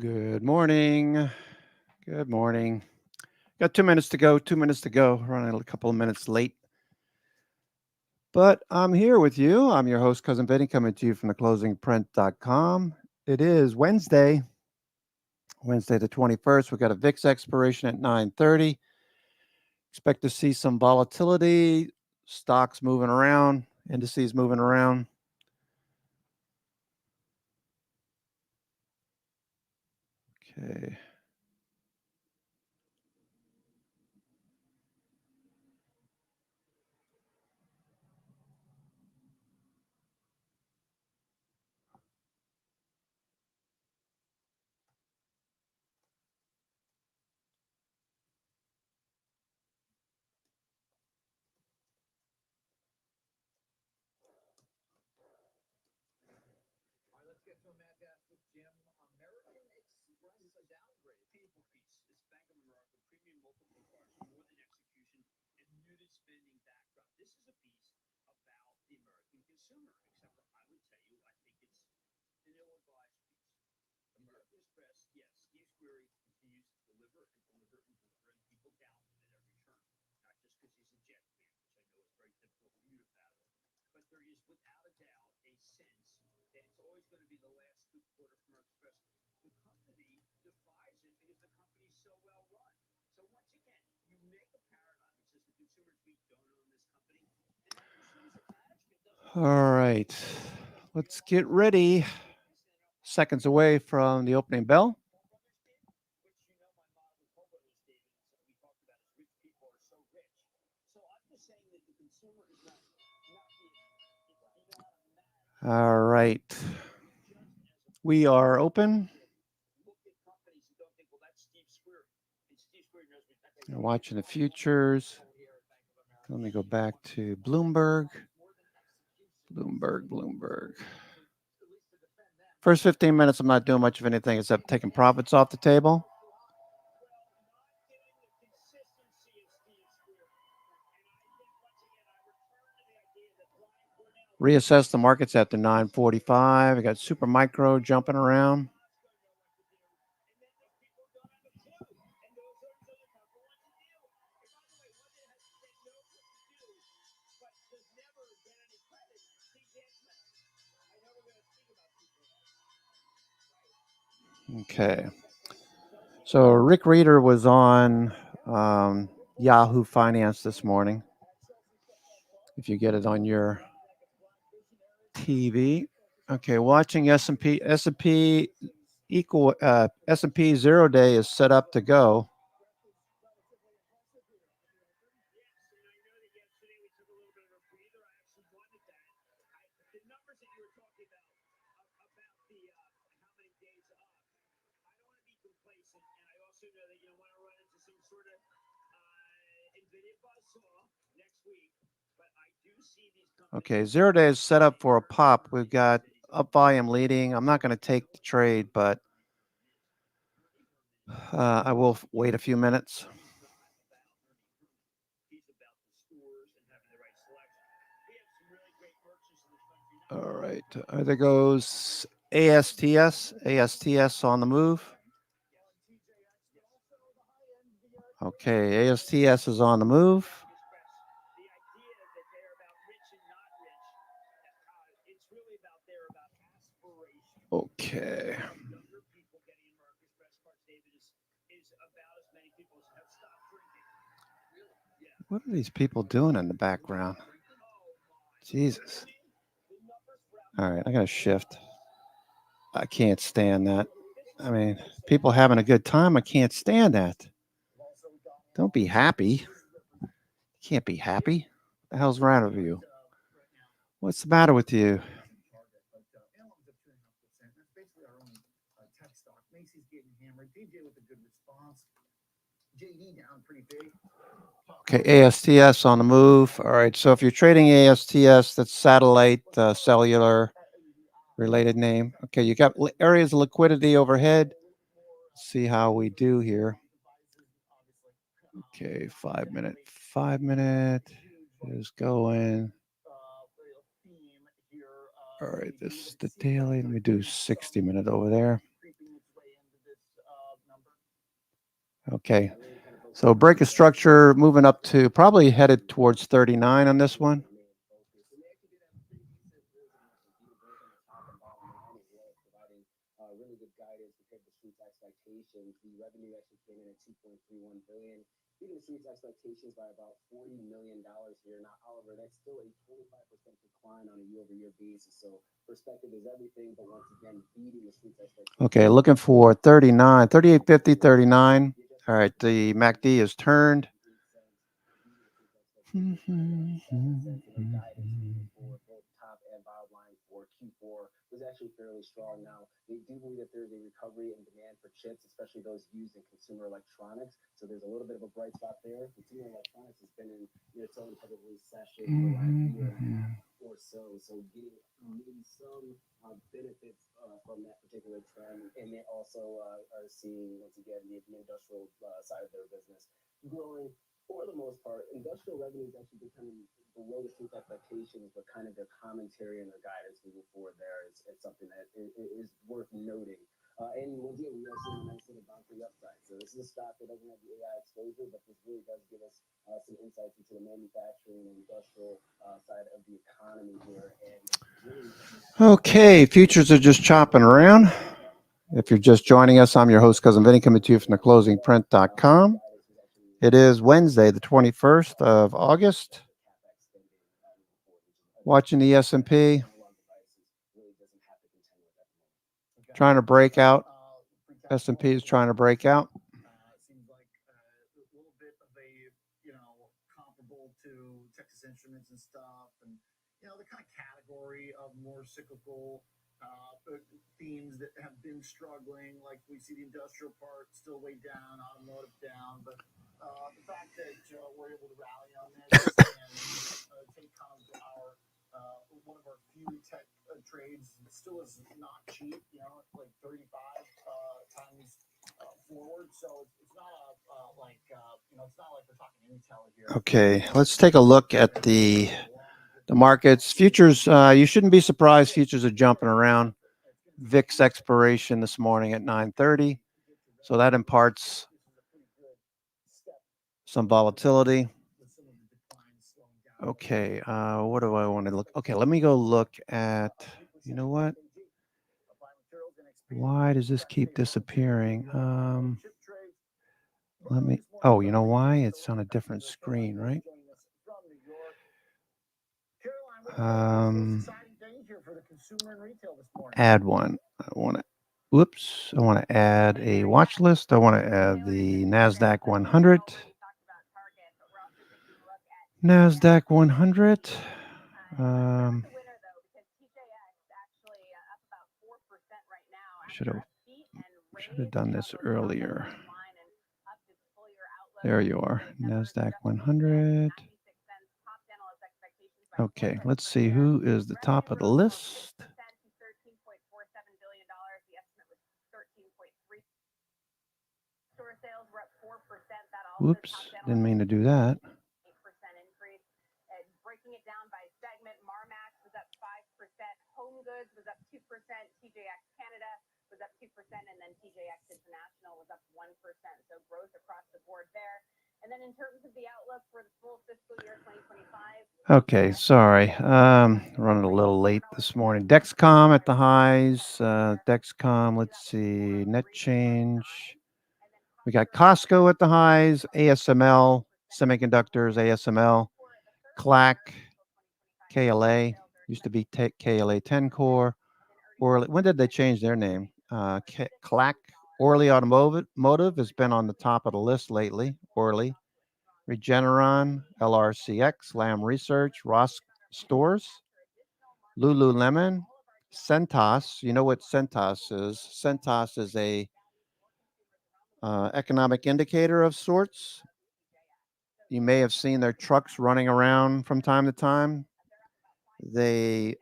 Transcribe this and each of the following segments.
Good morning. Good morning. Got 2 minutes to go. 2 minutes to go. Running a couple of minutes late. But I'm here with you. I'm your host, Cousin Vinny, coming to you from theclosingprint.com. It is Wednesday the 21st. We got a VIX expiration at 9:30. Expect to see some volatility, stocks moving around, indices moving around. Okay. All right. Let's get ready. Seconds away from the opening bell. All right. We are open. You're watching the futures. Let me go back to Bloomberg. Bloomberg. First 15 minutes, I'm not doing much of anything except taking profits off the table. Reassess the markets after 9:45. I got Super Micro jumping around. Okay. So Rick Reeder was on Yahoo Finance this morning. If you get it on your TV. Okay, watching S&P. S&P equal S&P 0 day is set up to go. Okay, 0 day is set up for a pop. We've got up volume leading. I'm not going to take the trade, but I will wait a few minutes. All right, there goes ASTS. ASTS on the move. Okay, ASTS is on the move. Okay. What are these people doing in the background? Jesus. All right, I got to shift. I can't stand that. I mean, people having a good time, I can't stand that. Don't be happy. You can't be happy. What the hell's wrong with you? What's the matter with you? Okay, ASTS on the move. All right, so if you're trading ASTS, that's satellite cellular related name. Okay, you got areas of liquidity overhead. Let's see how we do here. Okay, 5 minute. 5 minute is going. All right, this is the daily. Let me do 60-minute over there. Okay. So break of structure moving up to probably headed towards 39 on this one. Really good guidance compared to Street's expectations. The revenue actually came in at 2.31 billion, beating Street's expectations by about $40 million here. Now, however, that's still a 25% decline on a year-over-year basis. So perspective is everything, but once again, beating the Street's expectations. Okay, looking for 39, 38.50, 39. All right, the MACD is turned. Both top and bottom line for Q4 was actually fairly strong. Now, they do believe that there's a recovery in demand for chips, especially those used in consumer electronics. So there's a little bit of a bright spot there. Consumer electronics has been in its own type of recession for the last year and a half or so. So getting maybe some benefits from that particular trend. And they also are seeing, once again, the industrial side of their business growing for the most part. Industrial revenue is actually becoming below the Street's expectations, but kind of their commentary and their guidance moving forward there is something that is worth noting. And once again, we are seeing a nice little bounce to the upside. So this is a stock that doesn't have the AI exposure, but this really does give us some insights into the manufacturing and industrial side of the economy here. And really, Okay, futures are just chopping around. If you're just joining us, I'm your host, Cousin Vinny, coming to you from theclosingprint.com. It is Wednesday, the 21st of August. Watching the S&P, trying to break out. S&P is trying to break out. Seems like a little bit of a, comparable to Texas Instruments and stuff, and the kind of category of more cyclical themes that have been struggling. Like we see the industrial part still way down, automotive down, but the fact that we're able to rally on this and take kind of our one of our few tech trades still is not cheap, like 35 times forward. So it's not it's not like we're talking Intel here. Okay, let's take a look at the markets. Futures, you shouldn't be surprised. Futures are jumping around. VIX expiration this morning at 9:30. So that imparts some volatility. Okay, what do I want to look? Okay, let me go look at, you know what? Why does this keep disappearing? Oh, you know why? It's on a different screen, right? Add one. I want to add a watch list. I want to add the NASDAQ 100. NASDAQ 100. Should have done this earlier. There you are, NASDAQ 100. Okay, let's see who is the top of the list. Whoops, didn't mean to do that. Breaking it down by segment, Marmax was up 5%, Home Goods was up 2%, TJX Canada was up 2%, and then TJX International was up 1%. So growth across the board there. And then in terms of the outlook for the full fiscal year 2025. Okay, sorry. Running a little late this morning. Dexcom at the highs. Dexcom, let's see. Net change. We got Costco at the highs. ASML, Semiconductors, ASML. CLAC, KLA. Used to be KLA 10 Core. Orly, when did they change their name? CLAC. Orly Automotive has been on the top of the list lately. Orly. Regeneron, LRCX, Lam Research, Ross Stores, Lululemon, Centos. You know what Centos is? Centos is a economic indicator of sorts. You may have seen their trucks running around from time to time. They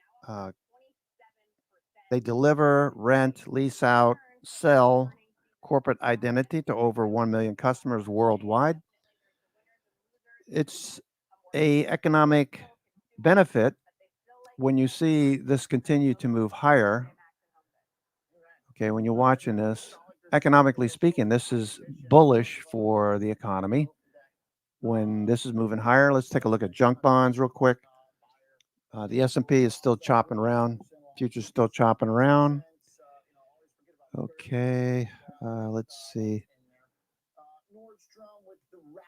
deliver, rent, lease out, sell corporate identity to over 1 million customers worldwide. It's a economic benefit when you see this continue to move higher. Okay, when you're watching this, economically speaking, this is bullish for the economy. When this is moving higher, let's take a look at junk bonds real quick. The S&P is still chopping around. Futures still chopping around. Okay, let's see. Nordstrom with the rack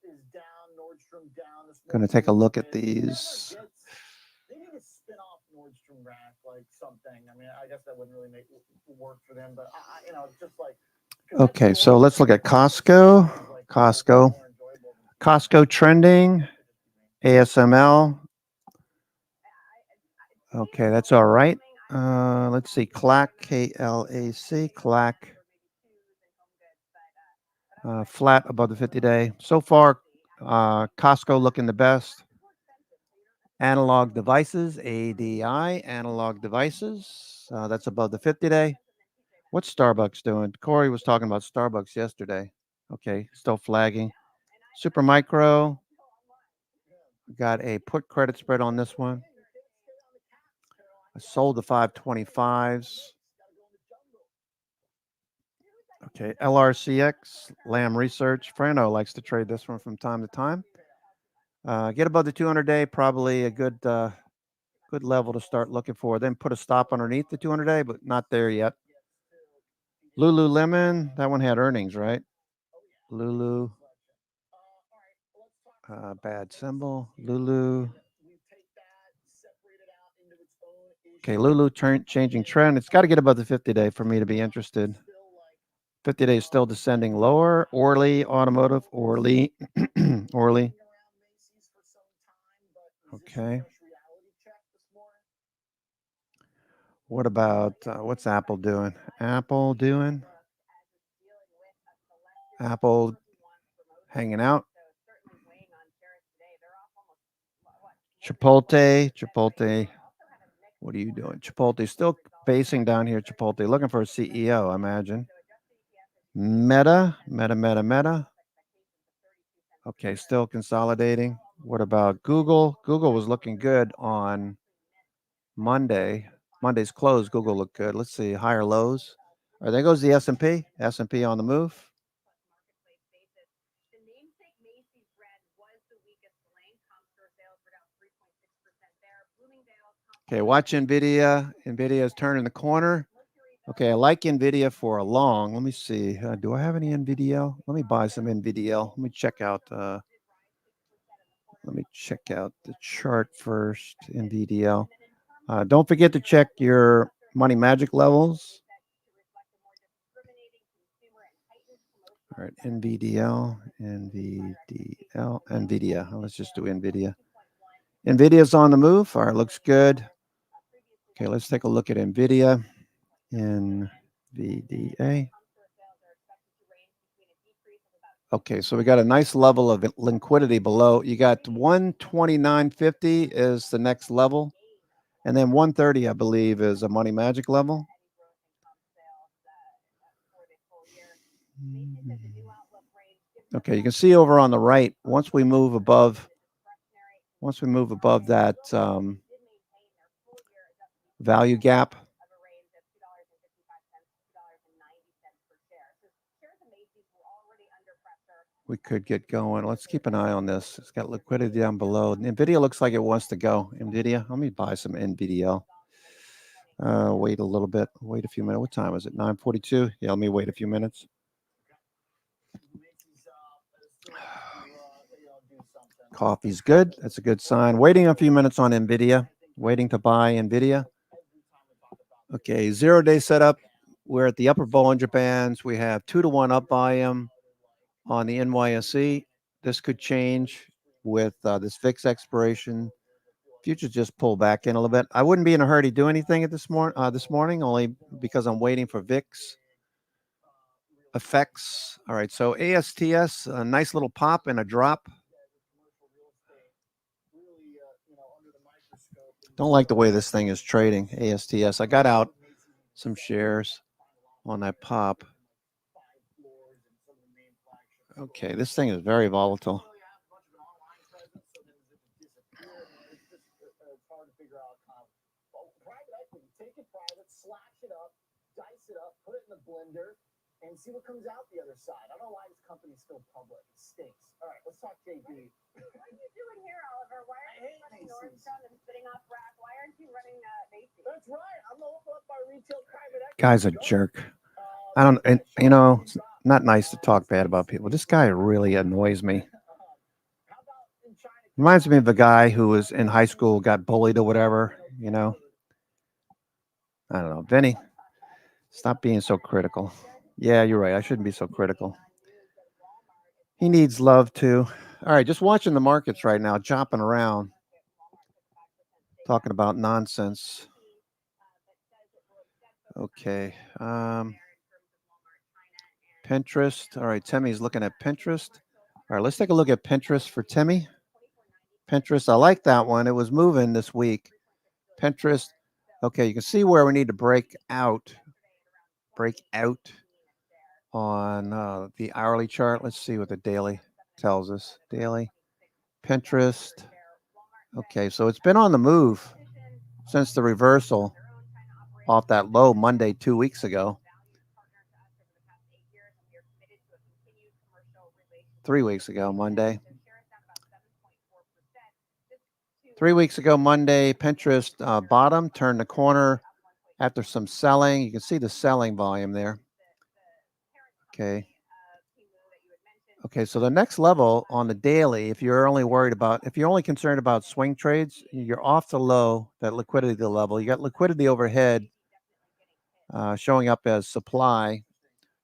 is down. Nordstrom down. Going to take a look at these. They need to spin off Nordstrom Rack like something. I mean, I guess that wouldn't really make it work for them, but just like. Okay, so let's look at Costco. Costco trending. ASML. Okay, that's all right. Let's see. CLAC, KLAC, CLAC. Flat above the 50-day. So far, Costco looking the best. Analog devices, ADI, analog devices. That's above the 50-day. What's Starbucks doing? Corey was talking about Starbucks yesterday. Okay, still flagging. Supermicro. Got a put credit spread on this one. I sold the 525s. Okay, LRCX, Lam Research. Frano likes to trade this one from time to time. Get above the 200-day, probably a good level to start looking for. Then put a stop underneath the 200-day, but not there yet. Lululemon, that one had earnings, right? Lulu. Bad symbol. Lulu. Okay, Lulu changing trend. It's got to get above the 50-day for me to be interested. 50-day is still descending lower. Orly Automotive. Orly. Orly. Okay. What about, what's Apple doing? Apple hanging out. Chipotle. What are you doing? Chipotle still basing down here. Chipotle looking for a CEO, I imagine. Meta. Okay, still consolidating. What about Google? Google was looking good on Monday. Monday's close. Google looked good. Let's see, higher lows. All right, there goes the S&P. S&P on the move. Okay, watch NVIDIA. NVIDIA is turning the corner. Okay, I like NVIDIA for a long. Let me see. Do I have any NVIDIA? Let me buy some NVIDIA. Let me check out. The chart first. NVIDIA. Don't forget to check your Money Magic levels. All right, NVIDIA. Let's just do NVIDIA. NVIDIA's on the move. All right, looks good. Okay, let's take a look at NVIDIA. NVDA. Okay, so we got a nice level of liquidity below. You got 129.50 is the next level. And then 130, I believe, is a Money Magic level. Okay, you can see over on the right, once we move above that value gap, we could get going. Let's keep an eye on this. It's got liquidity down below. NVIDIA looks like it wants to go. NVIDIA, let me buy some NVIDIA. Wait a little bit. Wait a few minutes. What time is it? 9:42. Yeah, let me wait a few minutes. Coffee's good. That's a good sign. Waiting a few minutes on NVIDIA. Waiting to buy NVIDIA. Okay, 0-day setup. We're at the upper Bollinger Bands. We have 2-to-1 up volume on the NYSE. This could change with this VIX expiration. Futures just pull back in a little bit. I wouldn't be in a hurry to do anything at this morning, only because I'm waiting for VIX effects. All right, so ASTS, a nice little pop and a drop. Don't like the way this thing is trading, ASTS. I got out some shares on that pop. Okay, this thing is very volatile. dice it up, put it in the blender, and see what comes out the other side. I don't know why this company's still public. It stinks. All right, let's talk JB. What are you doing here, Oliver? Why I are you hate running Macy's. Nordstrom and spitting off rack? Why aren't you running Macy's? That's right. I'm gonna open up my retail private equity. Guy's a jerk. I don't, and you know, it's not nice to talk bad about people. This guy really annoys me. Reminds me of the guy who was in high school, got bullied or whatever, you know. I don't know. Vinny, stop being so critical. Yeah, you're right. I shouldn't be so critical. He needs love too. All right, just watching the markets right now, jumping around, talking about nonsense. Okay. Pinterest. All right, Timmy's looking at Pinterest. All right, let's take a look at Pinterest for Timmy. Pinterest, I like that one. It was moving this week. Pinterest. Okay, you can see where we need to break out on the hourly chart. Let's see what the daily tells us. Daily. Pinterest. Okay, so it's been on the move since the reversal off that low Monday 2 weeks ago. 3 weeks ago, Monday. 3 weeks ago, Monday, Pinterest bottom, turned the corner after some selling. You can see the selling volume there. Okay. Okay, so the next level on the daily, if you're only concerned about swing trades, you're off the low, that liquidity level. You got liquidity overhead showing up as supply,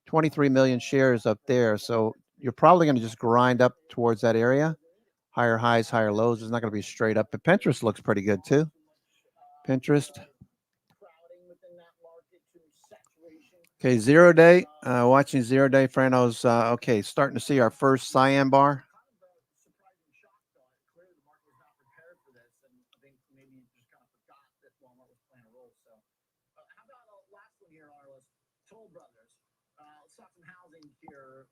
23 million shares up there. So you're probably going to just grind up towards that area. Higher highs, higher lows. It's not going to be straight up, but Pinterest looks pretty good too. Pinterest. Okay, 0 day. Watching 0 day, Frano's. Okay, starting to see our first cyan bar. Toll Brothers. Let's talk some housing here.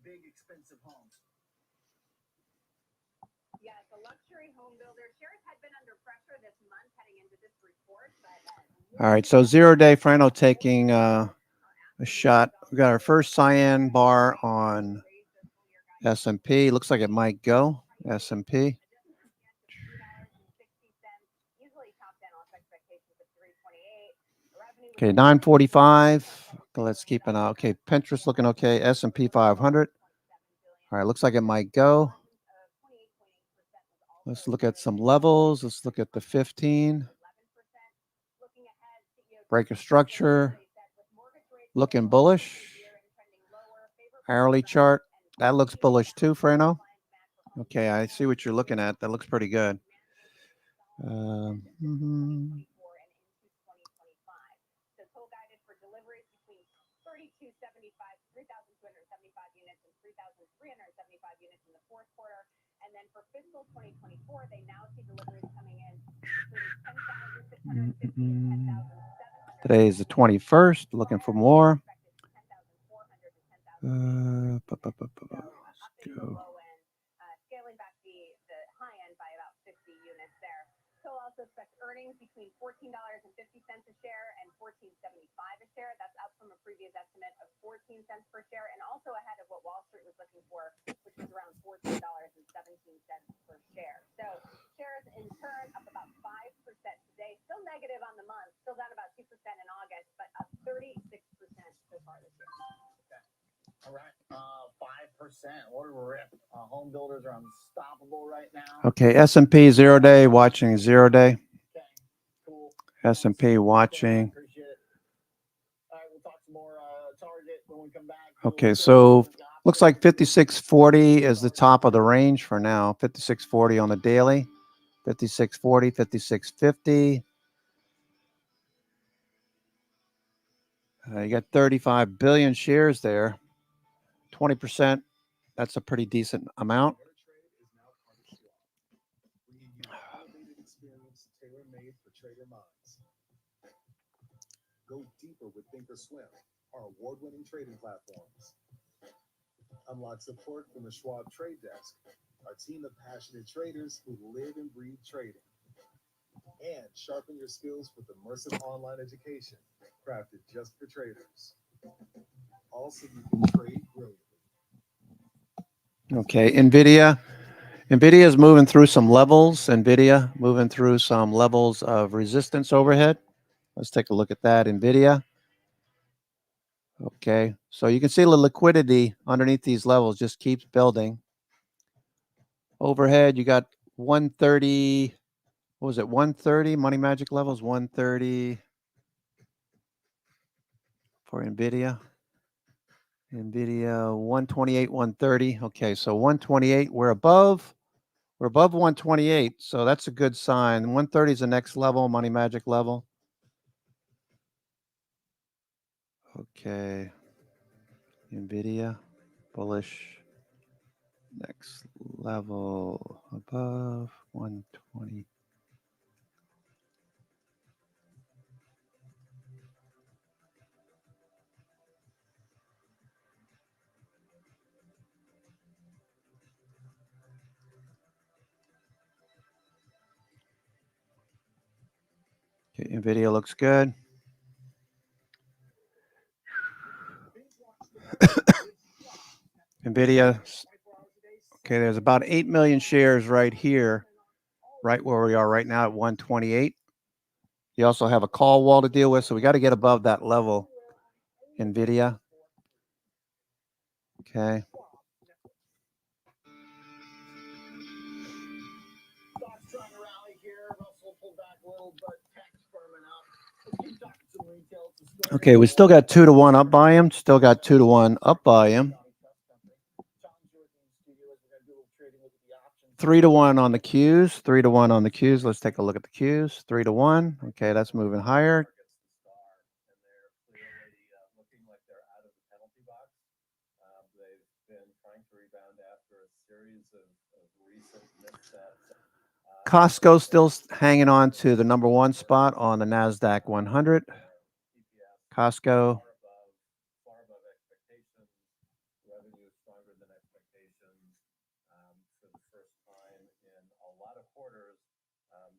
Big expensive homes. Yeah, it's a luxury home builder. Shares had been under pressure this month heading into this report, but all right, so 0 day, Frano taking a shot. We got our first cyan bar on S&P. Looks like it might go S&P. Okay, 945. Let's keep an eye. Okay, Pinterest looking okay. S&P 500. All right, looks like it might go. Let's look at some levels. Let's look at the 15. Breaker structure. Looking bullish. Hourly chart. That looks bullish too, Frano. Okay, I see what you're looking at. That looks pretty good. And then for fiscal 2024, they now see deliveries coming in Today is the 21st. Looking for more. Let's go. Scaling back the high end by about 50 units there. So also expect earnings between $14.50 a share and $14.75 a share. That's up from a previous estimate of 14 cents per share, and also ahead of what Wall Street was looking for, which was around $14.17 per share. So shares in turn up about 5% today, still negative on the month, still down about 2% in August, but up 36% so far this year. Okay. All right, 5%. What a rip! Home builders are unstoppable right now. Okay, S&P 0 day. Watching 0 day. Okay, cool. S&P watching. Appreciate it. All right, we'll talk some more Target when we come back. Okay, so looks like 5640 is the top of the range for now. 5640 on the daily. 5640, 5650. You got 35 billion shares there. 20%. That's a pretty decent amount. Tailor-made for trader minds. Go deeper with Thinkorswim, our award-winning trading platforms. Unlock support from the Schwab Trade Desk, our team of passionate traders who live and breathe trading. and sharpen your skills with immersive online education crafted just for traders. Also, you can trade brilliantly. Okay, NVIDIA is moving through some levels. NVIDIA moving through some levels of resistance overhead. Let's take a look at that. NVIDIA. Okay, so you can see the liquidity underneath these levels just keeps building. Overhead, you got 130. What was it? 130 Money Magic levels. 130 for NVIDIA. NVIDIA 128, 130. Okay, so 128. We're above 128, so that's a good sign. 130 is the next level, Money Magic level. Okay, NVIDIA, bullish, next level above 120. Okay, NVIDIA looks good. NVIDIA, okay, there's about 8 million shares right here, right where we are right now at 128. You also have a call wall to deal with, so we got to get above that level, NVIDIA. Okay. Stocks trying to rally here. Russell pulled back a little, but tech's firming up. Let's keep talking some retail. It's a story. Okay, we still got 2-to-1 up by him. Still got 2-to-1 up by him. 3-to-1 on the Qs. 3-to-1 on the Qs. Let's take a look at the Qs. 3-to-1. Okay, that's moving higher. Looking like they're out of the penalty box. They've been trying to rebound after a series of recent missteps. Costco still hanging on to the number one spot on the NASDAQ 100. Costco. Far above expectations. Revenue is stronger than expectations. For the first time in a lot of quarters,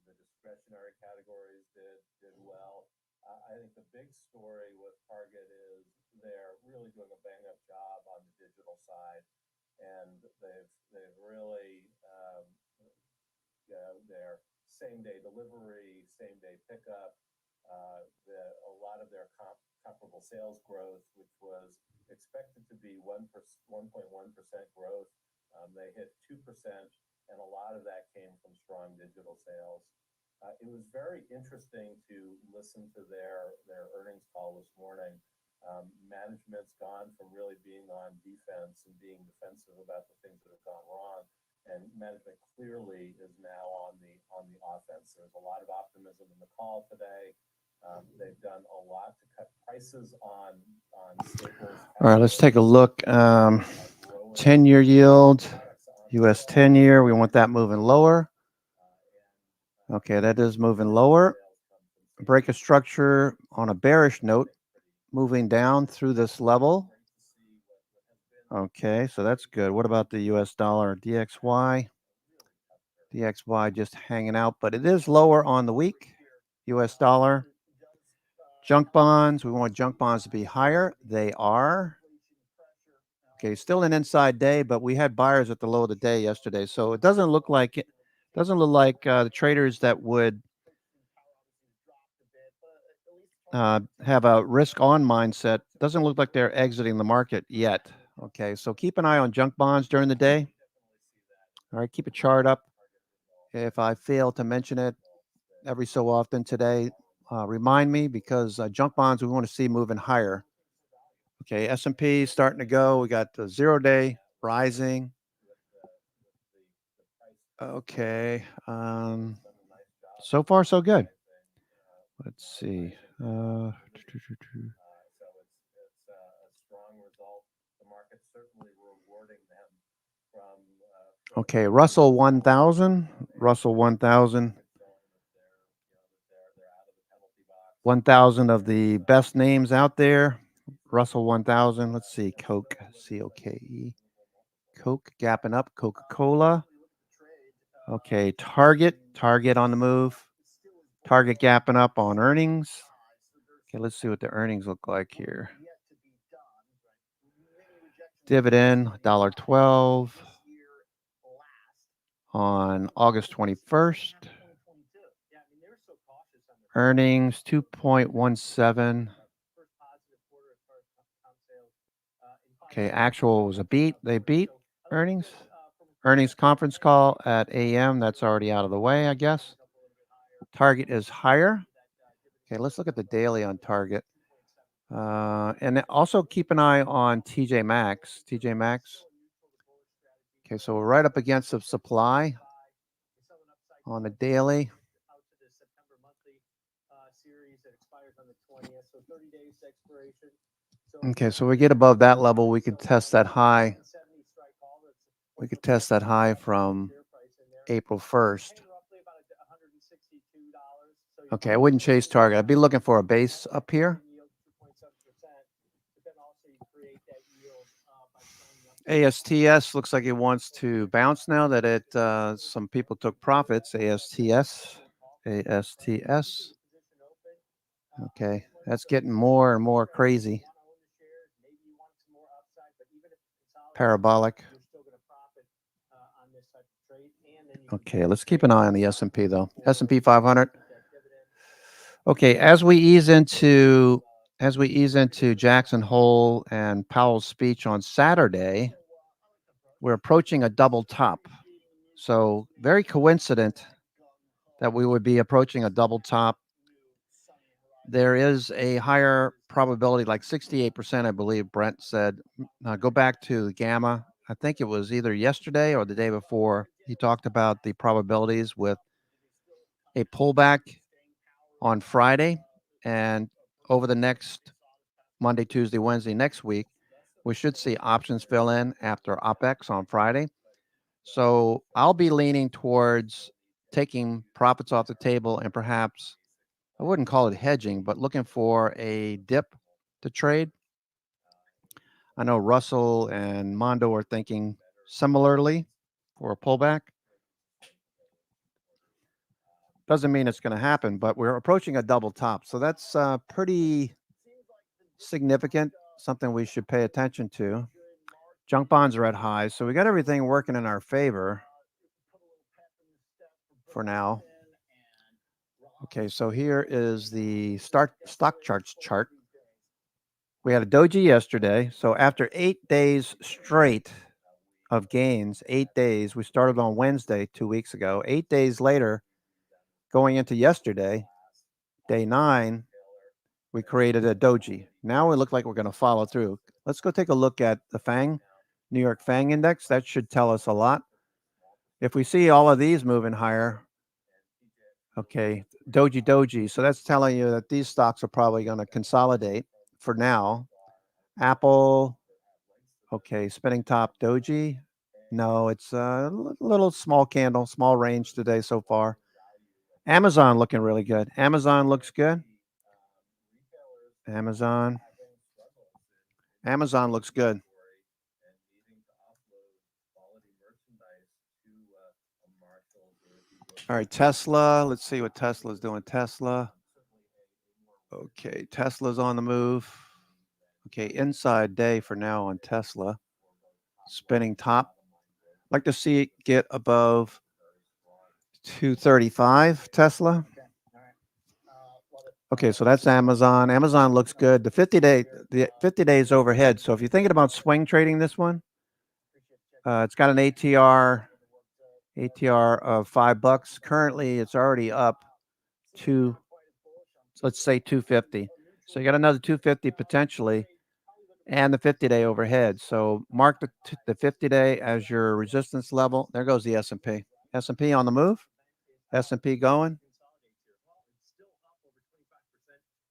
the discretionary categories did well. I think the big story with Target is they're really doing a bang-up job on the digital side, and they've really their same-day delivery, same-day pickup, a lot of their comparable sales growth, which was expected to be 1.1% growth, they hit 2%, and a lot of that came from strong digital sales. It was very interesting to listen to their earnings call this morning. Management's gone from really being on defense and being defensive about the things that have gone wrong, and management clearly is now on the offense. There's a lot of optimism in the call today. They've done a lot to cut prices on staples. All right, let's take a look. 10-year yield, US 10-year. We want that moving lower. Okay, that is moving lower. Break a structure on a bearish note, moving down through this level. Okay, so that's good. What about the US dollar? DXY? DXY just hanging out, but it is lower on the week. US dollar. Junk bonds, we want junk bonds to be higher. They are. Okay, still an inside day, but we had buyers at the low of the day yesterday, so it doesn't look like the traders that would have a risk-on mindset. Doesn't look like they're exiting the market yet. Okay, so keep an eye on junk bonds during the day. All right, keep a chart up. If I fail to mention it every so often today, remind me, because junk bonds we want to see moving higher. Okay, S&P starting to go. We got the 0-day rising. Okay, so far so good. Let's see. So it's a strong result. The market's certainly rewarding them from. Okay, Russell 1000. Russell 1000. 1,000 of the best names out there. Russell 1000. Let's see. Coke, C-O-K-E. Coke gapping up. Coca-Cola. Okay, Target on the move. Target gapping up on earnings. Okay, let's see what the earnings look like here. Dividend $1.12 on August 21st. Earnings 2.17. Okay, actual was a beat. They beat earnings. Earnings conference call at AM. That's already out of the way, I guess. Target is higher. Okay, let's look at the daily on Target. And then also keep an eye on TJ Maxx. TJ Maxx. Okay, so we're right up against the supply on the daily. Okay, so we get above that level, we could test that high. We could test that high from April 1st. Okay, I wouldn't chase Target. I'd be looking for a base up here. ASTS looks like it wants to bounce now that it some people took profits. ASTS. Okay, that's getting more and more crazy. Parabolic. Okay, let's keep an eye on the S&P though. S&P 500. Okay, as we ease into Jackson Hole and Powell's speech on Saturday, we're approaching a double top. So very coincident that we would be approaching a double top. There is a higher probability, like 68%, I believe Brent said. Go back to Gamma. I think it was either yesterday or the day before. He talked about the probabilities with a pullback on Friday, and over the next Monday, Tuesday, Wednesday next week, we should see options fill in after OPEX on Friday. So I'll be leaning towards taking profits off the table and perhaps, I wouldn't call it hedging, but looking for a dip to trade. I know Russell and Mondo are thinking similarly for a pullback. Doesn't mean it's going to happen, but we're approaching a double top. So that's pretty significant, something we should pay attention to. Junk bonds are at highs, so we got everything working in our favor for now. Okay, so here is the stock charts chart. We had a doji yesterday. So after 8 days straight of gains, 8 days, we started on Wednesday 2 weeks ago. 8 days later, going into yesterday, day 9, we created a doji. Now we look like we're going to follow through. Let's go take a look at the FANG, New York FANG index. That should tell us a lot. If we see all of these moving higher, okay, doji. So that's telling you that these stocks are probably going to consolidate for now. Apple, okay, spinning top doji. No, it's a little small candle, small range today so far. Amazon looking really good. Amazon looks good. Amazon looks good. All right, Tesla. Let's see what Tesla's doing. Tesla. Okay, Tesla's on the move. Okay, inside day for now on Tesla. Spinning top. Like to see it get above 235, Tesla. Okay, so that's Amazon. Amazon looks good. The 50 days overhead. So if you're thinking about swing trading this one, it's got an ATR of $5. Currently, it's already up to, let's say, 250. So you got another 250 potentially, and the 50-day overhead. So mark the 50-day as your resistance level. There goes the S&P. S&P on the move. S&P going.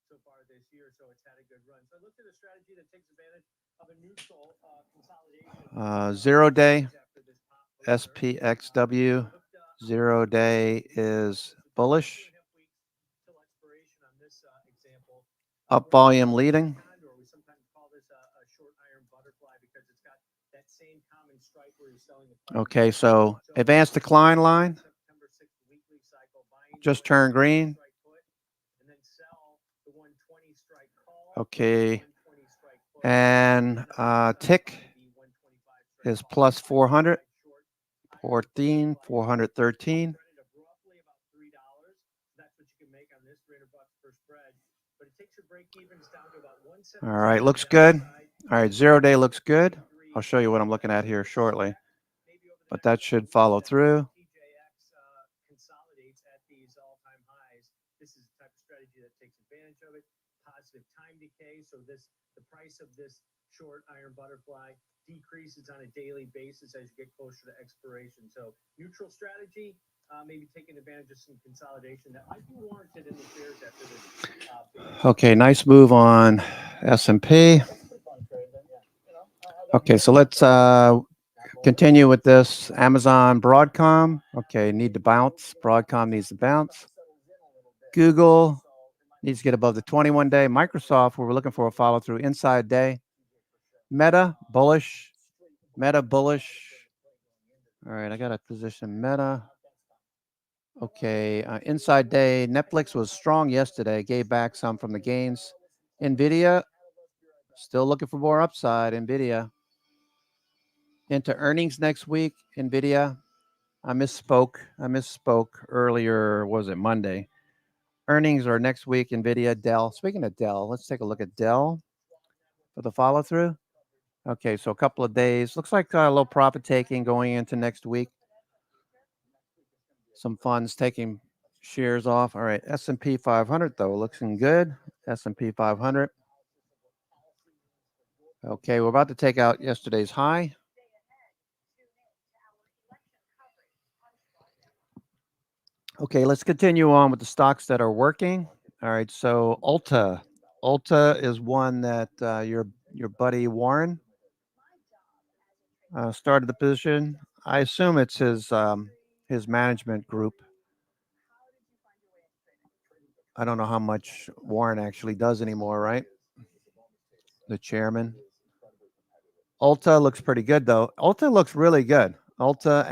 So far this year, so it's had a good run. So I looked at a strategy that takes advantage of a neutral consolidation. 0-day SPXW. 0-day is bullish. Up volume leading. We sometimes call this a short iron butterfly because it's got that same common strike where you're selling the. Okay, so advanced decline line just turned green. Okay. And tick is plus 400, 14, 413. All right, looks good. All right, 0-day looks good. I'll show you what I'm looking at here shortly, but that should follow through. Consolidates at these all-time highs. This is the type of strategy that takes advantage of it. Positive time decay. So the price of this short iron butterfly decreases on a daily basis as you get closer to expiration. So neutral strategy, maybe taking advantage of some consolidation that might be warranted in the shares after this. Okay, nice move on S&P. Okay, so let's continue with this. Amazon, Broadcom. Okay, need to bounce. Broadcom needs to bounce. Google needs to get above the 21-day. Microsoft, we're looking for a follow-through inside day. Meta, bullish. Meta, bullish. All right, I got a position Meta. Okay, inside day. Netflix was strong yesterday. Gave back some from the gains. NVIDIA, still looking for more upside. NVIDIA. Into earnings next week. NVIDIA. I misspoke earlier. Was it Monday? Earnings are next week. NVIDIA, Dell. Speaking of Dell, let's take a look at Dell for the follow through. Okay, so a couple of days. Looks like a little profit taking going into next week. Some funds taking shares off. All right, S&P 500 though looking good. S&P 500. Okay, we're about to take out yesterday's high. Okay, let's continue on with the stocks that are working. All right, so Ulta. Ulta is one that your buddy Warren started the position. I assume it's his management group. I don't know how much Warren actually does anymore, right? The chairman. Ulta looks pretty good though. Ulta looks really good. Ulta,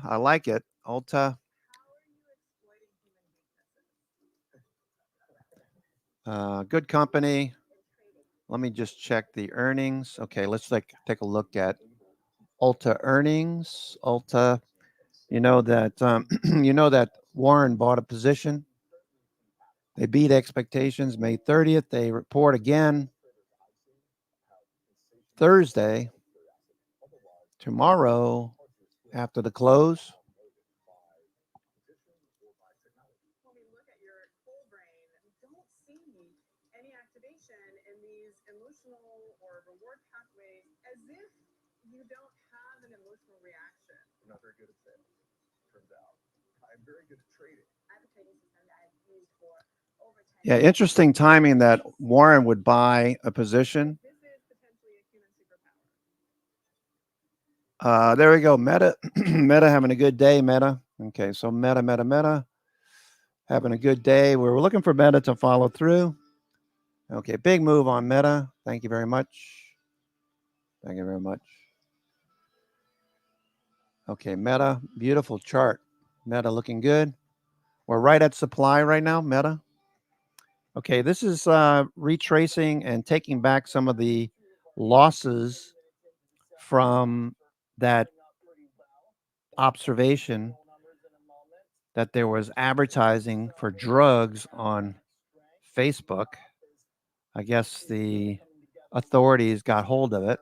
I like it. Ulta. Good company. Let me just check the earnings. Okay, let's take a look at Ulta earnings. Ulta, you know that Warren bought a position. They beat expectations May 30th. They report again Thursday. Tomorrow after the close. When we look at your whole brain, we don't see any activation in these emotional or reward pathways as if you don't have an emotional reaction. I'm not very good at sales, turns out. I'm very good at trading. I have a trading system that I've used for over 10 Yeah, years. interesting timing that Warren would buy a position. This is potentially a human superpower. There we go. Meta, Meta having a good day. Meta. Okay, so Meta having a good day. We're looking for Meta to follow through. Okay, big move on Meta. Thank you very much. Thank you very much. Okay, Meta, beautiful chart. Meta looking good. We're right at supply right now, Meta. Okay, this is retracing and taking back some of the losses from that observation that there was advertising for drugs on Facebook. I guess the authorities got hold of it.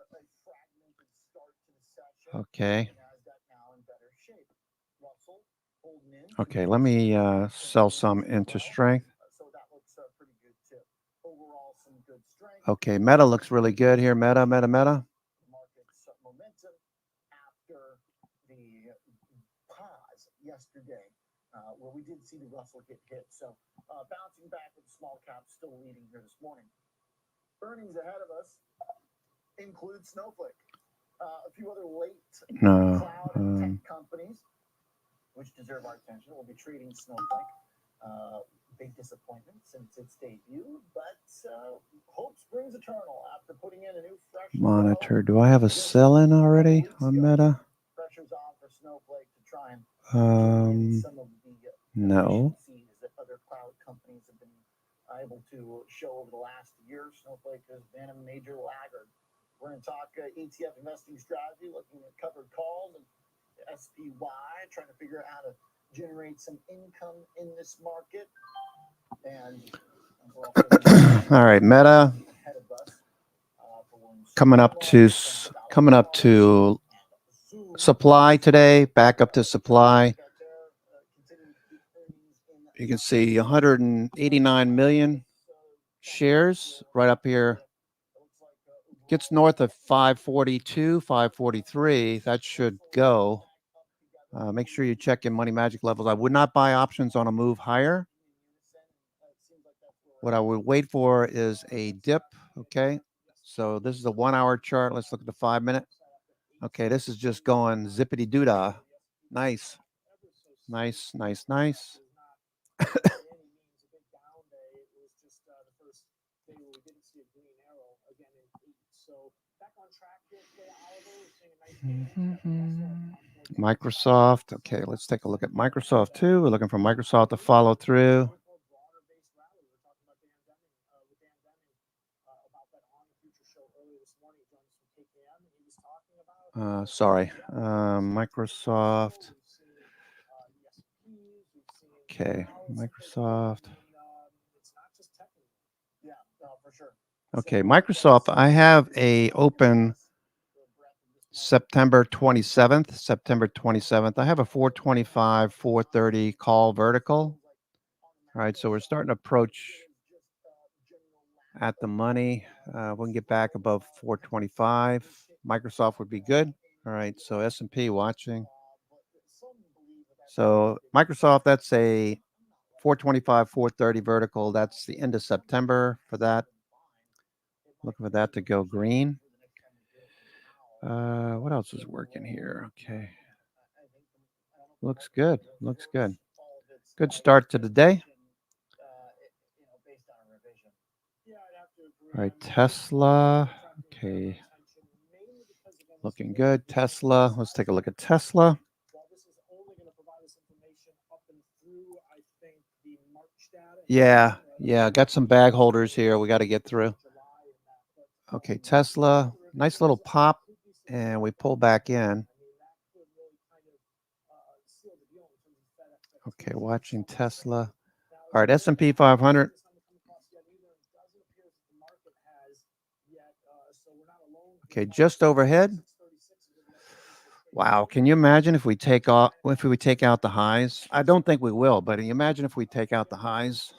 Okay. Okay, let me sell some into strength. Okay, Meta looks really good here. Meta. Market's momentum after the pause yesterday, where we did see the Russell get hit. So bouncing back with the small caps still leading here this morning. Earnings ahead of us include Snowflake, a few other late cloud and tech companies, which deserve our attention. We'll be treating Snowflake. Big disappointment since its debut, but hope springs eternal after putting in a new fresh Monitor. Do I have a sell in already on Meta? Pressure's on for Snowflake to try and some of the No. efficiencies that other cloud companies have been able to show over the last year, Snowflake has been a major laggard. We're going to talk ETF investing strategy, looking at covered calls and SPY, trying to figure out how to generate some income in this market. And All right, Meta coming up to supply today, back up to supply. You can see 189 million shares right up here. Gets north of 542, 543. That should go. Make sure you check in Money Magic levels. I would not buy options on a move higher. What I would wait for is a dip. Okay. So this is a 1 hour chart. Let's look at the 5 minute. Okay. This is just going zippity doodah. Nice. Nice, nice, nice. Microsoft. Okay, let's take a look at Microsoft too. We're looking for Microsoft to follow through. Sorry, Microsoft. Okay, Microsoft. Okay, Microsoft. I have a open September 27th. September 27th. I have a 425, 430 call vertical. All right, so we're starting to approach at the money. We can get back above 425. Microsoft would be good. All right, so S&P watching. So Microsoft, that's a 425, 430 vertical. That's the end of September for that. Looking for that to go green. What else is working here? Okay. Looks good. Looks good. Good start to the day. All right, Tesla. Okay. Looking good. Tesla. Let's take a look at Tesla. Yeah. Got some bag holders here we got to get through. Okay, Tesla. Nice little pop. And we pull back in. Okay, watching Tesla. All right, S&P 500. Okay, just overhead. Wow, can you imagine if we take out the highs? I don't think we will, but imagine if we take out the highs.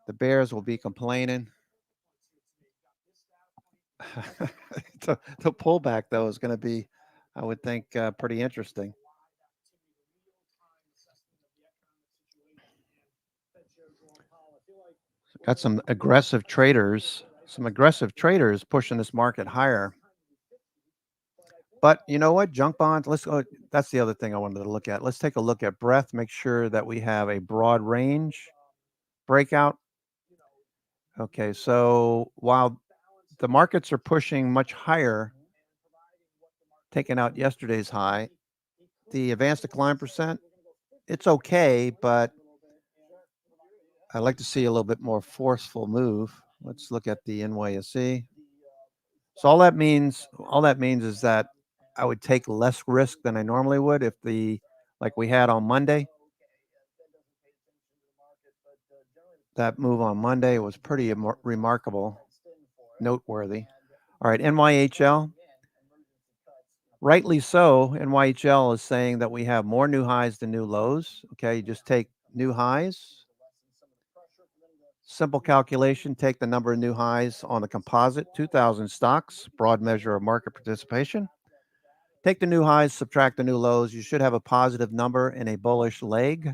The bears will be complaining. The pullback, though, is going to be, I would think, pretty interesting. Got some aggressive traders pushing this market higher. But you know what? Junk bonds, let's go. That's the other thing I wanted to look at. Let's take a look at breadth, make sure that we have a broad range breakout. Okay, so while the markets are pushing much higher, taking out yesterday's high, the advanced decline percent, it's okay, but I'd like to see a little bit more forceful move. Let's look at the NYSE. So all that means is that I would take less risk than I normally would if like we had on Monday. That move on Monday was pretty remarkable, noteworthy. All right, NYHL. Rightly so, NYHL is saying that we have more new highs than new lows. Okay, you just take new highs. Simple calculation, take the number of new highs on the composite, 2,000 stocks, broad measure of market participation. Take the new highs, subtract the new lows. You should have a positive number in a bullish leg.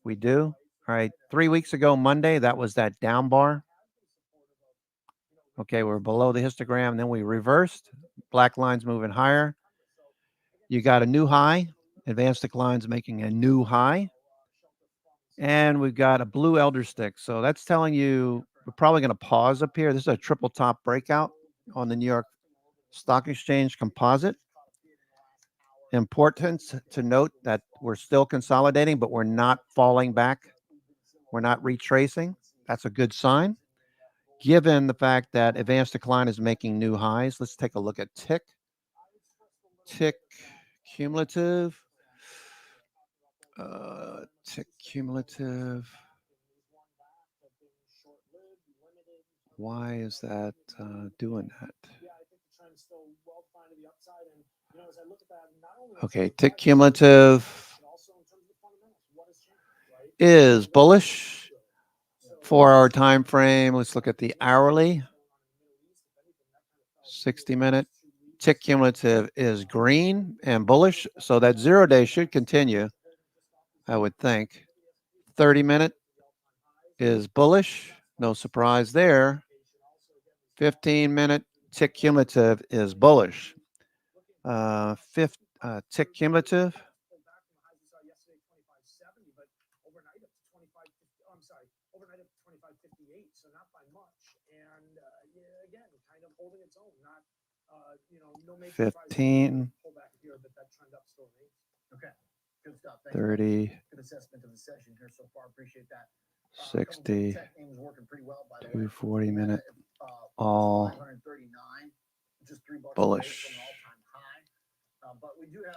We do. All right, 3 weeks ago, Monday, that was that down bar. Okay, we're below the histogram, then we reversed. Black line's moving higher. You got a new high. Advanced decline's making a new high. And we've got a blue elder stick. So that's telling you we're probably going to pause up here. This is a triple top breakout on the New York Stock Exchange composite. Important to note that we're still consolidating, but we're not falling back. We're not retracing. That's a good sign. Given the fact that advanced decline is making new highs, let's take a look at tick. Tick cumulative. Tick cumulative. Why is that doing that? Okay, tick cumulative is bullish. 4-hour time frame. Let's look at the hourly. 60-minute. Tick cumulative is green and bullish, so that 0-day should continue, I would think. 30-minute is bullish, no surprise there. 15-minute tick cumulative is bullish. Tick cumulative. Overnight up to 25.58, so not by much. And again, kind of holding its own, not no major 15. Pull back here, but that trend up still remains. Okay, good stuff. 30. Good assessment of the session here so far. Appreciate that. 60. Working pretty well, by the way. 240-minute. All 539, just $3 bullish. away from an all-time high. But we do have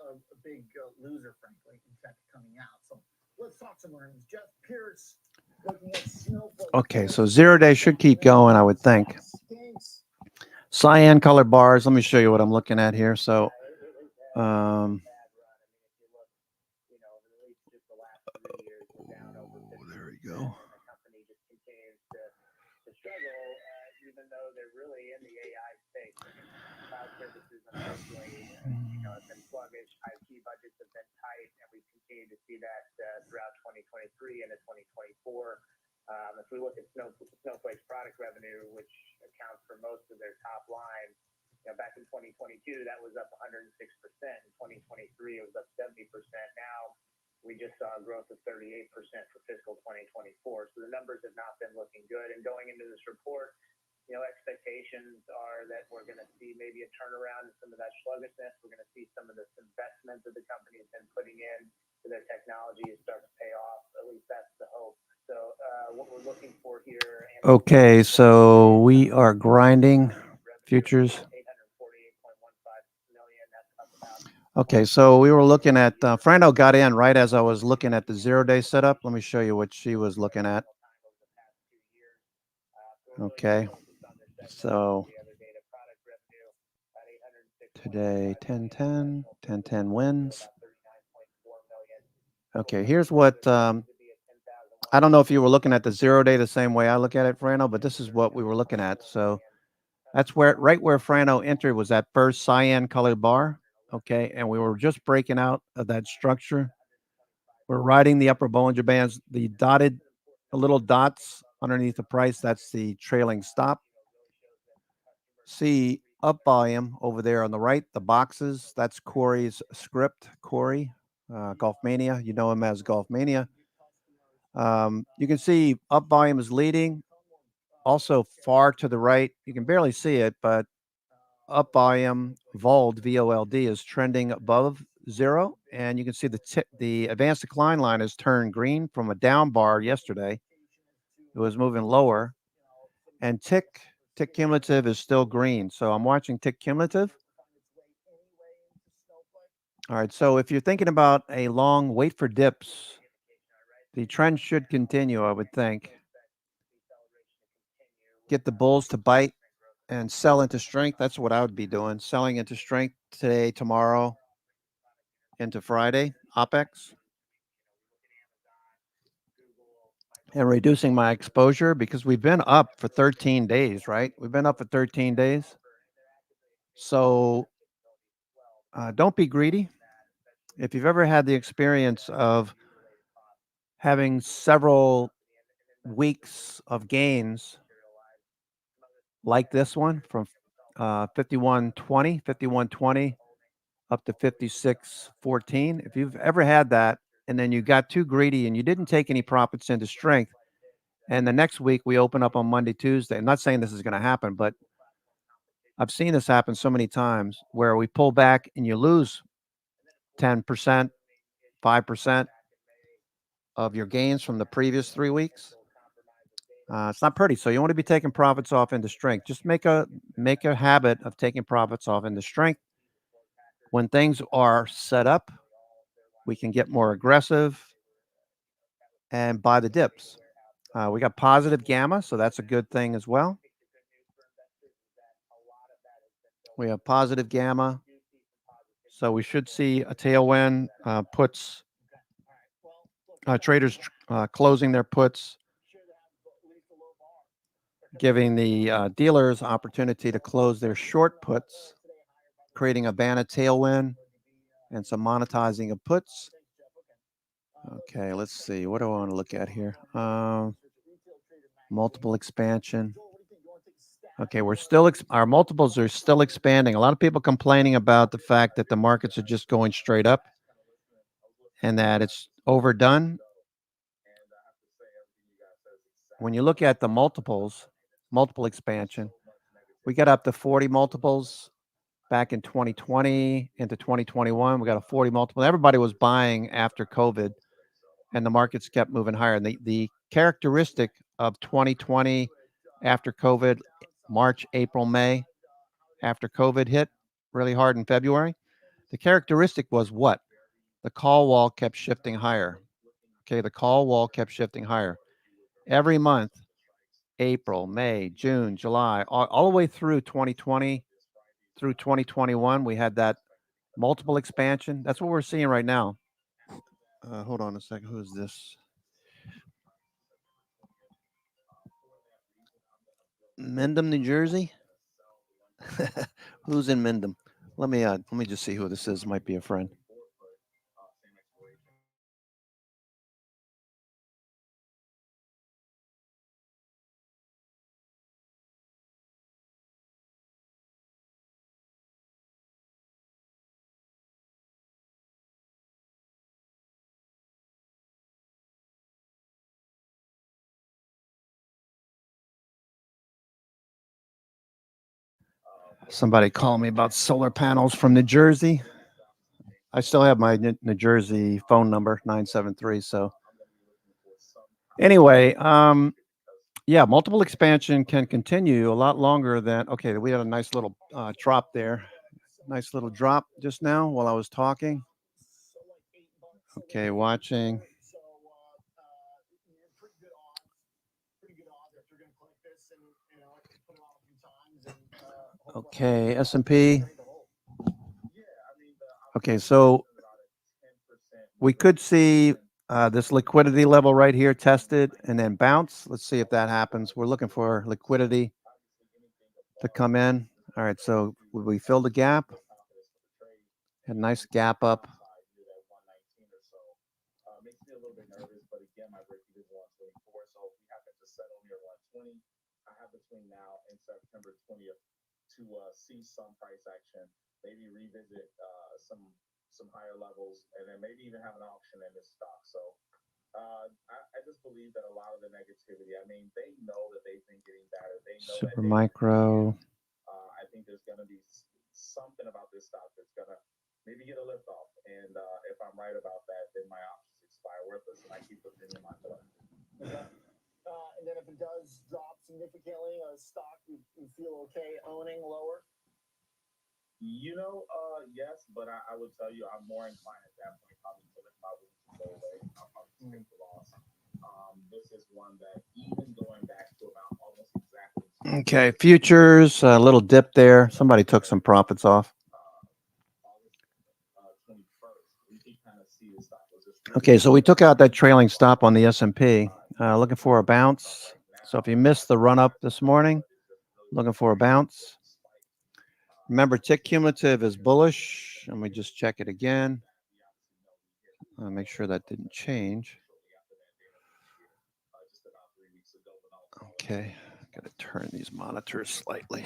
a big loser, frankly, in fact, coming out. So let's talk some earnings. Jeff Pierce looking at Snowflake. Okay, so 0-day should keep going, I would think. Cyan color bars. Let me show you what I'm looking at here. So, there we go. Even though they're really in the AI space. Cloud services, unfortunately, have been sluggish. IT budgets have been tight, and we continue to see that throughout 2023 into 2024. If we look at Snowflake's product revenue, which accounts for most of their top line, back in 2022, that was up 106%. In 2023, it was up 70%. Now, we just saw a growth of 38% for fiscal 2024. So the numbers have not been looking good. And going into this report, expectations are that we're going to see maybe a turnaround in some of that sluggishness. We're going to see some of this investment that the company has been putting in to their technology start to pay off. At least that's the hope. So what we're looking for here. Okay, so we are grinding futures. Okay, so we were looking at, Frano got in right as I was looking at the 0-day setup. Let me show you what she was looking at. Okay, so today 10-10, 10-10 wins. Okay, here's what, I don't know if you were looking at the 0-day the same way I look at it, Frano, but this is what we were looking at. So that's right where Frano entered was that first cyan colored bar. Okay, and we were just breaking out of that structure. We're riding the upper Bollinger Bands, the little dots underneath the price. That's the trailing stop. See up volume over there on the right, the boxes. That's Corey's script. Corey, Golf Mania. You know him as Golf Mania. You can see up volume is leading. Also far to the right, you can barely see it, but up volume, VOLD, V-O-L-D, is trending above 0. And you can see the advanced decline line has turned green from a down bar yesterday. It was moving lower. And tick cumulative is still green. So I'm watching tick cumulative. All right, so if you're thinking about a long wait for dips, the trend should continue, I would think. Get the bulls to bite and sell into strength. That's what I would be doing. Selling into strength today, tomorrow, into Friday, OPEX. And reducing my exposure because we've been up for 13 days, right? We've been up for 13 days. So don't be greedy. If you've ever had the experience of having several weeks of gains like this one from 51.20 up to 56.14. If you've ever had that and then you got too greedy and you didn't take any profits into strength, and the next week we open up on Monday, Tuesday. I'm not saying this is going to happen, but I've seen this happen so many times where we pull back and you lose 10%, 5% of your gains from the previous 3 weeks. It's not pretty. So you want to be taking profits off into strength. Just make a habit of taking profits off into strength. When things are set up, we can get more aggressive and buy the dips. We got positive gamma, so that's a good thing as well. We have positive gamma, so we should see a tailwind. Puts traders closing their puts, giving the dealers opportunity to close their short puts, creating a Vanna tailwind and some monetizing of puts. Okay, let's see. What do I want to look at here? Multiple expansion. Okay, we're still our multiples are still expanding. A lot of people complaining about the fact that the markets are just going straight up and that it's overdone. When you look at the multiple expansion, we got up to 40 multiples back in 2020 into 2021. We got a 40 multiple. Everybody was buying after COVID, and the markets kept moving higher. And the characteristic of 2020 after COVID, March, April, May, after COVID hit really hard in February, the characteristic was what? The call wall kept shifting higher. Okay, the call wall kept shifting higher. Every month, April, May, June, July, all the way through 2020, through 2021, we had that multiple expansion. That's what we're seeing right now. Hold on a second. Who is this? Mendham, New Jersey. Who's in Mendham? Let me just see who this is. Might be a friend. Somebody called me about solar panels from New Jersey. I still have my New Jersey phone number, 973. So anyway, yeah, multiple expansion can continue a lot longer than, okay, we had a nice little drop there. Nice little drop just now while I was talking. Okay, watching. Okay, S&P. Okay, so we could see this liquidity level right here tested and then bounce. Let's see if that happens. We're looking for liquidity to come in. All right, so we fill the gap. Had a nice gap up. Makes me a little bit nervous, but again, my break even is 124, so if we happen to settle near 120, I have between now and September 20th to see some price action, maybe revisit some higher levels, and then maybe even have an auction in this stock. So I just believe that a lot of the negativity, I mean, they know that they've been getting better. They know Super that micro. I think there's going to be something about this stock that's going to maybe get a lift off. And if I'm right about that, then my options expire worthless, and I keep putting it in my collection. Okay. And then if it does drop significantly, a stock you feel okay owning lower? Yes, but I would tell you I'm more inclined at that point probably to let my wins go away. I'll probably take the loss. This is one that even going back to about almost exactly. Okay, futures, a little dip there. Somebody took some profits off. Okay, so we took out that trailing stop on the S&P. Looking for a bounce. So if you missed the run up this morning, looking for a bounce. Remember, tick cumulative is bullish. Let me just check it again. Make sure that didn't change. Okay, got to turn these monitors slightly.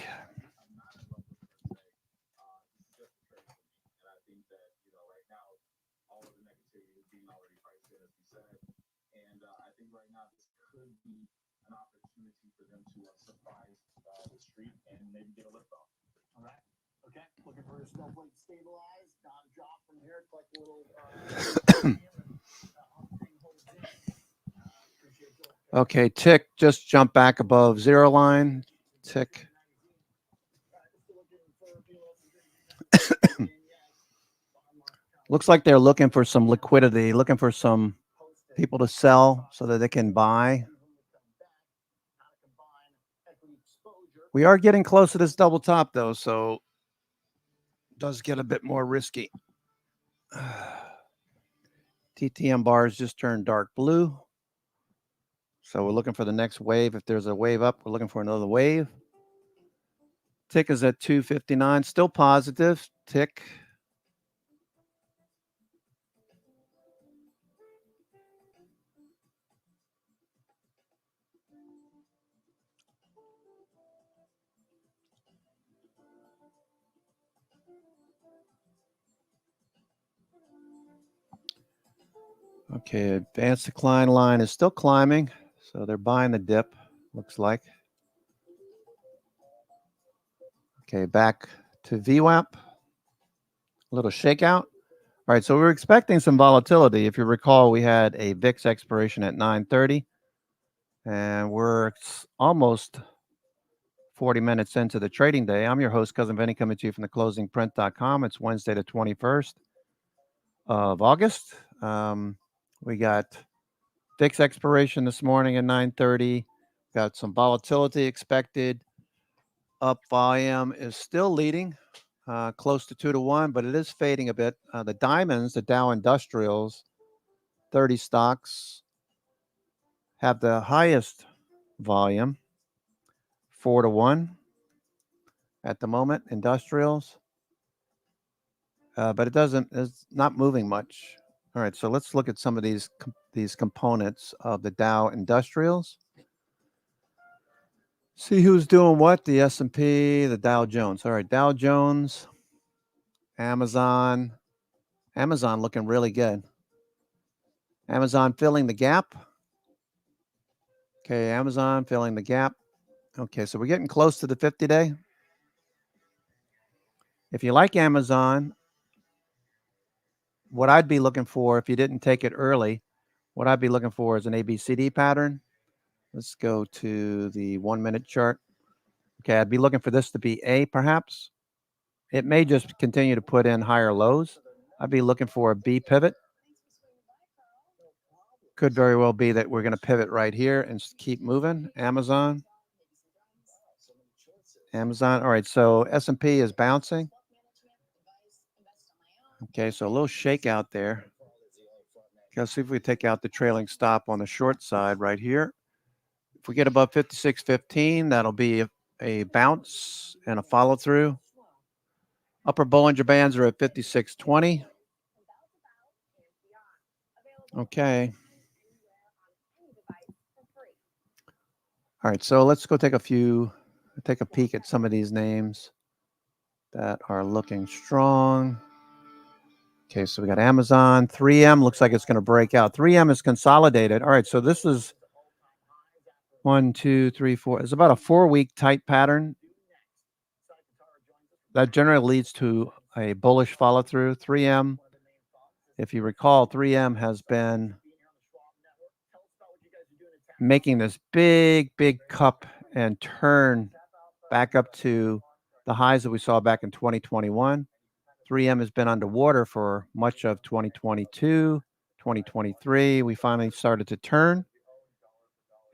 An opportunity for them to surprise the street and maybe get a lift off. All right. Okay. Looking for a snowflake stabilize, not a drop from here. Collect a little. Okay, tick just jumped back above zero line. Tick. Looks like they're looking for some liquidity, looking for some people to sell so that they can buy. We are getting close to this double top though, so it does get a bit more risky. TTM bars just turned dark blue. So we're looking for the next wave. If there's a wave up, we're looking for another wave. Tick is at 259, still positive. Tick. Okay, advanced decline line is still climbing. So they're buying the dip, looks like. Okay, back to VWAP. A little shakeout. All right, so we were expecting some volatility. If you recall, we had a VIX expiration at 9:30, and we're almost 40 minutes into the trading day. I'm your host, Cousin Vinny, coming to you from theclosingprint.com. It's Wednesday, the 21st of August. We got VIX expiration this morning at 9:30. Got some volatility expected. Up volume is still leading. Close to 2-1, but it is fading a bit. The diamonds, the Dow Industrials, 30 stocks have the highest volume, 4-1 at the moment. Industrials, but it's not moving much. All right, so let's look at some of these components of the Dow Industrials. See who's doing what. The S&P, the Dow Jones. All right, Dow Jones, Amazon looking really good. Amazon filling the gap. Okay, Amazon filling the gap. Okay, so we're getting close to the 50-day. If you like Amazon, what I'd be looking for, if you didn't take it early, what I'd be looking for is an ABCD pattern. Let's go to the 1-minute chart. Okay, I'd be looking for this to be A, perhaps. It may just continue to put in higher lows. I'd be looking for a B pivot. Could very well be that we're going to pivot right here and keep moving. Amazon. All right, so S&P is bouncing. Okay, so a little shakeout there. Okay, let's see if we take out the trailing stop on the short side right here. If we get above 56.15, that'll be a bounce and a follow through. Upper Bollinger Bands are at 56.20. Okay. All right, so let's go take a peek at some of these names that are looking strong. Okay, so we got Amazon, 3M looks like it's going to break out. 3M is consolidated. All right, so this is 1, 2, 3, 4. It's about a 4-week tight pattern. That generally leads to a bullish follow through. 3M, if you recall, 3M has been making this big cup and turn back up to the highs that we saw back in 2021. 3M has been underwater for much of 2022, 2023. We finally started to turn,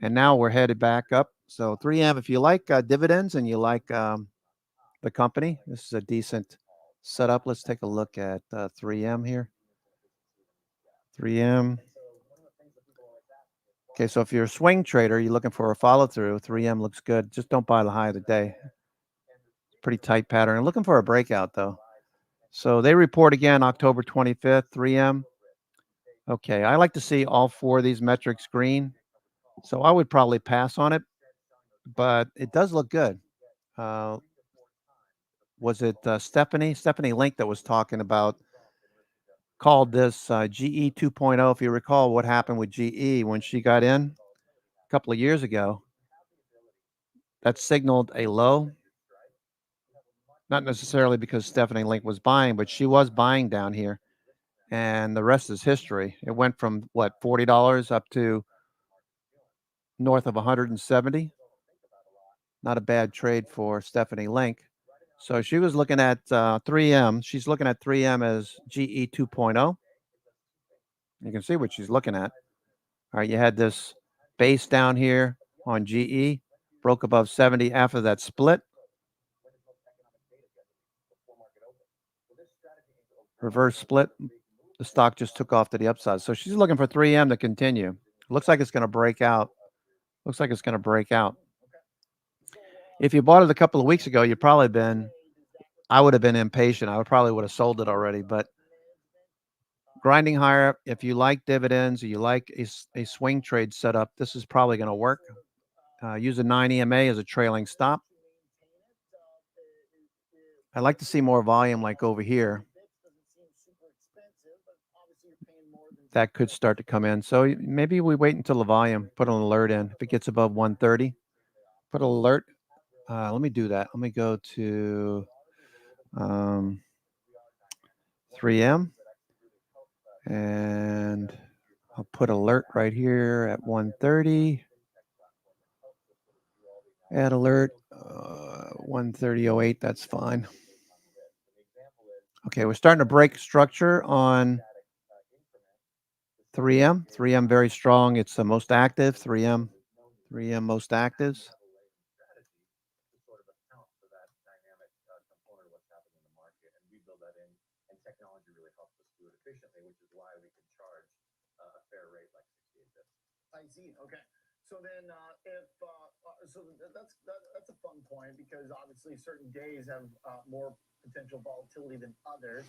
and now we're headed back up. So 3M, if you like dividends and you like the company, this is a decent setup. Let's take a look at 3M here. 3M. Okay, so if you're a swing trader, you're looking for a follow through, 3M looks good. Just don't buy the high of the day. Pretty tight pattern. I'm looking for a breakout though. So they report again October 25th, 3M. Okay, I like to see all 4 of these metrics green. So I would probably pass on it, but it does look good. Was it Stephanie Link that was talking about, called this GE 2.0. If you recall what happened with GE when she got in a couple of years ago, that signaled a low. Not necessarily because Stephanie Link was buying, but she was buying down here. And the rest is history. It went from, what, $40 up to north of 170. Not a bad trade for Stephanie Link. So she was looking at 3M. She's looking at 3M as GE 2.0. You can see what she's looking at. All right, you had this base down here on GE, broke above 70 after that split. Reverse split. The stock just took off to the upside. So she's looking for 3M to continue. Looks like it's going to break out. Looks like it's going to break out. If you bought it a couple of weeks ago, I would have been impatient. I probably would have sold it already, but grinding higher, if you like dividends or you like a swing trade setup, this is probably going to work. Use a 9 EMA as a trailing stop. I'd like to see more volume like over here. That could start to come in. So maybe we wait until the volume, put an alert in. If it gets above 130, put an alert. Let me do that. Let me go to 3M. And I'll put alert right here at 130. Add alert 130.08. That's fine. Okay, we're starting to break structure on 3M. 3M very strong. It's the most active. 3M most actives. I see. Okay. So then, that's a fun point because obviously certain days have more potential volatility than others.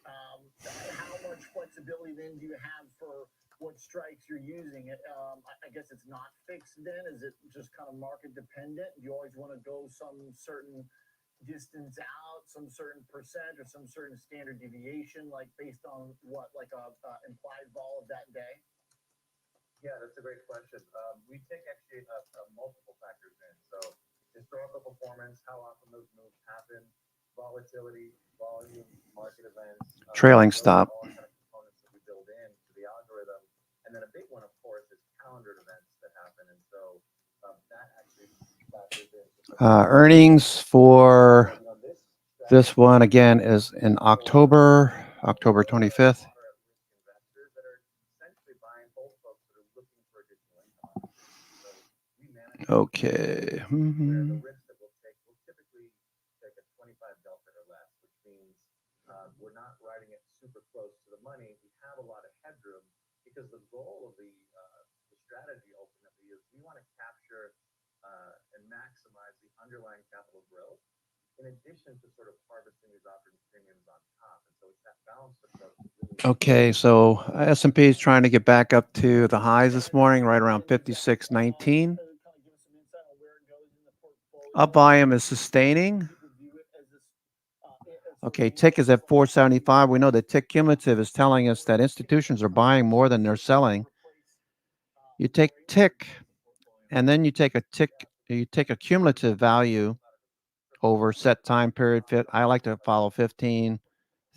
How much flexibility then do you have for what strikes you're using? I guess it's not fixed then. Is it just kind of market dependent? Do you always want to go some certain distance out, some certain percent or some certain standard deviation, like based on what, like a implied vol of that day? Yeah, that's a great question. We take actually multiple factors in. So historical performance, how often those moves happen, volatility, volume, market events. Trailing stop. All kind of components that we build in to the algorithm. And then a big one, of course, is calendared events that happen. And so that actually factors in. Earnings for this one, again, is in October 25th. Okay. Where the risk that we'll take, we'll typically take a 25 delta or less, which means we're not riding it super close to the money. We have a lot of headroom because the goal of the strategy ultimately is we want to capture and maximize the underlying capital growth in addition to sort of harvesting these operating premiums on top. And so it's that balanced approach. Okay, so S&P is trying to get back up to the highs this morning, right around 56.19. Up volume is sustaining. Okay, tick is at 475. We know that tick cumulative is telling us that institutions are buying more than they're selling. You take tick, and then you take a cumulative value over set time period. I like to follow 15,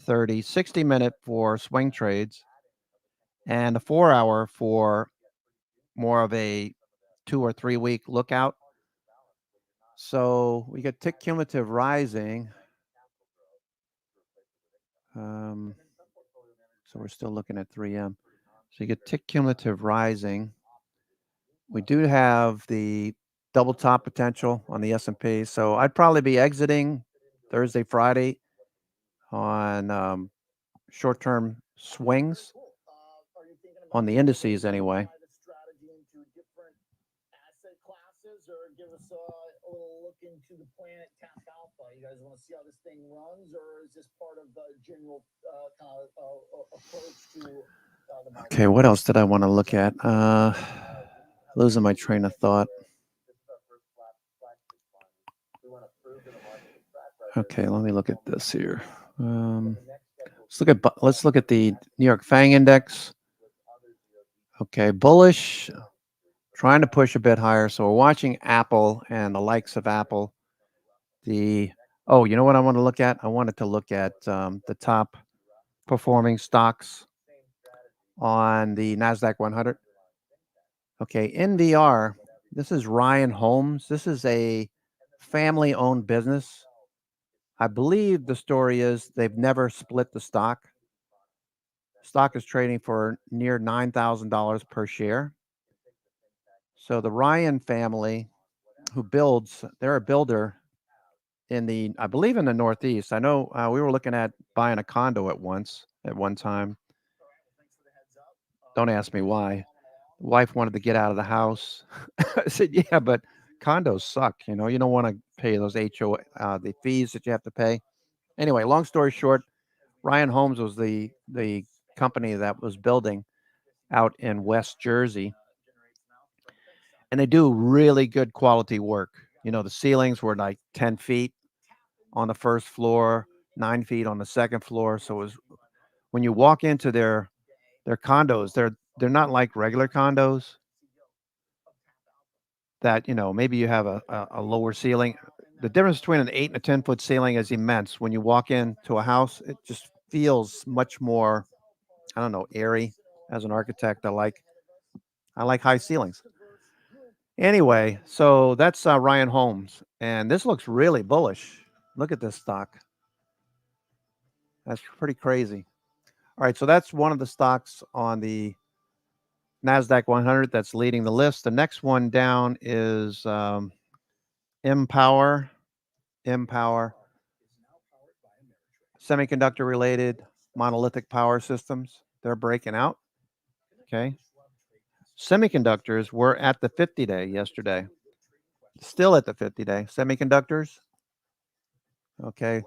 30, 60-minute for swing trades, and a 4-hour for more of a 2 or 3 week lookout. So we get tick cumulative rising. So we're still looking at 3M. So you get tick cumulative rising. We do have the double top potential on the S&P. So I'd probably be exiting Thursday, Friday on short-term swings on the indices anyway. Into the Planet Tap Alpha. You guys want to see how this thing runs, or is this part of the general approach to the market? Okay, what else did I want to look at? Losing my train of thought. Okay, let me look at this here. Let's look at the New York FANG index. Okay, bullish. Trying to push a bit higher. So we're watching Apple and the likes of Apple. You know what I want to look at? I wanted to look at the top performing stocks on the NASDAQ 100. Okay, NVR This is Ryan Holmes. This is a family-owned business. I believe the story is they've never split the stock. Stock is trading for near $9,000 per share. So the Ryan family, who builds, they're a builder I believe in the Northeast. I know we were looking at buying a condo at one time. Don't ask me why. Wife wanted to get out of the house. I said, yeah, but condos suck. You know, you don't want to pay those the fees that you have to pay. Anyway, long story short, Ryan Holmes was the company that was building out in West Jersey, and they do really good quality work. You know, the ceilings were like 10 feet on the first floor, 9 feet on the second floor. So it was when you walk into their condos, they're not like regular condos that, you know, maybe you have a lower ceiling. The difference between an 8 and a 10-foot ceiling is immense. When you walk into a house, it just feels much more, I don't know, airy. As an architect, I like high ceilings. Anyway, so that's Ryan Holmes, and this looks really bullish. Look at this stock. That's pretty crazy. All right, so that's one of the stocks on the NASDAQ 100 that's leading the list. The next one down is Empower. Empower, semiconductor related monolithic power systems. They're breaking out. Okay. Semiconductors were at the 50-day yesterday. Still at the 50-day. Semiconductors. Okay.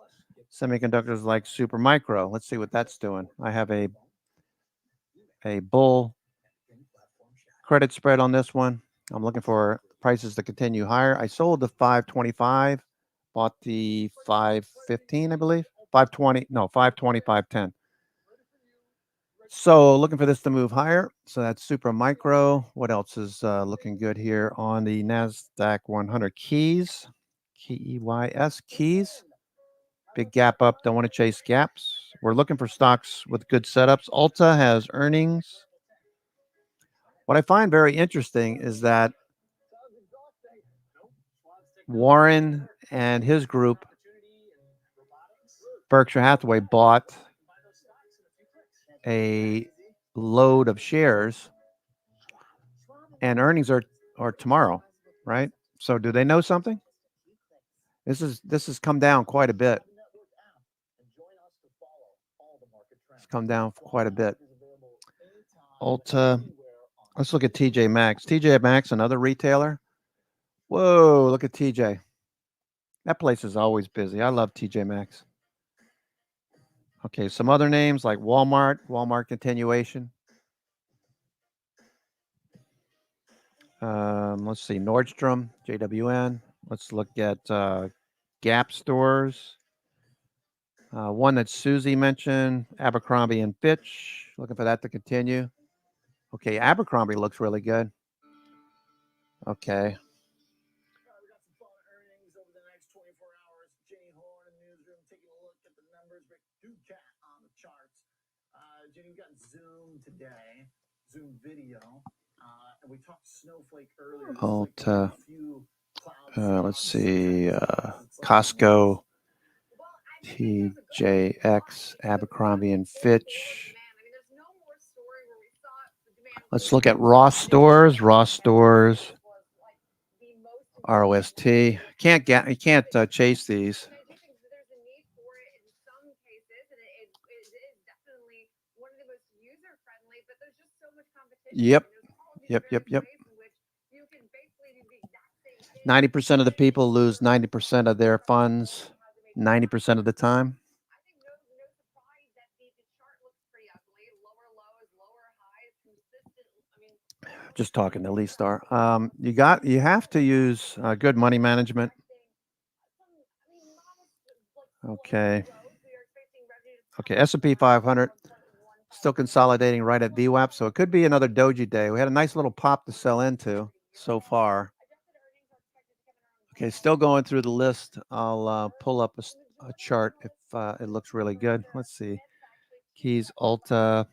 Semiconductors like Supermicro. Let's see what that's doing. I have a bull credit spread on this one. I'm looking for prices to continue higher. I sold the 525, bought the 515, I believe. 520, no, 520, 510. So looking for this to move higher. So that's Supermicro. What else is looking good here on the NASDAQ 100? Keys, Keys, Keys. Big gap up. Don't want to chase gaps. We're looking for stocks with good setups. Ulta has earnings. What I find very interesting is that Warren and his group, Berkshire Hathaway, bought a load of shares, and earnings are tomorrow, right? So do they know something? This has come down quite a bit. It's come down quite a bit. Ulta. Let's look at TJ Maxx. TJ Maxx, another retailer. Whoa, look at TJ. That place is always busy. I love TJ Maxx. Okay, some other names like Walmart, Walmart continuation. Let's see, Nordstrom, JWN. Let's look at Gap stores. One that Susie mentioned, Abercrombie and Fitch. Looking for that to continue. Okay, Abercrombie looks really good. Okay. We got some fun earnings over the next 24 hours. Jenny Horn in the newsroom taking a look at the numbers. Rick Ducat on the charts. Jenny, we got Zoom today, Zoom video, and we talked Snowflake earlier. Ulta. Let's see, Costco, TJX, Abercrombie and Fitch. Let's look at Ross Stores. Ross Stores. ROST. You can't chase these. Yep. 90% of the people lose 90% of their funds 90% of the time. Just talking to Lee Star. You have to use good money management. Okay. S&P 500 still consolidating right at VWAP, so it could be another doji day. We had a nice little pop to sell into so far. Okay, still going through the list. I'll pull up a chart if it looks really good. Let's see. Keys, Ulta,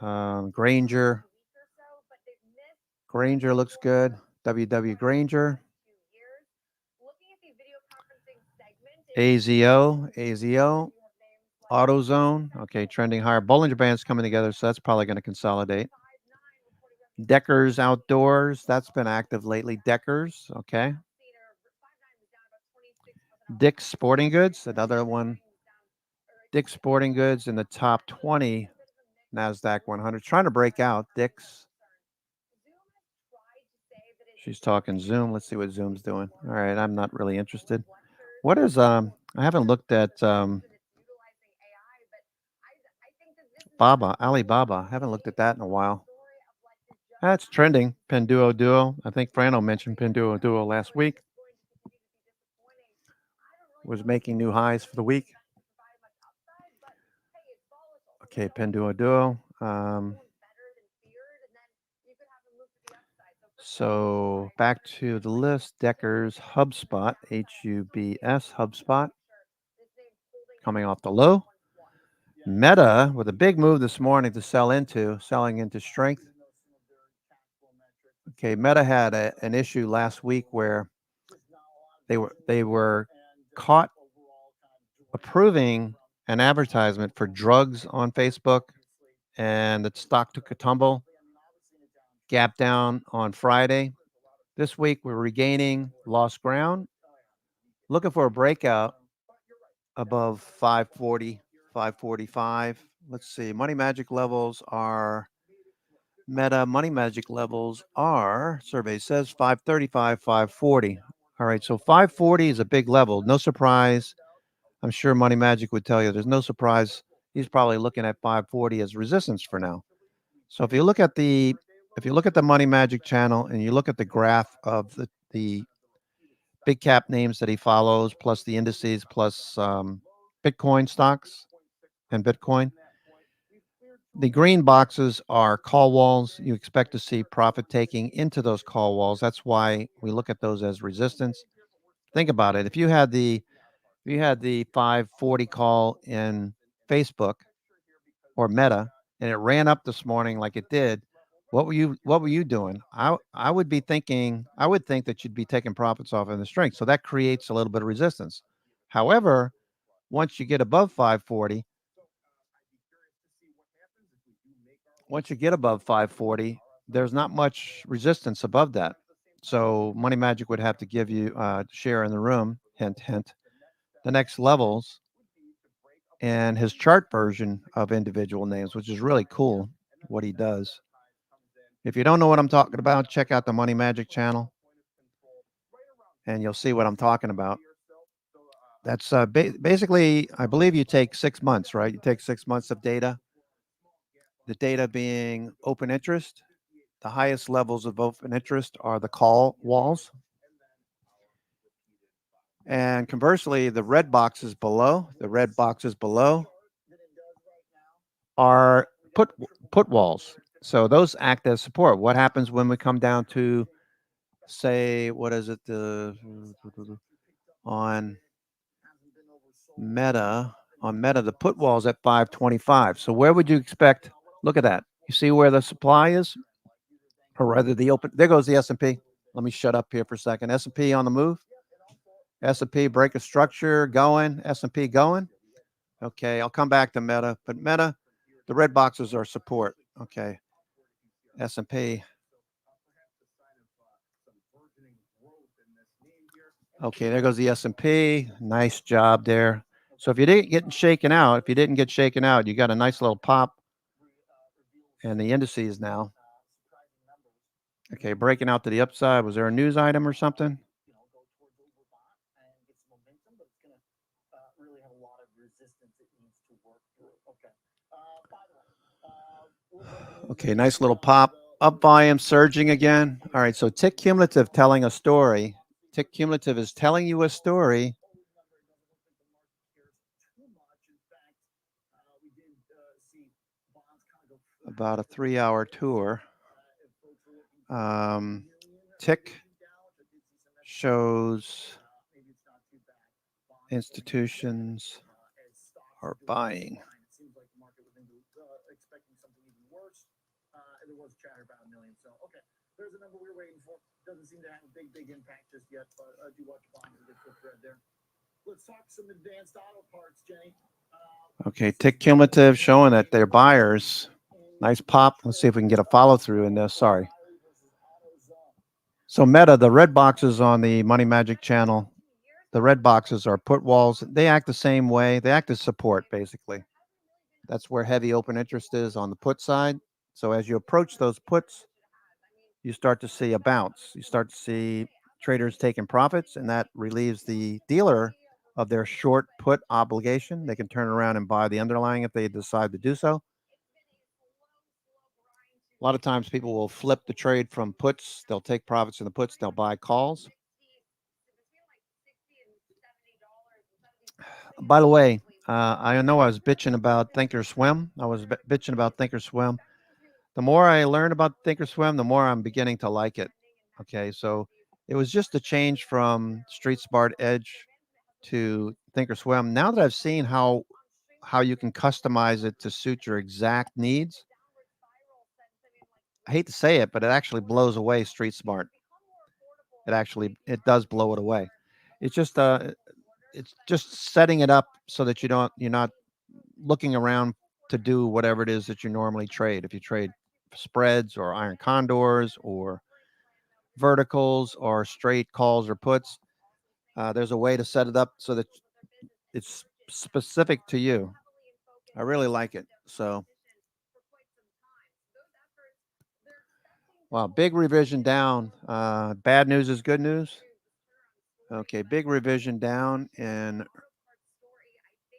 Granger. Granger looks good. WW Granger, 2 years. Looking at the video conferencing segment, AZO, AutoZone. Okay, trending higher. Bollinger Bands coming together, so that's probably going to consolidate. Deckers Outdoors, that's been active lately. Deckers, okay. Dick's Sporting Goods, another one. Dick's Sporting Goods in the top 20 NASDAQ 100. Trying to break out. Dick's. She's talking Zoom. Let's see what Zoom's doing. All right, I'm not really interested. What is I haven't looked at Alibaba. I haven't looked at that in a while. That's trending. Pinduoduo. I think Frano mentioned Pinduoduo last week. Was making new highs for the week. Okay, Pinduoduo. So back to the list. Deckers, HubSpot, HUBS, HubSpot. Coming off the low. Meta with a big move this morning to selling into strength. Okay, Meta had an issue last week where they were caught approving an advertisement for drugs on Facebook, and the stock took a tumble, gap down on Friday. This week we're regaining lost ground, looking for a breakout above 540, 545. Let's see, Money Magic levels are Meta Money Magic levels are, survey says 535, 540. All right, so 540 is a big level. No surprise. I'm sure Money Magic would tell you there's no surprise. He's probably looking at 540 as resistance for now. So if you look at the Money Magic channel and you look at the graph of the big cap names that he follows, plus the indices, plus Bitcoin stocks and Bitcoin, the green boxes are call walls. You expect to see profit taking into those call walls. That's why we look at those as resistance. Think about it. If you had the 540 call in Facebook or Meta and it ran up this morning like it did, what were you doing? I would think that you'd be taking profits off in the strength. So that creates a little bit of resistance. However, once you get above 540, there's not much resistance above that. So Money Magic would have to give you share in the room, hint, hint, the next levels and his chart version of individual names, which is really cool what he does. If you don't know what I'm talking about, check out the Money Magic channel and you'll see what I'm talking about. That's basically, I believe you take 6 months, right? You take 6 months of data. The data being open interest. The highest levels of open interest are the call walls. And conversely, the red boxes below are put walls. So those act as support. What happens when we come down to, say, what is it, on Meta, the put walls at 525. So where would you expect? Look at that. You see where the supply is? Or rather the open, there goes the S&P. Let me shut up here for a second. S&P on the move. S&P break a structure going, S&P going. Okay, I'll come back to Meta, but Meta, the red boxes are support. Okay, S&P. Okay, there goes the S&P. Nice job there. So if you didn't get shaken out, you got a nice little pop. And the indices now. Okay, breaking out to the upside. Was there a news item or something? Okay, nice little pop. Up volume surging again. All right, so Tick Cumulative telling a story. Tick Cumulative is telling you a story. About a 3-hour tour. Tick shows institutions are buying. There was chatter about $1 million. So, okay, there's a number we were waiting for. doesn't seem to have a big impact just yet, but I do watch bonds and get the thread there. Let's talk some advanced auto parts, Jenny. Okay, tick cumulative showing that they're buyers. Nice pop. Let's see if we can get a follow through in this. Sorry. So Meta, the red boxes on the Money Magic channel, the red boxes are put walls. They act the same way. They act as support, basically. That's where heavy open interest is on the put side. So as you approach those puts, you start to see a bounce. You start to see traders taking profits, and that relieves the dealer of their short put obligation. They can turn around and buy the underlying if they decide to do so. A lot of times people will flip the trade from puts. They'll take profits in the puts. They'll buy calls. By the way, I know I was bitching about Thinkorswim. I was bitching about Thinkorswim. The more I learn about Thinkorswim, the more I'm beginning to like it. Okay, so it was just a change from Street Smart Edge to Thinkorswim. Now that I've seen how you can customize it to suit your exact needs, I hate to say it, but it actually blows away Street Smart. It does blow it away. It's just setting it up so that you're not looking around to do whatever it is that you normally trade. If you trade spreads or iron condors or verticals or straight calls or puts, there's a way to set it up so that it's specific to you. I really like it. So, wow, big revision down. Bad news is good news. Okay, big revision down, and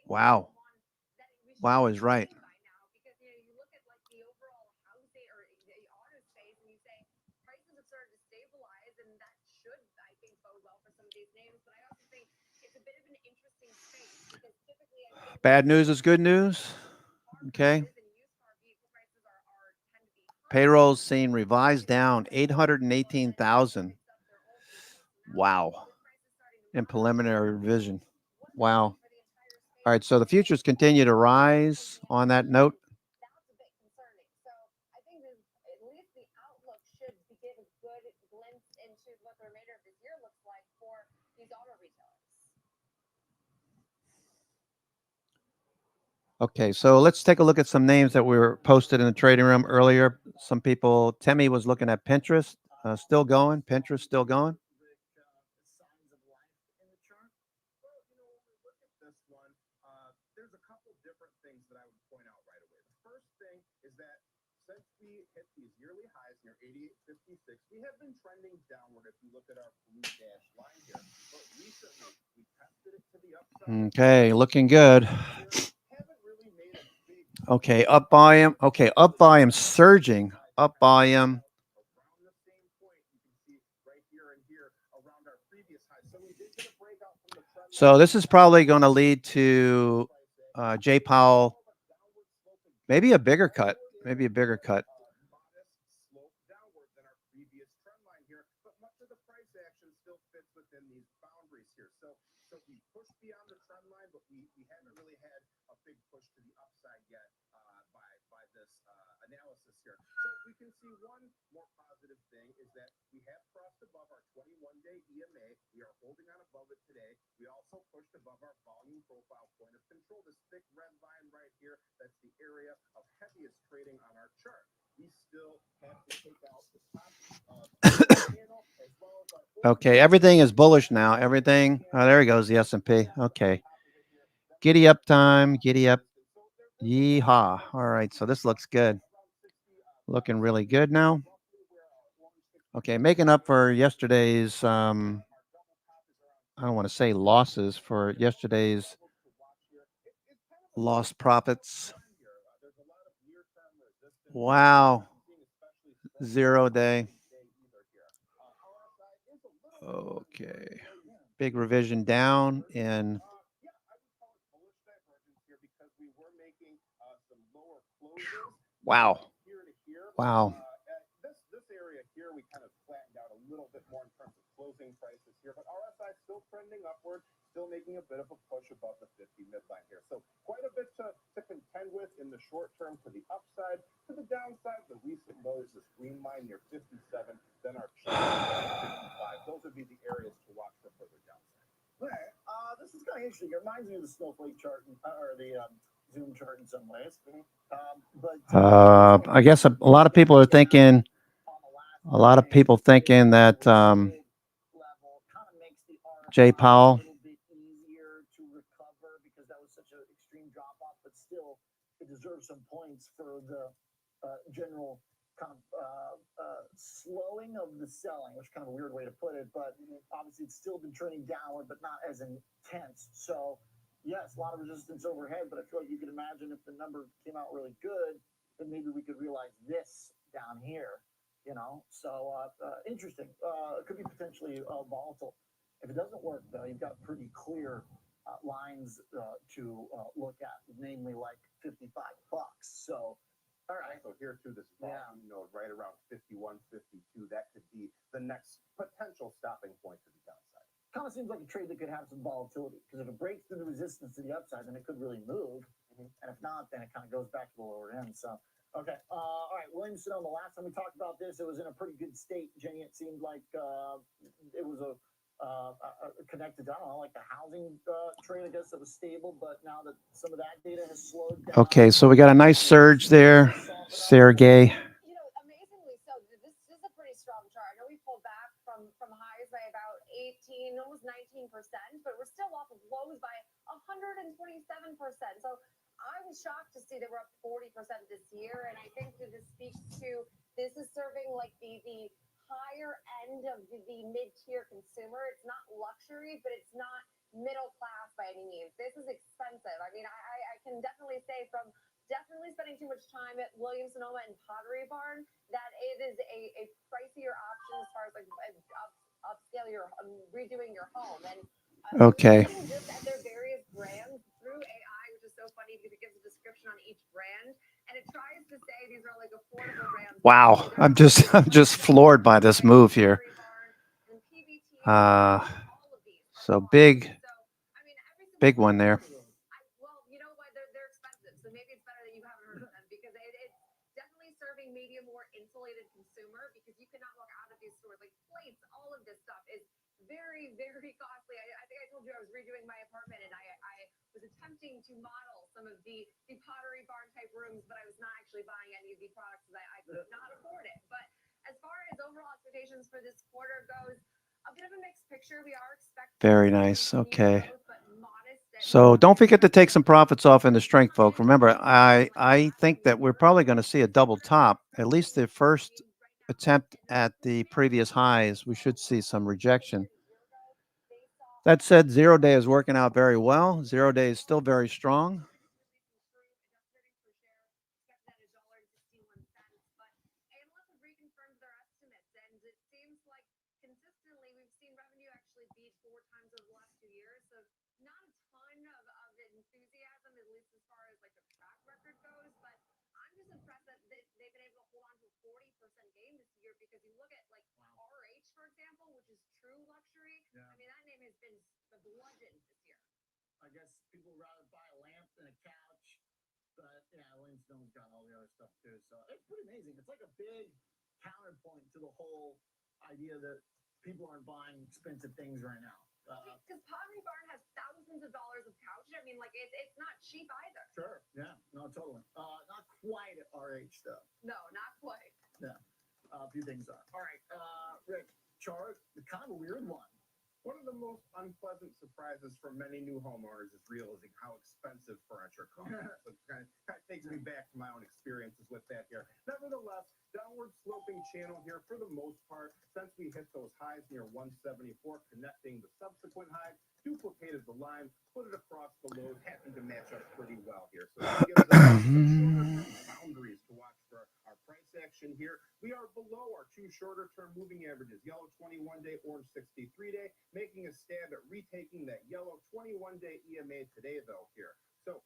wow. Wow is right. Bad news is good news. Okay. Payrolls seen revised down 818,000. Wow. In preliminary revision. Wow. All right. So the futures continue to rise on that note. Okay, so let's take a look at some names that were posted in the trading room earlier. Some people, Temi was looking at Pinterest, still going. Pinterest still going. Signs of life in the chart. Well, when we look at this one, there's a couple different things that I would point out right away. The first thing is that since we hit these yearly highs near 88.56, we have been trending downward if you look at our blue dash line here. But recently, we tested it to the upside. Okay, looking good. Okay, up volume. Okay, up volume surging. Up volume. So this is probably going to lead to Jay Powell, maybe a bigger cut. Maybe a bigger cut. So we pushed beyond the trend line, but we haven't really had a big push to the upside yet by this analysis here. So we can see one more positive thing is that we have crossed above our 21-day EMA. We are holding on above it today. We also pushed above our volume profile point of control, this thick red line right here. That's the area of heaviest trading on our chart. We still have to take out the top of the channel as well as our Okay, everything is bullish now. Everything. Oh, there he goes, the S&P. Okay. Giddy up time. Giddy up. Yeehaw. All right, so this looks good. Looking really good now. Okay, making up for yesterday's, I don't want to say losses, for yesterday's lost profits. Wow. 0 day. Okay. Big revision down in. Wow. Wow. This area here, we kind of flattened out a little bit more in terms of closing prices here, but RSI still trending upward, still making a bit of a push above the 50 midline here. So quite a bit to contend with in the short term to the upside. To the downside, the recent lows, this green line near 57, then our chart at 55. Those would be the areas to watch for further downside. Okay, this is kind of interesting. It reminds me of the snowflake chart or the Zoom chart in some ways. I guess a lot of people are thinking. A lot of people thinking that Jay Powell. Easier to recover because that was such an extreme drop off, but still it deserves some points for the general kind of slowing of the selling, which is kind of a weird way to put it, but obviously it's still been trending downward, but not as intense. So yes, a lot of resistance overhead, but I feel like you could imagine if the number came out really good, then maybe we could realize this down here, you know? So interesting. It could be potentially volatile. If it doesn't work, though, you've got pretty clear lines to look at, namely like $55. So, all right. So here too, this volume node right around 51, 52, that could be the next potential stopping point to the downside. Kind of seems like a trade that could have some volatility because if it breaks through the resistance to the upside, then it could really move. And if not, then it kind of goes back to the lower end. So, okay. All right. Williams-Sonoma, last time we talked about this, it was in a pretty good state, Jenny. It seemed like it was connected to, I don't know, like the housing trade, I guess it was stable, but now that some of that data has slowed down. Okay, so we got a nice surge there, Sergey. You know, amazingly so. This is a pretty strong chart. I know we pulled back from highs by about 18, almost 19%, but we're still off of lows by 127%. So I was shocked to see that we're up 40% this year, and I think that this speaks to this is serving like the higher end of the mid-tier consumer. It's not luxury, but it's not middle class by any means. This is expensive. I mean, I can definitely say from definitely spending too much time at Williams-Sonoma and Pottery Barn that it is a pricier option as far as like upscale your redoing your home. And okay. Just at their various brands through AI, which is so funny because it gives a description on each brand. And it tries to say these are like affordable brands. Wow, I'm just floored by this move here. So big one there. Well, you know what? They're expensive, so maybe it's better that you haven't heard of them because it's definitely serving maybe a more insulated consumer because you cannot walk out of these stores like plates. All of this stuff is very, very costly. I think I told you I was redoing my apartment and I was attempting to model some of the Pottery Barn type rooms, but I was not actually buying any of the products because I could not afford it. But as far as overall expectations for this quarter goes, a bit of a mixed picture. We are expecting very nice. Okay. So don't forget to take some profits off in the strength, folks. Remember, I think that we're probably going to see a double top. At least the first attempt at the previous highs, we should see some rejection. That said, 0 day is working out very well. 0 day is still very strong. Because you look at like RH, for example, which is true luxury. Yeah. I mean, that name has been the bludgeon this year. I guess people would rather buy a lamp than a couch, but yeah, Williams-Sonoma's got all the other stuff too. So it's pretty amazing. It's like a big counterpoint to the whole idea that people aren't buying expensive things right now. Because Pottery Barn has thousands of dollars of couches. I mean, like it's not cheap either. Sure. Yeah. No, totally. Not quite at RH though. No, not quite. Yeah. A few things are. All right, Rick, chart, kind of a weird one. One of the most unpleasant surprises for many new homeowners is realizing how expensive furniture costs. So it kind of takes me back to my own experiences with that here. Nevertheless, downward sloping channel here for the most part since we hit those highs near 174, connecting the subsequent highs, duplicated the line, put it across the lows, happened to match up pretty well here. So that gives us some boundaries to watch for our price action here. We are below our two shorter term moving averages, yellow 21-day, orange 63-day, making a stab at retaking that yellow 21-day EMA today though here. So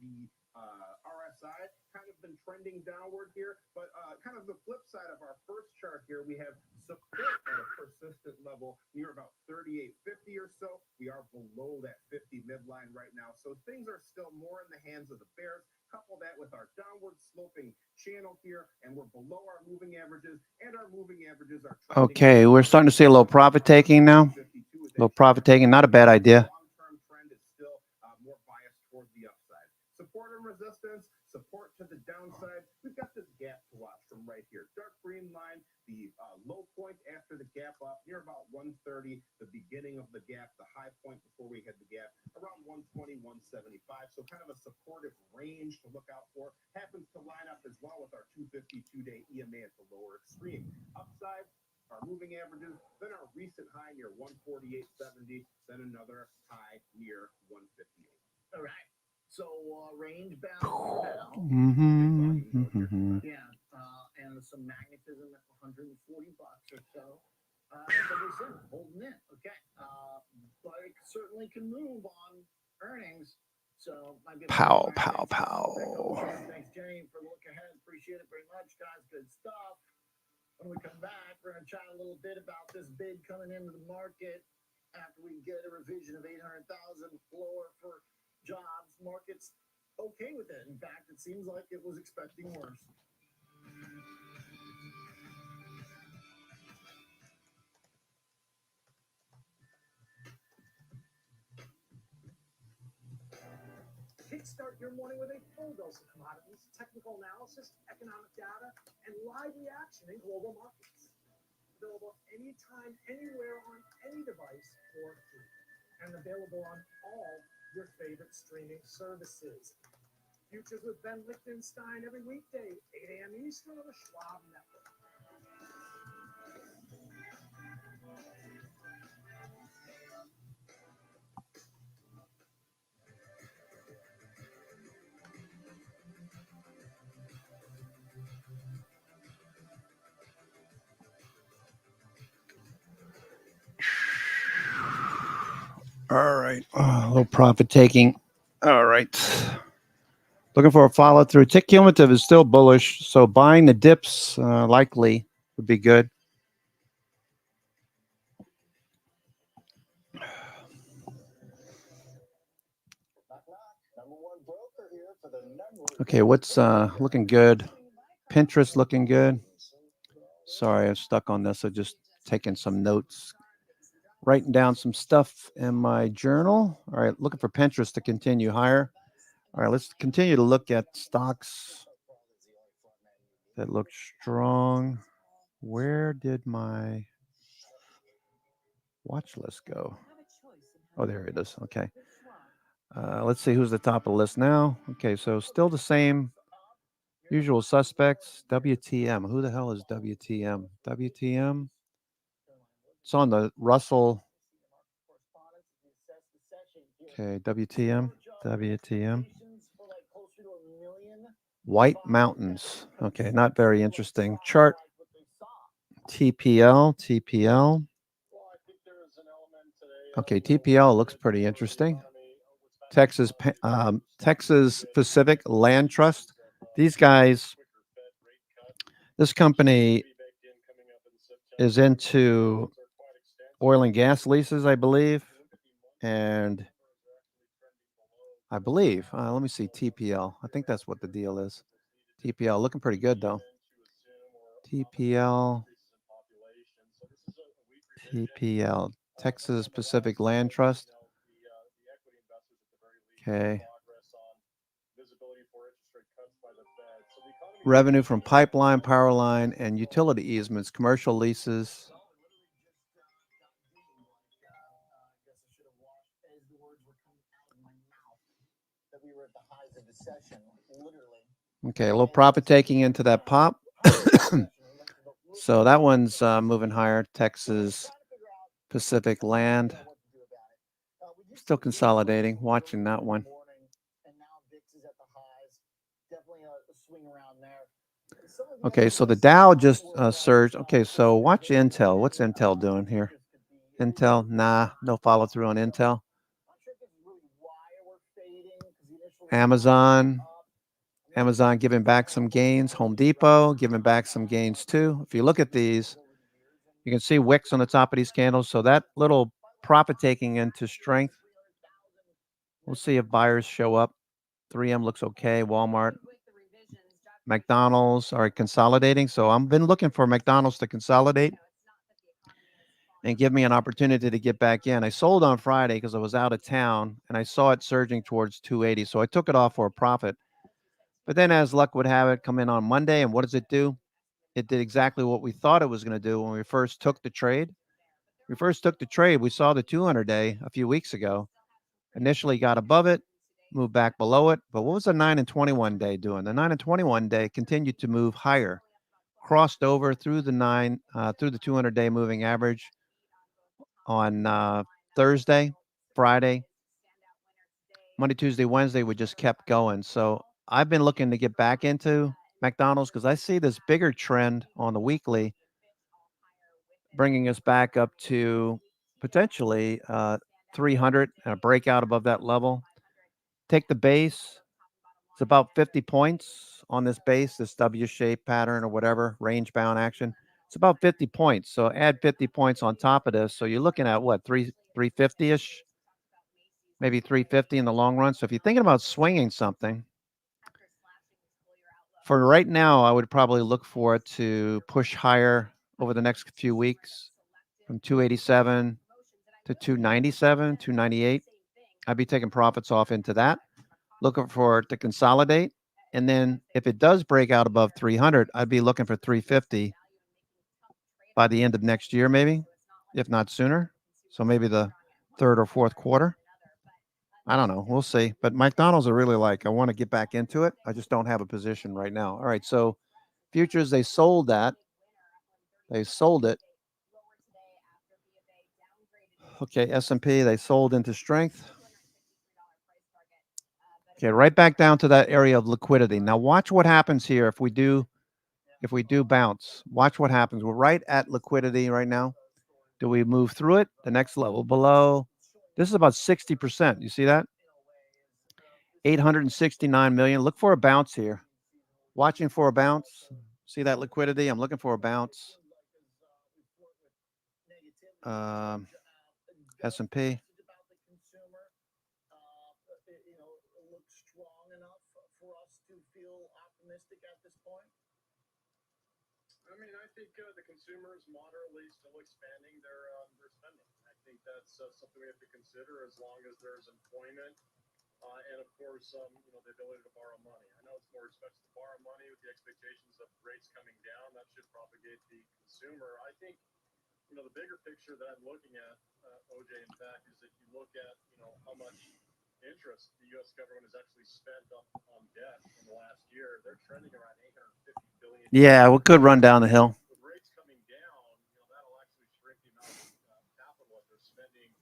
the RSI kind of been trending downward here, but kind of the flip side of our first chart here, we have support at a persistent level near about 38.50 or so. We are below that 50 midline right now, so things are still more in the hands of the bears. Couple that with our downward sloping channel here, and we're below our moving averages, and our moving averages are Okay, we're starting to see a little profit taking now. A little profit taking, not a bad idea. Long-term trend is still more biased toward the upside. Support and resistance, support to the downside. We've got this gap to watch from right here. Dark green line, the low point after the gap up near about 130, the beginning of the gap, the high point before we hit the gap around 120, 175. So kind of a supportive range to look out for. Happens to line up as well with our 252-day EMA at the lower extreme. Upside, our moving averages, then our recent high near 148.70, then another high near 158. All right. So range bound for now. Yeah. And some magnetism at 140 bucks or so. But we're holding in. Okay. But it certainly can move on earnings. So might be Pow. Thanks, Jenny, for the look ahead. Appreciate it very much, guys. Good stuff. When we come back, we're going to chat a little bit about this bid coming into the market after we get a revision of 800,000 floor for jobs. Market's okay with it. In fact, it seems like it was expecting worse. Kickstart your morning with a full dose of commodities, technical analysis, economic data, and live reaction in global markets. Available anytime, anywhere, on any device for free. And available on all your favorite streaming services. Futures with Ben Lichtenstein every weekday, 8 a.m. Eastern on the Schwab Network. All right. A little profit taking. All right. Looking for a follow through. Tick cumulative is still bullish, so buying the dips likely would be good. Okay, what's looking good? Pinterest looking good. Sorry, I'm stuck on this. I'm just taking some notes, writing down some stuff in my journal. All right, looking for Pinterest to continue higher. All right, let's continue to look at stocks that look strong. Where did my watch list go? Oh, there it is. Okay. Let's see who's the top of the list now. Okay, so still the same usual suspects. WTM. Who the hell is WTM? WTM. It's on the Russell. Okay, WTM. WTM. White Mountains. Okay, not very interesting. Chart. TPL. Okay, TPL looks pretty interesting. Texas Pacific Land Trust. These guys, this company is into oil and gas leases, I believe. And I believe, let me see, TPL. I think that's what the deal is. TPL looking pretty good, though. TPL, Texas Pacific Land Trust. Okay. Revenue from pipeline, power line, and utility easements, commercial leases. Okay, a little profit taking into that pop. So that one's moving higher. Texas Pacific Land. Still consolidating, watching that one. Okay, so the Dow just surged. Okay, so watch Intel. What's Intel doing here? Intel, nah, no follow through on Intel. Amazon giving back some gains. Home Depot giving back some gains too. If you look at these, you can see wicks on the top of these candles. So that little profit taking into strength. We'll see if buyers show up. 3M looks okay. Walmart, McDonald's are consolidating. So I've been looking for McDonald's to consolidate and give me an opportunity to get back in. I sold on Friday because I was out of town and I saw it surging towards 280. So I took it off for a profit. But then as luck would have it, come in on Monday. And what does it do? It did exactly what we thought it was going to do when we first took the trade. We saw the 200-day a few weeks ago. Initially got above it, moved back below it. But what was the 9 and 21 day doing? The 9 and 21 day continued to move higher, crossed over through the 200-day moving average on Thursday, Friday, Monday, Tuesday, Wednesday. We just kept going. So I've been looking to get back into McDonald's because I see this bigger trend on the weekly bringing us back up to potentially 300 and a breakout above that level. Take the base. It's about 50 points on this base, this W-shaped pattern or whatever, range-bound action. It's about 50 points. So add 50 points on top of this. So you're looking at what, 350-ish? Maybe 350 in the long run. So if you're thinking about swinging something, for right now, I would probably look for it to push higher over the next few weeks from 287 to 297, 298. I'd be taking profits off into that, looking for it to consolidate. And then if it does break out above 300, I'd be looking for 350 by the end of next year, maybe, if not sooner. So maybe the third or fourth quarter. I don't know. We'll see. But McDonald's I really like. I want to get back into it. I just don't have a position right now. All right. So futures, they sold that. They sold it. Okay. S&P, they sold into strength. Okay. Right back down to that area of liquidity. Now watch what happens here if we do bounce. Watch what happens. We're right at liquidity right now. Do we move through it? The next level below. This is about 60%. You see that? 869 million. Look for a bounce here. Watching for a bounce. See that liquidity? I'm looking for a bounce. S&P. I mean, I think the consumer is moderately still expanding their spending. I think that's something we have to consider as long as there's employment and, of course, the ability to borrow money. I know it's more expensive to borrow money with the expectations of rates coming down. That should propagate the consumer. I think, the bigger picture that I'm looking at, OJ, in fact, is that you look at, how much interest the U.S. government has actually spent on debt in the last year. They're trending around $850 billion. Yeah, we could run down the hill. With rates coming down, that'll actually shrink the amount of capital that they're spending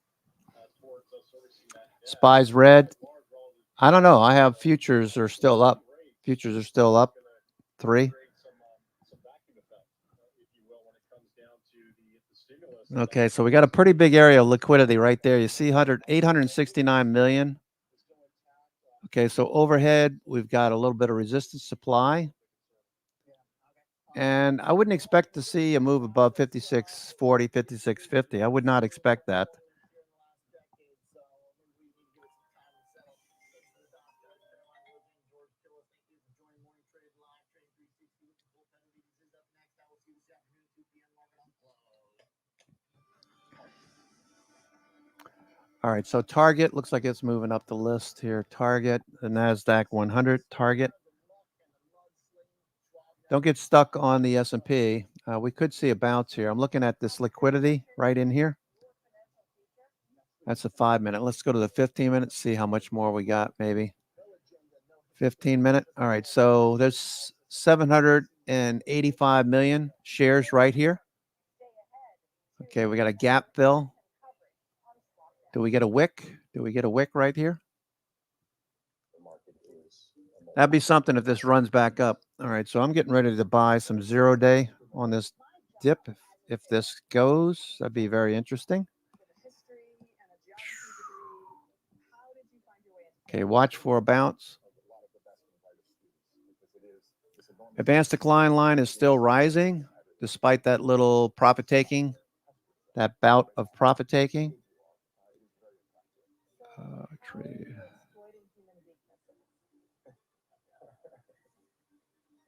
towards servicing that debt. SPY's red. I don't know. I have futures are still up. 3. Okay, so we got a pretty big area of liquidity right there. You see 869 million. Okay, so overhead, we've got a little bit of resistance supply. And I wouldn't expect to see a move above 5640, 5650. I would not expect that. All right, so Target looks like it's moving up the list here. Target, the NASDAQ 100, Target. Don't get stuck on the S&P. We could see a bounce here. I'm looking at this liquidity right in here. That's a 5-minute. Let's go to the 15-minute, see how much more we got, maybe. 15-minute. All right, so there's 785 million shares right here. Okay, we got a gap fill. Do we get a wick? Do we get a wick right here? That'd be something if this runs back up. All right, so I'm getting ready to buy some 0-day on this dip. If this goes, that'd be very interesting. Okay, watch for a bounce. Advanced decline line is still rising despite that little profit taking, that bout of profit taking. Trade.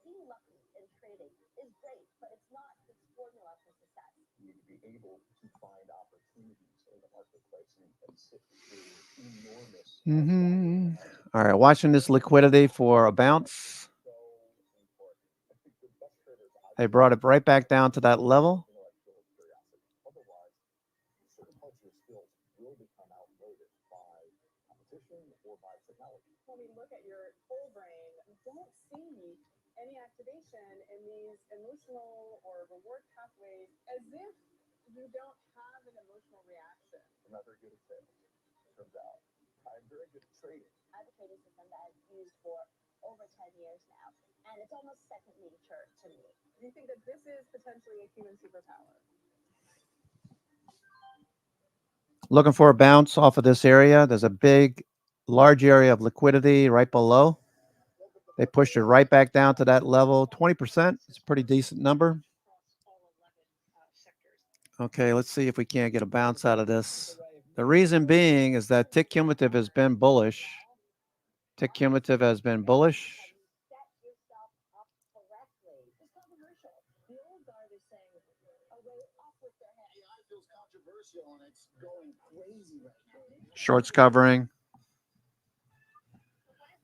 Being lucky in trading is great, but it's not the formula for success. You need to be able to find opportunities in the marketplace and sit through enormous. All right, watching this liquidity for a bounce. They brought it right back down to that level. Otherwise, certain parts of your skills will become outmoded by competition or by technology. When we look at your whole brain, we don't see any activation in these emotional or reward pathways as if you don't have an emotional reaction. I'm not very good at sales, it turns out. I'm very good at trading. I have a trading system that I've used for over 10 years now, and it's almost second nature to me. Do you think that this is potentially a human superpower? Looking for a bounce off of this area. There's a big, large area of liquidity right below. They pushed it right back down to that level. 20%. It's a pretty decent number. Okay, let's see if we can't get a bounce out of this. The reason being is that tick cumulative has been bullish. Tick cumulative has been bullish. Set yourself up correctly. It's controversial. The old guard is saying, away off with their head. AI feels controversial and it's going crazy right now. Shorts covering.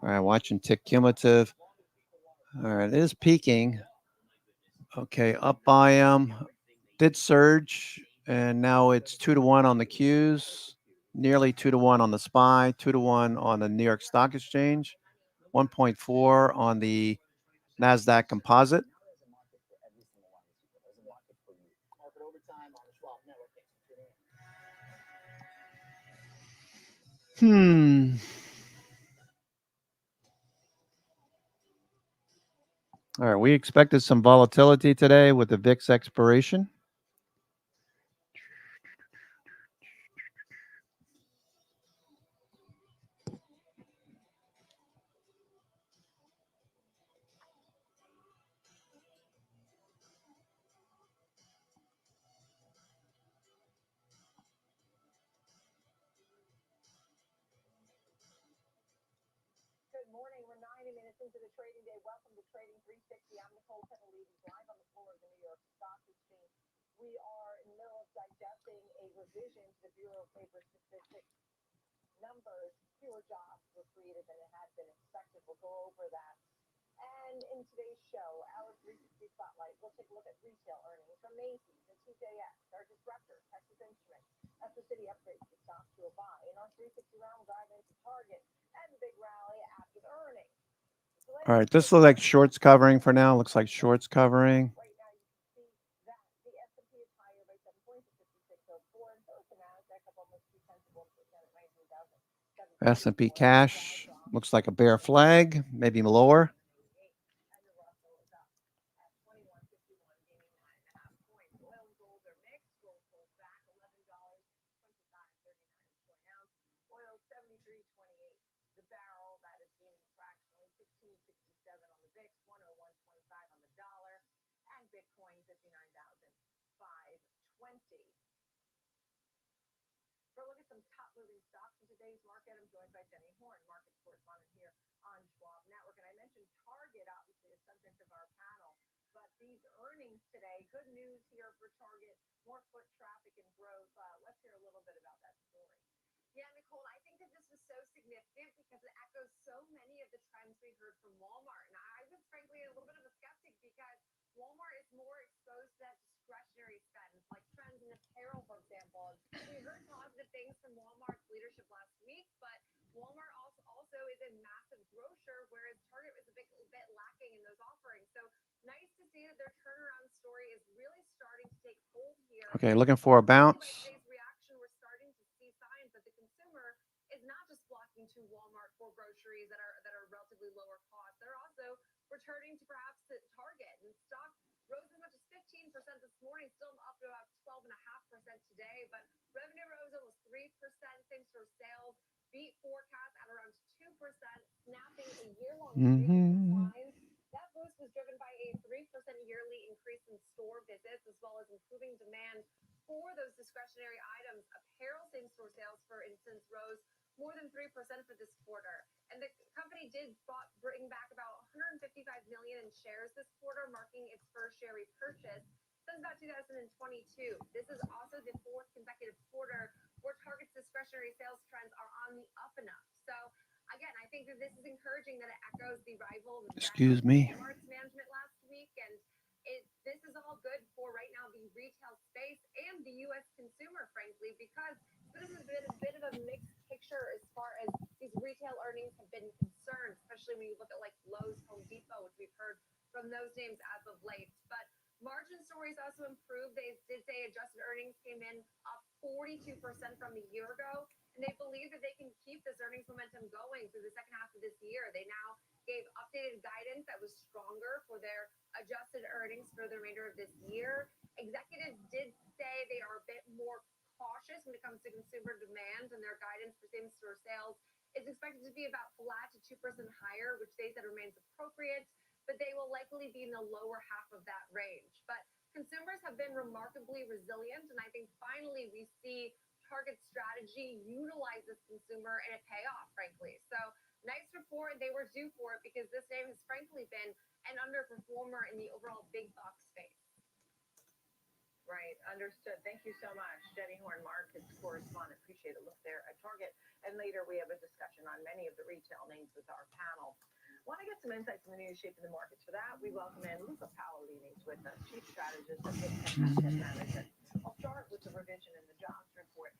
All right, watching tick cumulative. All right, it is peaking. Okay, up by did surge, and now it's 2-1 on the Qs, nearly 2-1 on the SPY, 2-1 on the New York Stock Exchange, 1.4 on the NASDAQ Composite. All right, we expected some volatility today with the VIX expiration. Good morning. We're 90 minutes into the trading day. Welcome to Trading 360. I'm Nicole Petalini, live on the floor of the New York Stock Exchange. We are in the middle of digesting a revision to the Bureau of Labor Statistics numbers. Fewer jobs were created than it had been expected. We'll go over that. And in today's show, our 360 Spotlight, we'll take a look at retail earnings from Macy's and TJX, our disruptor, Texas Instruments, as the city upgrades the stock to a buy. In our 360 round, we'll dive into Target and the big rally after the earnings. All right, this looks like shorts covering for now. Looks like shorts covering. Right now, you can see that the S&P is higher by 7 points at 5604, and so is the NASDAQ up almost 0.2% at 19,000. S&P cash looks like a bear flag, maybe lower. And the Russell is up at 2151, gaining 9.5 points. Oil and gold are mixed. Gold pulls back $11, 25.39 per ounce. Oil 73.28. The barrel that is gaining fractionally 16.67 on the VIX, 101.25 on the dollar, and Bitcoin 59,520. For a look at some top moving stocks in today's market, I'm joined by Jenny Horn, markets correspondent here on Schwab Network. And I mentioned Target, obviously, the subject of our panel. But these earnings today, good news here for Target, more foot traffic and growth. Let's hear a little bit about that story. Yeah, Nicole, I think that this was so significant because it echoes so many of the trends we heard from Walmart. And I was frankly a little bit of a skeptic because Walmart is more exposed to that discretionary spend, like trends in apparel, for example. And we heard positive things from Walmart's leadership last week, but Walmart also is a massive grocer, whereas Target was a bit lacking in those offerings. So nice to see that their turnaround story is really starting to take hold here. Okay, looking for a bounce. By today's reaction, we're starting to see signs that the consumer is not just flocking to Walmart for groceries that are relatively lower cost. They're also returning to perhaps the Target. And stock rose as much as 15% this morning, still up to about 12.5% today. But revenue rose almost 3%. Same-store sales beat forecast at around 2%, snapping a year-long streak of declines. That boost was driven by a 3% yearly increase in store visits, as well as improving demand for those discretionary items. Apparel same-store sales, for instance, rose more than 3% for this quarter. And the company did bring back about 155 million in shares this quarter, marking its first share repurchase since about 2022. This is also the fourth consecutive quarter where Target's discretionary sales trends are on the up and up. So again, I think that this is encouraging that it echoes the rival Excuse me. Walmart's management last week, and this is all good for right now the retail space and the U.S. consumer, frankly, because this has been a bit of a mixed picture as far as these retail earnings have been concerned, especially when you look at like Lowe's, Home Depot, which we've heard from those names as of late. But margin stories also improved. They did say adjusted earnings came in up 42% from a year ago, and they believe that they can keep this earnings momentum going through the second half of this year. They now gave updated guidance that was stronger for their adjusted earnings for the remainder of this year. Executives did say they are a bit more cautious when it comes to consumer demand, and their guidance for same-store sales is expected to be about flat to 2% higher, which they said remains appropriate, but they will likely be in the lower half of that range. But consumers have been remarkably resilient, and I think finally we see Target's strategy utilize this consumer and it pay off, frankly. So nice report. They were due for it because this name has frankly been an underperformer in the overall big box space. Right, understood. Thank you so much, Jenny Horn, markets correspondent. Appreciate a look there at Target. And later we have a discussion on many of the retail names with our panel. Want to get some insights on the news shaping the markets? For that, we welcome in Luca Paolini with us, Chief Strategist at Big Asset Management. I'll start with the revision in the jobs report.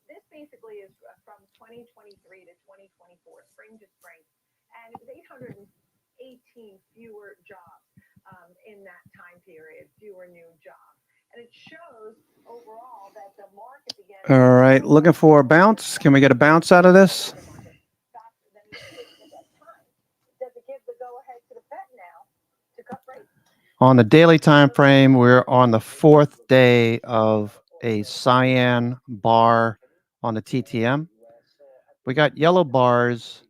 This basically is from 2023 to 2024, spring to spring, and it was 818 fewer jobs in that time period, fewer new jobs. And it shows overall that the market began. All right, looking for a bounce. Can we get a bounce out of this? Does it give the go-ahead to the Fed now to cut rates? On the daily time frame, we're on the fourth day of a cyan bar on the TTM. We got yellow bars.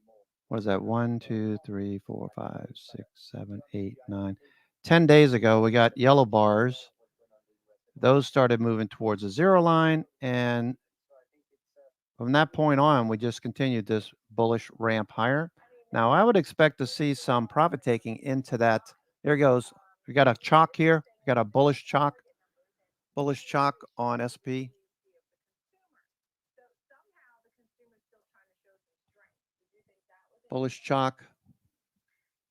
What is that? 1, 2, 3, 4, 5, 6, 7, 8, 9. 10 days ago, we got yellow bars. Those started moving towards the zero line, and from that point on, we just continued this bullish ramp higher. Now, I would expect to see some profit taking into that. There it goes. We got a chalk here. We got a bullish chalk on SP. Bullish chalk.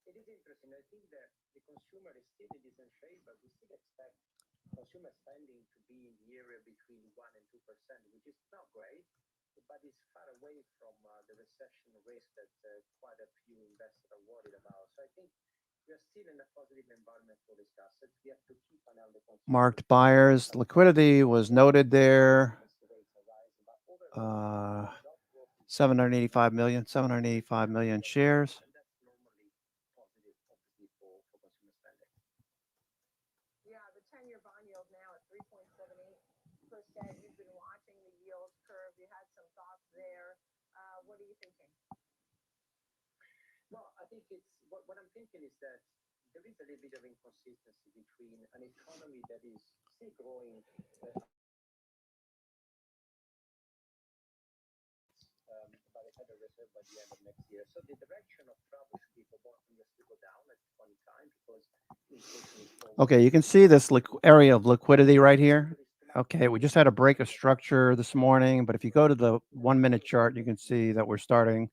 It is interesting. I think that the consumer is still in decent shape, but we still expect consumer spending to be in the area between 1% and 2%, which is not great, but it's far away from the recession risk that quite a few investors are worried about. So I think we are still in a positive environment for these assets. We have to keep an eye on the consumer. Marked buyers. Liquidity was noted there. 785 million shares. Yeah, the 10-year bond yield now at 3.78%. You've been watching the yield curve. You had some thoughts there. What are you thinking? Well, I think it's what I'm thinking is that there is a little bit of inconsistency between an economy that is still growing by the Federal Reserve by the end of next year. So the direction of travel should be for bond yields to go down at this point in time because inflation is falling. Okay, you can see this area of liquidity right here. Okay, we just had a break of structure this morning, but if you go to the 1-minute chart, you can see that we're starting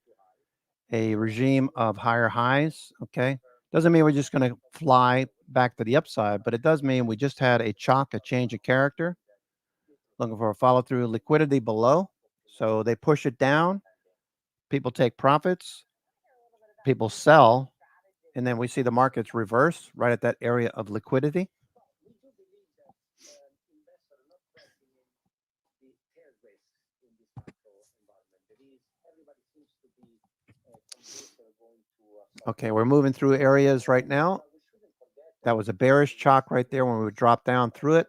a regime of higher highs. Okay, doesn't mean we're just going to fly back to the upside, but it does mean we just had a change of character. Looking for a follow through. Liquidity below, so they push it down. People take profits, people sell, and then we see the markets reverse right at that area of liquidity. We do believe that investors are not pricing in the tail risk in this macro environment. That is, everybody seems to be convinced they're going to. Okay, we're moving through areas right now. That was a bearish chalk right there when we would drop down through it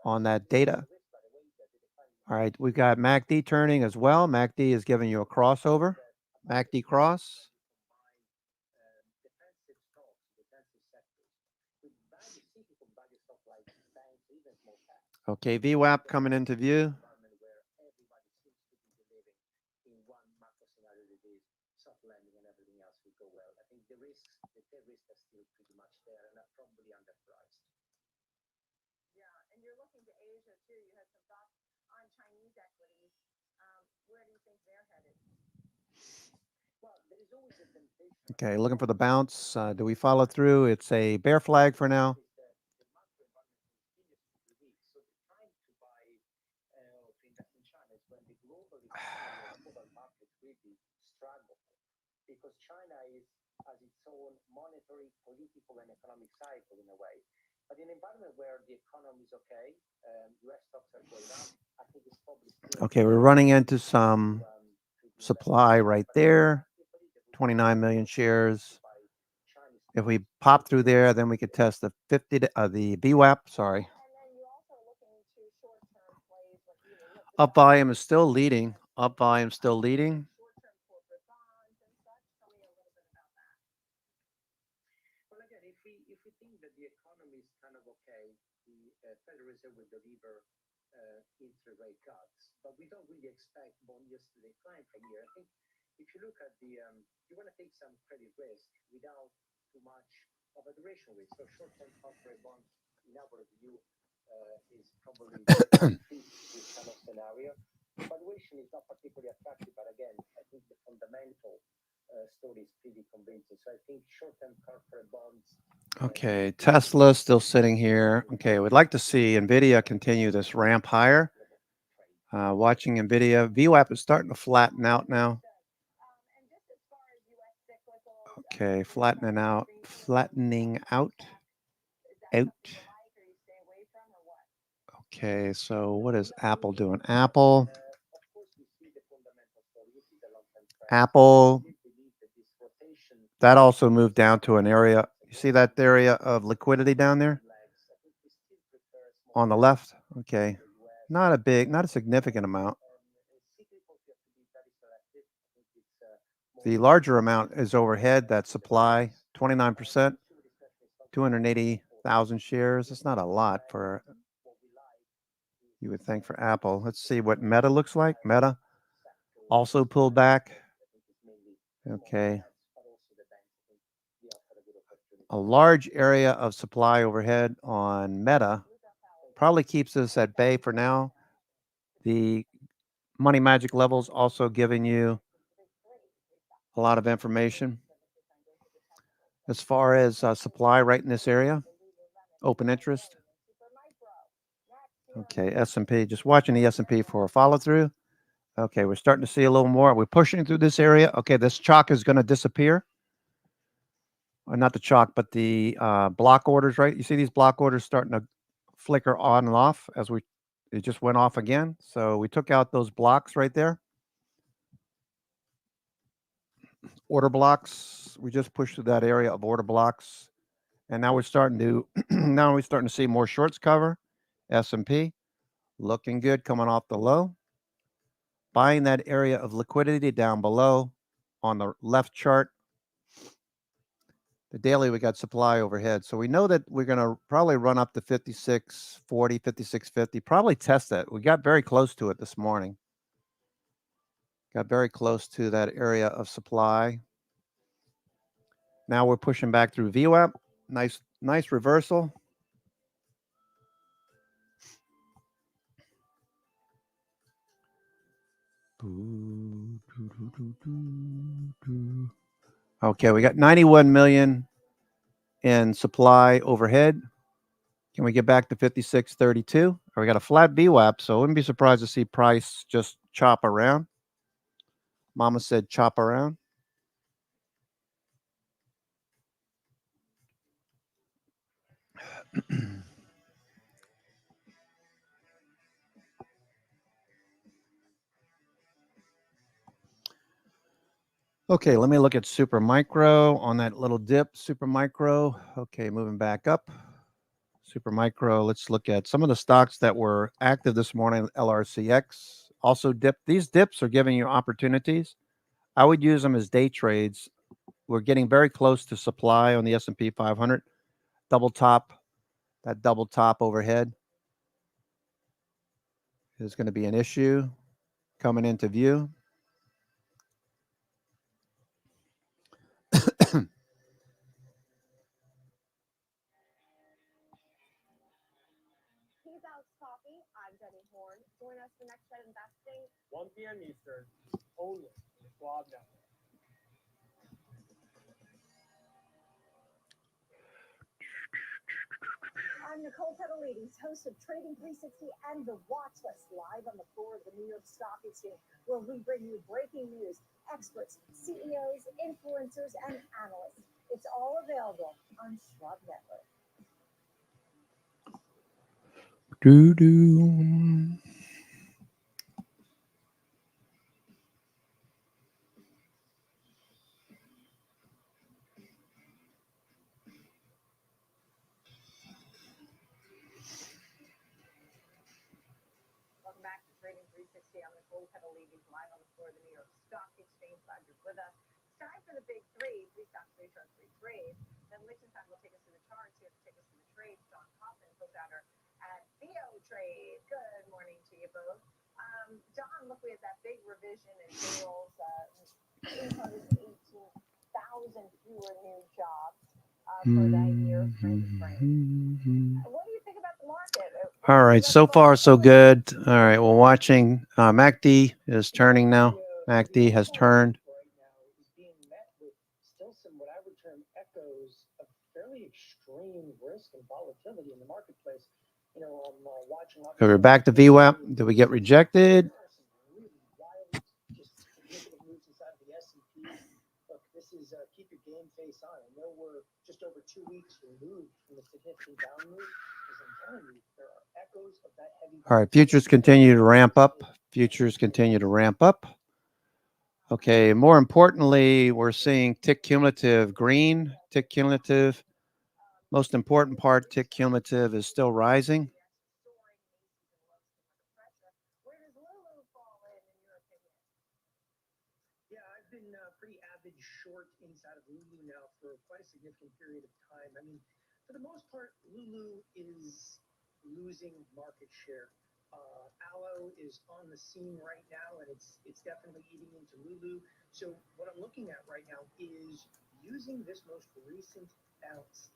on that data. All right, we've got MACD turning as well. MACD is giving you a crossover. MACD cross. Okay, VWAP coming into view. Environment where everybody seems to be believing in one macro scenario that is soft landing and everything else will go well. I think the risks, the tail risks are still pretty much there and are probably underpriced. Yeah, and you're looking to Asia too. You had some thoughts on Chinese equities. Where do you think they're headed? Well, there is always a temptation. Okay, looking for the bounce. Do we follow through? It's a bear flag for now. Is that the macro environment continues to be weak. So the time to buy or to invest in China is when the global economy or global market really struggle. Because China has its own monetary, political, and economic cycle in a way. But in an environment where the economy is okay, US stocks are going up, I think it's probably still Okay, we're running into some supply right there. 29 million shares. If we pop through there, then we could test the 50, the VWAP, sorry. And then you're also looking to short-term plays. Like, you know, look, Up volume is still leading. Up volume still leading. short-term corporate bonds and such. Tell me a little bit about that. Well, again, if we think that the economy is kind of okay, the Federal Reserve will deliver interest rate cuts, but we don't really expect bond yields to decline from here. I think if you look at the, you want to take some credit risk without too much of a duration risk. So short-term corporate bonds, in our view, is probably fit this kind of scenario. Valuation is not particularly attractive, but again, I think the fundamental story is pretty convincing. So I think short-term corporate bonds. Okay, Tesla still sitting here. Okay, we'd like to see NVIDIA continue this ramp higher. Watching NVIDIA. VWAP is starting to flatten out now. And just as far as U.S. cyclicals, Okay, flattening out. Flattening out. is that something you like or you stay away from or what? Okay, so what is Apple doing? Apple. Of course, we see the fundamental story. We see the long-term trend. Apple. We believe that this rotation That also moved down to an area. You see that area of liquidity down there? lags. I think we still prefer small On the left? Okay. Not a significant amount. cyclicals. You have to be very selective. I think it's The larger amount is overhead, that supply, 29%, 280,000 shares. It's not a lot for, you would think, for Apple. Let's see what Meta looks like. Meta also pulled back. Okay. A large area of supply overhead on Meta probably keeps us at bay for now. The Money Magic levels also giving you a lot of information. As far as supply right in this area, open interest. Okay, S&P, just watching the S&P for a follow through. Okay, we're starting to see a little more. We're pushing through this area. Okay, this chalk is going to disappear. Not the chalk, but the block orders, right? You see these block orders starting to flicker on and off as it just went off again. So we took out those blocks right there. Order blocks. We just pushed through that area of order blocks. And now we're starting to see more shorts cover. S&P looking good coming off the low. Buying that area of liquidity down below on the left chart. The daily, we got supply overhead. So we know that we're going to probably run up to 56.40, 56.50, probably test that. We got very close to it this morning. Got very close to that area of supply. Now we're pushing back through VWAP. Nice reversal. Okay, we got 91 million in supply overhead. Can we get back to 56.32? Or we got a flat VWAP, so I wouldn't be surprised to see price just chop around. Mama said chop around. Okay, let me look at Super Micro on that little dip. Super Micro. Okay, moving back up. Super Micro. Let's look at some of the stocks that were active this morning. LRCX also dipped. These dips are giving you opportunities. I would use them as day trades. We're getting very close to supply on the S&P 500. Double top, that double top overhead. is going to be an issue coming into view. He's Alex Coffee. I'm Jenny Horn. Join us for Next Gen Investing. 1 p.m. Eastern, only on the Schwab Network. I'm Nicole Petalides, host of Trading 360 and The Watch List, live on the floor of the New York Stock Exchange, where we bring you breaking news, experts, CEOs, influencers, and analysts. It's all available on Schwab Network. Doo-doo. Welcome back to Trading 360. I'm Nicole Petalides, live on the floor of the New York Stock Exchange. Glad you're with us. It's time for the big three. Three stocks, three charts, three trades. Then Lichtenstein will take us through the charts. Here to take us through the trades, John Coffin, co-founder at Theo Trade. Good morning to you both. John, look, we had that big revision in payrolls, 818,000 fewer new jobs for that year. What do you think about the market? All right, so far so good. All right, we're watching. MACD is turning now. MACD has turned. Right now is being met with still some what I would term echoes of fairly extreme risk and volatility in the marketplace. You know, I'm watching. Okay, we're back to VWAP. Did we get rejected? Really wild, just significant moves inside of the S&P. Look, this is keep your game face on. I know we're just over 2 weeks removed from the significant down move. As I'm telling you, there are echoes of that heavy. All right, futures continue to ramp up. Futures continue to ramp up. Okay, more importantly, we're seeing tick cumulative green, tick cumulative. Most important part, tick cumulative is still rising. Where does Lulu fall in your opinion? Yeah, I've been pretty avid short inside of Lulu now for quite a significant period of time. I mean, for the most part, Lulu is losing market share. Aloe is on the scene right now, and it's definitely eating into Lulu. So what I'm looking at right now is using this most recent bounce,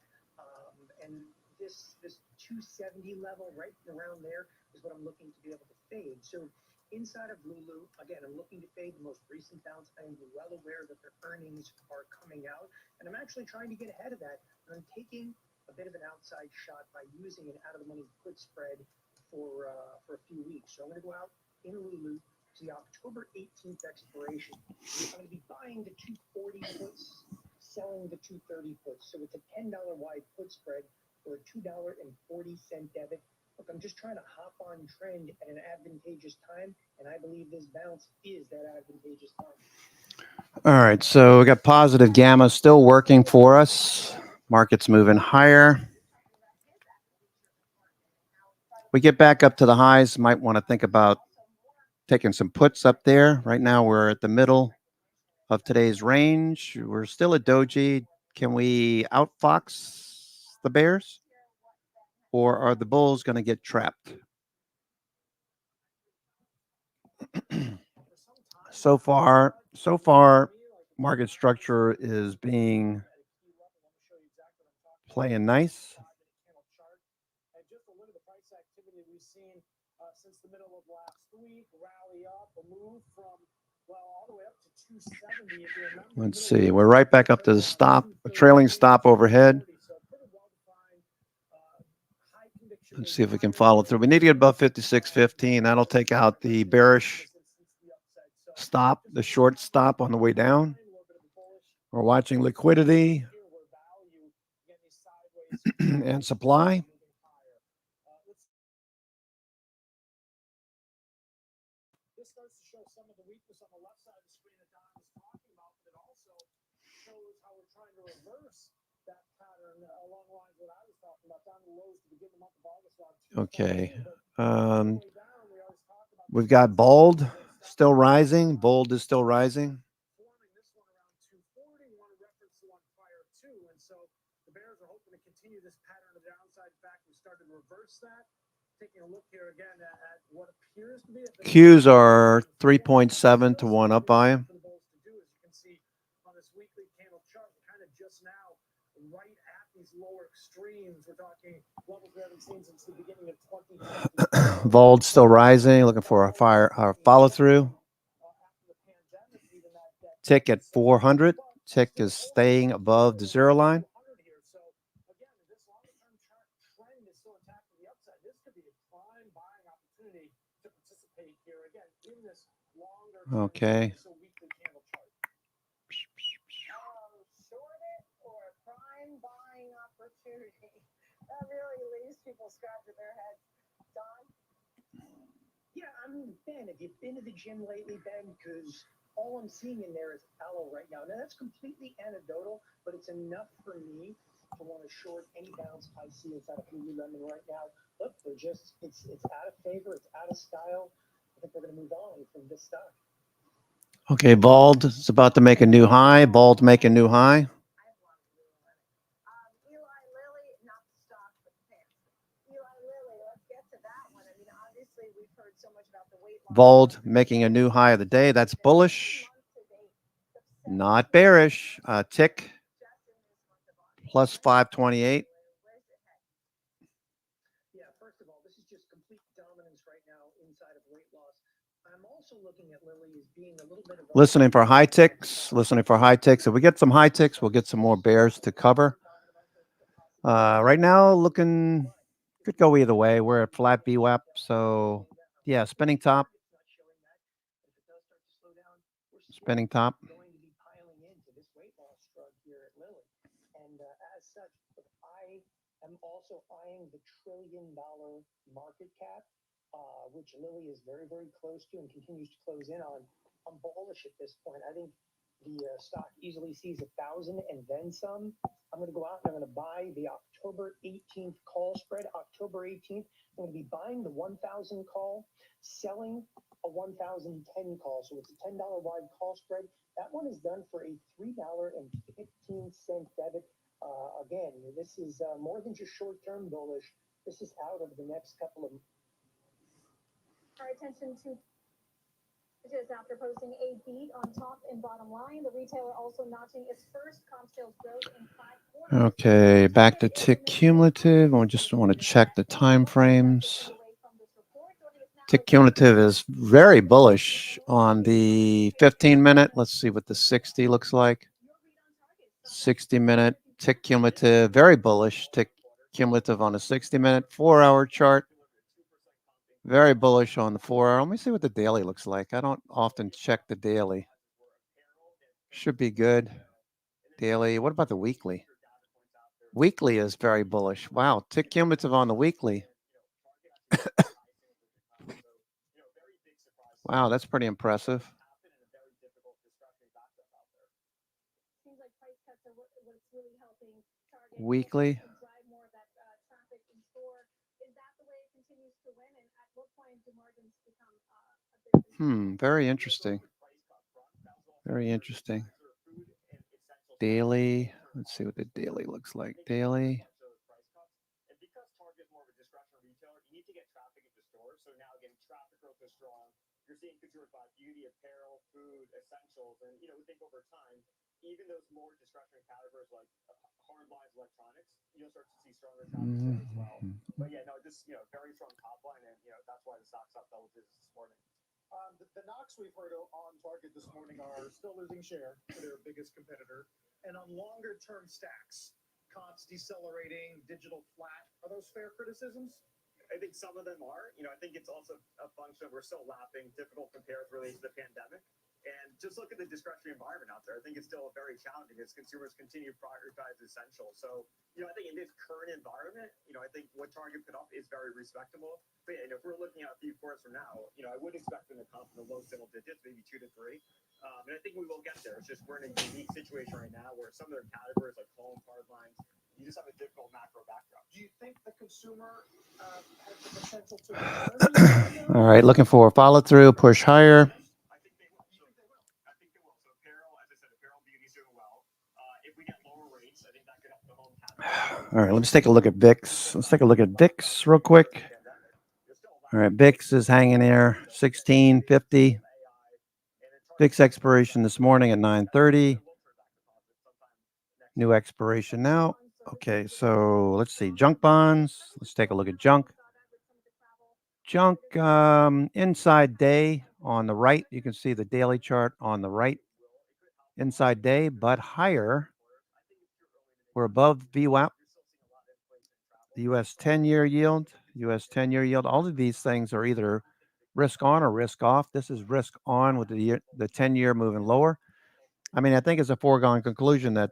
and this 270 level right around there is what I'm looking to be able to fade. So inside of Lulu, again, I'm looking to fade the most recent bounce. I am well aware that their earnings are coming out, and I'm actually trying to get ahead of that. And I'm taking a bit of an outside shot by using an out-of-the-money put spread for a few weeks. So I'm going to go out in Lulu to the October 18th expiration. I'm going to be buying the 240 puts, selling the 230 puts. So it's a $10 wide put spread for a $2.40 debit. Look, I'm just trying to hop on trend at an advantageous time, and I believe this bounce is that advantageous time. All right, so we got positive gamma still working for us. Market's moving higher. We get back up to the highs, might want to think about taking some puts up there. Right now, we're at the middle of today's range. We're still at doji. Can we outfox the bears? Or are the bulls going to get trapped? So far, market structure is being playing nice. And just a look at the price activity we've seen since the middle of last week, rally up, a move from, well, all the way up to 270. If you remember, Let's see. We're right back up to the stop, a trailing stop overhead. Let's see if we can follow through. We need to get above 56.15. That'll take out the bearish stop, the short stop on the way down. We're watching liquidity and supply. This starts to show some of the weakness on the left side of the screen that Don was talking about, but it also shows how we're trying to reverse that pattern along the lines of what I was talking about. Down the lows to begin the month of August. Okay. We've got Bold still rising. Bold is still rising. Forming this one around 240, one reference to one prior to, and so the bears are hoping to continue this pattern of the downside. In fact, we started to reverse that taking a look here again at what appears to be Qs are 3.7 to 1 up volume. for the bulls to do. As you can see on this weekly candle chart, we're kind of just now right at these lower extremes. We're talking levels we haven't seen since the beginning of 2020. Vold still rising, looking for a follow through. Tick at 400. Tick is staying above the zero line. So again, this longer-term trend is still intact to the upside. This could be a prime buying opportunity to participate here again in this longer Okay. weekly candle chart. Short it or a prime buying opportunity. That really leaves people scratching their heads. Don? Yeah, Ben, have you been to the gym lately, Ben? Because all I'm seeing in there is aloe right now. Now, that's completely anecdotal, but it's enough for me to want to short any bounce I see inside of Lululemon right now. Look, it's out of favor. It's out of style. I think we're going to move on from this stock. Okay, Vold is about to make a new high. Vold make a new high. Eli Lilly, not the stock, but the pants. Eli Lilly, let's get to that one. I mean, obviously, we've heard so much about the weight loss. Vold making a new high of the day. That's bullish, not bearish. Tick plus 528. Yeah, first of all, this is just complete dominance right now inside of weight loss. I'm also looking at Lilly as being a little bit of Listening for high ticks. Listening for high ticks. If we get some high ticks, we'll get some more bears to cover. Right now, looking could go either way. We're at flat VWAP, so yeah, spinning top. Spinning top. going to be piling into this weight loss drug here at Lilly. And as such, I am also eyeing the $1 trillion market cap, which Lilly is very, very close to and continues to close in on. I'm bullish at this point. I think the stock easily sees 1,000 and then some. I'm going to go out and I'm going to buy the October 18th call spread. October 18th, I'm going to be buying the 1,000 call, selling a 1,010 call. So it's a $10 wide call spread. That one is done for a $3.15 debit. Again, this is more than just short-term bullish. This is out of the next couple of. Our attention to just after posting a beat on top and bottom line, the retailer also notching its first comp sales growth in 5 quarters. Okay, back to tick cumulative. I just want to check the time frames. Tick cumulative is very bullish on the 15-minute. Let's see what the 60 looks like. 60-minute tick cumulative, very bullish. Tick cumulative on a 60-minute. 4-hour chart, very bullish on the 4-hour. Let me see what the daily looks like. I don't often check the daily. Should be good. Daily. What about the weekly? Weekly is very bullish. Wow, tick cumulative on the weekly. Wow, that's pretty impressive. Weekly. Very interesting. Very interesting. Daily. Let's see what the daily looks like. Daily. And because Target is more of a discretionary retailer, you need to get traffic into stores. So now, again, traffic growth is strong. You're seeing consumers buy beauty, apparel, food, essentials. And, we think over time, even those more discretionary categories like hard lines, electronics, you'll start to see stronger traffic there as well. But yeah, no, just, very strong top line. And, that's why the stock's up double digits this morning. The knocks we've heard on Target this morning are still losing share to their biggest competitor. And on longer term stacks, comps decelerating, digital flat. Are those fair criticisms? I think some of them are. I think it's also a function of we're still lapping difficult compares related to the pandemic. And just look at the discretionary environment out there. I think it's still very challenging as consumers continue to prioritize essentials. So, I think in this current environment, I think what Target put up is very respectable. But if we're looking at a few quarters from now, I would expect them to comp in the low single digits, maybe 2 to 3. And I think we will get there. It's just we're in a unique situation right now where some of their categories like home, hard lines, you just have a difficult macro backdrop. Do you think the consumer has the potential to? All right, looking for a follow through, push higher. I think they will. So apparel, as I said, apparel beauty's doing well. If we get lower rates, I think that could help the home category. All right, let's take a look at VIX. Let's take a look at VIX real quick. All right, VIX is hanging there, 1650. VIX expiration this morning at 9:30. New expiration now. Okay, so let's see, junk bonds. Let's take a look at junk. Junk inside day on the right. You can see the daily chart on the right. Inside day, but higher. We're above VWAP. The U.S. 10-year yield. U.S. 10-year yield. All of these things are either risk on or risk off. This is risk on with the 10-year moving lower. I mean, I think it's a foregone conclusion that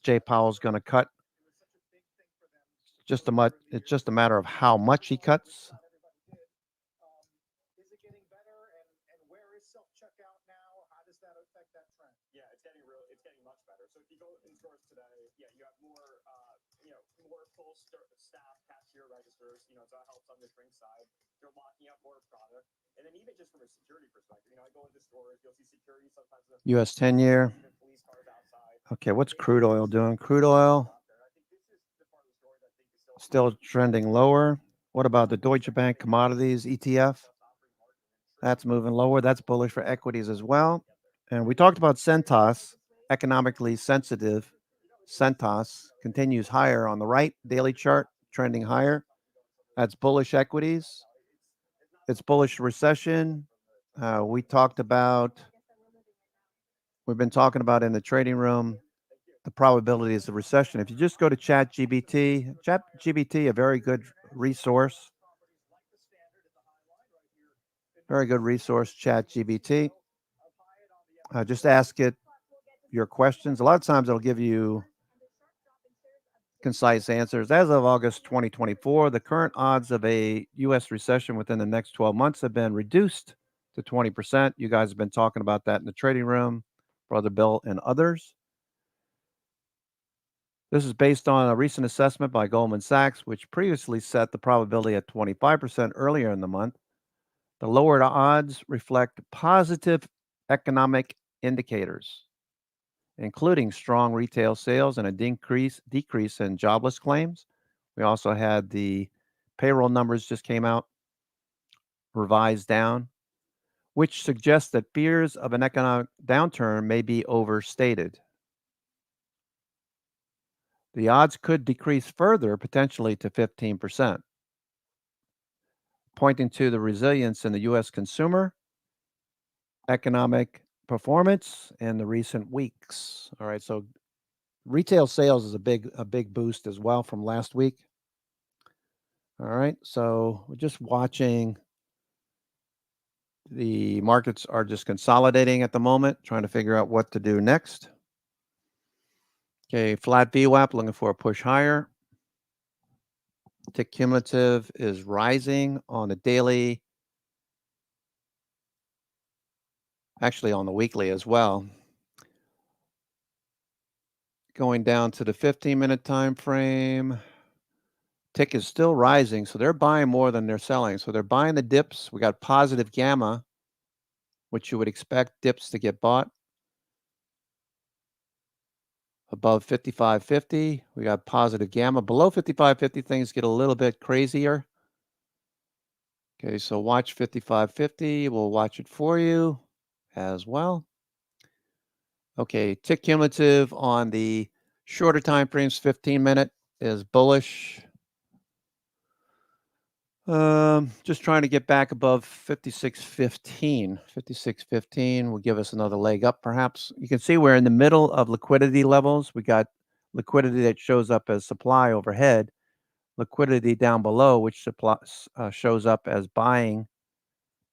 Jay Powell's going to cut. It's just a matter of how much he cuts. Is it getting better? And where is self-checkout now? How does that affect that trend? Yeah, it's getting much better. So if you go in stores today, yeah, you have more, more full staff cashier registers. So that helps on the shrink side. They're locking up more product, and then even just from a security perspective, I go into stores, you'll see security sometimes. U.S. 10-year. Okay, what's crude oil doing? Crude oil still trending lower. What about the Deutsche Bank commodities ETF? That's moving lower. That's bullish for equities as well. And we talked about Centos, economically sensitive. Centos continues higher on the right, daily chart trending higher. That's bullish equities. It's bullish recession. We've been talking about in the trading room the probabilities of recession. If you just go to ChatGPT, a very good resource. Very good resource, ChatGPT. Just ask it your questions. A lot of times it'll give you concise answers. As of August 2024, the current odds of a U.S. recession within the next 12 months have been reduced to 20%. You guys have been talking about that in the trading room, Brother Bill and others. This is based on a recent assessment by Goldman Sachs, which previously set the probability at 25% earlier in the month. The lowered odds reflect positive economic indicators, including strong retail sales and a decrease in jobless claims. We also had the payroll numbers just came out, revised down, which suggests that fears of an economic downturn may be overstated. The odds could decrease further, potentially to 15%, pointing to the resilience in the U.S. consumer, economic performance in the recent weeks. All right, so retail sales is a big boost as well from last week. All right, so we're just watching. The markets are just consolidating at the moment, trying to figure out what to do next. Okay, flat VWAP, looking for a push higher. Tick cumulative is rising on the daily, actually on the weekly as well. Going down to the 15-minute time frame, tick is still rising, so they're buying more than they're selling. So they're buying the dips. We got positive gamma, which you would expect dips to get bought. Above 55.50, we got positive gamma. Below 55.50, things get a little bit crazier. Okay, so watch 55.50. We'll watch it for you as well. Okay, tick cumulative on the shorter time frames, 15-minute is bullish. Just trying to get back above 56.15. 56.15 will give us another leg up, perhaps. You can see we're in the middle of liquidity levels. We got liquidity that shows up as supply overhead, liquidity down below, which shows up as buying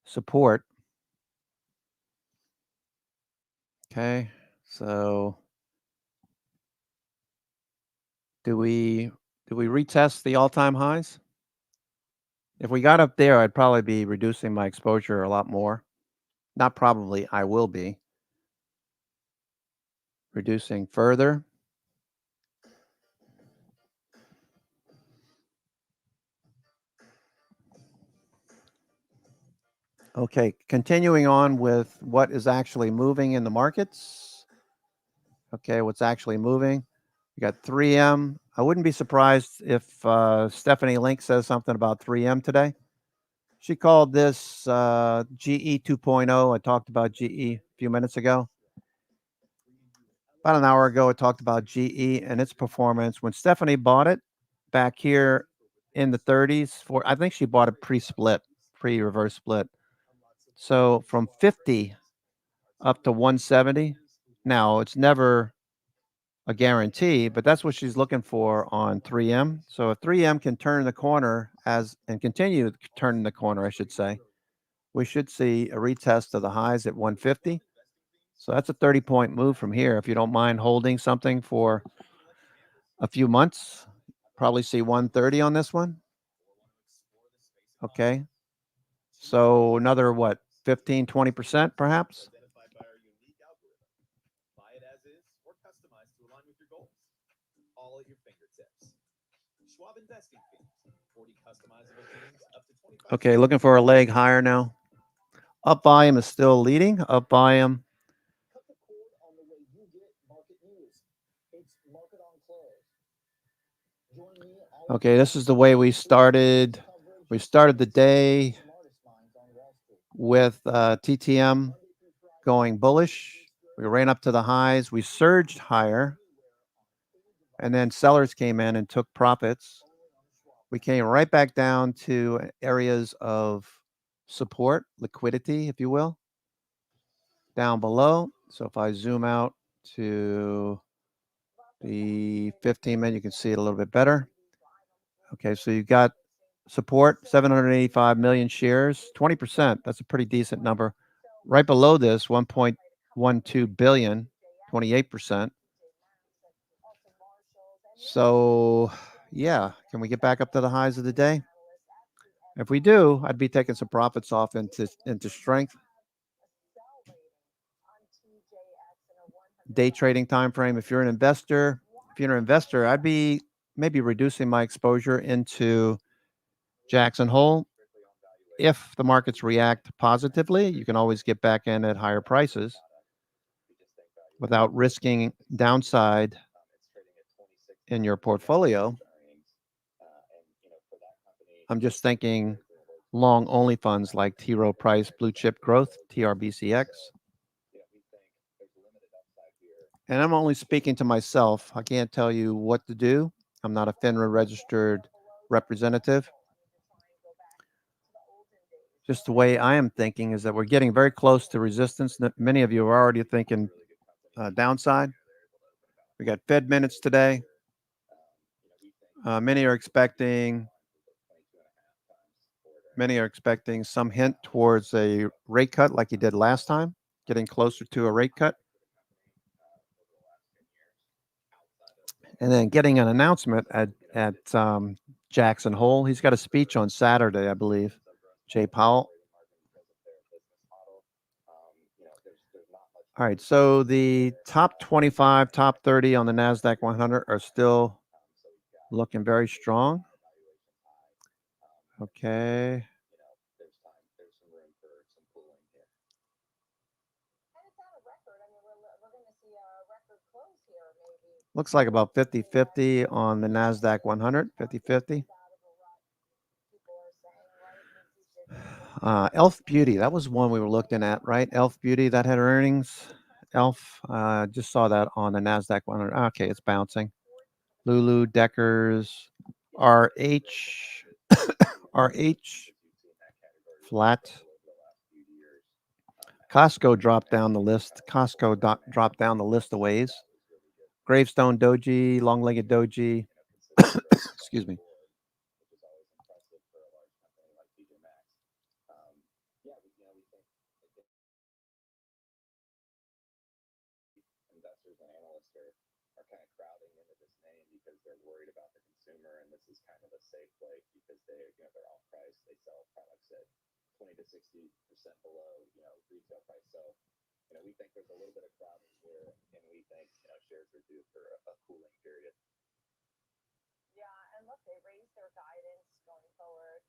support. Okay, so do we retest the all-time highs? If we got up there, I'd probably be reducing my exposure a lot more. Not probably, I will be reducing further. Okay, continuing on with what is actually moving in the markets. Okay, what's actually moving? We got 3M. I wouldn't be surprised if Stephanie Link says something about 3M today. She called this GE 2.0. I talked about GE a few minutes ago. About an hour ago, I talked about GE and its performance. When Stephanie bought it back here in the 30s, I think she bought it pre-split, pre-reverse split. So from 50 up to 170. Now, it's never a guarantee, but that's what she's looking for on 3M. So if 3M can turn the corner and continue turning the corner, I should say, we should see a retest of the highs at 150. So that's a 30-point move from here. If you don't mind holding something for a few months, probably see 130 on this one. Okay. So another, what, 15, 20% perhaps? All at your fingertips. Schwab investing fees, 40 customizable themes up to 25. Okay, looking for a leg higher now. Up volume is still leading. Up volume. Okay, this is the way we started. We started the day with TTM going bullish. We ran up to the highs. We surged higher. And then sellers came in and took profits. We came right back down to areas of support, liquidity, if you will, down below. So if I zoom out to the 15-minute, you can see it a little bit better. Okay, so you've got support, 785 million shares, 20%. That's a pretty decent number. Right below this, 1.12 billion, 28%. So, yeah, can we get back up to the highs of the day? If we do, I'd be taking some profits off into strength. Day trading time frame. If you're an investor, I'd be maybe reducing my exposure into Jackson Hole. If the markets react positively, you can always get back in at higher prices without risking downside in your portfolio. I'm just thinking long only funds like T. Rowe Price Blue Chip Growth, TRBCX. And I'm only speaking to myself. I can't tell you what to do. I'm not a FINRA registered representative. Just the way I am thinking is that we're getting very close to resistance. Many of you are already thinking downside. We got Fed minutes today. Many are expecting some hint towards a rate cut like he did last time, getting closer to a rate cut. And then getting an announcement at Jackson Hole. He's got a speech on Saturday, I believe. Jay Powell. All right, so the top 25, top 30 on the NASDAQ 100 are still looking very strong. Okay. Looks like about 50-50 on the NASDAQ 100, 50-50. Elf Beauty, that was one we were looking at, right? Elf Beauty, that had earnings. Elf, just saw that on the NASDAQ 100. Okay, it's bouncing. Lulu, Deckers, RH, flat. Costco dropped down the list. Dropped down the list of ways. Gravestone Doji, long-legged Doji. Excuse me. Investors and analysts are kind of crowding into this name because they're worried about the consumer, and this is kind of a safe play because they're off price. They sell products at 20 to 60% below retail price. So we think there's a little bit of crowding here, and we think shares are due for a cooling period. Yeah, and look, they raised their guidance going forward.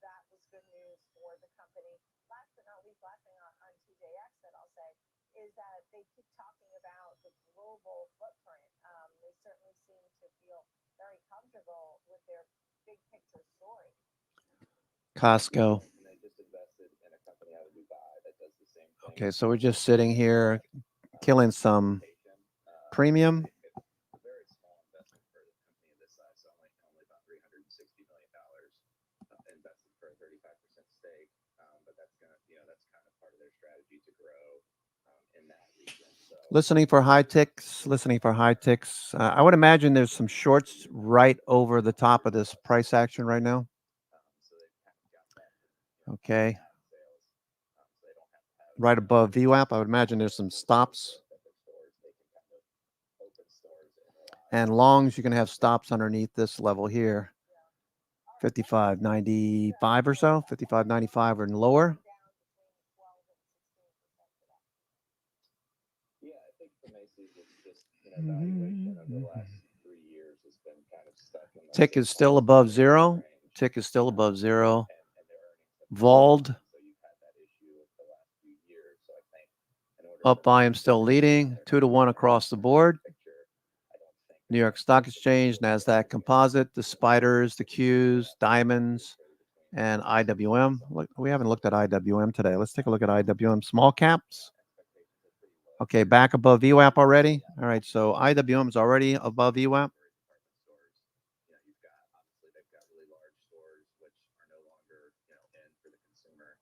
That was good news for the company. Last but not least, last thing on TJX that I'll say is that they keep talking about the global footprint. They certainly seem to feel very comfortable with their big picture story. Costco. Okay, so we're just sitting here killing some premium. Very small investment for a company of this size, so only about $360 million invested for a 35% stake. But that's that's kind of part of their strategy to grow in that region. So Listening for high ticks. I would imagine there's some shorts right over the top of this price action right now. so they haven't got that Okay, sales, so they don't have to have right above VWAP. I would imagine there's some stops. at their stores. They can kind of open stores in a lot. And longs, you can have stops underneath this level here. 55.95 or so, 55.95 or lower. Yeah, I think for Macy's, it's just valuation over the last 3 years has been kind of stuck in the Tick is still above zero. range, Tick is still above zero. and their earnings have Vald so you've had that issue with the last few years. So I think in order up for volume still leading 2-1 across the board. picture, I don't think New York Stock Exchange, NASDAQ Composite, the spiders, the Qs, diamonds, and IWM. Look, we haven't looked at IWM today. Let's take a look at IWM small caps. Okay, back above VWAP already. All right, so IWM is already above VWAP. you've got obviously they've got really large stores which are no longer in for the consumer.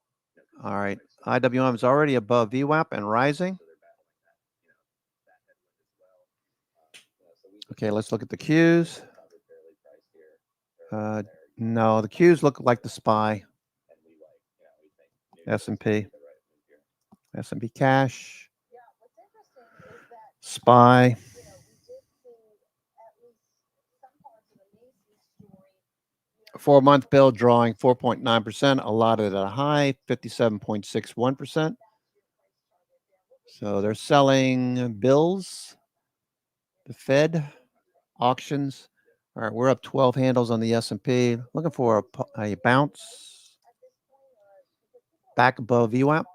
All right, IWM is already above VWAP and rising. So they're battling that headwind as well. So we Okay, let's look at the Qs. probably fairly priced here. No, the Qs look like the SPY, And we we think S&P, the right move here. S&P cash, Yeah, what's interesting is that, SPY. we did see at least some parts of the Macy's story. 4-month bill drawing 4.9%, allotted at a high 57.61%. So they're selling bills, the Fed, auctions. All right, we're up 12 handles on the S&P. Looking for a bounce back above VWAP.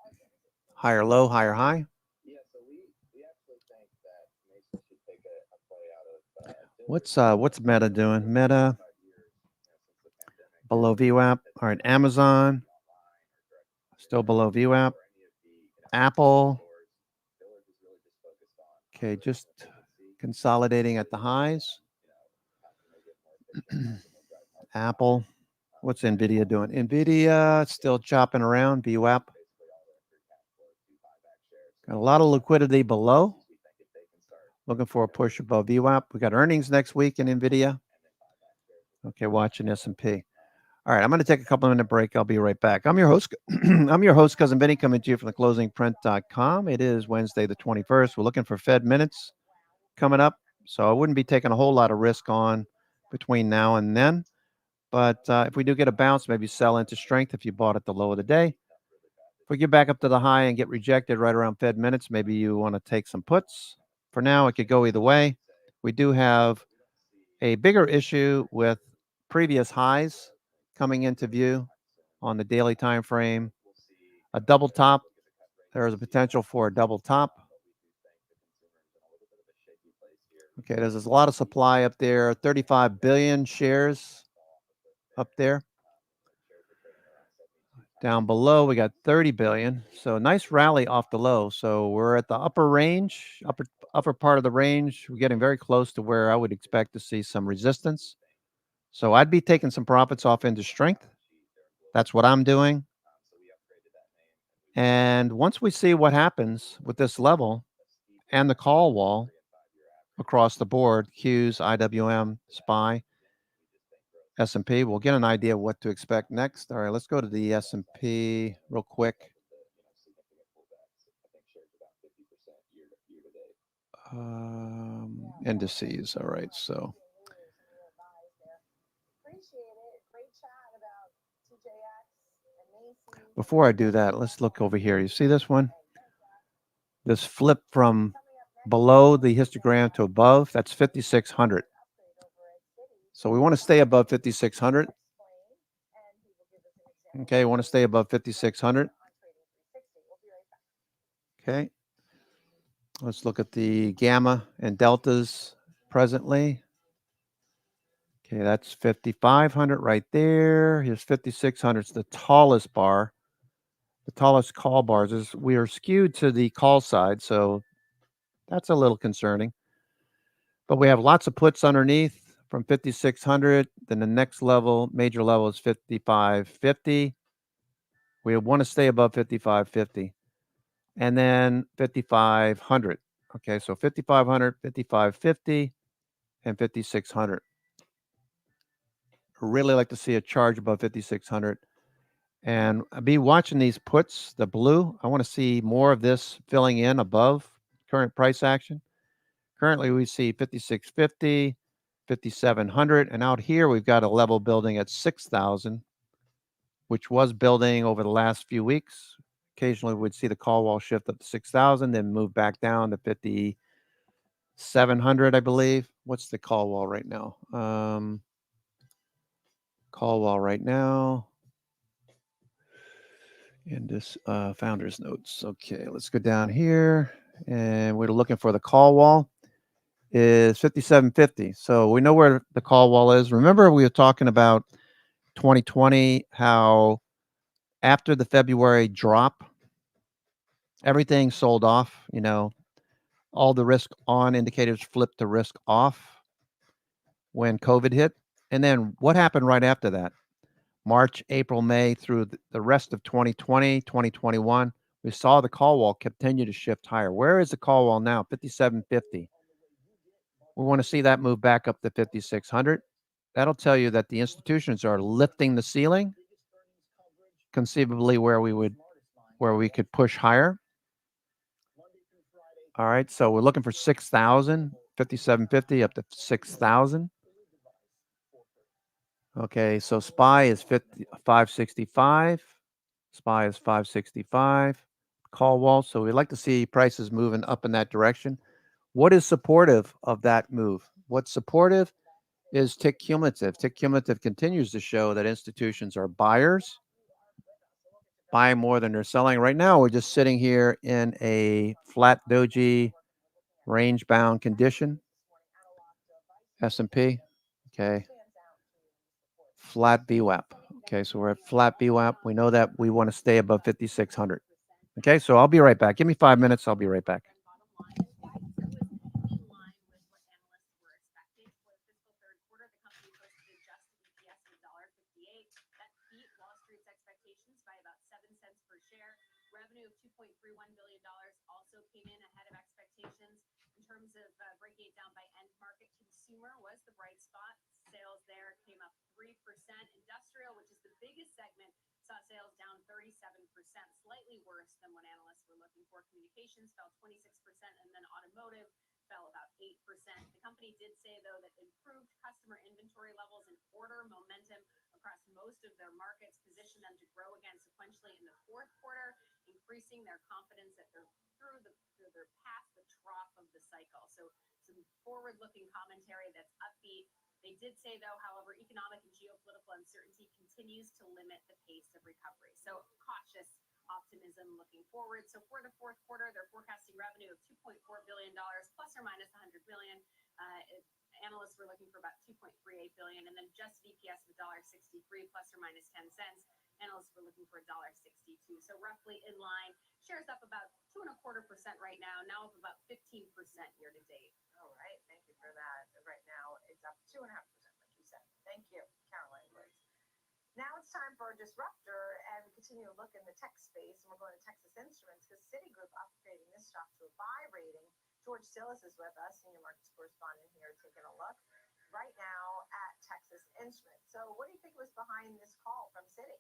Higher low, higher high. Yeah, so we actually think that Macy's should take a play out of What's Meta doing? Meta 5 years since the pandemic. below VWAP. All right, Amazon still below VWAP. Or any of the Apple. stores, Village is really just focused on Okay, just consolidating at the highs. how can they get more efficient, how can they drive more Apple. What's Nvidia doing? Nvidia still chopping around VWAP. basically all their free cash flow to buy back shares. Got a lot of liquidity below. We think if they can start Looking for a push above VWAP. We got earnings next week in Nvidia. and then buy back shares. Okay, watching S&P. All right, I'm going to take a couple minute break. I'll be right back. I'm your host. I'm your host, Cousin Vinny, coming to you from theclosingprint.com. It is Wednesday, the 21st. We're looking for Fed minutes coming up, so I wouldn't be taking a whole lot of risk on between now and then. But if we do get a bounce, maybe sell into strength if you bought at the low of the day. If we get back up to the high and get rejected right around Fed minutes, maybe you want to take some puts. For now, it could go either way. We do have a bigger issue with previous highs coming into view on the daily time frame. A double top. There is a potential for a double top. Okay, there's a lot of supply up there. 35 billion shares up there. Down below, we got 30 billion. So nice rally off the low. So we're at the upper range, upper part of the range. We're getting very close to where I would expect to see some resistance. So I'd be taking some profits off into strength. That's what I'm doing. And once we see what happens with this level and the call wall across the board, Qs, IWM, SPY, S&P, we'll get an idea of what to expect next. All right, let's go to the S&P real quick. Indices. All right, so before I do that, let's look over here. You see this one? This flip from below the histogram to above, that's 5,600. So we want to stay above 5,600. Okay, we want to stay above 5,600. Okay. Let's look at the gamma and deltas presently. Okay, that's 5,500 right there. Here's 5,600. It's the tallest bar. the tallest call bars is we are skewed to the call side, so that's a little concerning. But we have lots of puts underneath from 5,600. Then the next level, major level, is 5,550. We want to stay above 5,550. And then 5,500. Okay, so 5,500, 5,550, and 5,600. Really like to see a charge above 5,600. And I'll be watching these puts, the blue. I want to see more of this filling in above current price action. Currently, we see 5,650, 5,700. And out here, we've got a level building at 6,000, which was building over the last few weeks. Occasionally, we'd see the call wall shift up to 6,000, then move back down to 5,700, I believe. What's the call wall right now? Call wall right now. In this founder's notes. Okay, let's go down here. And we're looking for the call wall is 5,750. So we know where the call wall is. Remember, we were talking about 2020, how after the February drop, everything sold off. You know, all the risk on indicators flipped to risk off when COVID hit. And then what happened right after that? March, April, May, through the rest of 2020, 2021, we saw the call wall continue to shift higher. Where is the call wall now? 5,750. We want to see that move back up to 5,600. That'll tell you that the institutions are lifting the ceiling, conceivably where we could push higher. All right, so we're looking for 6,000, 5,750 up to 6,000. Okay, so SPY is 565. SPY is 565. Call wall. So we'd like to see prices moving up in that direction. What is supportive of that move? What's supportive is tick cumulative. Tick cumulative continues to show that institutions are buyers, buying more than they're selling. Right now, we're just sitting here in a flat doji range-bound condition. S&P. Okay. Flat VWAP. Okay, so we're at flat VWAP. We know that we want to stay above 5,600. Okay, so I'll be right back. Give me 5 minutes. I'll be right back. Revenue of $2.31 billion also came in ahead of expectations. In terms of breaking it down by end market, consumer was the bright spot. Sales there came up 3%. Industrial, which is the biggest segment, saw sales down 37%, slightly worse than what analysts were looking for. Communications fell 26%, and then automotive fell about 8%. The company did say, though, that improved customer inventory levels and order momentum across most of their markets positioned them to grow again sequentially in the fourth quarter, increasing their confidence that they're they're past the trough of the cycle. So some forward-looking commentary that's upbeat. They did say, though, however, economic and geopolitical uncertainty continues to limit the pace of recovery. So cautious optimism looking forward. So for the fourth quarter, they're forecasting revenue of $2.4 billion, plus or minus $100 million. Analysts were looking for about $2.38 billion, and then just EPS of $1.63, plus or minus 10 cents. Analysts were looking for $1.62. So roughly in line. Shares up about 2.25% right now up about 15% year to date. All right, thank you for that. Right now, it's up 2.5%, like you said. Thank you, Caroline Woods. Now it's time for a disruptor, and we continue to look in the tech space, and we're going to Texas Instruments because Citigroup upgrading this stock to a buy rating. George Sillis is with us, senior markets correspondent here, taking a look right now at Texas Instruments. So what do you think was behind this call from Citi?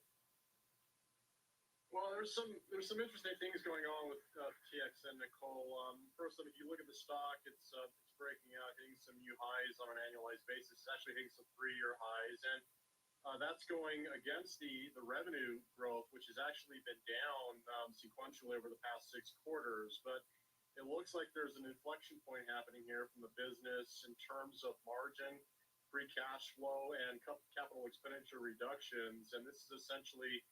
Well, there's some interesting things going on with TXN, Nicole. First, if you look at the stock, it's breaking out, hitting some new highs on an annualized basis. It's actually hitting some 3-year highs, and that's going against the revenue growth, which has actually been down sequentially over the past 6 quarters. But it looks like there's an inflection point happening here from the business in terms of margin, free cash flow, and capital expenditure reductions. And this is essentially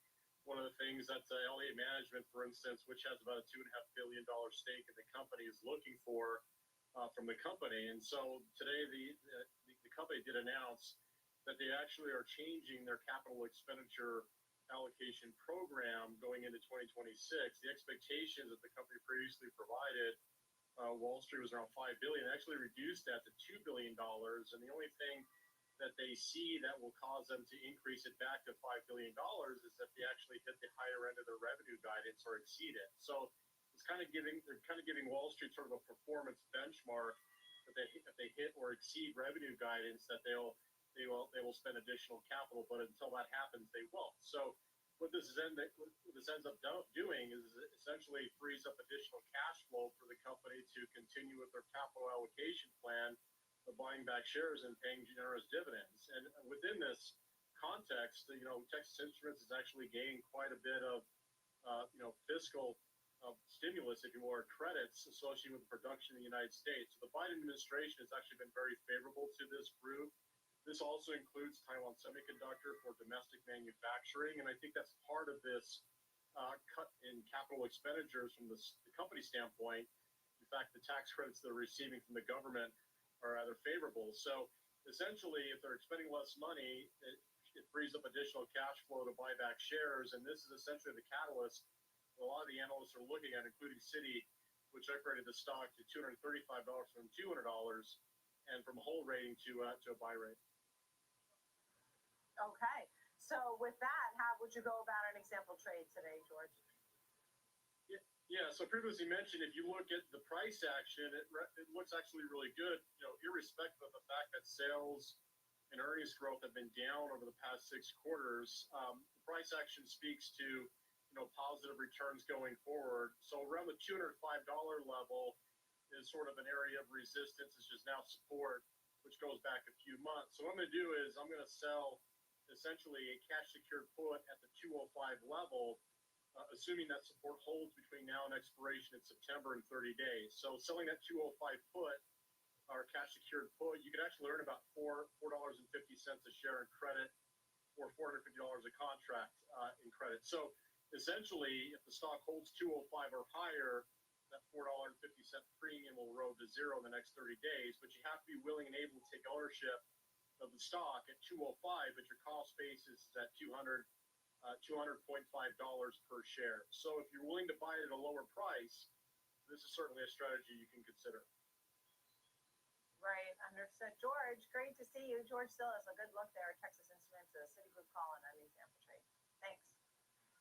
one of the things that Elliott Management, for instance, which has about a $2.5 billion stake in the company, is looking for from the company. And so today, the company did announce that they actually are changing their capital expenditure allocation program going into 2026. The expectations that the company previously provided, Wall Street was around $5 billion, actually reduced that to $2 billion. And the only thing that they see that will cause them to increase it back to $5 billion is if they actually hit the higher end of their revenue guidance or exceed it. So they're kind of giving Wall Street sort of a performance benchmark that if they hit or exceed revenue guidance, that they will spend additional capital, but until that happens, they won't. So what this ends up doing is essentially frees up additional cash flow for the company to continue with their capital allocation plan of buying back shares and paying generous dividends. And within this context, Texas Instruments is actually gaining quite a bit of fiscal stimulus, if you will, or credits associated with production in the United States. So the Biden administration has actually been very favorable to this group. This also includes Taiwan Semiconductor for domestic manufacturing, and I think that's part of this cut in capital expenditures from the company standpoint. In fact, the tax credits they're receiving from the government are rather favorable. So essentially, if they're spending less money, it frees up additional cash flow to buy back shares, and this is essentially the catalyst a lot of the analysts are looking at, including Citi, which upgraded the stock to $235 from $200, and from a hold rating to a buy rate. Okay. So with that, how would you go about an example trade today, George? Yeah. So previously mentioned, if you look at the price action, it looks actually really good, irrespective of the fact that sales and earnings growth have been down over the past 6 quarters. The price action speaks to, positive returns going forward. So around the $205 level is sort of an area of resistance. It's just now support, which goes back a few months. So what I'm going to do is I'm going to sell essentially a cash secured put at the 205 level, assuming that support holds between now and expiration in September in 30 days. So selling that 205 put, or cash secured put, you could actually earn about $4.50 a share in credit, or $450 a contract in credit. So essentially, if the stock holds 205 or higher, that $4.50 premium will erode to zero in the next 30 days, but you have to be willing and able to take ownership of the stock at 205, but your cost basis is at $200.5 per share. So if you're willing to buy it at a lower price, this is certainly a strategy you can consider. Right, understood. George, great to see you. George Sillis, a good look there at Texas Instruments, Citigroup calling on the example trade. Thanks.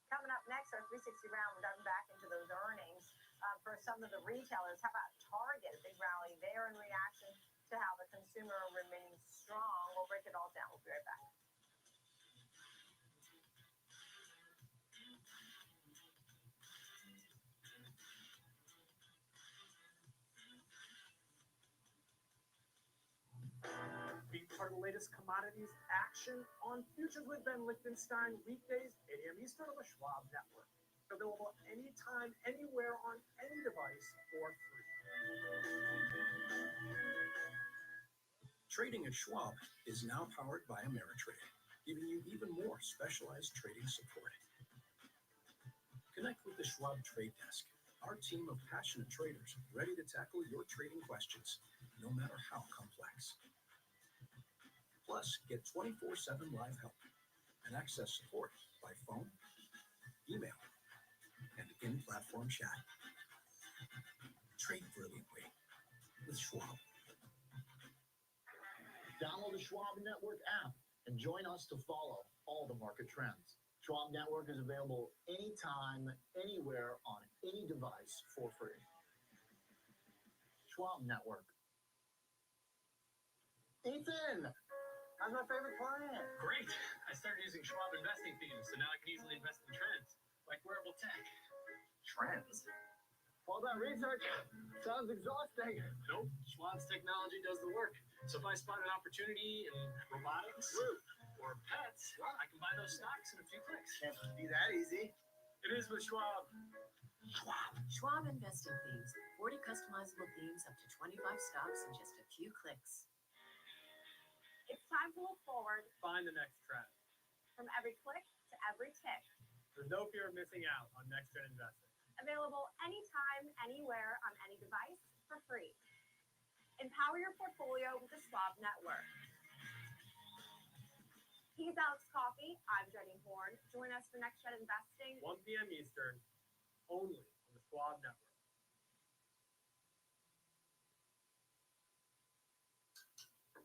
Coming up next, our 360 round, we're diving back into those earnings for some of the retailers. How about Target? Big rally there in reaction to how the consumer remains strong. We'll break it all down. We'll be right back. Be part of the latest commodities action on Futures with Ben Lichtenstein, weekdays, 8 a.m. Eastern on the Schwab Network. Available anytime, anywhere, on any device for free. Trading at Schwab is now powered by Ameritrade, giving you even more specialized trading support. Connect with the Schwab Trade Desk, our team of passionate traders ready to tackle your trading questions, no matter how complex. Plus, get 24/7 live help and access support by phone, email, and in-platform chat. Trade brilliantly with Schwab. Download the Schwab Network app and join us to follow all the market trends. Schwab Network is available anytime, anywhere, on any device for free. Schwab Network. Ethan, how's my favorite client? Great. I started using Schwab investing themes, so now I can easily invest in trends, like wearable tech. Trends. All that research sounds exhausting. Nope. Schwab's technology does the work. So if I spot an opportunity in robotics or pets, I can buy those stocks in a few clicks. Can't be that easy. It is with Schwab. Schwab investing themes. 40 customizable themes, up to 25 stocks in just a few clicks. It's time to look forward Find the next trend. from every click to every tick. There's no fear of missing out on next trend investing. Available anytime, anywhere, on any device for free. Empower your portfolio with the Schwab Network. He's Alex Coffey. I'm Jenny Horn. Join us for Next Gen Investing. 1 p.m. Eastern, only on the Schwab Network.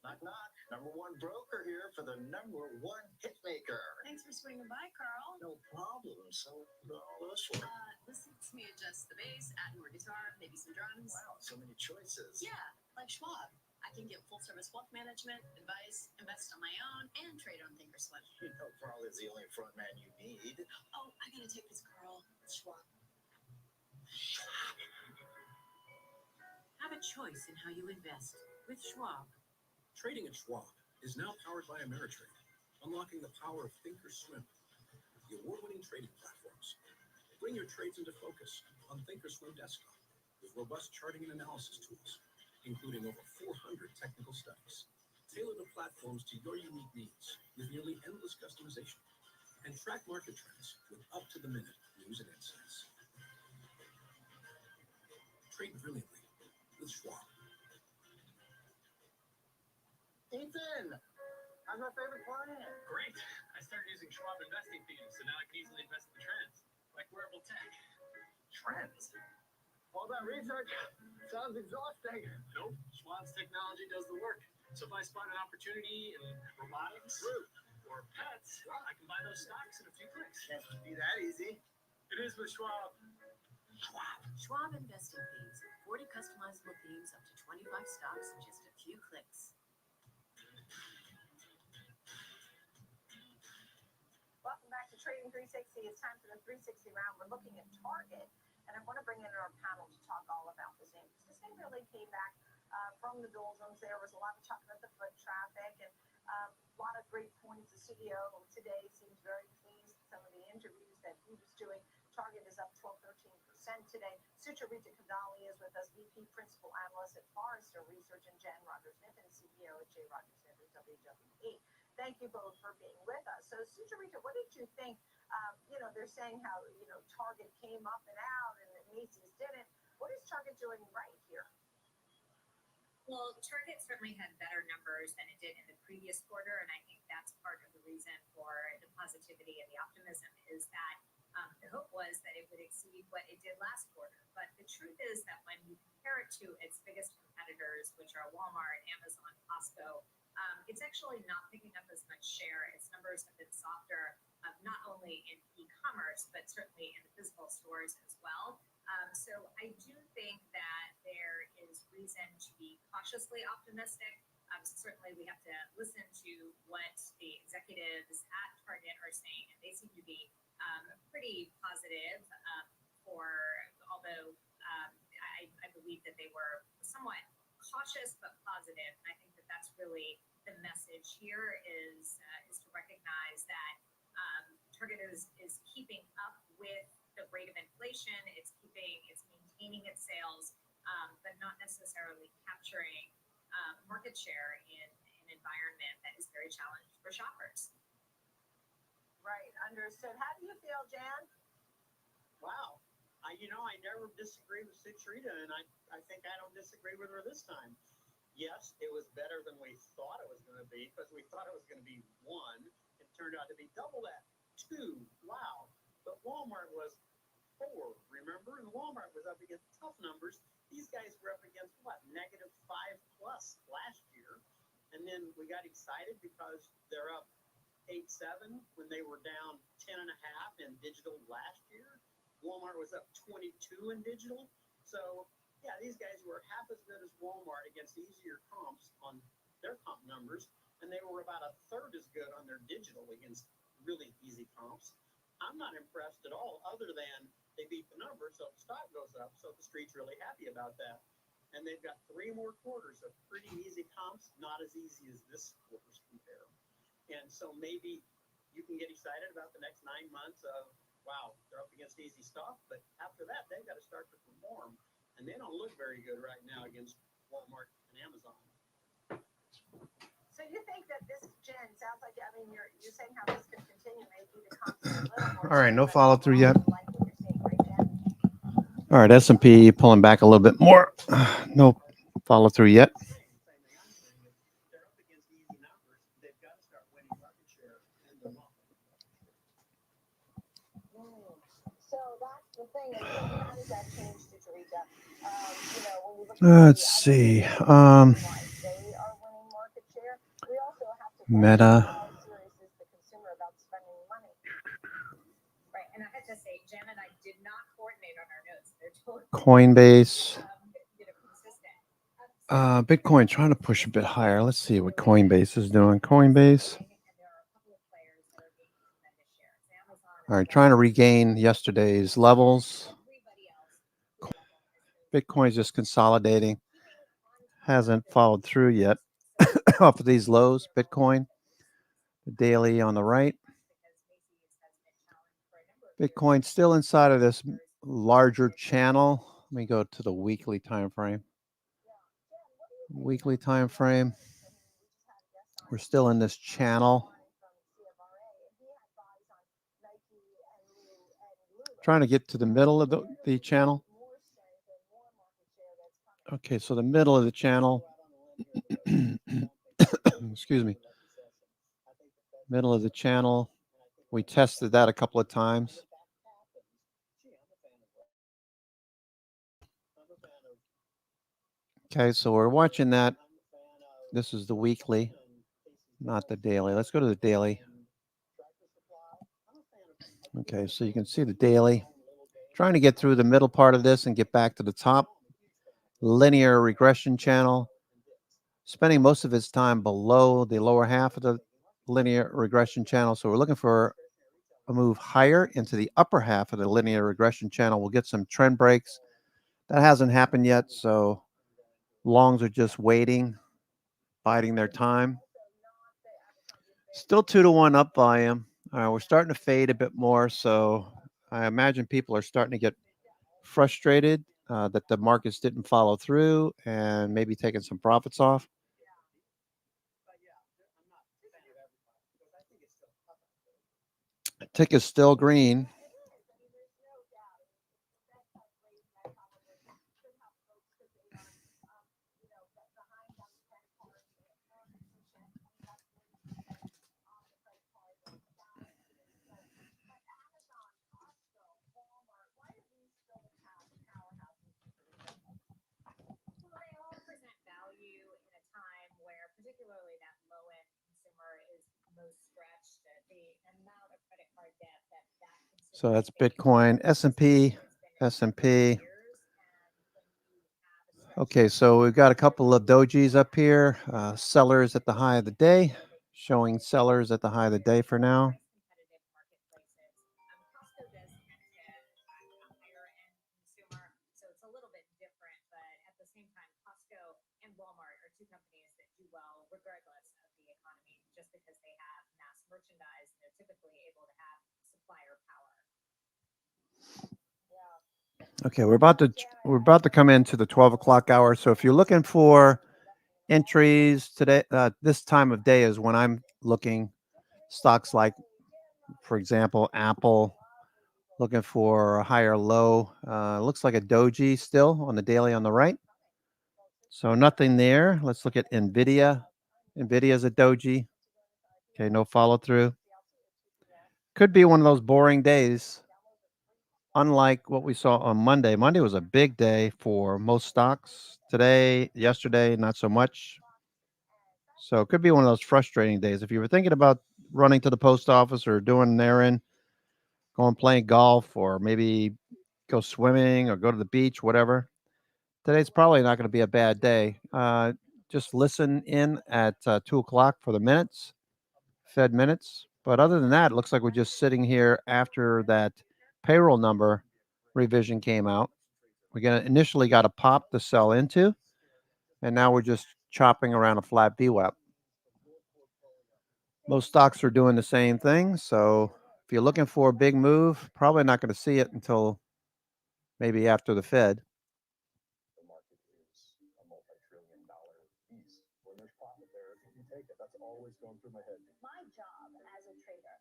Knock, knock. Number one broker here for the number one hit maker. Thanks for swinging by, Carl. No problem. So, all this for? Listen to me adjust the bass, add more guitar, maybe some drums. Wow, so many choices. Yeah, like Schwab. I can get full service wealth management, advice, invest on my own, and trade on Thinkorswim. You know, Carl is the only front man you need. Oh, I gotta take this, Carl. It's Schwab. Have a choice in how you invest with Schwab. Trading at Schwab is now powered by Ameritrade, unlocking the power of Thinkorswim, the award-winning trading platforms. Bring your trades into focus on Thinkorswim Desktop with robust charting and analysis tools, including over 400 technical studies. Tailor the platforms to your unique needs with nearly endless customization, and track market trends with up-to-the-minute news and insights. Trade brilliantly with Schwab. Ethan, how's my favorite client? Great. I started using Schwab investing themes, so now I can easily invest in trends, like wearable tech. Trends. All that research sounds exhausting. Nope. Schwab's technology does the work. So if I spot an opportunity in robotics or pets, I can buy those stocks in a few clicks. Can't be that easy. It is with Schwab. Schwab investing themes. 40 customizable themes up to 25 stocks in just a few clicks. Welcome back to Trading 360. It's time for the 360 round. We're looking at Target, and I want to bring in our panel to talk all about this name, because this name really came back from the doldrums. There was a lot of talk about the foot traffic and a lot of great points. The CEO today seems very pleased with some of the interviews that he was doing. Target is up 12-13% today. Sucharita Kandali is with us, VP Principal Analyst at Forrester Research, and Jen Rogers-Niffen, CEO at J. Rogers-Niffen WWE. Thank you both for being with us. So, Sucharita, what did you think? They're saying how, Target came up and out and that Macy's didn't. What is Target doing right here? Well, Target certainly had better numbers than it did in the previous quarter, and I think that's part of the reason for the positivity and the optimism is that the hope was that it would exceed what it did last quarter. But the truth is that when you compare it to its biggest competitors, which are Walmart, Amazon, Costco, it's actually not picking up as much share. Its numbers have been softer, not only in e-commerce, but certainly in the physical stores as well. So I do think that there is reason to be cautiously optimistic. Certainly we have to listen to what the executives at Target are saying, and they seem to be pretty positive although I believe that they were somewhat cautious but positive. And I think that that's really the message here is to recognize that Target is keeping up with the rate of inflation. It's maintaining its sales, but not necessarily capturing market share in an environment that is very challenged for shoppers. Right, understood. How do you feel, Jan? Wow. I never disagree with Sucharita, and I think I don't disagree with her this time. Yes, it was better than we thought it was going to be, because we thought it was going to be 1. It turned out to be double that, 2. Wow. But Walmart was 4, remember? And Walmart was up against tough numbers. These guys were up against, negative 5+ last year. And then we got excited because they're up 8.7 when they were down 10.5 in digital last year. Walmart was up 22 in digital. So, yeah, these guys were half as good as Walmart against easier comps on their comp numbers, and they were about a third as good on their digital against really easy comps. I'm not impressed at all, other than they beat the numbers, so the stock goes up, so the street's really happy about that. And they've got 3 more quarters of pretty easy comps, not as easy as this quarter's compare. And so maybe you can get excited about the next 9 months of, wow, they're up against easy stuff, but after that, they've got to start to perform. And they don't look very good right now against Walmart and Amazon. So you think that this, Jen, sounds like, you're saying how this could continue, maybe the comps are a little more. All right, no follow through yet. All right, S&P pulling back a little bit more. No follow through yet. Let's see. Meta. Right, and I had to say, Jen and I did not coordinate on our notes. They're totally Coinbase. consistent. Bitcoin trying to push a bit higher. Let's see what Coinbase is doing. Coinbase. All right, trying to regain yesterday's levels. Bitcoin's just consolidating. Hasn't followed through yet off of these lows. Bitcoin, the daily on the right. Bitcoin still inside of this larger channel. Let me go to the weekly time frame. Weekly time frame. We're still in this channel. Trying to get to the middle of the channel. Okay, so the middle of the channel. Excuse me. Middle of the channel. We tested that a couple of times. Okay, so we're watching that. This is the weekly, not the daily. Let's go to the daily. Okay, so you can see the daily. Trying to get through the middle part of this and get back to the top. Linear regression channel. Spending most of its time below the lower half of the linear regression channel. So we're looking for a move higher into the upper half of the linear regression channel. We'll get some trend breaks. That hasn't happened yet, so longs are just waiting, biding their time. Still 2-to-1 up volume. We're starting to fade a bit more, so I imagine people are starting to get frustrated that the markets didn't follow through and maybe taking some profits off. Tick is still green. Particularly that low-end consumer is most stretched. The amount of credit card debt that So that's Bitcoin, S&P. Okay, so we've got a couple of dojis up here. Sellers at the high of the day, showing sellers at the high of the day for now. So it's a little bit different, but at the same time, Costco and Walmart are two companies that do well regardless of the economy, just because they have mass merchandise. They're typically able to have supplier power. Okay, we're about to come into the 12 o'clock hour. So if you're looking for entries today, this time of day is when I'm looking. Stocks like, for example, Apple, looking for a higher low. Looks like a doji still on the daily on the right. So nothing there. Let's look at NVIDIA. NVIDIA is a doji. Okay, no follow through. Could be one of those boring days. Unlike what we saw on Monday. Monday was a big day for most stocks. Today, yesterday, not so much. So it could be one of those frustrating days. If you were thinking about running to the post office or doing an errand, going playing golf, or maybe go swimming or go to the beach, whatever, today's probably not going to be a bad day. Just listen in at 2 o'clock for the minutes, Fed minutes. But other than that, it looks like we're just sitting here after that payroll number revision came out. We initially got a pop to sell into, and now we're just chopping around a flat VWAP. Most stocks are doing the same thing. So if you're looking for a big move, probably not going to see it until maybe after the Fed. The market is a multi-trillion-dollar beast. When there's profit there, you take it. That's always going through my head. My job as a trader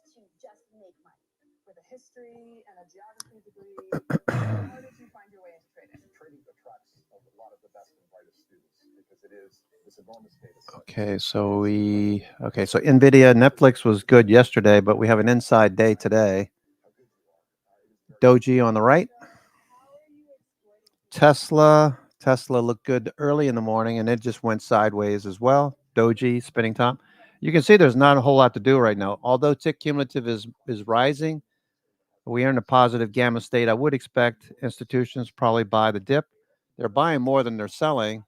is to just make money. With a history and a geography degree, how did you find your way into trading? Trading attracts a lot of the best and brightest students because it is this enormous data set. Okay, so NVIDIA, Netflix was good yesterday, but we have an inside day today. Doji on the right. Tesla looked good early in the morning, and it just went sideways as well. Doji spinning top. You can see there's not a whole lot to do right now. Although tick cumulative is rising, we are in a positive gamma state. I would expect institutions probably buy the dip. They're buying more than they're selling.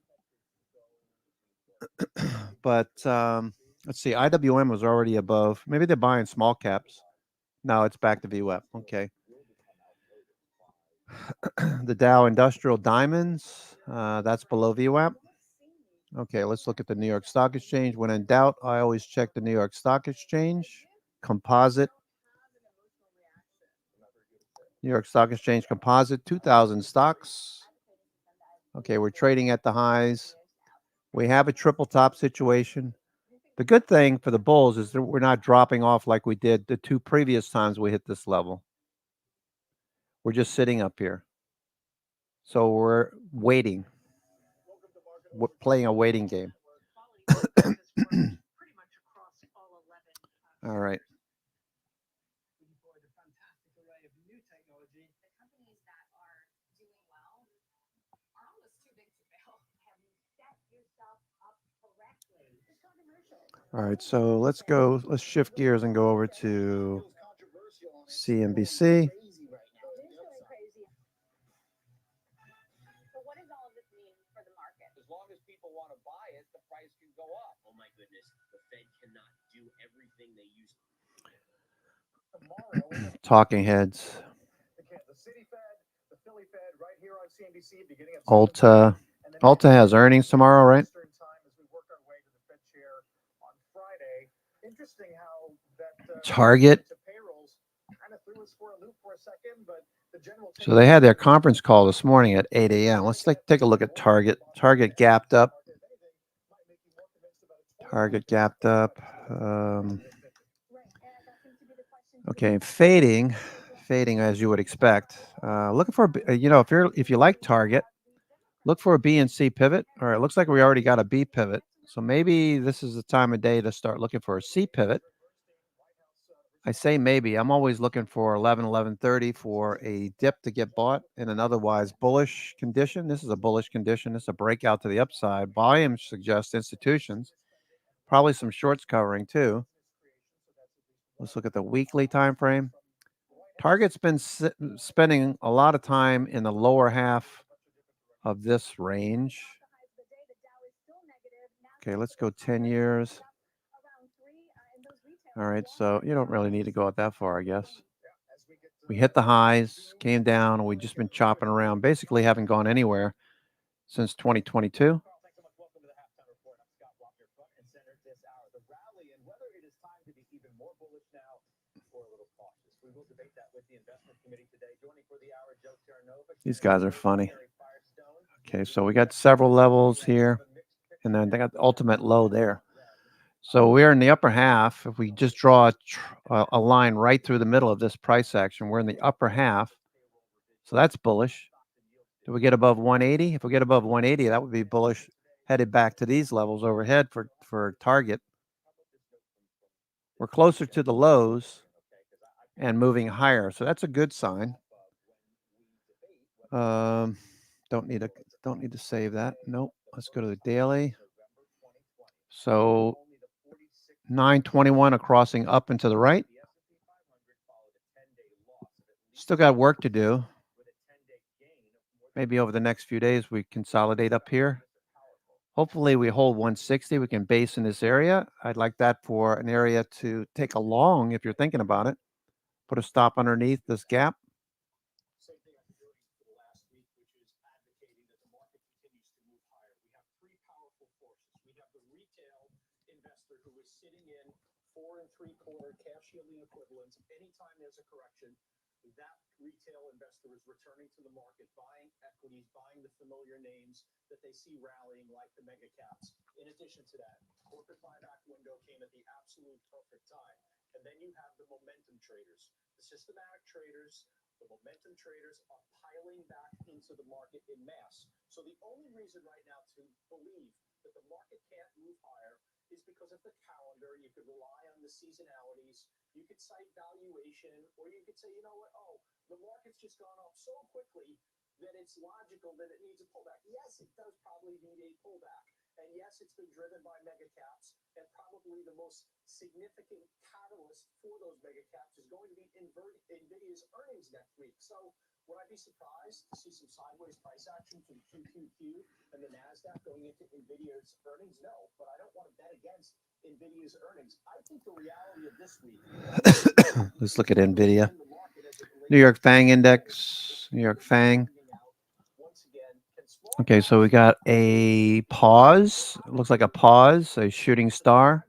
But let's see, IWM was already above. Maybe they're buying small caps. No, it's back to VWAP. Okay. The Dow Industrial Diamonds, that's below VWAP. Okay, let's look at the New York Stock Exchange. When in doubt, I always check the New York Stock Exchange. Composite. New York Stock Exchange Composite, 2,000 stocks. Okay, we're trading at the highs. We have a triple top situation. The good thing for the bulls is that we're not dropping off like we did the 2 previous times we hit this level. We're just sitting up here. So we're waiting. We're playing a waiting game. All right. All right, so let's shift gears and go over to CNBC. As long as people want to buy it, the price can go up. Oh my goodness, the Fed cannot do everything they used to. Talking heads. The City Fed, the Philly Fed, right here on CNBC, beginning at Ulta has earnings tomorrow, right? Interesting how that Target. payrolls kind of threw us for a loop for a second, but the general. So they had their conference call this morning at 8 a.m. Let's take a look at Target. Target gapped up. Target gapped up. Okay, fading as you would expect. Looking for, if you like Target, look for a B and C pivot. All right, it looks like we already got a B pivot. So maybe this is the time of day to start looking for a C pivot. I say maybe. I'm always looking for 11:30 for a dip to get bought in an otherwise bullish condition. This is a bullish condition. This is a breakout to the upside. Volume suggests institutions. Probably some shorts covering too. Let's look at the weekly time frame. Target's been spending a lot of time in the lower half of this range. Okay, let's go 10 years. All right, so you don't really need to go out that far, I guess. We hit the highs, came down, and we've just been chopping around. Basically haven't gone anywhere since 2022. These guys are funny. Okay, so we got several levels here, and then they got the ultimate low there. So we're in the upper half. If we just draw a line right through the middle of this price action, we're in the upper half. So that's bullish. Do we get above 180? If we get above 180, that would be bullish, headed back to these levels overhead for Target. We're closer to the lows and moving higher. So that's a good sign. Don't need to save that. Nope. Let's go to the daily. So 921 crossing up and to the right. Still got work to do. Maybe over the next few days we consolidate up here. Hopefully we hold 160. We can base in this area. I'd like that for an area to take a long if you're thinking about it. Put a stop underneath this gap. Cash yielding equivalents. Anytime there's a correction, that retail investor is returning to the market, buying equities, buying the familiar names that they see rallying like the mega caps. In addition to that, corporate buyback window came at the absolute perfect time. And then you have the momentum traders, the systematic traders, the momentum traders are piling back into the market in mass. So the only reason right now to believe that the market can't move higher is because because of the calendar. You could rely on the seasonalities. You could cite valuation, or you could say, you know what? Oh, the market's just gone up so quickly that it's logical that it needs a pullback. Yes, it does probably need a pullback. And yes, it's been driven by mega caps. And probably the most significant catalyst for those mega caps is going to be NVIDIA's earnings next week. So would I be surprised to see some sideways price action from QQQ and the NASDAQ going into NVIDIA's earnings? No, but I don't want to bet against NVIDIA's earnings. I think the reality of this week. Let's look at NVIDIA. New York FANG index. New York FANG. Okay, so we got a pause. It looks like a pause, a shooting star,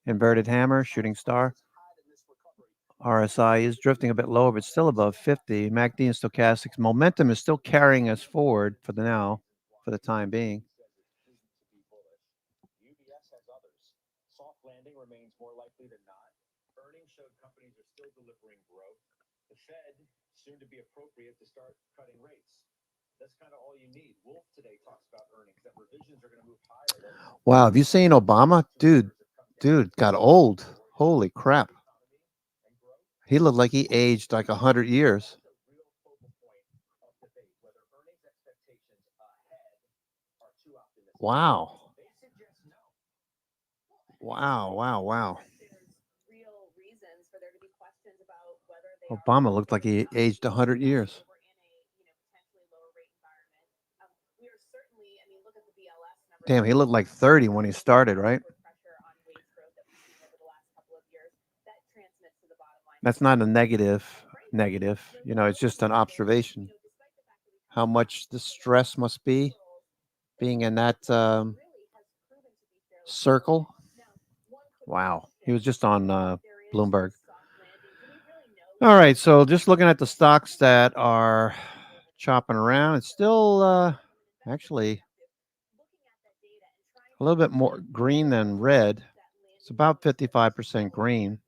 inverted hammer, shooting star. RSI is drifting a bit lower, but still above 50. MACD and stochastics. Momentum is still carrying us forward for the now, for the time being. UBS has others. Soft landing remains more likely than not. Earnings showed companies are still delivering growth. The Fed soon to be appropriate to start cutting rates. That's kind of all you need. Wolf today talks about earnings, that revisions are going to move higher. Wow, have you seen Obama? Dude got old. Holy crap. He looked like he aged like 100 years. Wow. Wow. Obama looked like he aged 100 years. Damn, he looked like 30 when he started, right? That's not a negative. You know, it's just an observation. How much the stress must be being in that circle. Wow. He was just on Bloomberg. All right. So just looking at the stocks that are chopping around, it's still actually a little bit more green than red. It's about 55% green.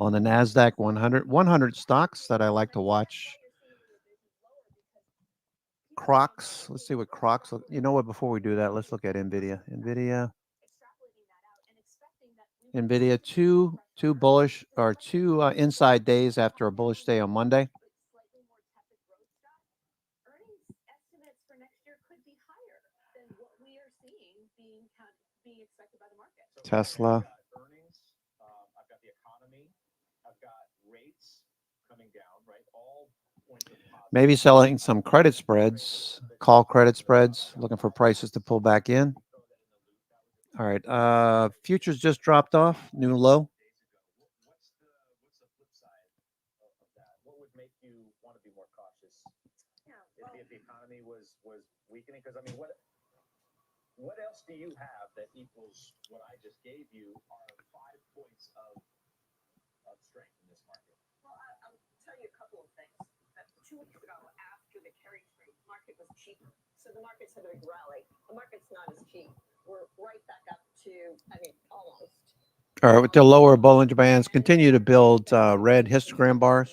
On the NASDAQ 100 stocks that I like to watch. Crocs. Let's see what Crocs look. You know what? Before we do that, let's look at NVIDIA. NVIDIA, two bullish or two inside days after a bullish day on Monday. Tesla. Maybe selling some credit spreads, call credit spreads, looking for prices to pull back in. All right. Futures just dropped off, new low. What would make you want to be more cautious if the economy was weakening? Because I mean, what else do you have that equals what I just gave you? Are 5 points of strength in this market? Well, I'll tell you a couple of things. 2 weeks ago, after the carry trade, market was cheaper. So the market's had a big rally. The market's not as cheap. We're right back up to, almost. All right, with the lower Bollinger Bands, continue to build red histogram bars.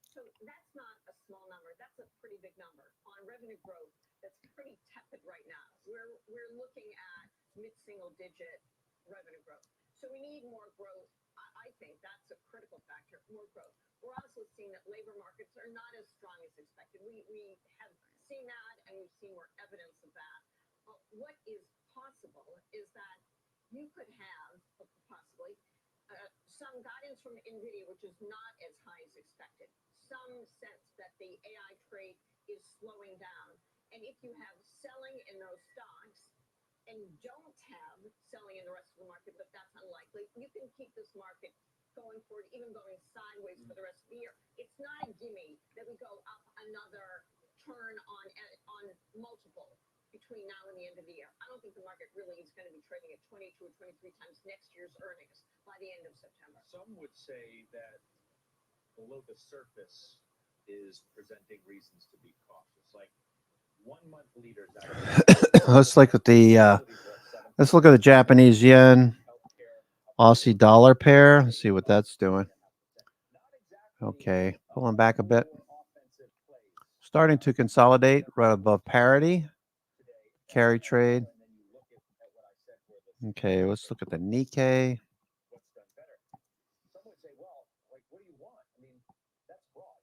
So that's not a small number. That's a pretty big number. On revenue growth, that's pretty tepid right now. We're looking at mid-single digit revenue growth. So we need more growth. I think that's a critical factor, more growth. We're also seeing that labor markets are not as strong as expected. We have seen that, and we've seen more evidence of that. What is possible is that you could have, possibly, some guidance from NVIDIA, which is not as high as expected. Some sense that the AI trade is slowing down. And if you have selling in those stocks and don't have selling in the rest of the market, but that's unlikely, you can keep this market going forward, even going sideways for the rest of the year. It's not a gimme that we go up another turn on multiple between now and the end of the year. I don't think the market really is going to be trading at 22 or 23 times next year's earnings by the end of September. Some would say that below the surface is presenting reasons to be cautious. Like 1 month leaders out of Let's look at the Japanese yen, Aussie dollar pair. Let's see what that's doing. Okay, pulling back a bit. Starting to consolidate right above parity. Carry trade. Okay, let's look at the Nikkei. What's done better? Some would say, well, like, what do you want? I mean, that's broad.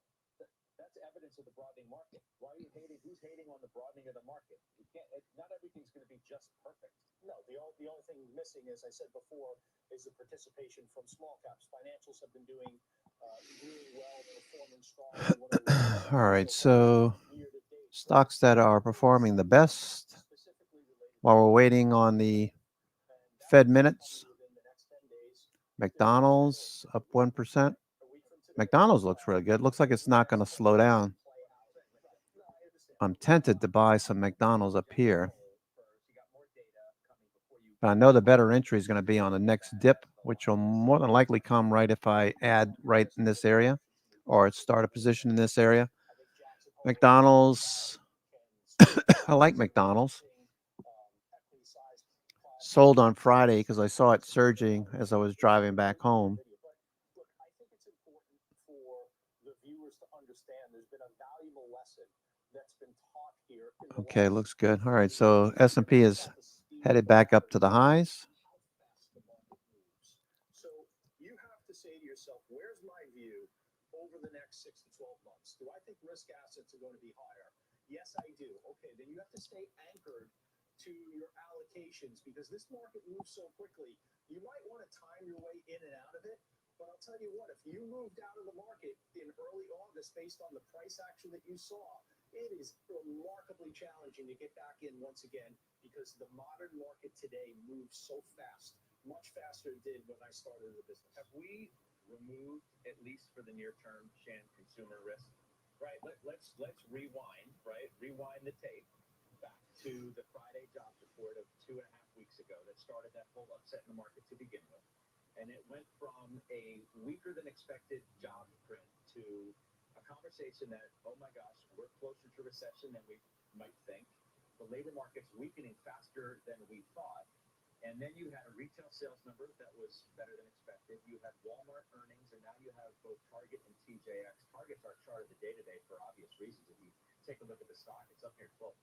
That's evidence of the broadening market. Why are you hating? Who's hating on the broadening of the market? You can't. Not everything's going to be just perfect. No, the only thing missing, as I said before, is the participation from small caps. Financials have been doing really well, performing strong. All right, so stocks that are performing the best while we're waiting on the Fed minutes. McDonald's up 1%. McDonald's looks really good. Looks like it's not going to slow down. I'm tempted to buy some McDonald's up here. But I know the better entry is going to be on the next dip, which will more than likely come right if I add right in this area or start a position in this area. McDonald's, I like McDonald's. Sold on Friday because I saw it surging as I was driving back home. Okay, looks good. All right, so S&P is headed back up to the highs. So you have to say to yourself, where's my view over the next 6 to 12 months? Do I think risk assets are going to be higher? Yes, I do. Okay, then you have to stay anchored to your allocations because this market moves so quickly. You might want to time your way in and out of it, but I'll tell you what, if you moved out of the market in early August based on the price action that you saw, it is remarkably challenging to get back in once again because the modern market today moves so fast, much faster than it did when I started the business. Have we removed, at least for the near term, Shan, consumer risk? Right. Let's rewind. Right. Rewind the tape back to the Friday jobs report of 2.5 weeks ago that started that whole upset in the market to begin with, and it went from a weaker than expected job print to a conversation that, oh my gosh, we're closer to recession than we might think. The labor market's weakening faster than we thought. And then you had a retail sales number that was better than expected. You had Walmart earnings, and now you have both Target and TJX. Target's our chart of the day today for obvious reasons. If you take a look at the stock, it's up here 12%.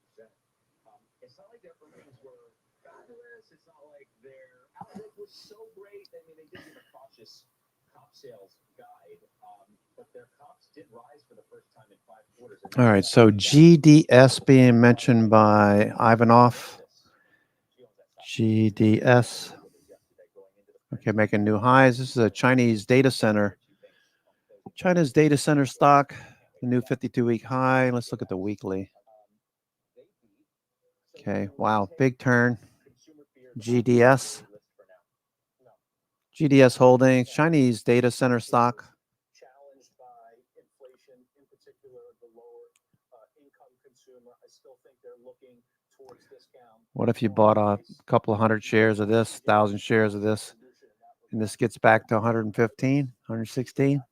It's not like their earnings were fabulous. It's not like their outlook was so great. I mean, they did give a cautious comp sales guide, but their comps did rise for the first time in 5 quarters. All right, so GDS being mentioned by Ivanov. GDS. Okay, making new highs. This is a Chinese data center. China's data center stock, the new 52-week high. Let's look at the weekly. Okay, wow, big turn. GDS. GDS Holdings, Chinese data center stock. Challenged by inflation, in particular the lower income consumer. I still think they're looking towards discount. What if you bought a couple of hundred shares of this, 1,000 shares of this, and this gets back to 115, 116,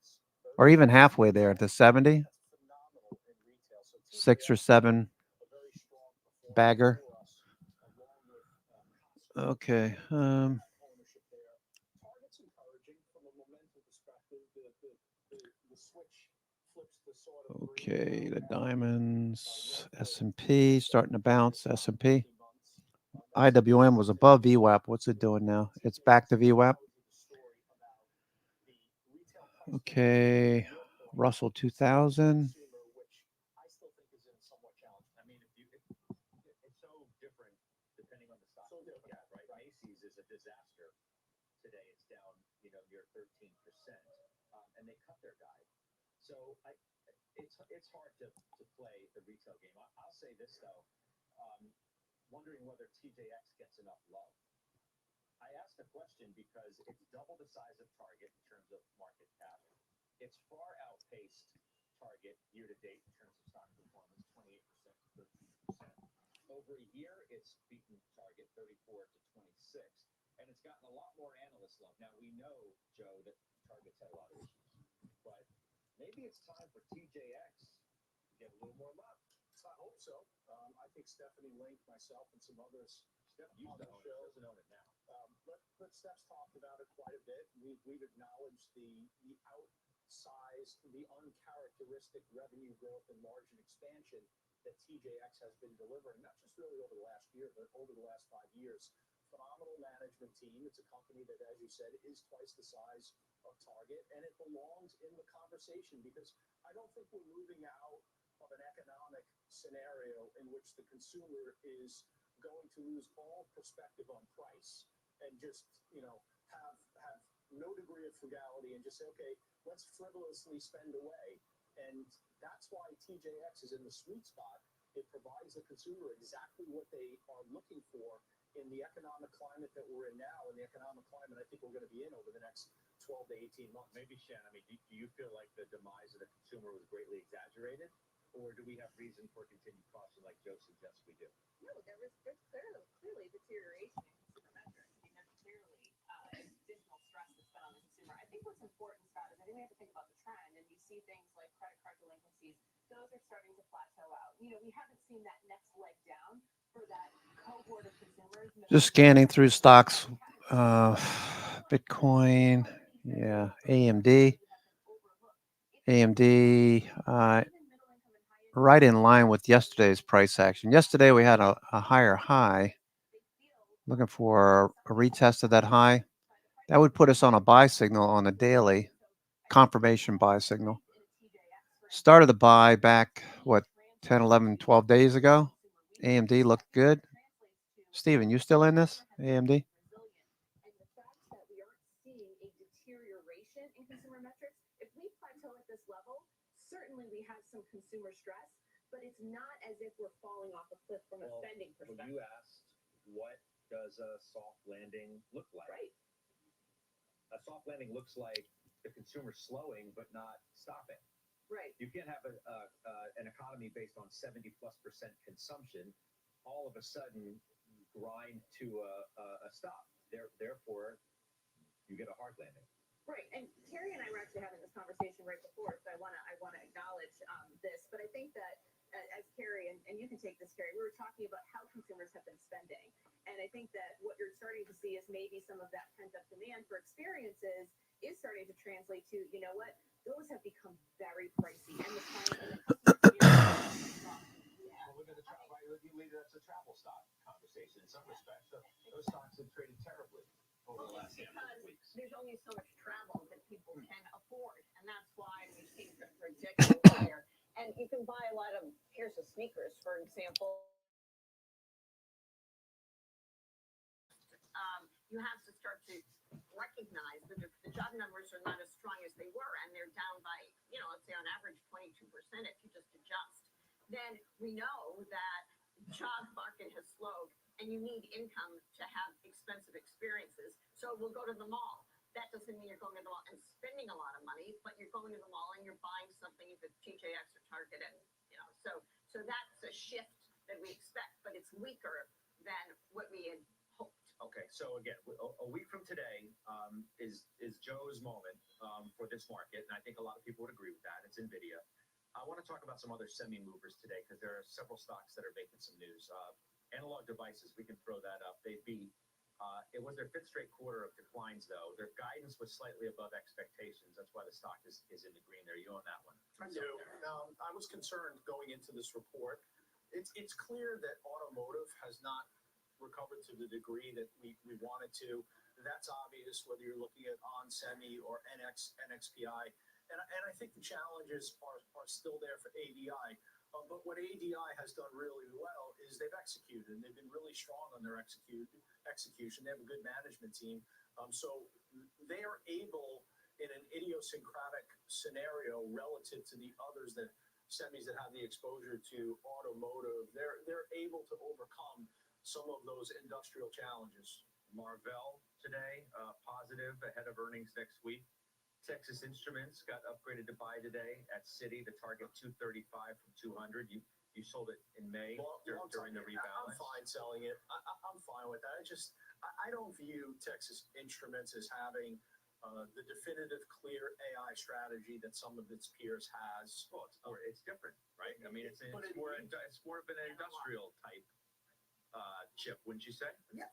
or even halfway there to 70? 6 or 7 bagger. Okay. Okay, the diamonds, S&P starting to bounce. S&P. IWM was above VWAP. What's it doing now? It's back to VWAP. Okay, Russell 2000. I still think is in somewhat challenged. I mean, it's so different depending on the stock you look at, right? Macy's is a disaster today. It's down, near 13%, and they cut their guide. So it's hard to play the retail game. I'll say this though, wondering whether TJX gets enough love. I asked the question because it's double the size of Target in terms of market cap. It's far outpaced Target year to date in terms of stock performance, 28% to 13%. Over a year, it's beaten Target 34 to 26, and it's gotten a lot more analyst love. Now we know, Joe, that Target's had a lot of issues, but maybe it's time for TJX to get a little more love. I hope so. I think Stephanie Link, myself, and some others. Steph used to own it, doesn't own it now. But Steph's talked about it quite a bit. We've acknowledged the outsized, the uncharacteristic revenue growth and margin expansion that TJX has been delivering, not just really over the last year, but over the last 5 years phenomenal management team. It's a company that, as you said, is twice the size of Target, and it belongs in the conversation because I don't think we're moving out of an economic scenario in which the consumer is going to lose all perspective on price and just, have no degree of frugality and just say, okay, let's frivolously spend away. And that's why TJX is in the sweet spot. It provides the consumer exactly what they are looking for in the economic climate that we're in now, and the economic climate I think we're going to be in over the next 12 to 18 months. Maybe, Shan, I mean, do you feel like the demise of the consumer was greatly exaggerated? Or do we have reason for continued caution like Joe suggests we do? No, there's clearly deterioration in consumer metrics. I mean, there's clearly additional stress that's been on the consumer. I think what's important, Scott, is I think we have to think about the trend, and you see things like credit card delinquencies. Those are starting to plateau out. We haven't seen that next leg down for that cohort of consumers. Just scanning through stocks. Bitcoin. Yeah. AMD. Right in line with yesterday's price action. Yesterday we had a higher high. Looking for a retest of that high. That would put us on a buy signal on the daily, confirmation buy signal. Started the buy back, 10, 11, 12 days ago. AMD looked good. Steven, you still in this, AMD? Certainly we have some consumer stress, but it's not as if we're falling off a cliff from a spending perspective. When you asked, what does a soft landing look like? Right. A soft landing looks like the consumer slowing but not stopping. Right. You can't have an economy based on 70+% consumption all of a sudden grind to a stop. Therefore, you get a hard landing. Right, and Carrie and I were actually having this conversation right before, so I want to acknowledge this. But I think that as Carrie, and you can take this, Carrie, we were talking about how consumers have been spending, and I think that what you're starting to see is maybe some of that pent-up demand for experiences is starting to translate to, you know what, those have become very pricey, and the time and the Well, look at the travel. That's a travel stock conversation in some respects. Those stocks have traded terribly over the last handful of weeks. There's only so much travel that people can afford, and that's why we've seen such ridiculous here. And you can buy a lot of pairs of sneakers, for example. You have to start to recognize that the job numbers are not as strong as they were, and they're down by, let's say on average 22% if you just adjust. Then we know that the job market has slowed, and you need income to have expensive experiences. So we'll go to the mall. That doesn't mean you're going to the mall and spending a lot of money, but you're going to the mall and you're buying something at TJX or Target, and so that's a shift that we expect, but it's weaker than what we had hoped. Okay, so again, a week from today is Joe's moment for this market, and I think a lot of people would agree with that. It's NVIDIA. I want to talk about some other semi-movers today because there are several stocks that are making some news. Analog Devices, we can throw that up. They beat. It was their fifth straight quarter of declines, though. Their guidance was slightly above expectations. That's why the stock is in the green there. You own that one. I do. I was concerned going into this report. It's clear that automotive has not recovered to the degree that we wanted to. That's obvious whether you're looking at onsemi or NXPI. And I think the challenges are still there for ADI. But what ADI has done really well is they've executed, and they've been really strong on their execution. They have a good management team. So they are able, in an idiosyncratic scenario relative to the others semis that have the exposure to automotive, they're able to overcome some of those industrial challenges. Marvell today, positive ahead of earnings next week. Texas Instruments got upgraded to buy today at Citi, the target 235 from 200. You sold it in May during the rebalance. I'm fine selling it. I'm fine with that. I don't view Texas Instruments as having the definitive, clear AI strategy that some of its peers has. Well, it's different, right? I mean, it's more of an industrial type chip, wouldn't you say? Yeah,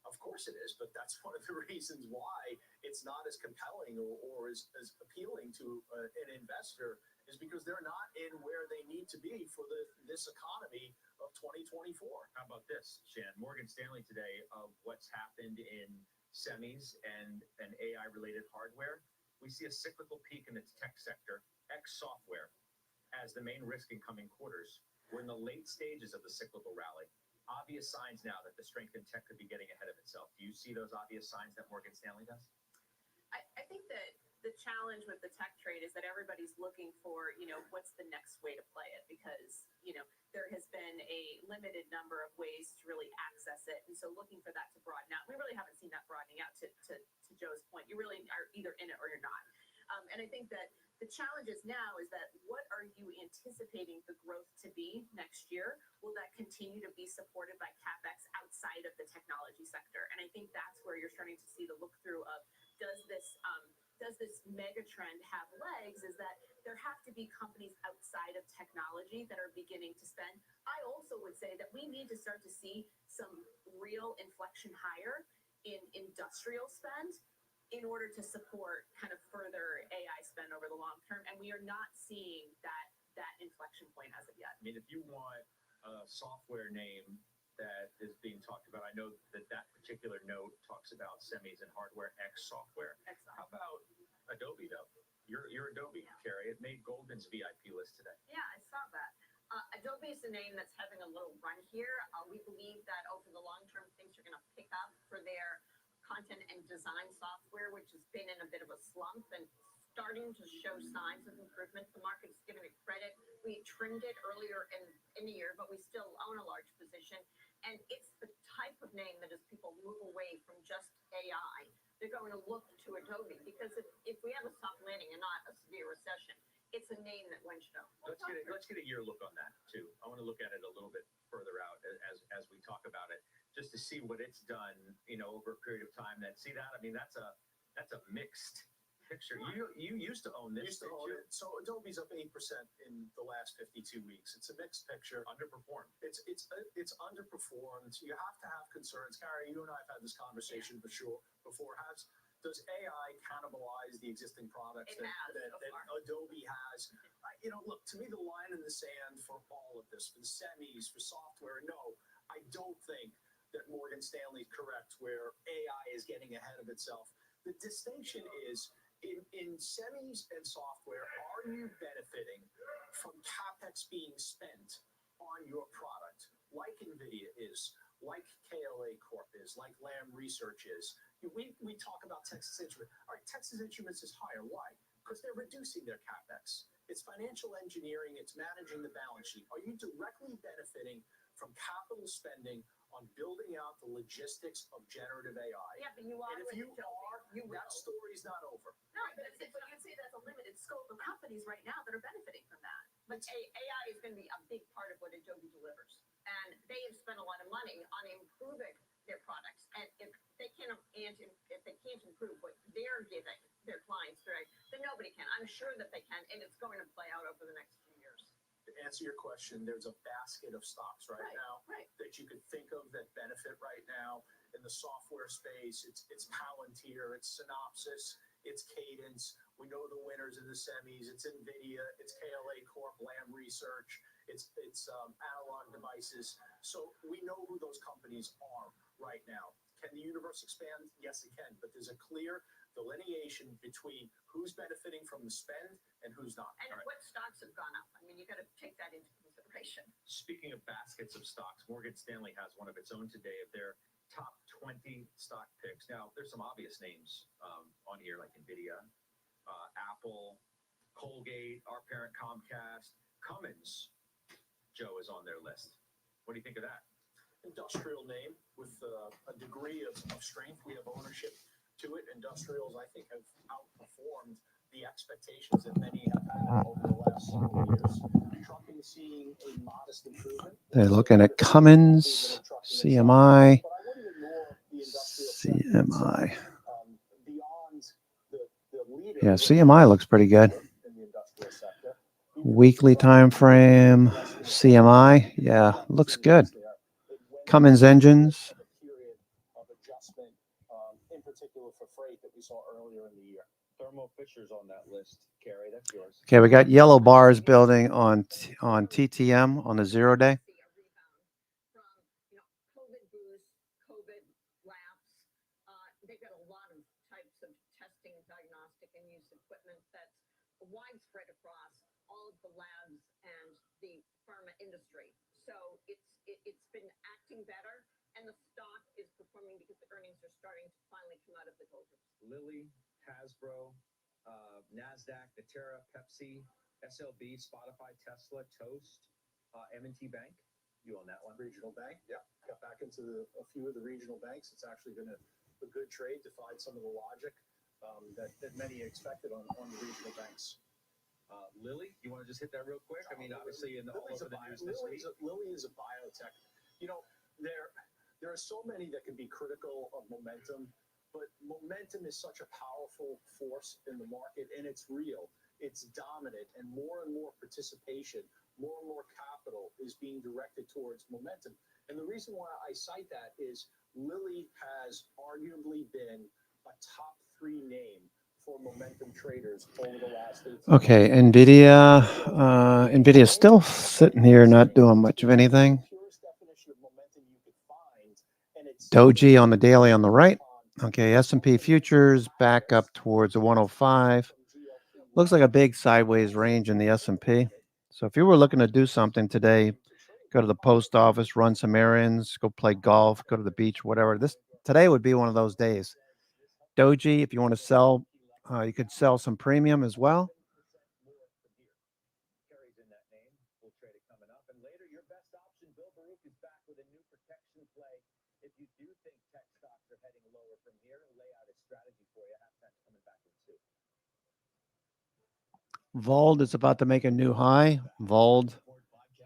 of course it is, but that's one of the reasons why it's not as compelling or as appealing to an investor is because they're not in where they need to be for this economy of 2024. How about this, Shan? Morgan Stanley today of what's happened in semis and AI-related hardware. We see a cyclical peak in the tech sector, X software, as the main risk in coming quarters. We're in the late stages of the cyclical rally. Obvious signs now that the strength in tech could be getting ahead of itself. Do you see those obvious signs that Morgan Stanley does? I think that the challenge with the tech trade is that everybody's looking for, what's the next way to play it, because, there has been a limited number of ways to really access it. And so looking for that to broaden out, we really haven't seen that broadening out to Joe's point. You really are either in it or you're not. And I think that the challenge is now is that what are you anticipating the growth to be next year? Will that continue to be supported by CapEx outside of the technology sector? And I think that's where you're starting to see the look through of does this mega trend have legs? Is that there have to be companies outside of technology that are beginning to spend. I also would say that we need to start to see some real inflection higher in industrial spend in order to support kind of further AI spend over the long term. And we are not seeing that inflection point as of yet. I mean, if you want a software name that is being talked about, I know that particular note talks about semis and hardware X software. How about Adobe, though? You're Adobe, Carrie. It made Goldman's VIP list today. Yeah, I saw that. Adobe is a name that's having a little run here. We believe that over the long term, things are going to pick up for their content and design software, which has been in a bit of a slump and starting to show signs of improvement. The market is giving it credit. We trimmed it earlier in the year, but we still own a large position. And it's the type of name that as people move away from just AI, they're going to look to Adobe, because if we have a soft landing and not a severe recession, it's a name that one should own. Let's get a year look on that too. I want to look at it a little bit further out as we talk about it, just to see what it's done, over a period of time. That's a mixed picture. You used to own this. Used to own it. So Adobe's up 8% in the last 52 weeks. It's a mixed picture. Underperformed. It's underperformed. You have to have concerns. Gary, you and I have had this conversation before. Does AI cannibalize the existing products that Adobe has? Look, to me, the line in the sand for all of this, for the semis, for software, no, I don't think that Morgan Stanley is correct where AI is getting ahead of itself. The distinction is in semis and software, are you benefiting from CapEx being spent on your product, like NVIDIA is, like KLA Corp is, like Lam Research is? We talk about Texas Instruments. All right, Texas Instruments is higher. Why? Because they're reducing their CapEx. It's financial engineering. It's managing the balance sheet. Are you directly benefiting from capital spending on building out the logistics of generative AI? Yeah, but you are. And if you are, that story's not over. No, but you'd say that's a limited scope of companies right now that are benefiting from that. But AI is going to be a big part of what Adobe delivers. And they have spent a lot of money on improving their products. And if they can't improve what they're giving their clients, right, then nobody can. I'm sure that they can, and it's going to play out over the next few years. To answer your question, there's a basket of stocks right now that you could think of that benefit right now in the software space. It's Palantir, it's Synopsys, it's Cadence. We know the winners in the semis. It's NVIDIA, it's KLA Corp, Lam Research, it's Analog Devices. So we know who those companies are right now. Can the universe expand? Yes, it can. But there's a clear delineation between who's benefiting from the spend and who's not. And what stocks have gone up? I mean, you got to take that into consideration. Speaking of baskets of stocks, Morgan Stanley has one of its own today of their top 20 stock picks. Now, there's some obvious names on here like NVIDIA, Apple, Colgate, our parent Comcast, Cummins. Joe is on their list. What do you think of that? Industrial name with a degree of strength. We have ownership to it. Industrials, I think, have outperformed the expectations that many have had over the last several years. Trucking seeing a modest improvement. They're looking at Cummins, CMI, CMI. Yeah, CMI looks pretty good. Weekly time frame, CMI, yeah, looks good. Cummins engines. In particular for freight that we saw earlier in the year. Thermo Fisher's on that list, Carrie. That's yours. Okay, we got yellow bars building on TTM on the 0-day. COVID boost, COVID labs. They've got a lot of types of testing, diagnostic, and use equipment that's widespread across all of the labs and the pharma industry. So it's been acting better, and the stock is performing because the earnings are starting to finally come out of the doldrums. Lilly, Hasbro, NASDAQ, Natera, Pepsi, SLB, Spotify, Tesla, Toast, M&T Bank. You on that one? Regional bank, yeah. Got back into a few of the regional banks. It's actually been a good trade, defied some of the logic that many expected on the regional banks. Lilly, you want to just hit that real quick? I mean, obviously, in all over the news this week. Lilly is a biotech. You know, there are so many that can be critical of momentum, but momentum is such a powerful force in the market, and it's real. It's dominant, and more participation, more and more capital is being directed towards momentum. And the reason why I cite that is Lilly has arguably been a top 3 name for momentum traders over the last 18 months. Okay, NVIDIA's still sitting here not doing much of anything. Doji on the daily on the right. Okay, S&P futures back up towards a 105. Looks like a big sideways range in the S&P. So if you were looking to do something today, go to the post office, run some errands, go play golf, go to the beach, whatever. Today would be one of those days. Doji, if you want to sell, you could sell some premium as well. Carrie's in that name. We'll trade it coming up. And later, your best option, Bill Baruch is back with a new protection play. If you do think tech stocks are heading lower from here, lay out a strategy for you. Halftime's coming back in 2. Vold is about to make a new high. Vold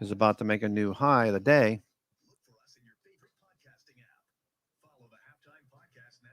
is about to make a new high of the day. Look for us in your favorite podcasting app. Follow the Halftime Podcast now.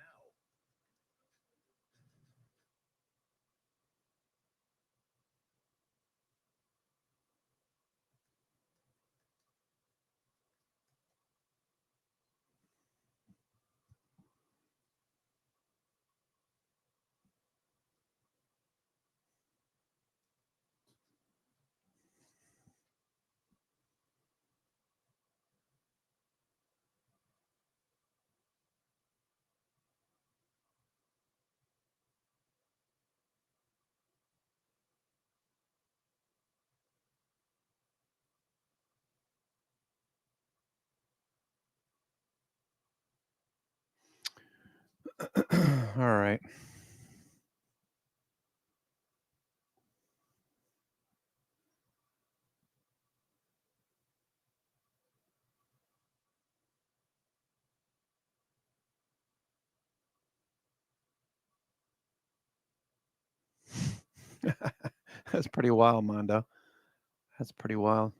All right. That's pretty wild, Mondo. That's pretty wild.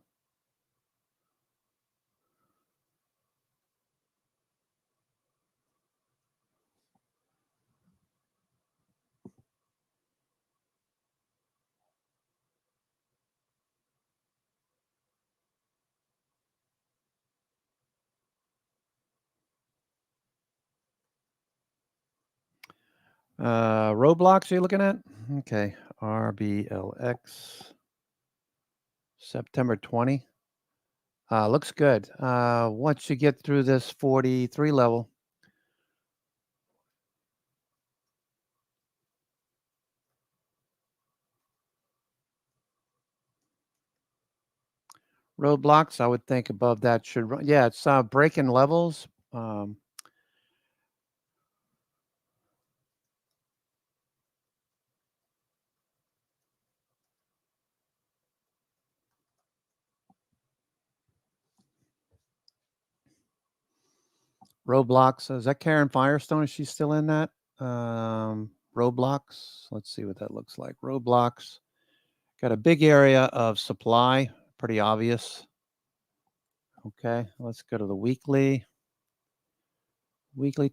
Roblox, are you looking at? Okay. RBLX. September 20. Looks good. Once you get through this 43 level, roadblocks, I would think above that should run. Yeah, it's breaking levels. Roblox, is that Karen Firestone? Is she still in that? Roblox, let's see what that looks like. Roblox, got a big area of supply, pretty obvious. Okay, let's go to the weekly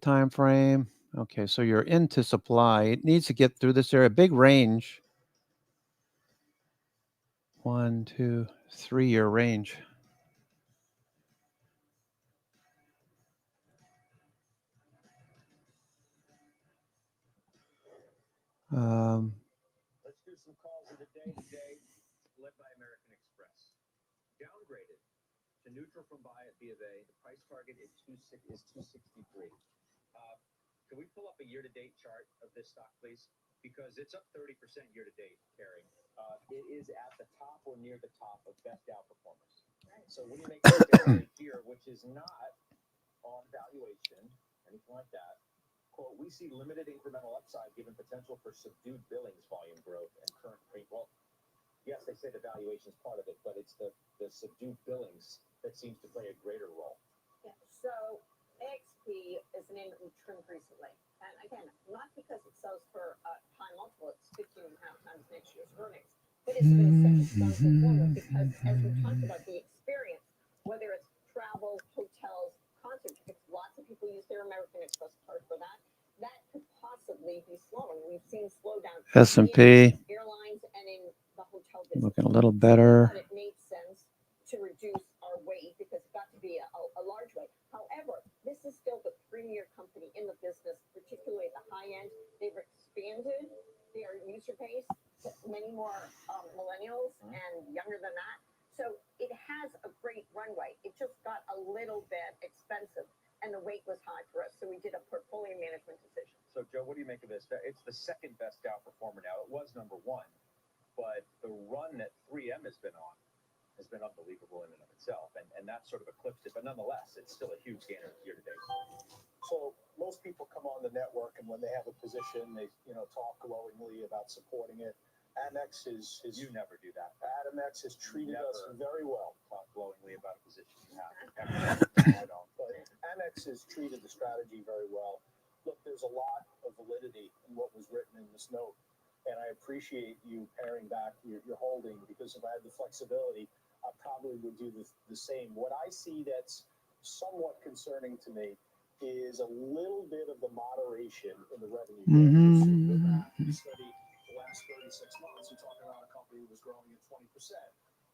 time frame. Okay, so you're into supply. It needs to get through this area, big range. 1, 2, 3-year range. Let's do some calls of the day today, led by American Express. Downgraded to neutral from buy at B of A. The price target is 263. Can we pull up a year-to-date chart of this stock, please? Because it's up 30% year-to-date, Carrie. It is at the top or near the top of best outperformers. So what do you make of the data here, which is not on valuation, anything like that? Quote, we see limited incremental upside given potential for subdued billings volume growth and current rate. Well, yes, they say the valuation is part of it, but it's the subdued billings that seems to play a greater role. Yeah, so AXP is a name that we've trimmed recently. And again, not because it sells for a high multiple, it's 15.5 times next year's earnings. But it's been such a strong performer because, as we talked about, the experience, whether it's travel, hotels, concert tickets, lots of people use their American Express card for that. That could possibly be slowing. We've seen slowdown S&P in airlines and in the hotel business. looking a little better. But it made sense to reduce our weight because it got to be a large weight. However, this is still the premier company in the business, particularly at the high end. They've expanded their user base to many more millennials and younger than that. So it has a great runway. It just got a little bit expensive, and the weight was high for us. So we did a portfolio management decision. So, Joe, what do you make of this? It's the second best outperformer now. It was number one, but the run that 3M has been on has been unbelievable in and of itself, and that sort of eclipsed it. But nonetheless, it's still a huge gainer year to date. So most people come on the network, and when they have a position, they talk glowingly about supporting it. Amex is You never do that. Amex has treated us very well. Talk glowingly about a position you have. I don't, but Amex has treated the strategy very well. Look, there's a lot of validity in what was written in this note, and I appreciate you paring back your holding, because if I had the flexibility, I probably would do the same. What I see that's somewhat concerning to me is a little bit of the moderation in the revenue growth. You study the last 36 months, you're talking about a company that was growing at 20%.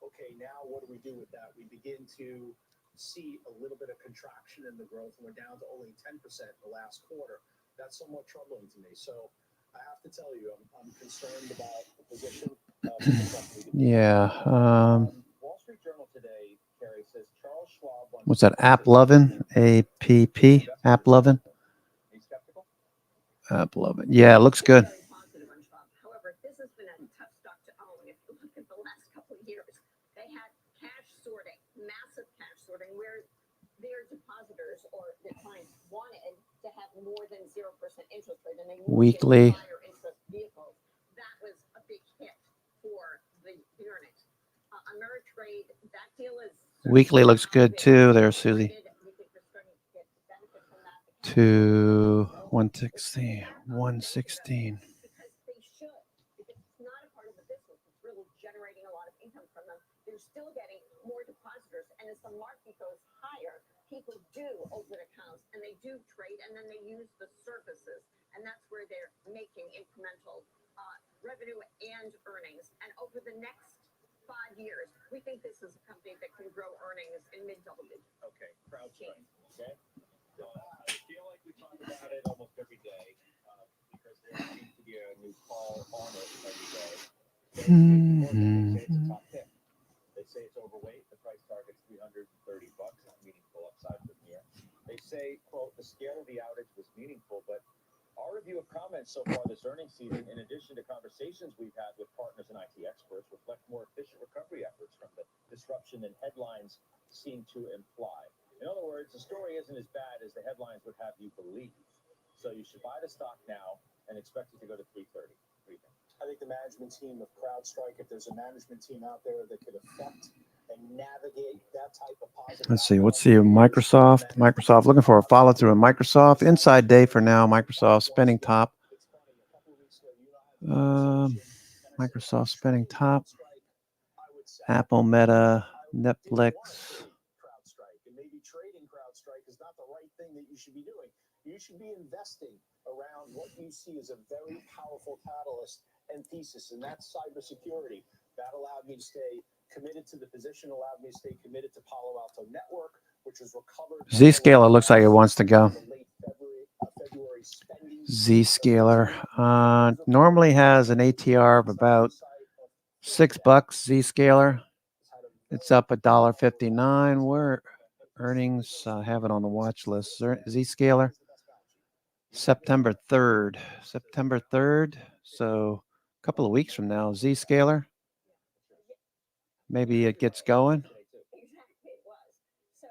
Okay, now what do we do with that? We begin to see a little bit of contraction in the growth, and we're down to only 10% in the last quarter. That's somewhat troubling to me. So I have to tell you, I'm concerned about the position of the company. Yeah. Wall Street Journal today, Carrie, says Charles Schwab wants What's that? AppLovin? APP? AppLovin? Are you skeptical? AppLovin. Yeah, it looks good. Very positive on Schwab. However, this has been a tough stock to own. If you look at the last couple of years, they had cash sorting, massive cash sorting, where their depositors or their clients wanted to have more than 0% interest rate, and they Weekly. higher interest vehicles. That was a big hit for the earnings. Ameritrade, that deal is Weekly looks good too there, Susie. To 116. 116. Because they should. Because it's not a part of the business. It's really generating a lot of income from them. They're still getting more depositors. And as the market goes higher, people do open accounts and they do trade, and then they use the services. And that's where they're making incremental revenue and earnings. And over the next 5 years, we think this is a company that can grow earnings in mid-double digits. Okay, CrowdStrike. Okay. I feel like we talk about it almost every day because there seems to be a new call on it every day. They say it's a top pick. They say it's overweight. The price target's $330. Meaningful upside from here. They say, quote, the scale of the outage was meaningful, but our review of comments so far this earnings season, in addition to conversations we've had with partners and IT experts, reflect more efficient recovery efforts from the disruption than headlines seem to imply. In other words, the story isn't as bad as the headlines would have you believe. So you should buy the stock now and expect it to go to $330. I think the management team of CrowdStrike, if there's a management team out there that could affect and navigate that type of positive. Let's see. Let's see. Microsoft. Looking for a follow through in Microsoft. Inside day for now. Microsoft spending top. Microsoft spending top. Apple, Meta, Netflix. CrowdStrike, and maybe trading CrowdStrike is not the right thing that you should be doing. You should be investing around what you see as a very powerful catalyst and thesis, and that's cybersecurity. That allowed me to stay committed to the position, allowed me to stay committed to Palo Alto Network, which was recovered. Zscaler looks like it wants to go. February spending Zscaler normally has an ATR of about $6. Zscaler, it's up $1.59. Where earnings have it on the watch list. Zscaler, September 3rd. September 3rd. So a couple of weeks from now, Zscaler. Maybe it gets going. Exactly, it was. So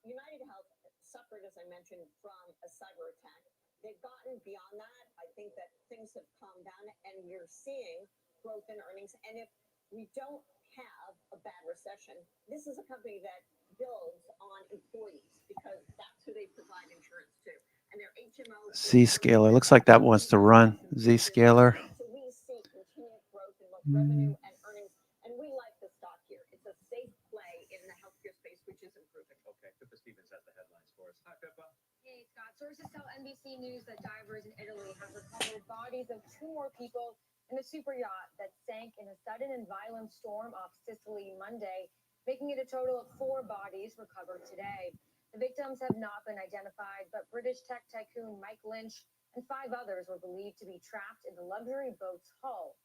United Health suffered, as I mentioned, from a cyber attack. They've gotten beyond that. I think that things have calmed down, and you're seeing growth in earnings. And if we don't have a bad recession, this is a company that builds on employees because that's who they provide insurance to. And their HMO. Zscaler looks like that wants to run. Zscaler. So we see continued growth in both revenue and earnings, and we like the stock here. It's a safe play in the healthcare space, which is improving. Okay, Pippa Stevens has the headlines for us. Hi, Pippa. Hey, Scott. Sources tell NBC News that divers in Italy have recovered bodies of 2 more people in a super yacht that sank in a sudden and violent storm off Sicily Monday, making it a total of 4 bodies recovered today. The victims have not been identified, but British tech tycoon Mike Lynch and 5 others were believed to be trapped in the luxury boat's hull.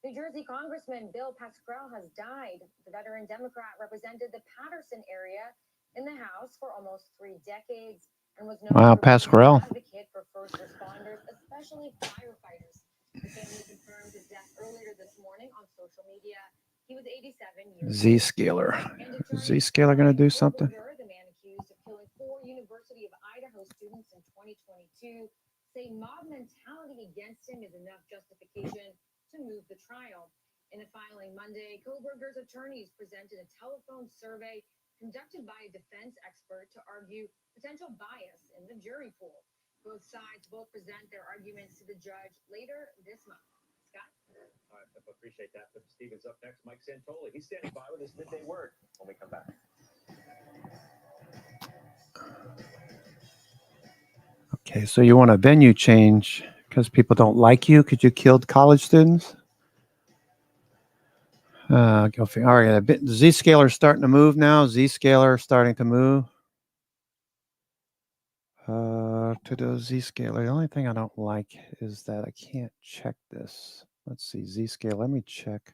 New Jersey Congressman Bill Pascrell has died. The veteran Democrat represented the Patterson area in the House for almost 3 decades and was known Wow, for being an Pascrell. advocate for first responders, especially firefighters. The family confirmed his death earlier this morning on social media. He was 87 years old. Zscaler. Zscaler going to do something? The man accused of killing 4 University of Idaho students in 2022 say mob mentality against him is enough justification to move the trial. In a filing Monday, Koberger's attorneys presented a telephone survey conducted by a defense expert to argue potential bias in the jury pool. Both sides will present their arguments to the judge later this month. Scott? All right, Pippa, appreciate that. Pippa Stevens up next. Mike Santoli. He's standing by with his midday word when we come back. Okay, so you want a venue change because people don't like you because you killed college students? Go figure. All right, Zscaler starting to move now. Zscaler starting to move. To the Zscaler. The only thing I don't like is that I can't check this. Let's see, Zscaler. Let me check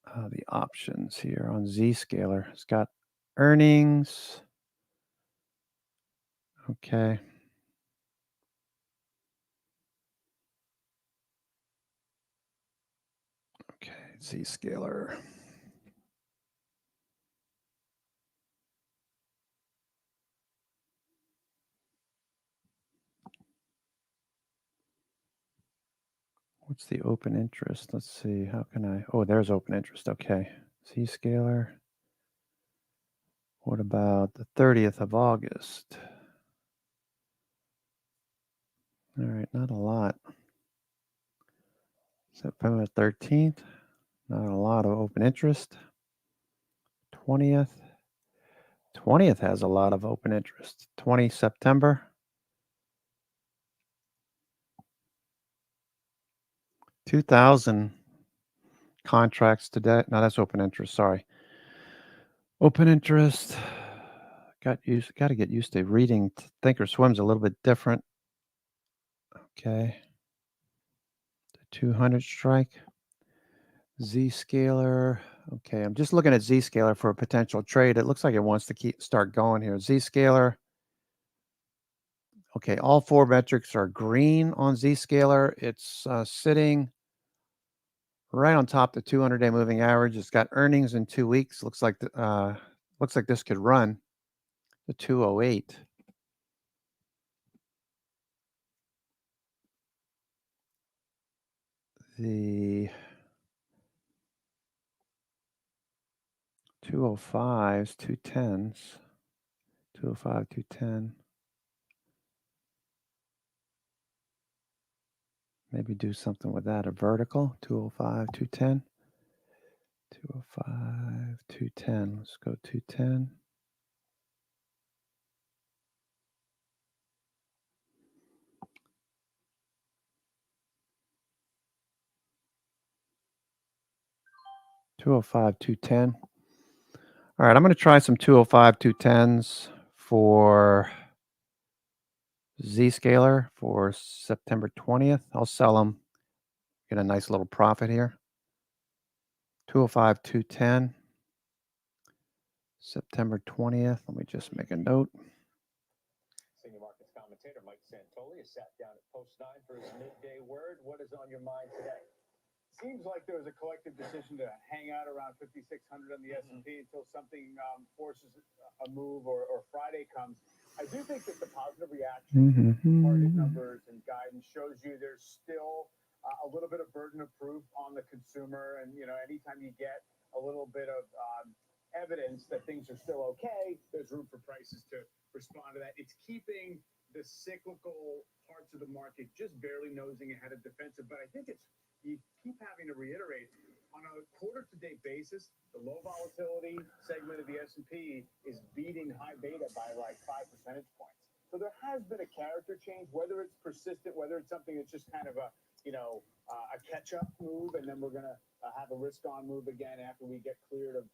the options here on Zscaler. It's got earnings. Okay. Okay, Zscaler. What's the open interest? Let's see. How can I? Oh, there's open interest. Okay. Zscaler. What about the 30th of August? All right, not a lot. September 13th. Not a lot of open interest. 20th. 20th has a lot of open interest. 20 September. 2,000 contracts today. No, that's open interest. Sorry. Open interest. Got to get used to reading Thinkorswim's a little bit different. Okay. The 200 strike. Zscaler. Okay, I'm just looking at Zscaler for a potential trade. It looks like it wants to start going here. Zscaler. Okay, all 4 metrics are green on Zscaler. It's sitting right on top of the 200-day moving average. It's got earnings in 2 weeks. Looks like this could run the 208. The 205s, 210s, 205, 210. Maybe do something with that. A vertical, 205, 210. 205, 210. Let's go 210. $205, 210. All right, I'm going to try some 205, 210s for Zscaler for September 20th. I'll sell them. Get a nice little profit here. 205, 210. September 20th. Let me just make a note. Senior markets commentator Mike Santoli has sat down at Post 9 for his midday word. What is on your mind today? Seems like there was a collective decision to hang out around 5,600 on the S&P until something forces a move or Friday comes. I do think that the positive reaction, target numbers and guidance shows you there's still a little bit of burden of proof on the consumer. And, you know, anytime you get a little bit of evidence that things are still okay, there's room for prices to respond to that. It's keeping the cyclical parts of the market just barely nosing ahead of defensive. But I think you keep having to reiterate on a quarter-to-date basis, the low volatility segment of the S&P is beating high beta by like 5 percentage points. So there has been a character change, whether it's persistent, whether it's something that's just kind of a catch-up move, and then we're going to have a risk-on move again after we get cleared of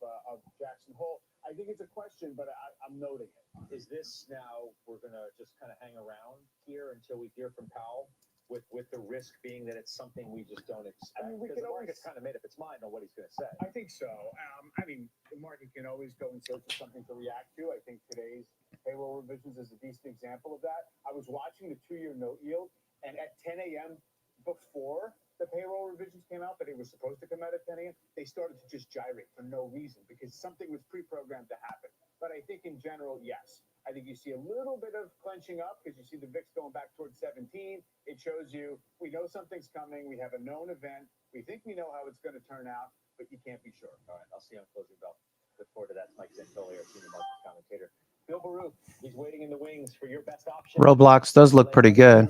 Jackson Hole. I think it's a question, but I'm noting it. Is this now we're going to just kind of hang around here until we hear from Powell? With the risk being that it's something we just don't expect. I mean, we because could the always market's kind of made up its mind on what he's going to say. I think so. I mean, the market can always go in search of something to react to. I think today's payroll revisions is a decent example of that. I was watching the 2-year note yield, and at 10 a.m. before the payroll revisions came out, but it was supposed to come out at 10 a.m., they started to just gyrate for no reason because something was pre-programmed to happen. But I think in general, yes. I think you see a little bit of clenching up because you see the VIX going back towards 17. It shows you we know something's coming. We have a known event. We think we know how it's going to turn out, but you can't be sure. All right, I'll see you on closing bell. Look forward to that. Mike Santoli, our senior market commentator. Bill Baruch, he's waiting in the wings for your best option. Roblox does look pretty good.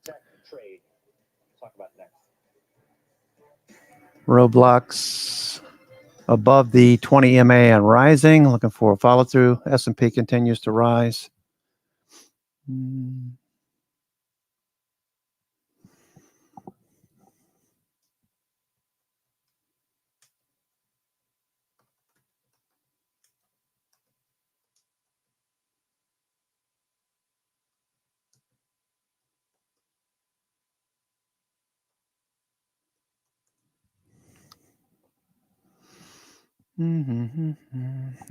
Tech trade. Talk about next. Roblox above the 20 MA and rising. Looking for a follow through. S&P continues to rise.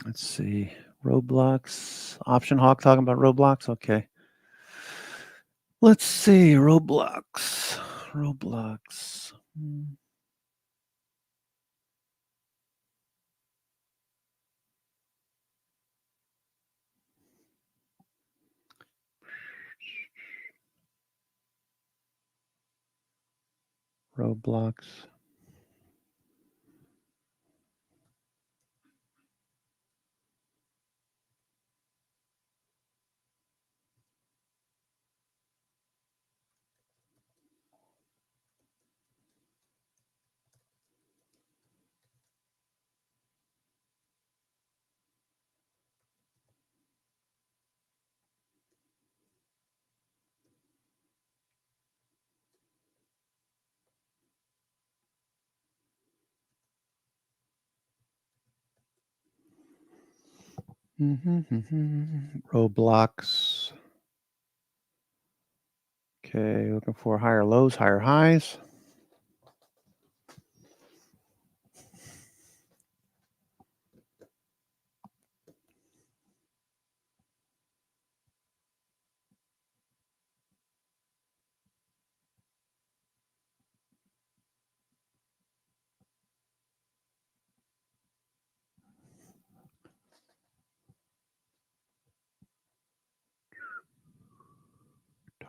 Let's see. Roblox. Option Hawk talking about Roblox. Okay. Let's see. Roblox. Roblox. Roblox. Okay, looking for higher lows, higher highs.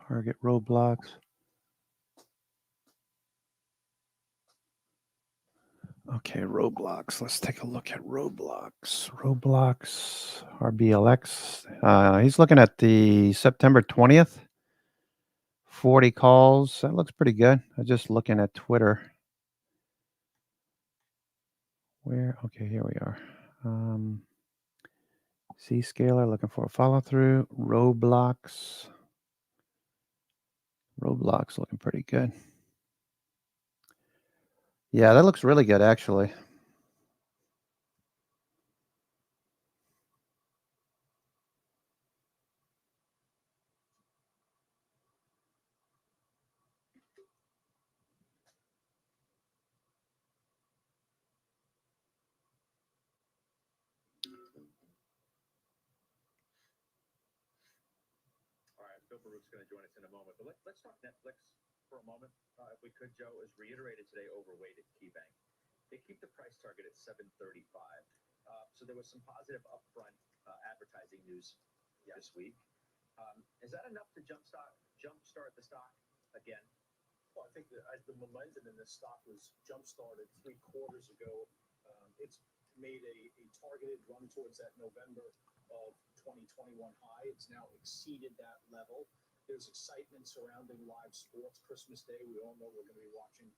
Target Roblox. Okay, Roblox. Let's take a look at Roblox. RBLX. He's looking at the September 20th. 40 calls. That looks pretty good. I'm just looking at Twitter. Okay, here we are. Zscaler looking for a follow through. Roblox looking pretty good. Yeah, that looks really good, actually. Bill Baruch's going to join us in a moment. But let's talk Netflix for a moment, if we could, Joe. As reiterated today, overweight at KeyBank. They keep the price target at $735. So there was some positive upfront advertising news this week. Is that enough to jumpstart the stock again? Well, I think that as the momentum in this stock was jump-started 3 quarters ago, it's made a targeted run towards that November of 2021 high. It's now exceeded that level. There's excitement surrounding live sports. Christmas Day, we all know we're going to be watching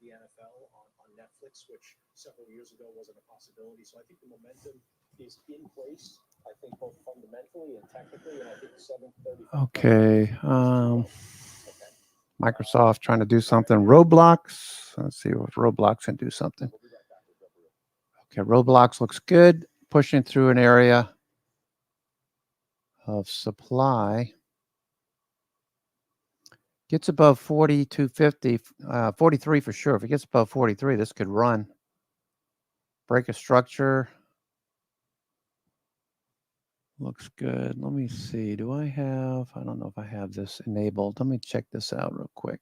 the NFL on Netflix, which several years ago wasn't a possibility. So I think the momentum is in place, I think both fundamentally and technically, and I think 735. Okay. Microsoft trying to do something. Roblox. Let's see if Roblox can do something. Okay, Roblox looks good. Pushing through an area of supply. Gets above 42.50, 43 for sure. If it gets above 43, this could run. Break a structure. Looks good. Let me see. Do I have? I don't know if I have this enabled. Let me check this out real quick.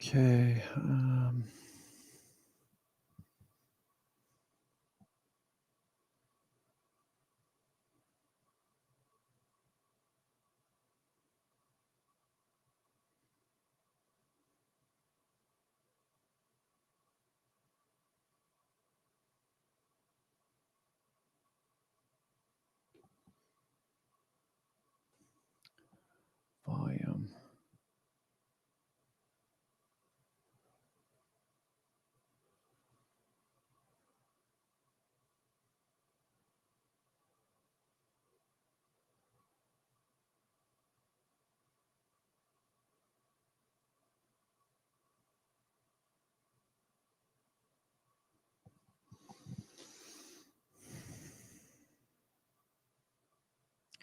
Okay. Volume.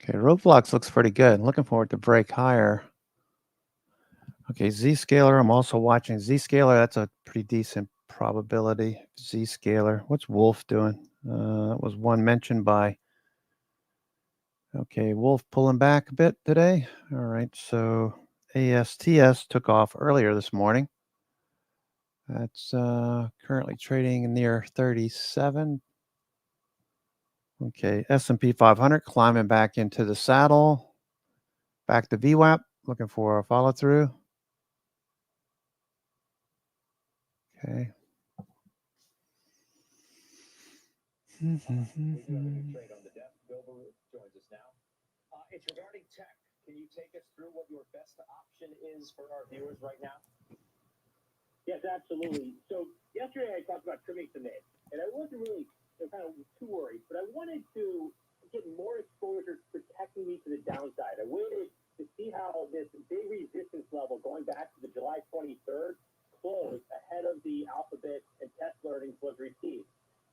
Okay, Roblox looks pretty good. Looking forward to break higher. Okay, Zscaler. I'm also watching Zscaler. That's a pretty decent probability. Zscaler. What's Wolf doing? That was one mentioned by. Okay, Wolf pulling back a bit today. All right, so ASTS took off earlier this morning. That's currently trading near 37. Okay, S&P 500 climbing back into the saddle. Back to VWAP, looking for a follow through. Okay. We do have a new trade on the desk. Bill Baruch joins us now. It's regarding tech. Can you take us through what your best option is for our viewers right now? Yes, absolutely. So yesterday I talked about trimming some in, and I wasn't really kind of too worried, but I wanted to get more exposure protecting me to the downside. I waited to see how this big resistance level going back to the July 23rd closed ahead of the Alphabet and Tesla earnings was received.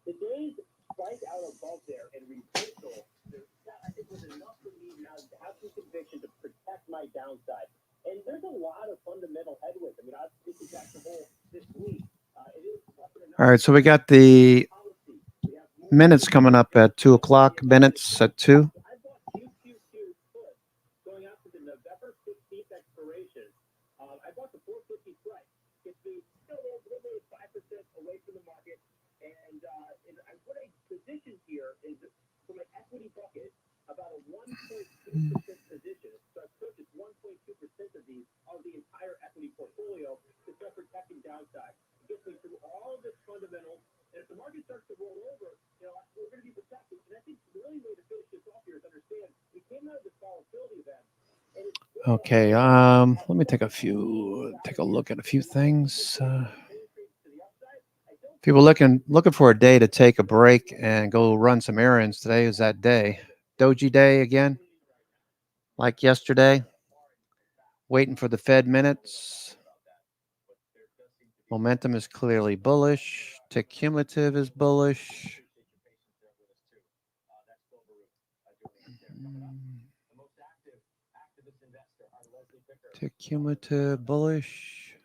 Today's spike out above there and reversal, it was enough for me now to have some conviction to protect my downside. And there's a lot of fundamental headwinds. I mean, this is back the whole this week. It is All right, so we got the minutes coming up at 2 o'clock. Minutes at 2. Going out to the November 15th expiration. I bought the 450 strike. Gets me still a little 5% away from the market. And what I positioned here is Okay, let me take a look at a few things. People looking for a day to take a break and go run some errands. Today is that day. Doji Day again, like yesterday. Waiting for the Fed minutes. Momentum is clearly bullish. Tick cumulative is bullish. Tick cumulative bullish.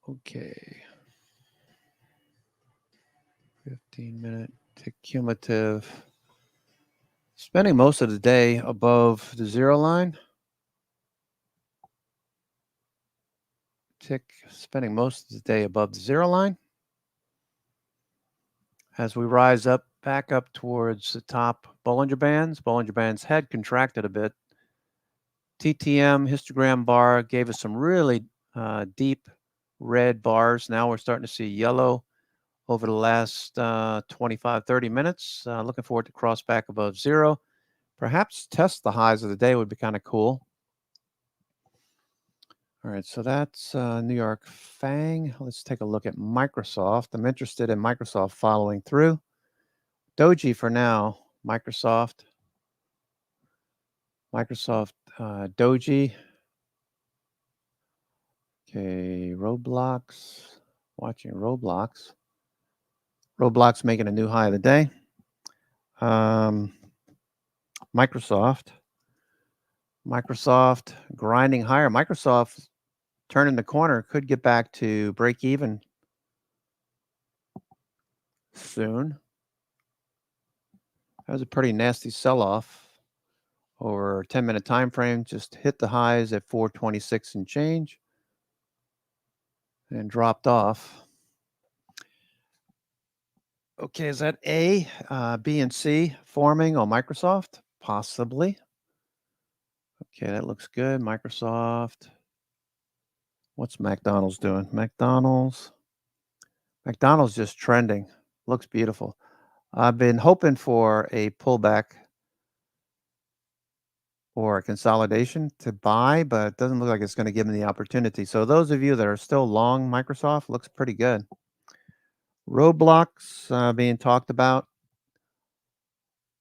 Okay. 15-minute tick cumulative. Spending most of the day above the zero line. Tick spending most of the day above the zero line. As we rise up, back up towards the top Bollinger Bands had contracted a bit. TTM histogram bar gave us some really deep red bars. Now we're starting to see yellow over the last 25, 30 minutes. Looking forward to cross back above zero. Perhaps test the highs of the day would be kind of cool. All right, so that's New York FANG. Let's take a look at Microsoft. I'm interested in Microsoft following through. Doji for now. Microsoft, Doji. Okay, Roblox. Watching Roblox. Roblox making a new high of the day. Microsoft grinding higher. Microsoft turning the corner, could get back to break even soon. That was a pretty nasty sell-off over a 10-minute time frame. Just hit the highs at 426 and change and dropped off. Okay, is that A, B, and C forming on Microsoft? Possibly. Okay, that looks good. Microsoft. What's McDonald's doing? McDonald's just trending. Looks beautiful. I've been hoping for a pullback or a consolidation to buy, but it doesn't look like it's going to give me the opportunity. So those of you that are still long Microsoft, looks pretty good. Roblox being talked about.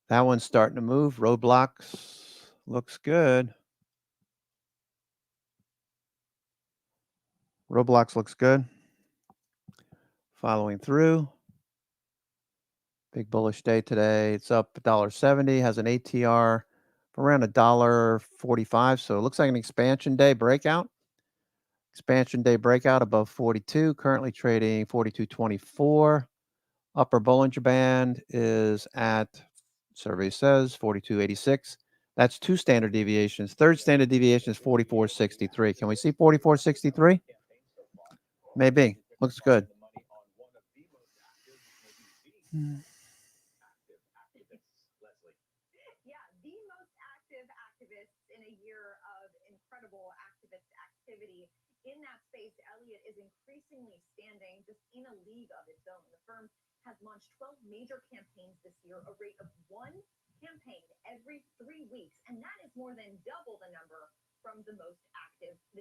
That one's starting to move. Roblox looks good. Roblox looks good. Following through. Big bullish day today. It's up $1.70, has an ATR for around $1.45. So it looks like an expansion day breakout. Expansion day breakout above 42, currently trading 42.24. Upper Bollinger Band is at, survey says, 42.86. That's 2 standard deviations. Third standard deviation is 44.63. Can we see 44.63? Maybe. Looks good. Yeah, the most active activists in a year of incredible activist activity. In that space, Elliott is increasingly standing just in a league of its own. The firm has launched 12 major campaigns this year, a rate of 1 campaign every 3 weeks, and that is more than double the number from the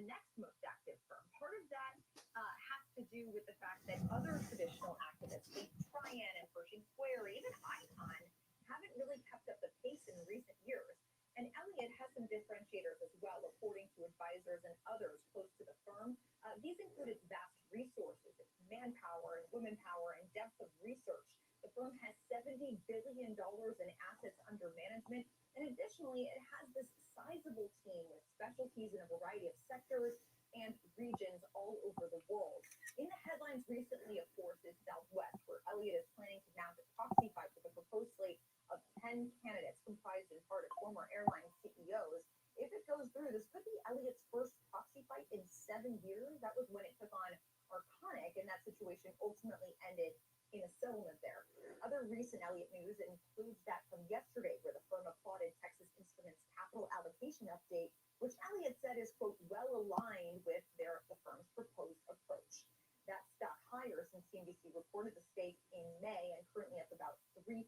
next most active firm. Part of that has to do with the fact that other traditional activists, like Trian and Pershing Square, even Icon, haven't really kept up the pace in recent years. And Elliott has some differentiators as well, according to advisors and others close to the firm. These include its vast resources, its manpower and womanpower and depth of research. The firm has $70 billion in assets under management. And additionally, it has this sizable team with specialties in a variety of sectors and regions all over the world. In the headlines recently, of course, is Southwest, where Elliott is planning to mount a proxy fight with a proposed slate of 10 candidates comprised in part of former airline CEOs. If it goes through, this could be Elliott's first proxy fight in 7 years. That was when it took on Arconic, and that situation ultimately ended in a settlement there. Other recent Elliott news includes that from yesterday, where the firm applauded Texas Instruments' capital allocation update, which Elliott said is, quote, well aligned with the firm's proposed approach. That stock higher since CNBC reported the stake in May and currently up about 3%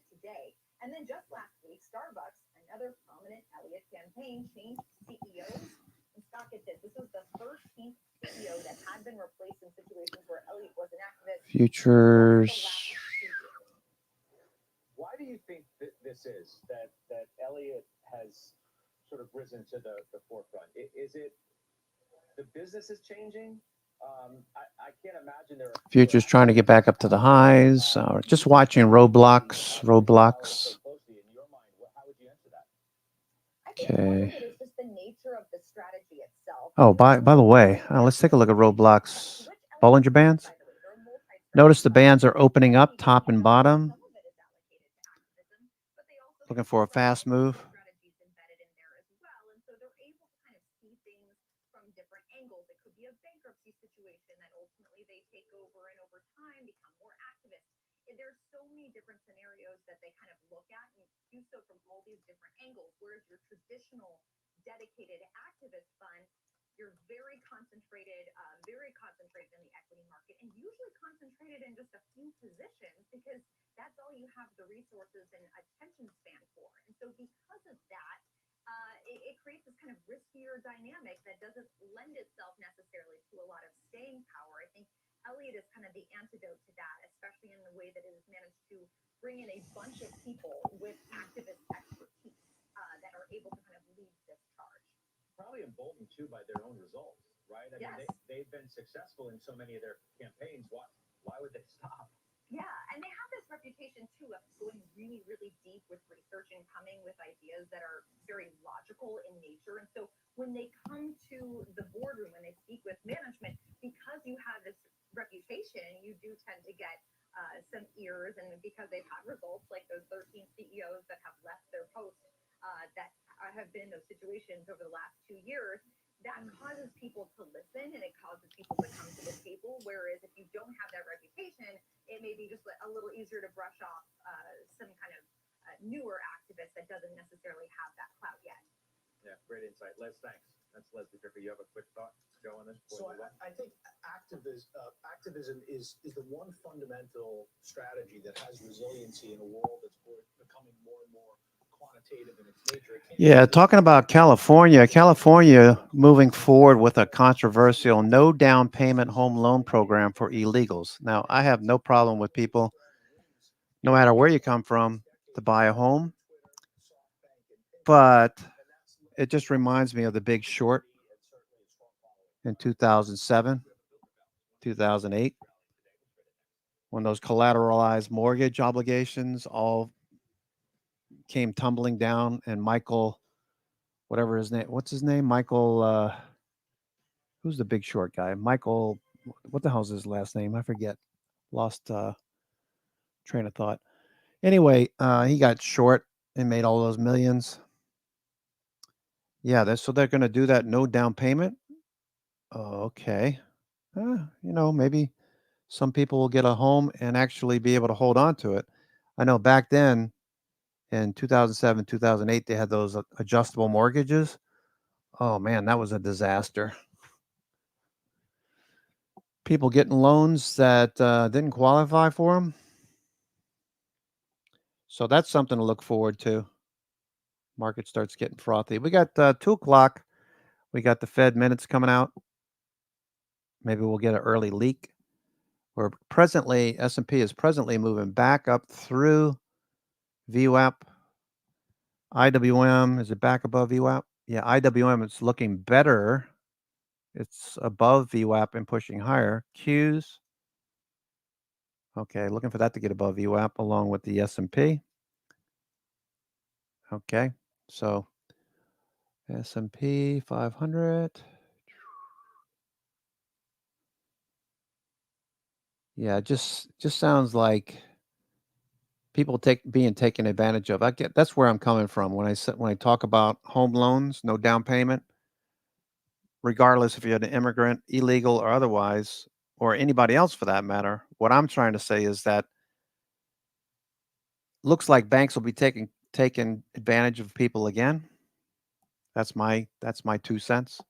today. And then just last week, Starbucks, another prominent Elliott campaign, changed CEOs. And Scott, get this, this was the 13th CEO that had been replaced in situations where Elliott was an activist. Futures. Why do you think that this is that Elliott has sort of risen to the forefront? Is it the business is changing? I can't imagine there are Futures trying to get back up to the highs. Just watching Roblox. Okay. It's just the nature of the strategy itself. Oh, by the way, let's take a look at Roblox Bollinger Bands. Notice the bands are opening up top and bottom. Looking for a fast move. There's so many different scenarios that they kind of look at and do so from all these different angles, whereas your traditional dedicated activist fund, you're very concentrated in the equity market and usually concentrated in just a few positions because that's all you have the resources and attention span for. And so because of that, it creates this kind of riskier dynamic that doesn't lend itself necessarily to a lot of staying power. I think Elliott is kind of the antidote to that, especially in the way that it has managed to bring in a bunch of people with activist expertise that are able to kind of lead this charge. Probably emboldened too by their own results, right? I mean, they've been successful in so many of their campaigns. Why would they stop? Yeah, and they have this reputation too of going really, really deep with research and coming with ideas that are very logical in nature. And so when they come to the boardroom, when they speak with management, because you have this reputation, you do tend to get some ears, and because they've had results like those 13 CEOs that have left their posts that have been in those situations over the last 2 years, that causes people to listen and it causes people to come to the table. Whereas if you don't have that reputation, it may be just a little easier to brush off some kind of newer activist that doesn't necessarily have that clout yet. Yeah, great insight. Les, thanks. That's Leslie Picker. You have a quick thought, Joe, on this? So I think activism is the one fundamental strategy that has resiliency in a world that's becoming more and more quantitative in its nature. Yeah, talking about California moving forward with a controversial no down payment home loan program for illegals. Now, I have no problem with people, no matter where you come from, to buy a home, but it just reminds me of The Big Short in 2007, 2008, when those collateralized mortgage obligations all came tumbling down, and Michael, whatever his name, what's his name? Michael, who's the Big Short guy? Michael, what the hell's his last name? I forget. Lost train of thought. Anyway, he got short and made all those millions. Yeah, so they're going to do that no down payment. Oh, okay. Maybe some people will get a home and actually be able to hold on to it. I know back then in 2007, 2008, they had those adjustable mortgages. Oh, man, that was a disaster. People getting loans that didn't qualify for them. So that's something to look forward to. Market starts getting frothy. We got 2 o'clock. We got the Fed minutes coming out. Maybe we'll get an early leak. We're presently, S&P is presently moving back up through VWAP. IWM, is it back above VWAP? Yeah, IWM is looking better. It's above VWAP and pushing higher. Qs. Okay, looking for that to get above VWAP along with the S&P. Okay, so S&P 500. Yeah, it just sounds like people being taken advantage of. That's where I'm coming from when I talk about home loans, no down payment, regardless if you're an immigrant, illegal or otherwise, or anybody else for that matter. What I'm trying to say is that looks like banks will be taking advantage of people again. That's my 2 cents.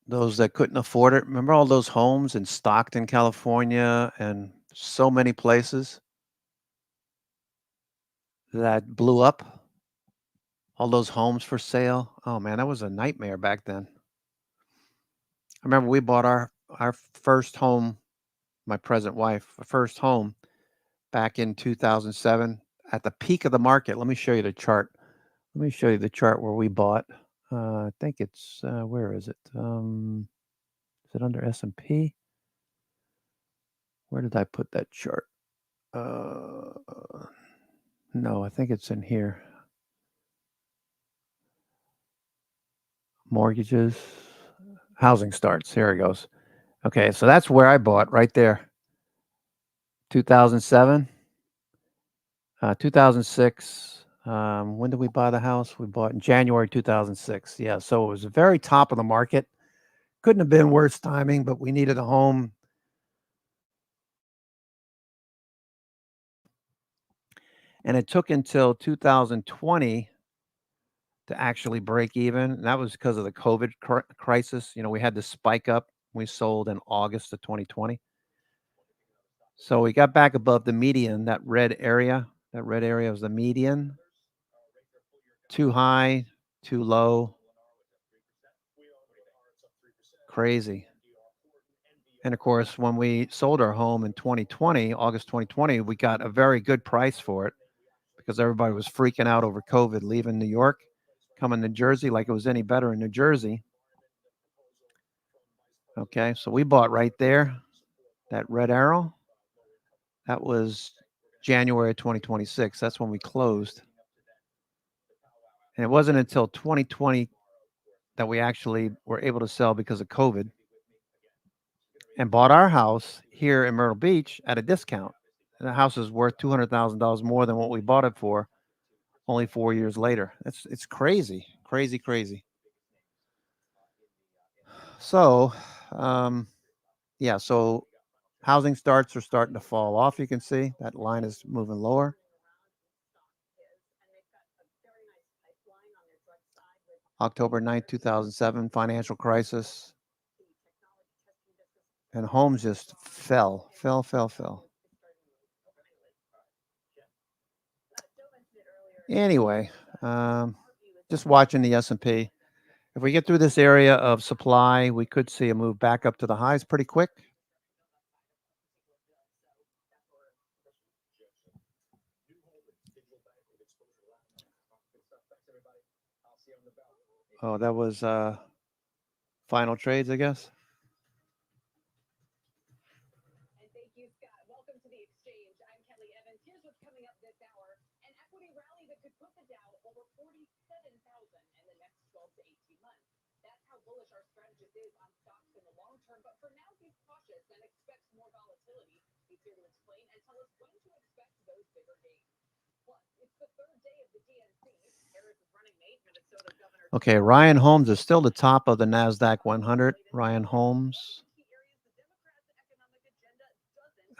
those that couldn't afford it. Remember all those homes in Stockton, California, and so many places that blew up? All those homes for sale. Oh man, that was a nightmare back then. I remember we bought our first home, my present wife, first home back in 2007 at the peak of the market. Let me show you the chart. Let me show you the chart where we bought. I think it's where is it? Is it under S&P? Where did I put that chart? No, I think it's in here. Mortgages, housing starts. Here it goes. Okay, so that's where I bought right there. 2007, 2006. When did we buy the house? We bought in January 2006. Yeah, so it was the very top of the market. Couldn't have been worse timing, but we needed a home. And it took until 2020 to actually break even. And that was because of the COVID crisis. You know, we had to spike up. We sold in August of 2020. So we got back above the median, that red area. That red area was the median. Too high, too low. Crazy. And of course, when we sold our home in 2020, August 2020, we got a very good price for it because everybody was freaking out over COVID, leaving New York, coming to Jersey like it was any better in New Jersey. Okay, so we bought right there, that red arrow. That was January 2026. That's when we closed. And it wasn't until 2020 that we actually were able to sell because of COVID and bought our house here in Myrtle Beach at a discount. And the house is worth $200,000 more than what we bought it for only 4 years later. It's crazy, crazy, crazy. So, yeah, so housing starts are starting to fall off. You can see that line is moving lower. October 9th, 2007, financial crisis. And homes just fell. Anyway, just watching the S&P. If we get through this area of supply, we could see a move back up to the highs pretty quick. Oh, that was final trades, I guess. And thank you, Scott. Welcome to the exchange. I'm Kelly Evans. Here's what's coming up this hour. An equity rally that could put the Dow over 47,000 in the next 12 to 18 months. That's how bullish our strategist is on stocks in the long term. But for now, he's cautious and expects more volatility. He's here to explain and tell us when to expect those bigger gains. Plus, it's the third day of the DNC. Harris's running mate, Minnesota Governor. Okay, Ryan Holmes is still the top of the NASDAQ 100. Ryan Holmes.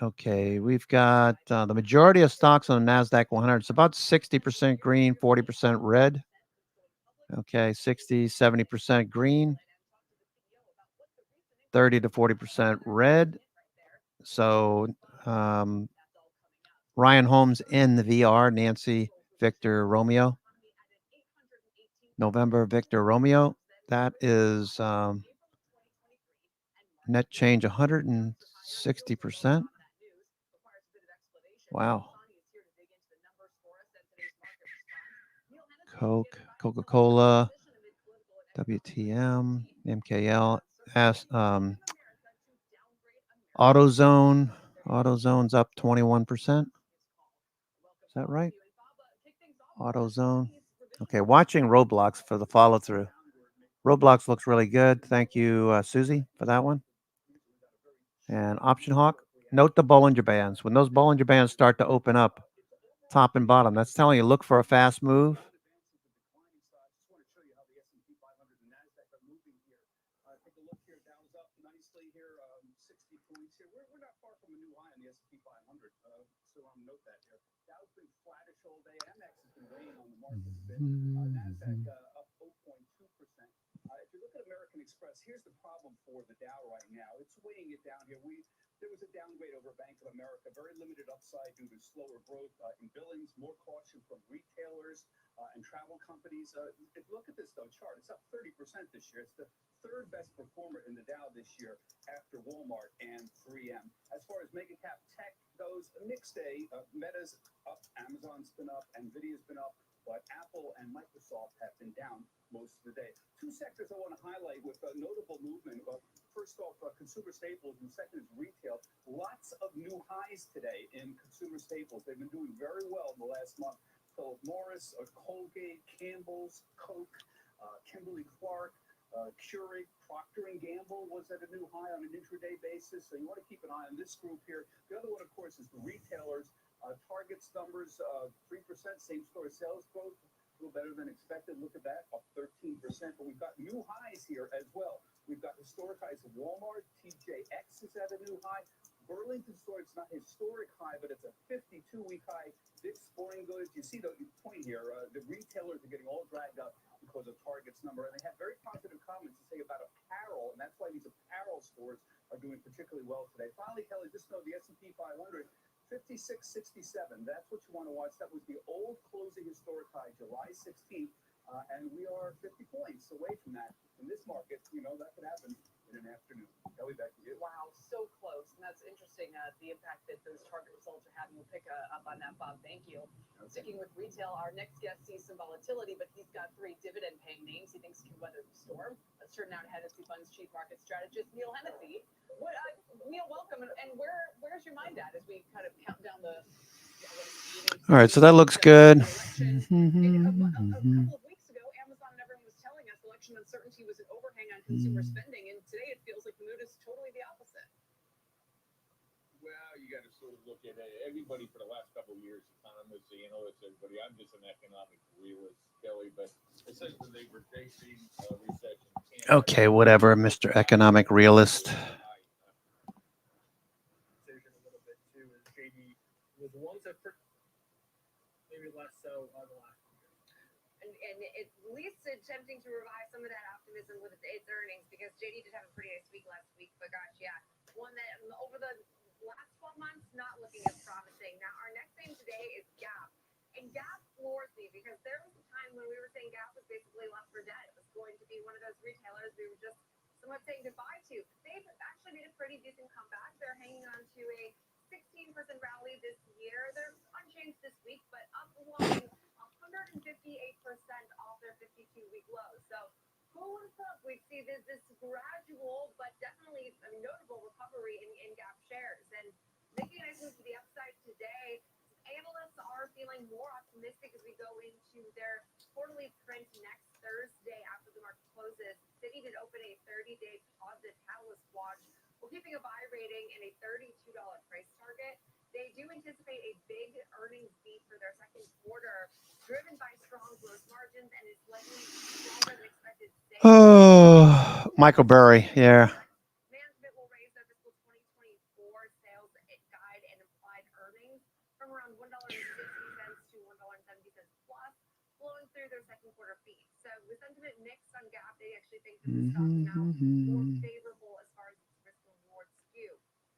Okay, we've got the majority of stocks on the NASDAQ 100. It's about 60% green, 40% red. Okay, 60, 70% green, 30 to 40% red. So Ryan Holmes in the VR, Nancy Victor Romeo. November Victor Romeo. That is net change 160%. Wow. Coke, Coca-Cola, WTM, MKL, AutoZone. AutoZone's up 21%. Is that right? AutoZone. Okay, watching Roblox for the follow through. Roblox looks really good. Thank you, Susie, for that one. And Option Hawk. Note the Bollinger Bands. When those Bollinger Bands start to open up, top and bottom, that's telling you look for a fast move. Express. Here's the problem for the Dow right now. It's weighing it down here. There was a downgrade over Bank of America, very limited upside due to slower growth in billings, more caution from retailers and travel companies. Look at this, though, chart. It's up 30% this year. It's the third best performer in the Dow this year after Walmart and 3M. As far as mega cap tech goes, a mixed day. Meta's up, Amazon's been up, Nvidia's been up, but Apple and Microsoft have been down most of the day. Two sectors I want to highlight with a notable movement. First off, consumer staples, and second is retail. Lots of new highs today in consumer staples. They've been doing very well in the last month. So Morris, Colgate, Campbell's, Coke, Kimberly-Clark, Keurig, Procter & Gamble was at a new high on an intraday basis. So you want to keep an eye on this group here. The other one, of course, is the retailers. Target's numbers, 3% same-store sales growth, a little better than expected. Look at that, up 13%. But we've got new highs here as well. We've got historic highs of Walmart. TJX is at a new high. Burlington store, it's not historic high, but it's a 52-week high. Dick's Sporting Goods, you see the point here. The retailers are getting all dragged up because of Target's number. And they have very positive comments to say about apparel, and that's why these apparel stores are doing particularly well today. Finally, Kelly, just know the S&P 500, 5667. That's what you want to watch. That was the old closing historic high, July 16th. And we are 50 points away from that. In this market, that could happen in an afternoon. Kelly, back to you. Wow, so close. And that's interesting, the impact that those target results are having. We'll pick up on that, Bob. Thank you. Okay. Sticking with retail, our next guest sees some volatility, but he's got 3 dividend-paying names he thinks can weather the storm. Let's turn now to Hennessy Fund's chief market strategist, Neil Hennessy. Neil, welcome. And where's your mind at as we kind of count down the... All right, so that looks good. A couple of weeks ago, Amazon and everyone was telling us election uncertainty was an overhang on consumer spending, and today it feels like the mood is totally the opposite. Well, you got to sort of look at everybody for the last couple of years, economists, analysts, everybody. I'm just an economic realist, Kelly, but essentially they were facing a recession. Okay, whatever, Mr. Economic Realist. Was once maybe less so the last year. And at least attempting to revive some of that optimism with its earnings, because JD did have a pretty nice week last week, but gosh, yeah, one that over the last 12 months, not looking as promising. Now, our next name today is Gap. And Gap floors me because there was a time when we were saying Gap was basically left for dead. It was going to be one of those retailers we were just somewhat saying goodbye to. They've actually made a pretty decent comeback. They're hanging on to a 16% rally this year. They're unchanged this week, but up 158% off their 52-week low. So who would have thought we'd see this gradual but definitely a notable recovery in Gap shares? And making a nice move to the upside today, analysts are feeling more optimistic as we go into their quarterly print next Thursday after the market closes. Citi did open a 30-day positive catalyst watch. We're keeping a buy rating and a $32 price target. They do anticipate a big earnings beat for their second quarter, driven by strong gross margins and is likely stronger than expected sales. Oh, Michael Burry, yeah. Management will raise their fiscal 2024 sales guide and implied earnings from around $1.60 to $1.70 plus, flowing through their second quarter beat. So the sentiment mixed on Gap, they actually think that the stock is now more favorable as far as its risk reward skew.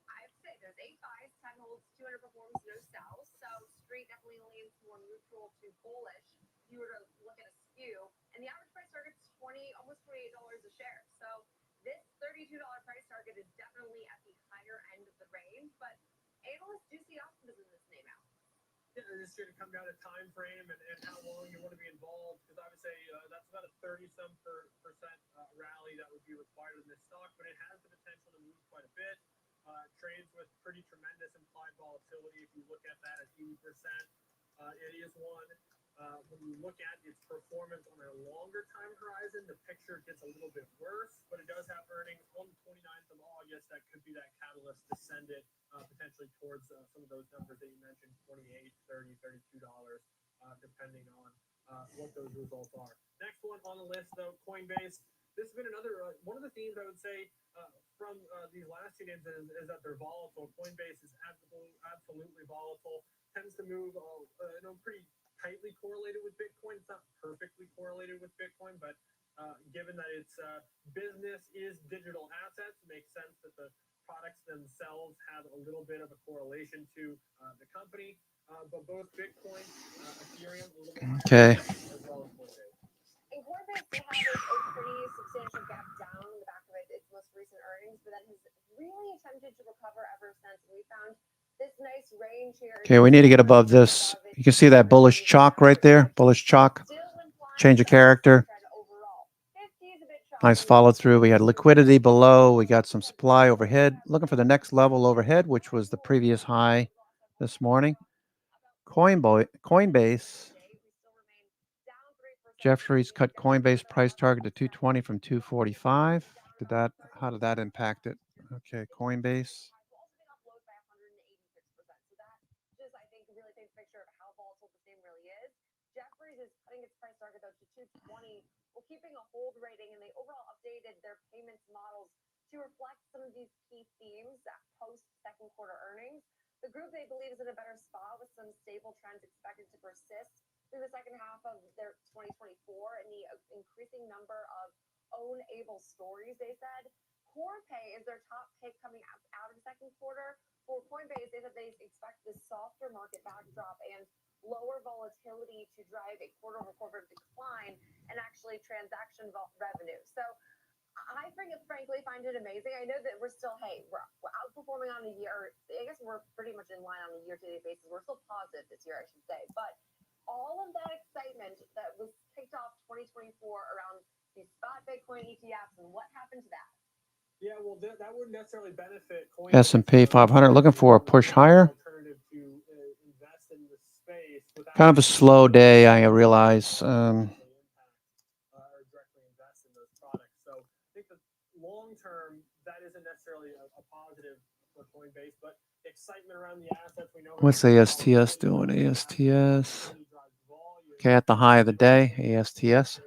I have to say, there's 8 buys, 10 holds, 200 performs, no sells. So Street definitely leans more neutral to bullish if you were to look at a skew. And the average price target's almost $28 a share. So this $32 price target is definitely at the higher end of the range, but analysts do see optimism in this name out. Yeah, it's going to come down to time frame and how long you want to be involved, because I would say that's about a 30-some percent rally that would be required in this stock, but it has the potential to move quite a bit. Trades with pretty tremendous implied volatility. If you look at that at 80%, it is one. When you look at its performance on a longer time horizon, the picture gets a little bit worse, but it does have earnings on the 29th of August. That could be that catalyst to send it potentially towards some of those numbers that you mentioned, $28, $30, $32, depending on what those results are. Next one on the list, though, Coinbase. This has been another one of the themes I would say from these last 2 names is that they're volatile. Coinbase is absolutely volatile, tends to move pretty tightly correlated with Bitcoin. It's not perfectly correlated with Bitcoin, but given that its business is digital assets, it makes sense that the products themselves have a little bit of a correlation to the company. But both Bitcoin, Ethereum, a little bit higher, Okay. as well as Coinbase. And Coinbase still has a pretty substantial gap down in the back of its most recent earnings, but then has really attempted to recover ever since. We found this nice range here. Okay, we need to get above this. You can see that bullish chalk right there. Bullish chalk. Change of character. Nice follow through. We had liquidity below. We got some supply overhead. Looking for the next level overhead, which was the previous high this morning. Coinbase. Jefferies cut Coinbase price target to 220 from 245. How did that impact it? Okay, Coinbase. Just, I think, really paints a picture of how volatile the name really is. Jefferies is cutting its price target though to 220, while keeping a hold rating, and they overall updated their payments models to reflect some of these key themes post second quarter earnings. The group, they believe, is in a better spot with some stable trends expected to persist through the second half of their 2024 and the increasing number of own-able stories, they said. Corpay is their top pick coming out of the second quarter. For Coinbase, they said they expect this softer market backdrop and lower volatility to drive a quarter-over-quarter decline and actually transaction revenue. So I frankly find it amazing. I know that we're still, we're outperforming on the year. I guess we're pretty much in line on a year-to-date basis. We're still positive this year, I should say. But all of that excitement that was kicked off 2024 around these spot Bitcoin ETFs, and what happened to that? Yeah, well, that wouldn't necessarily benefit Coinbase. S&P 500 looking for a push higher. Alternative to invest in the space without Kind of a slow day, I realize. or directly invest in those products. So I think that long term, that isn't necessarily a positive for Coinbase, but excitement around the assets. We know. What's ASTS doing? ASTS. Okay, at the high of the day, ASTS.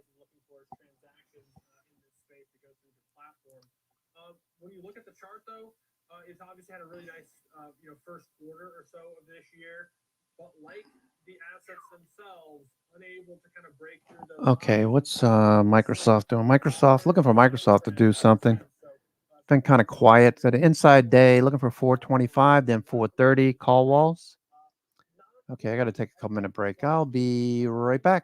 When you look at the chart, though, it's obviously had a really nice, first quarter or so of this year. But like the assets themselves, unable to kind of break through those. Okay, what's Microsoft doing? Microsoft, looking for Microsoft to do something. Been kind of quiet. So the inside day, looking for 425, then 430 call walls. Okay, I got to take a couple minute break. I'll be right back.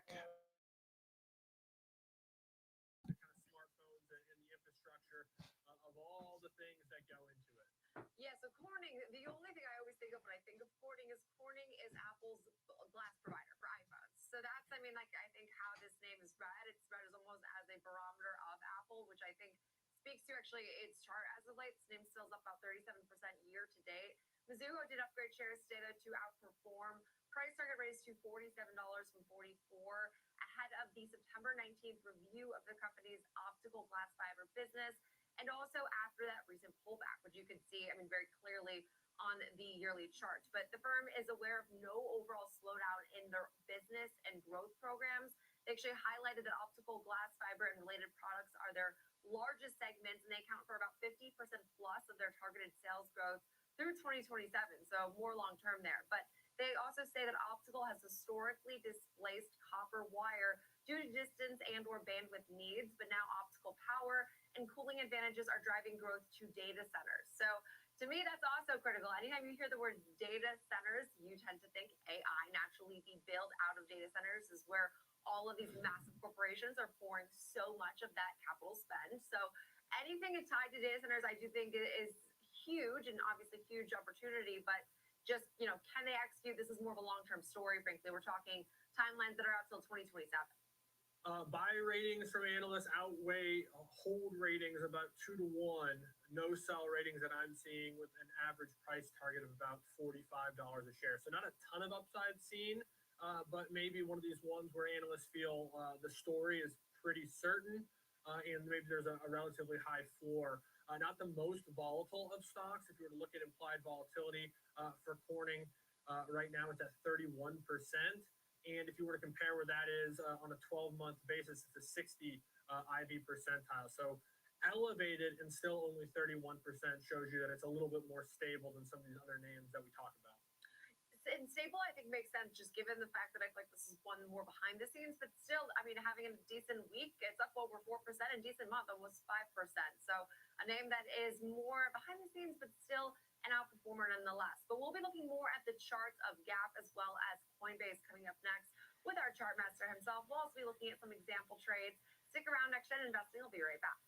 Yeah, so Corning, the only thing I always think of when I think of Corning is Apple's glass provider for iPhones. So that's, I think how this name is read, it's read as almost as a barometer of Apple, which I think speaks to actually its chart as of late. Its name still is up about 37% year to date. Mizuho did upgrade shares data to outperform. Price target raised to $47 from $44 ahead of the September 19th review of the company's optical glass fiber business. And also after that recent pullback, which you can see, very clearly on the yearly charts. But the firm is aware of no overall slowdown in their business and growth programs. They actually highlighted that optical glass fiber and related products are their largest segments, and they account for about 50% plus of their targeted sales growth through 2027. So more long term there. But they also say that optical has historically displaced copper wire due to distance and or bandwidth needs, but now optical power and cooling advantages are driving growth to data centers. So to me, that's also critical. Anytime you hear the word data centers, you tend to think AI. Naturally, the build out of data centers is where all of these massive corporations are pouring so much of that capital spend. So anything is tied to data centers, I do think it is huge and obviously huge opportunity, but just, can they execute? This is more of a long-term story, frankly. We're talking timelines that are out till 2027. Buy ratings from analysts outweigh hold ratings about 2 to 1. No sell ratings that I'm seeing with an average price target of about $45 a share. So not a ton of upside seen, but maybe one of these ones where analysts feel the story is pretty certain and maybe there's a relatively high floor. Not the most volatile of stocks. If you were to look at implied volatility for Corning, right now it's at 31%. And if you were to compare where that is on a 12-month basis, it's a 60 IV percentile. So elevated and still only 31% shows you that it's a little bit more stable than some of these other names that we talk about. in Staple, I think makes sense just given the fact that I feel like this is one more behind the scenes, but still, I mean, having a decent week, it's up over 4%, and decent month, almost 5%. So a name that is more behind the scenes, but still an outperformer nonetheless. But we'll be looking more at the charts of Gap as well as Coinbase coming up next with our chart master himself. We'll also be looking at some example trades. Stick around, Next Gen Investing. I'll be right back.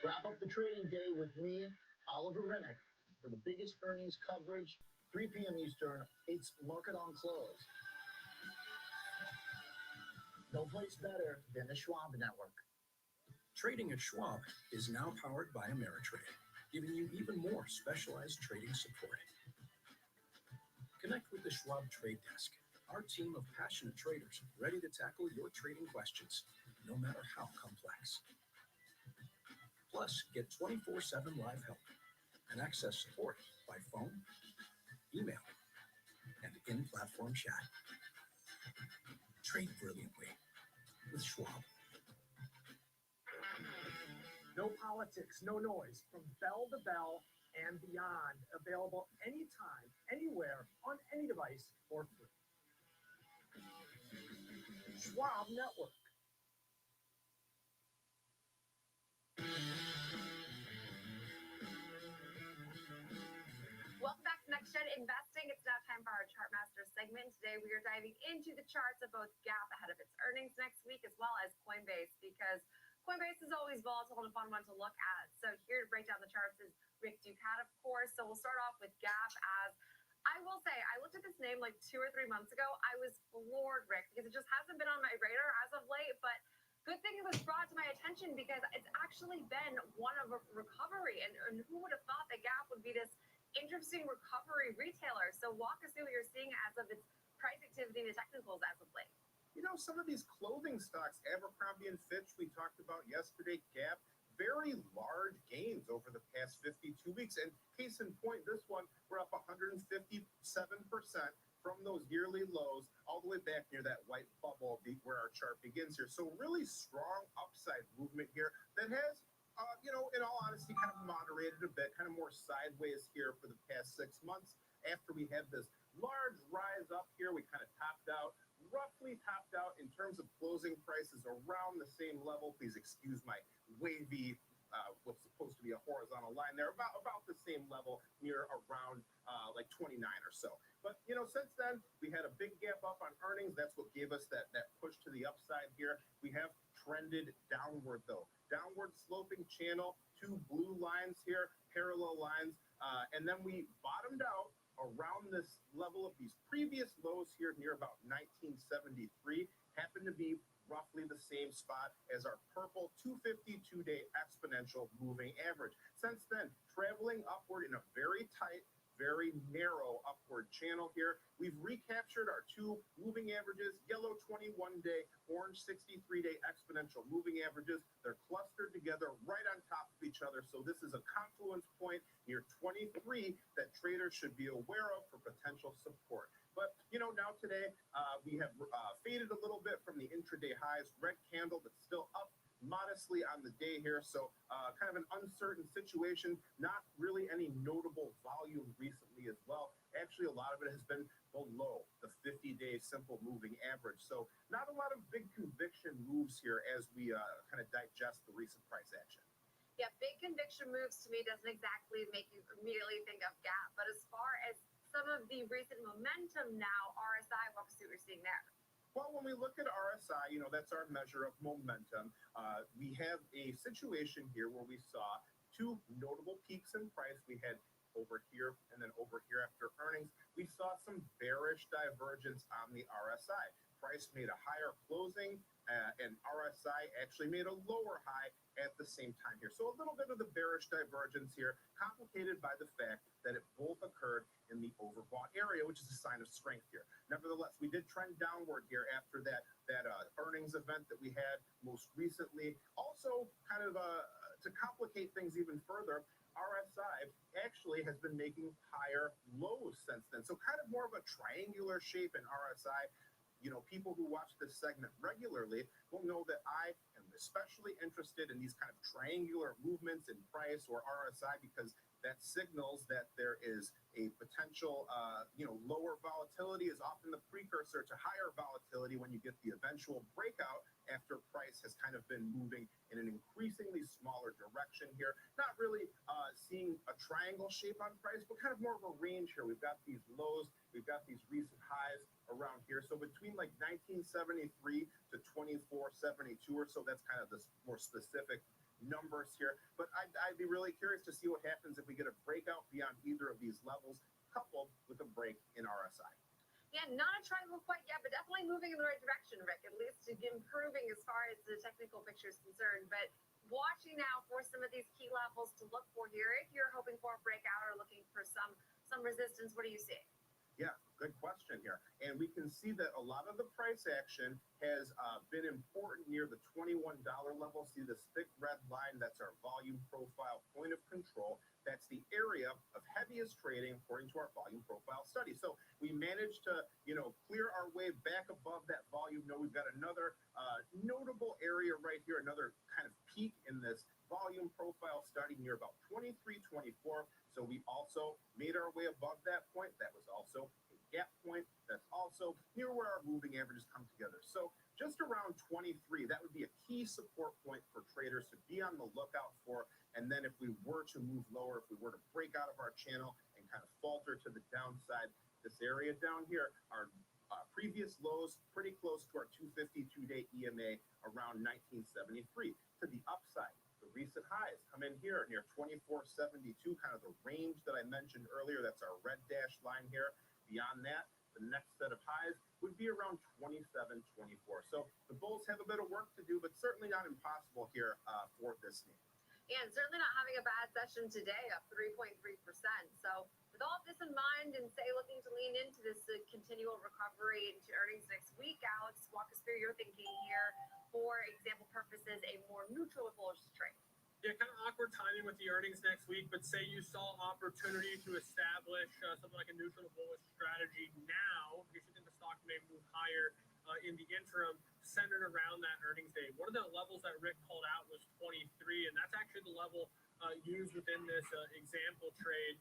Wrap up the trading day with me, Oliver Rennick, for the biggest earnings coverage, 3 p.m. Eastern. It's Market on Close. No place better than the Schwab Network. Trading at Schwab is now powered by Ameritrade, giving you even more specialized trading support. Connect with the Schwab Trade Desk, our team of passionate traders ready to tackle your trading questions, no matter how complex. Plus, get 24/7 live help and access support by phone, email, and in-platform chat. Trade brilliantly with Schwab. No politics, no noise, from bell to bell and beyond. Available anytime, anywhere, on any device for free. Schwab Network. Welcome back to Next Gen Investing. It's now time for our Chart Master segment. Today we are diving into the charts of both Gap ahead of its earnings next week, as well as Coinbase, because Coinbase is always volatile and a fun one to look at. So here to break down the charts is Rick Ducat, of course. So we'll start off with Gap. As I will say, I looked at this name like 2 or 3 months ago. I was floored, Rick, because it just hasn't been on my radar as of late. But good thing it was brought to my attention because it's actually been one of a recovery. And who would have thought that Gap would be this interesting recovery retailer? So walk us through what you're seeing as of its price activity and the technicals as of late. You know, some of these clothing stocks, Abercrombie and Fitch, we talked about yesterday, Gap, very large gains over the past 52 weeks. And case in point, this one, we're up 157% from those yearly lows all the way back near that white bubble where our chart begins here. So really strong upside movement here that has, you know, in all honesty, kind of moderated a bit, kind of more sideways here for the past 6 months. After we had this large rise up here, we kind of roughly topped out in terms of closing prices around the same level. Please excuse my wavy, what's supposed to be a horizontal line there, about the same level near around like 29 or so. But, you know, since then, we had a big gap up on earnings. That's what gave us that push to the upside here. We have trended downward, though. Downward sloping channel, 2 blue lines here, parallel lines. And then we bottomed out around this level of these previous lows here near about 1973, happened to be roughly the same spot as our purple 252-day exponential moving average. Since then, traveling upward in a very tight, very narrow upward channel here. We've recaptured our 2 moving averages, yellow 21-day, orange 63-day exponential moving averages. They're clustered together right on top of each other. So this is a confluence point near 23 that traders should be aware of for potential support. But, you know, now today we have faded a little bit from the intraday highs. Red candle, but still up modestly on the day here. So kind of an uncertain situation, not really any notable volume recently as well. Actually, a lot of it has been below the 50-day simple moving average. So not a lot of big conviction moves here as we kind of digest the recent price action. Yeah, big conviction moves to me doesn't exactly make you immediately think of Gap. But as far as some of the recent momentum now, RSI, what we're seeing there? Well, when we look at RSI, that's our measure of momentum. We have a situation here where we saw two notable peaks in price. We had over here and then over here after earnings. We saw some bearish divergence on the RSI. Price made a higher closing, and RSI actually made a lower high at the same time here. So a little bit of the bearish divergence here, complicated by the fact that it both occurred in the overbought area, which is a sign of strength here. Nevertheless, we did trend downward here after that earnings event that we had most recently. Also, kind of to complicate things even further, RSI actually has been making higher lows since then. So kind of more of a triangular shape in RSI. People who watch this segment regularly will know that I am especially interested in these kind of triangular movements in price or RSI because that signals that there is a potential, lower volatility is often the precursor to higher volatility when you get the eventual breakout after price has kind of been moving in an increasingly smaller direction here. Not really seeing a triangle shape on price, but kind of more of a range here. We've got these lows, we've got these recent highs around here. So between like 1973 to 2472 or so, that's kind of the more specific numbers here. But I'd be really curious to see what happens if we get a breakout beyond either of these levels, coupled with a break in RSI. Yeah, not a triangle quite yet, but definitely moving in the right direction, Rick, at least improving as far as the technical picture is concerned. But watching now for some of these key levels to look for here, if you're hoping for a breakout or looking for some resistance, what are you seeing? Yeah, good question here. And we can see that a lot of the price action has been important near the $21 level. See this thick red line? That's our volume profile point of control. That's the area of heaviest trading according to our volume profile study. So we managed to, clear our way back above that volume. Now we've got another notable area right here, another kind of peak in this volume profile study near about 23.24. So we also made our way above that point. That was also a gap point. That's also near where our moving averages come together. So just around 23, that would be a key support point for traders to be on the lookout for. And then if we were to move lower, if we were to break out of our channel and kind of falter to the downside, this area down here, our previous lows pretty close to our 250 two-day EMA around 1973. To the upside, the recent highs come in here near 2472, kind of the range that I mentioned earlier. That's our red dashed line here. Beyond that, the next set of highs would be around 2724. So the bulls have a bit of work to do, but certainly not impossible here for this name. Yeah, and certainly not having a bad session today, up 3.3%. So with all of this in mind and say looking to lean into this continual recovery into earnings next week, Alex, walk us through your thinking here. For example purposes, a more neutral or bullish trade. Yeah, kind of awkward timing with the earnings next week, but say you saw opportunity to establish something like a neutral to bullish strategy now, you should think the stock may move higher in the interim, centered around that earnings day. One of the levels that Rick called out was 23, and that's actually the level used within this example trade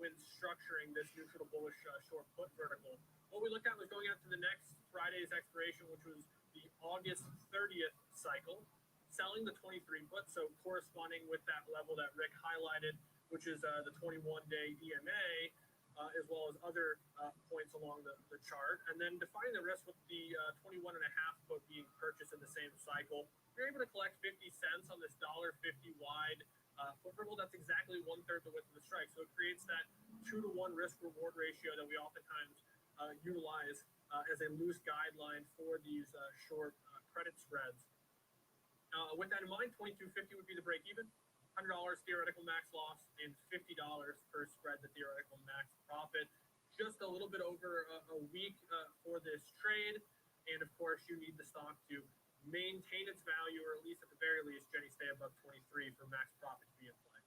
when structuring this neutral to bullish short put vertical. What we looked at was going out to the next Friday's expiration, which was the August 30th cycle, selling the 23 put, so corresponding with that level that Rick highlighted, which is the 21-day EMA, as well as other points along the chart, and then defining the risk with the 21.5 put being purchased in the same cycle. You're able to collect 50 cents on this $1.50 wide put vertical. That's exactly 1/3 the width of the strike, so it creates that 2-to-1 risk-reward ratio that we oftentimes utilize as a loose guideline for these short credit spreads. With that in mind, $22.50 would be the break even, $100 theoretical max loss, and $50 per spread the theoretical max profit. Just a little bit over a week for this trade, and of course, you need the stock to maintain its value, or at least at the very least, Jenny, stay above 23 for max profit to be in play.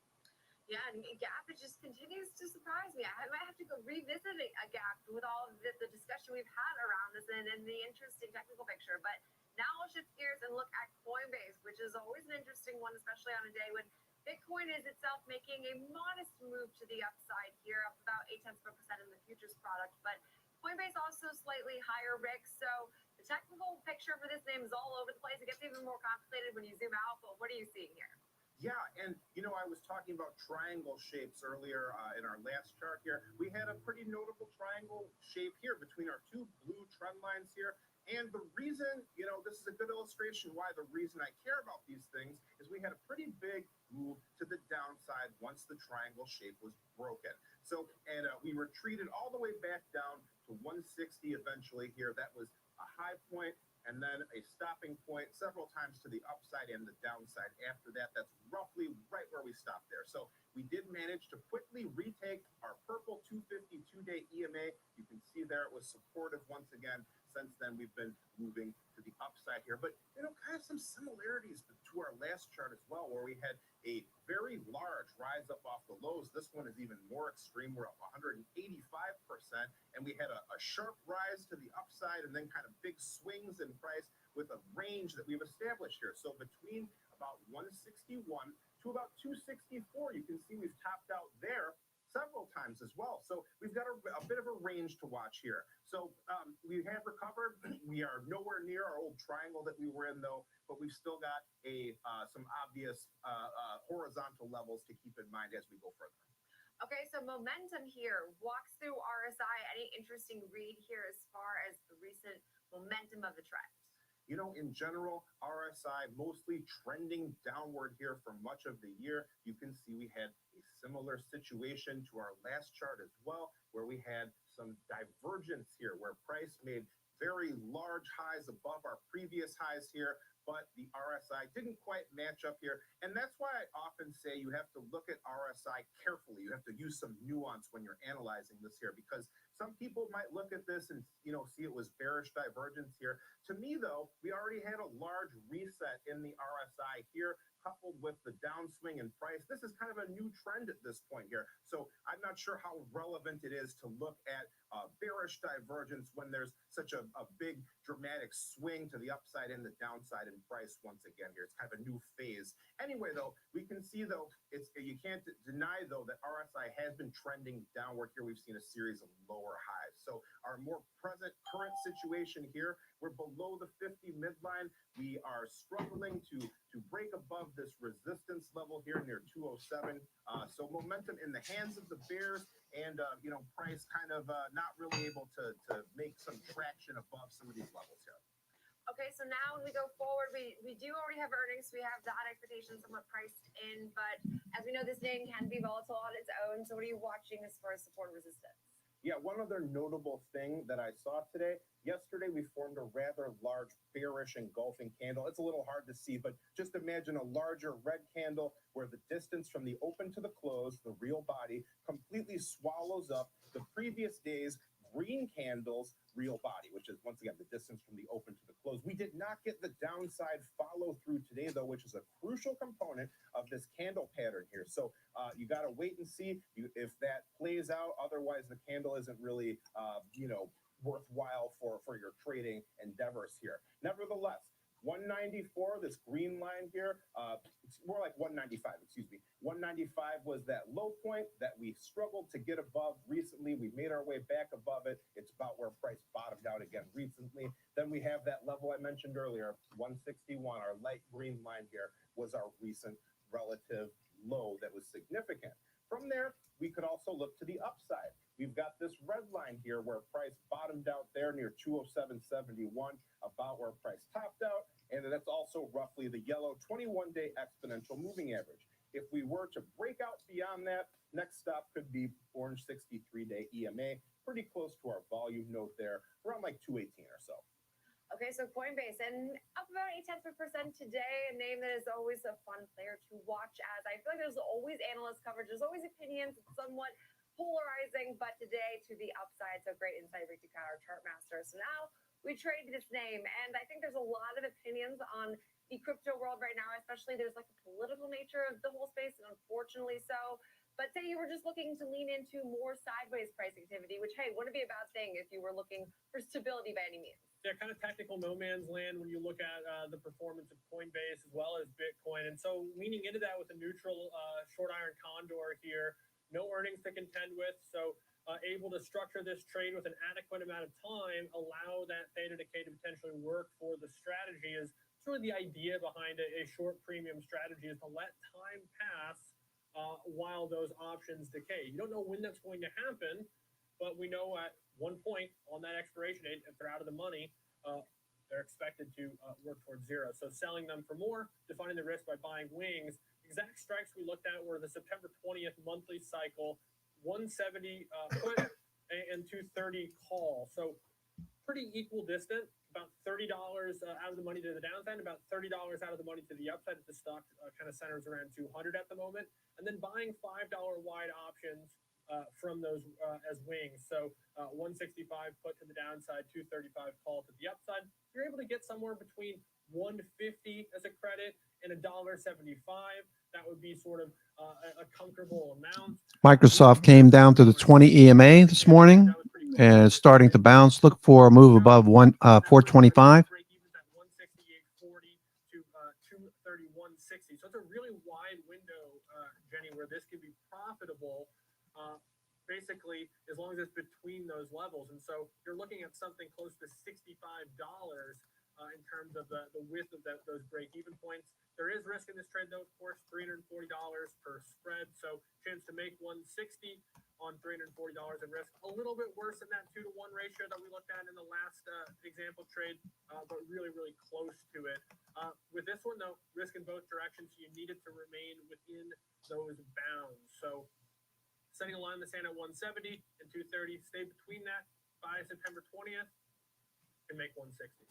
Yeah, and Gap, it just continues to surprise me. I might have to go revisit a Gap with all of the discussion we've had around this and the interesting technical picture. But Now we'll shift gears and look at Coinbase, which is always an interesting one, especially on a day when Bitcoin is itself making a modest move to the upside here, up about 0.8% in the futures product. But Coinbase also slightly higher, Rick. So the technical picture for this name is all over the place. It gets even more complicated when you zoom out. But what are you seeing here? Yeah, and I was talking about triangle shapes earlier in our last chart here. We had a pretty notable triangle shape here between our two blue trend lines here. And the reason, this is a good illustration why the reason I care about these things is we had a pretty big move to the downside once the triangle shape was broken. So, and we retreated all the way back down to 160 eventually here. That was a high point and then a stopping point several times to the upside and the downside. After that, that's roughly right where we stopped there. So we did manage to quickly retake our purple 250 two-day EMA. You can see there it was supportive once again. Since then, we've been moving to the upside here. But, kind of some similarities to our last chart as well, where we had a very large rise up off the lows. This one is even more extreme. We're up 185%. And we had a sharp rise to the upside and then kind of big swings in price with a range that we've established here. So between about 161 to about 264, you can see we've topped out there several times as well. So we've got a bit of a range to watch here. So we have recovered. We are nowhere near our old triangle that we were in, though, but we've still got some obvious horizontal levels to keep in mind as we go further. Okay, so momentum here. Walks through RSI. Any interesting read here as far as the recent momentum of the trend? In general, RSI mostly trending downward here for much of the year. You can see we had a similar situation to our last chart as well, where we had some divergence here, where price made very large highs above our previous highs here, but the RSI didn't quite match up here. And that's why I often say you have to look at RSI carefully. You have to use some nuance when you're analyzing this here, because some people might look at this and, see it was bearish divergence here. To me, though, we already had a large reset in the RSI here, coupled with the downswing in price. This is kind of a new trend at this point here. So I'm not sure how relevant it is to look at bearish divergence when there's such a big dramatic swing to the upside and the downside in price once again here. It's kind of a new phase. Anyway, though, we can see, though, you can't deny, though, that RSI has been trending downward here. We've seen a series of lower highs. So our more current situation here, we're below the 50 midline. We are struggling to break above this resistance level here near 207. So momentum in the hands of the bears, and price kind of not really able to make some traction above some of these levels here. Okay, so now when we go forward, we do already have earnings. We have that expectation somewhat priced in, but as we know, this name can be volatile on its own. So what are you watching as far as support and resistance? Yeah, one other notable thing that I saw today, yesterday we formed a rather large bearish engulfing candle. It's a little hard to see, but just imagine a larger red candle where the distance from the open to the close, the real body, completely swallows up the previous day's green candle's real body, which is, once again, the distance from the open to the close. We did not get the downside follow through today, though, which is a crucial component of this candle pattern here. So you got to wait and see if that plays out. Otherwise, the candle isn't really, worthwhile for your trading endeavors here. Nevertheless, 194, this green line here, it's more like 195, excuse me. 195 was that low point that we struggled to get above recently. We made our way back above it. It's about where price bottomed out again recently. Then we have that level I mentioned earlier, 161, our light green line here was our recent relative low that was significant. From there, we could also look to the upside. We've got this red line here where price bottomed out there near 207.71, about where price topped out. And that's also roughly the yellow 21-day exponential moving average. If we were to break out beyond that, next stop could be orange 63-day EMA, pretty close to our volume note there, around like 218 or so. Okay, so Coinbase, and up about 0.8% today, a name that is always a fun player to watch, as I feel like there's always analyst coverage, there's always opinions, it's somewhat polarizing, but today to the upside. So great insight, Rick Ducat, our chart master. So now we trade this name, and I think there's a lot of opinions on the crypto world right now, especially there's like a political nature of the whole space, and unfortunately so. But say you were just looking to lean into more sideways price activity, which, hey, wouldn't be a bad thing if you were looking for stability by any means. Yeah, kind of tactical no man's land when you look at the performance of Coinbase as well as Bitcoin. And so leaning into that with a neutral short iron condor here, no earnings to contend with. So able to structure this trade with an adequate amount of time, allow that theta decay to potentially work for the strategy is sort of the idea behind a short premium strategy, is to let time pass while those options decay. You don't know when that's going to happen, but we know at one point on that expiration date, if they're out of the money, they're expected to work towards zero. So selling them for more, defining the risk by buying wings. Exact strikes we looked at were the September 20th monthly cycle, 170 put and 230 call. So pretty equal distant, about $30 out of the money to the downside, about $30 out of the money to the upside. The stock kind of centers around 200 at the moment. And then buying $5 wide options from those as wings. So 165 put to the downside, 235 call to the upside. You're able to get somewhere between 150 as a credit and $1.75. That would be sort of a comfortable amount. Microsoft came down to the 20 EMA this morning and is starting to bounce. Look for a move above 425. So it's a really wide window, Jenny, where this could be profitable, basically, as long as it's between those levels. And so you're looking at something close to $65 in terms of the width of those break-even points. There is risk in this trade, though, of course, $340 per spread. So chance to make 160 on $340 in risk. A little bit worse than that 2-to-1 ratio that we looked at in the last example trade, but really, really close to it. With this one, though, risk in both directions. You need it to remain within those bounds. So setting a line in the sand at 170 and 230, stay between that by September 20th and make 160.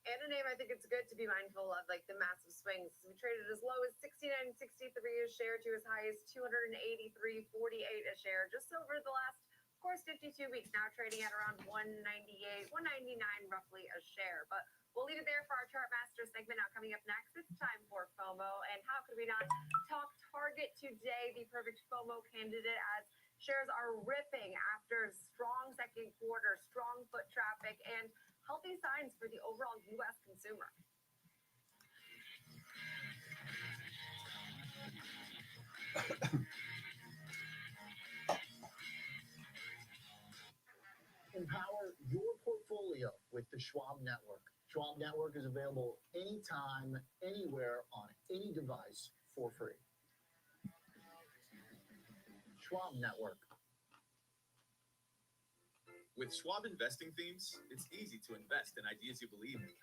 And a name I think it's good to be mindful of, like the massive swings. We traded as low as 69.63 a share to as high as 283.48 a share just over the last, of course, 52 weeks. Now trading at around 198, 199 roughly a share. But we'll leave it there for our Chartmaster segment. Now coming up next, it's time for FOMO. And how could we not talk Target today, the perfect FOMO candidate, as shares are ripping after strong second quarter, strong foot traffic, and healthy signs for the overall U.S. consumer. Empower your portfolio with the Schwab Network. Schwab Network is available anytime, anywhere, on any device for free. Schwab Network. With Schwab investing themes, it's easy to invest in ideas you believe in.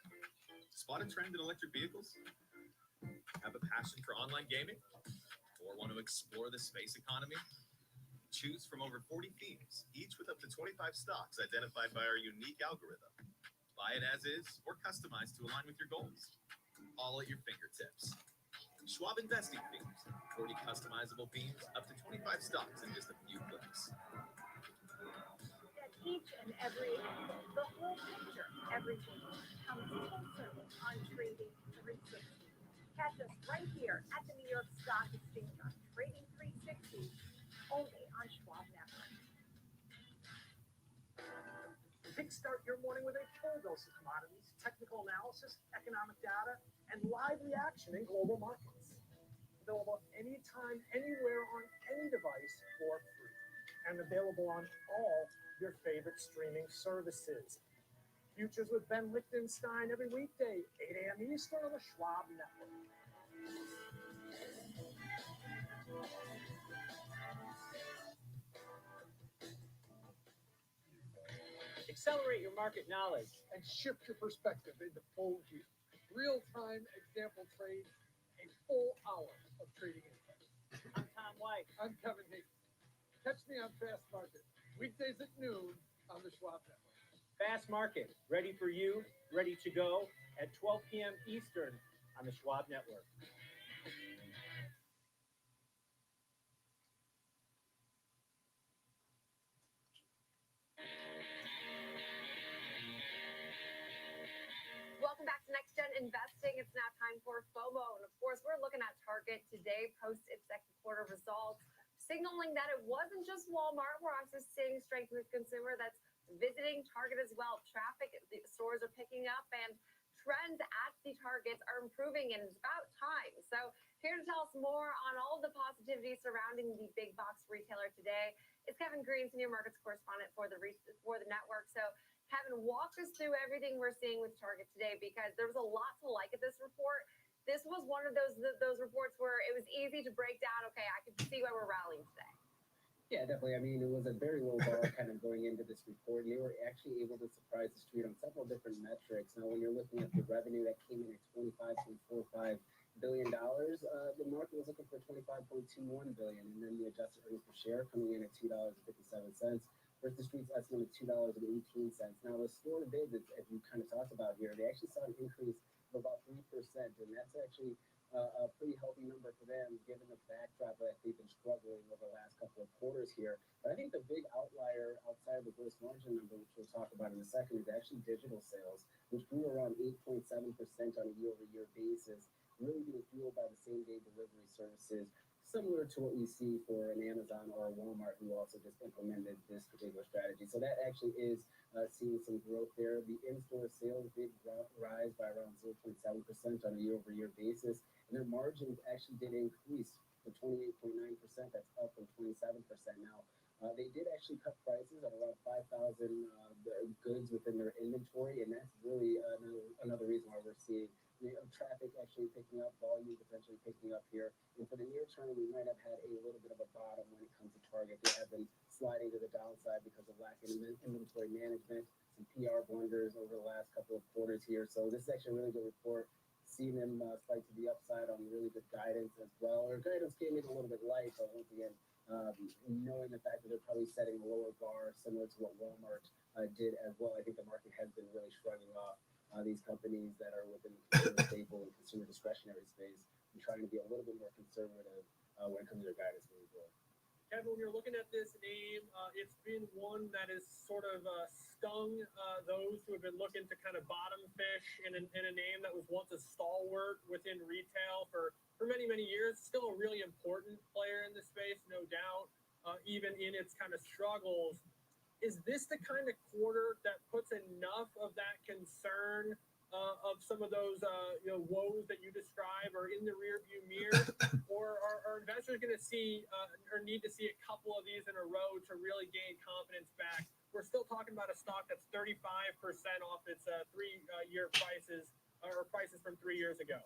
Spot a trend in electric vehicles? Have a passion for online gaming? Or want to explore the space economy? Choose from over 40 themes, each with up to 25 stocks identified by our unique algorithm. Buy it as is or customize to align with your goals. All at your fingertips. Schwab investing themes, 40 customizable themes, up to 25 stocks in just a few clicks. Each and every angle, the whole picture, everything comes closer on Trading 360. Catch us right here at the New York Stock Exchange on Trading 360, only on Schwab Network. Kickstart your morning with a full dose of commodities, technical analysis, economic data, and live reaction in global markets. Available anytime, anywhere, on any device for free. And available on all your favorite streaming services. Futures with Ben Lichtenstein every weekday, 8 a.m. Eastern on the Schwab Network. Accelerate your market knowledge and shift your perspective into full view. Real-time example trades, a full hour of trading insight. I'm Tom White. I'm Kevin Higgins. Catch me on Fast Market, weekdays at noon on the Schwab Network. Fast Market, ready for you, ready to go at 12 p.m. Eastern on the Schwab Network. Welcome back to Next Gen Investing. It's now time for FOMO. And of course, we're looking at Target today, post its second quarter results. signaling that it wasn't just Walmart. We're also seeing strength with consumer that's visiting Target as well. Traffic at the stores are picking up, and trends at the Targets are improving, and it's about time. So here to tell us more on all of the positivity surrounding the big box retailer today is Kevin Green, senior markets correspondent for the network. So Kevin, walk us through everything we're seeing with Target today, because there was a lot to like at this report. This was one of those reports where it was easy to break down. Okay, I can see why we're rallying today. Yeah, definitely. I mean, it was a very low bar kind of going into this report. And they were actually able to surprise the street on several different metrics. Now, when you're looking at the revenue that came in at $25.45 billion, the market was looking for $25.21 billion, and then the adjusted earnings per share coming in at $2.57 versus the street's estimate of $2.18. Now, the store bids, as you kind of talked about here, they actually saw an increase of about 3%, and that's actually a pretty healthy number for them, given the backdrop that they've been struggling over the last couple of quarters here. But I think the big outlier outside of the gross margin number, which we'll talk about in a second, is actually digital sales, which grew around 8.7% on a year-over-year basis, really being fueled by the same-day delivery services, similar to what we see for an Amazon or a Walmart, who also just implemented this particular strategy. So that actually is seeing some growth there. The in-store sales did rise by around 0.7% on a year-over-year basis, and their margins actually did increase to 28.9%. That's up from 27% now. They did actually cut prices at around 5,000 goods within their inventory, and that's really another reason why we're seeing traffic actually picking up, volume potentially picking up here. And for the near term, we might have had a little bit of a bottom when it comes to Target. They have been sliding to the downside because of lack of inventory management, some PR blunders over the last couple of quarters here. So this is actually a really good report. Seeing them slide to the upside on really good guidance as well. Or guidance came in a little bit light, but once again, knowing the fact that they're probably setting a lower bar similar to what Walmart did as well, I think the market has been really shrugging off these companies that are within the consumer staple and consumer discretionary space, and trying to be a little bit more conservative when it comes to their guidance moving forward. Kevin, when you're looking at this name, it's been one that has sort of stung those who have been looking to kind of bottom fish in a name that was once a stalwart within retail for many, many years. Still a really important player in the space, no doubt, even in its kind of struggles. Is this the kind of quarter that puts enough of that concern of some of those woes that you describe are in the rearview mirror, or are investors going to see or need to see a couple of these in a row to really gain confidence back? We're still talking about a stock that's 35% off its 3-year prices, or prices from 3 years ago.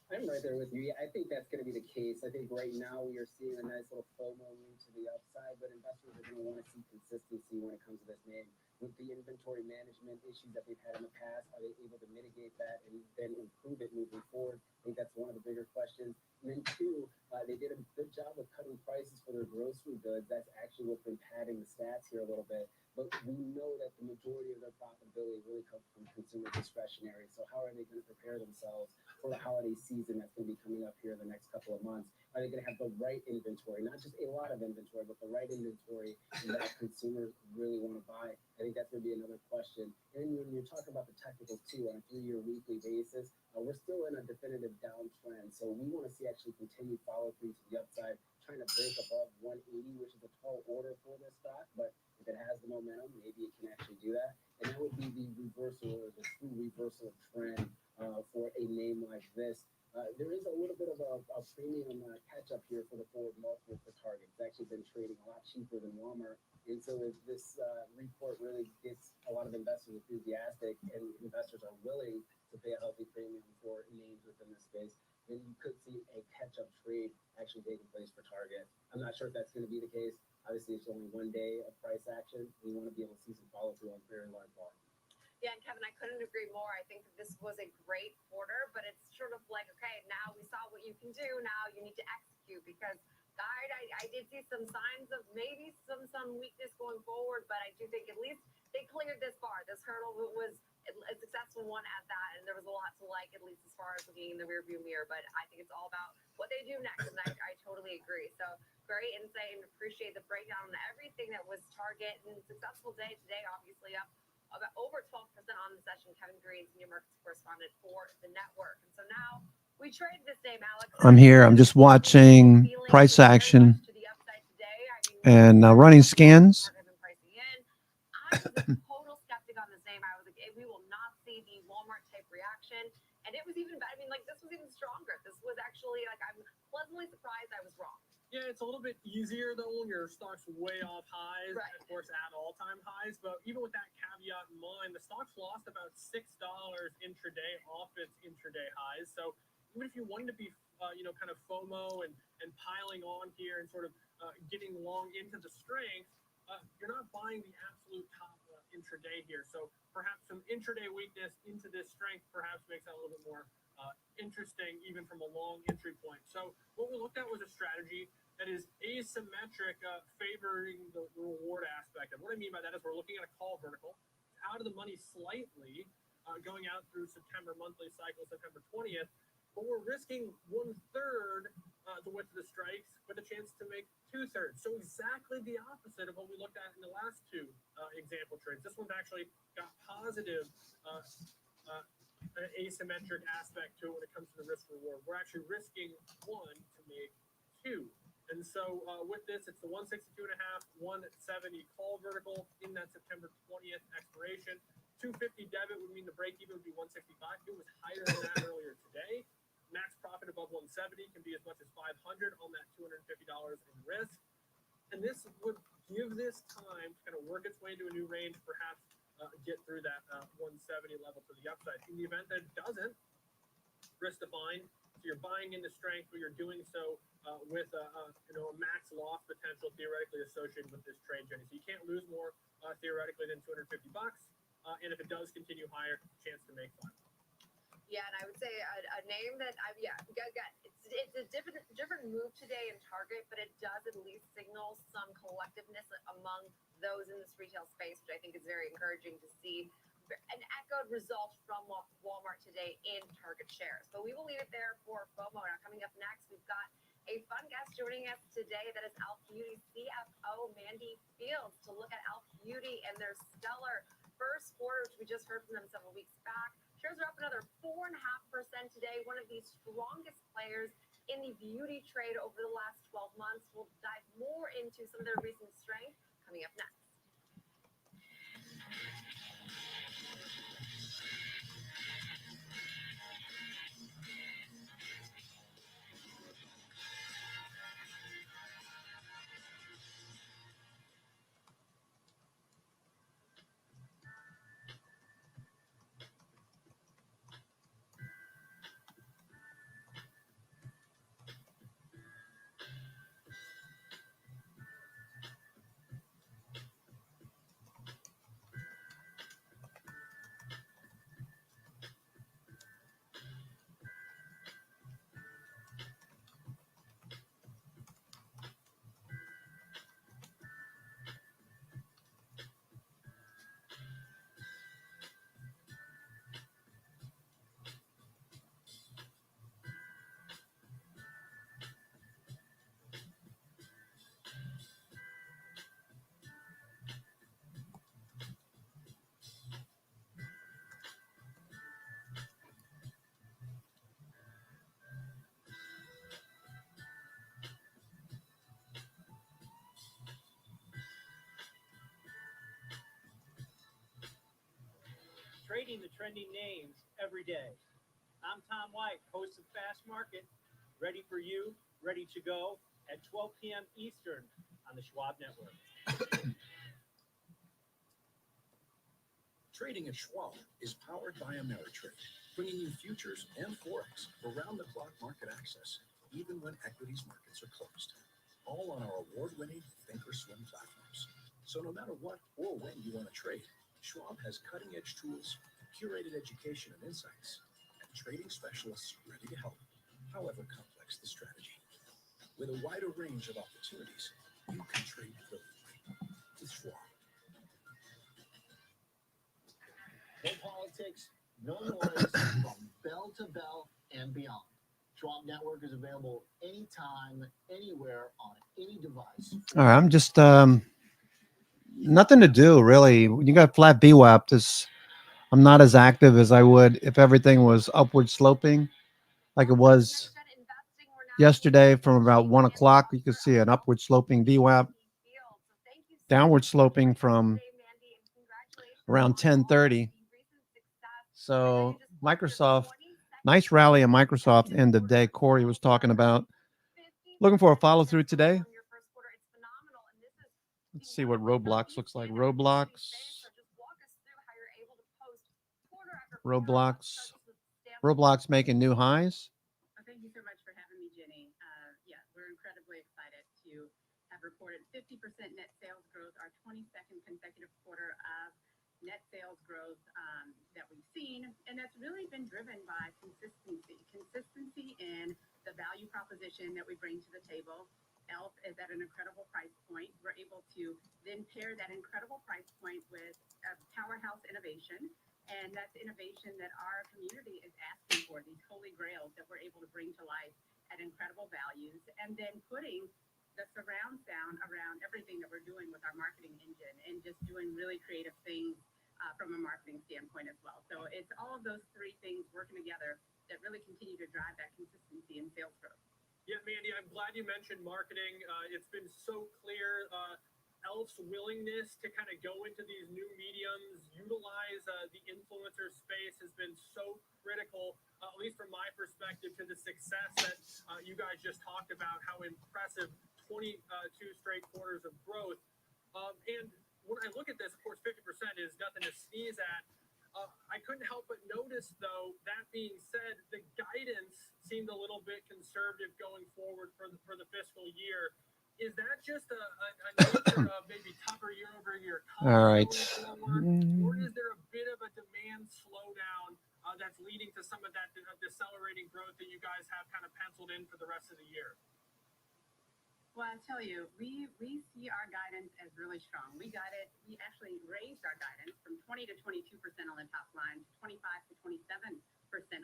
I'm right there with you. I think that's going to be the case. I think right now we are seeing a nice little FOMO move to the upside, but investors are going to want to see consistency when it comes to this name. With the inventory management issues that they've had in the past, are they able to mitigate that and then improve it moving forward? I think that's one of the bigger questions. And then two, they did a good job of cutting prices for their grocery goods. That's actually what's been padding the stats here a little bit. But we know that the majority of their profitability really comes from consumer discretionary. So how are they going to prepare themselves for the holiday season that's going to be coming up here in the next couple of months? Are they going to have the right inventory, not just a lot of inventory, but the right inventory that consumers really want to buy? I think that's going to be another question. And when you're talking about the technicals too, on a 3-year weekly basis, we're still in a definitive downtrend. So we want to see actually continued follow through to the upside, trying to break above 180, which is a tall order for this stock. But if it has the momentum, maybe it can actually do that. And that would be the reversal, or the true reversal of trend for a name like this. There is a little bit of a premium catch-up here for the forward multiple for Target. It's actually been trading a lot cheaper than Walmart. And so if this report really gets a lot of investors enthusiastic, and investors are willing to pay a healthy premium for names within this space, then you could see a catch-up trade actually taking place for Target. I'm not sure if that's going to be the case. Obviously, it's only 1 day of price action. We want to be able to see some follow-through on very large volume. Yeah, and Kevin, I couldn't agree more. I think that this was a great quarter, but it's sort of like, okay, now we saw what you can do. Now you need to execute, because I did see some signs of maybe some weakness going forward, but I do think at least they cleared this bar. This hurdle was a successful one at that, and there was a lot to like, at least as far as looking in the rearview mirror. But I think it's all about what they do next, and I totally agree. So great insight, and appreciate the breakdown on everything that was Target, and successful day today, obviously up about over 12% on the session. Kevin Green, senior markets correspondent for the network. And so now we trade this name, Alex. I'm here. I'm just watching price action And running scans. I was a total skeptic on this name. I was like, we will not see the Walmart type reaction. And it was even better. I mean, like, this was even stronger. This was actually, like, I'm pleasantly surprised I was wrong. Yeah, it's a little bit easier though when your stock's way off highs, Right. of course at all-time highs. But even with that caveat in mind, the stock's lost about $6 intraday off its intraday highs. So even if you wanted to be, kind of FOMO and piling on here and sort of getting long into the strength, you're not buying the absolute top intraday here. So perhaps some intraday weakness into this strength perhaps makes that a little bit more interesting even from a long entry point. So what we looked at was a strategy that is asymmetric, favoring the reward aspect. And what I mean by that is we're looking at a call vertical, out of the money slightly, going out through September monthly cycle, September 20th, but we're risking 1/3 the width of the strikes with a chance to make 2/3. So exactly the opposite of what we looked at in the last two example trades. This one's actually got positive asymmetric aspect to it when it comes to the risk reward. We're actually risking 1 to make 2. And so with this, it's the 162.5, 170 call vertical in that September 20th expiration. 250 debit would mean the break even would be 165. It was higher than that earlier today. Max profit above 170 can be as much as 500 on that $250 in risk. And this would give this time to kind of work its way into a new range, perhaps get through that 170 level to the upside. In the event that it doesn't, risk defined. So you're buying into strength, but you're doing so with a max loss potential theoretically associated with this trade, Jenny. So you can't lose more theoretically than $250. And if it does continue higher, chance to make fun. Yeah, and I would say a name that it's a different move today in Target, but it does at least signal some collectiveness among those in this retail space, which I think is very encouraging to see. An echoed result from Walmart today in Target shares. But we will leave it there for FOMO. Now coming up next, we've got a fun guest joining us today. That is Elf Beauty CFO Mandy Fields to look at Elf Beauty and their stellar first quarter, which we just heard from them several weeks back. Shares are up another 4.5% today. One of the strongest players in the beauty trade over the last 12 months. We'll dive more into some of their recent strength coming up next. Trading the trending names every day. I'm Tom White, host of Fast Market, ready for you, ready to go at 12 p.m. Eastern on the Schwab Network. Trading at Schwab is powered by Ameritrade, bringing you futures and forex around-the-clock market access, even when equities markets are closed. All on our award-winning Thinkorswim platforms. So no matter what or when you want to trade, Schwab has cutting-edge tools, curated education and insights, and trading specialists ready to help, however complex the strategy. With a wider range of opportunities, you can trade brilliantly with Schwab. No politics, no noise, from bell to bell and beyond. Schwab Network is available anytime, anywhere, on any device. All right, I'm just nothing to do really. You got flat VWAP. I'm not as active as I would if everything was upward sloping, like it was yesterday from about 1 o'clock. You could see an upward sloping VWAP. downward sloping from around 10:30. So Microsoft, nice rally of Microsoft end of day. Corey was talking about looking for a follow through today. Let's see what Roblox looks like. Roblox making new highs. Thank you so much for having me, Jenny. Yeah, we're incredibly excited to have reported 50% net sales growth, our 22nd consecutive quarter of net sales growth that we've seen. And that's really been driven by consistency in the value proposition that we bring to the table. ELF is at an incredible price point. We're able to then pair that incredible price point with a powerhouse innovation. And that's innovation that our community is asking for, these holy grails that we're able to bring to life at incredible values. And then putting the surround sound around everything that we're doing with our marketing engine and just doing really creative things from a marketing standpoint as well. So it's all of those three things working together that really continue to drive that consistency in sales growth. Yeah, Mandy, I'm glad you mentioned marketing. It's been so clear. ELF's willingness to kind of go into these new mediums, utilize the influencer space has been so critical, at least from my perspective, to the success that you guys just talked about, how impressive 22 straight quarters of growth. And when I look at this, of course, 50% is nothing to sneeze at. I couldn't help but notice, though, that being said, the guidance seemed a little bit conservative going forward for the fiscal year. Is that just a nature of maybe tougher year-over-year comps All right. forward, or is there a bit of a demand slowdown that's leading to some of that decelerating growth that you guys have kind of penciled in for the rest of the year? Well, I'll tell you, we see our guidance as really strong. We actually raised our guidance from 20 to 22% on the top line, to 25 to 27%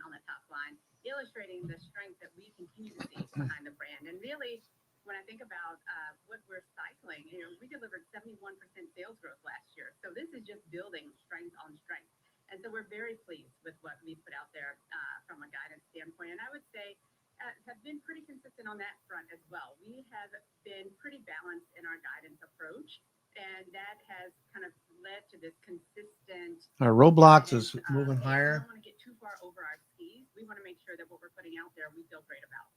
on the top line, illustrating the strength that we continue to see behind the brand. And really, when I think about what we're cycling, we delivered 71% sales growth last year. So this is just building strength on strength. And so we're very pleased with what we put out there from a guidance standpoint. And I would say have been pretty consistent on that front as well. We have been pretty balanced in our guidance approach. And that has kind of led to this consistent. Roblox is moving higher. We don't want to get too far over our skis. We want to make sure that what we're putting out there, we feel great about.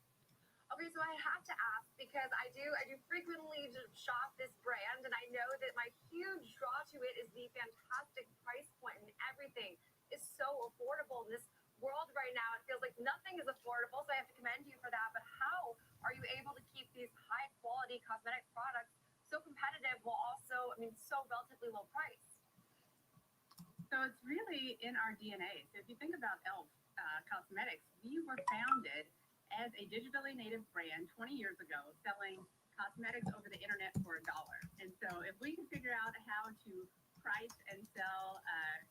Okay, so I have to ask because I do frequently shop this brand, and I know that my huge draw to it is the fantastic price point, and everything is so affordable in this world right now. It feels like nothing is affordable, so I have to commend you for that. But how are you able to keep these high quality cosmetic products so competitive while also, so relatively low price? So it's really in our DNA. So if you think about ELF Cosmetics, we were founded as a digitally native brand 20 years ago, selling cosmetics over the internet for $1. And so if we can figure out how to price and sell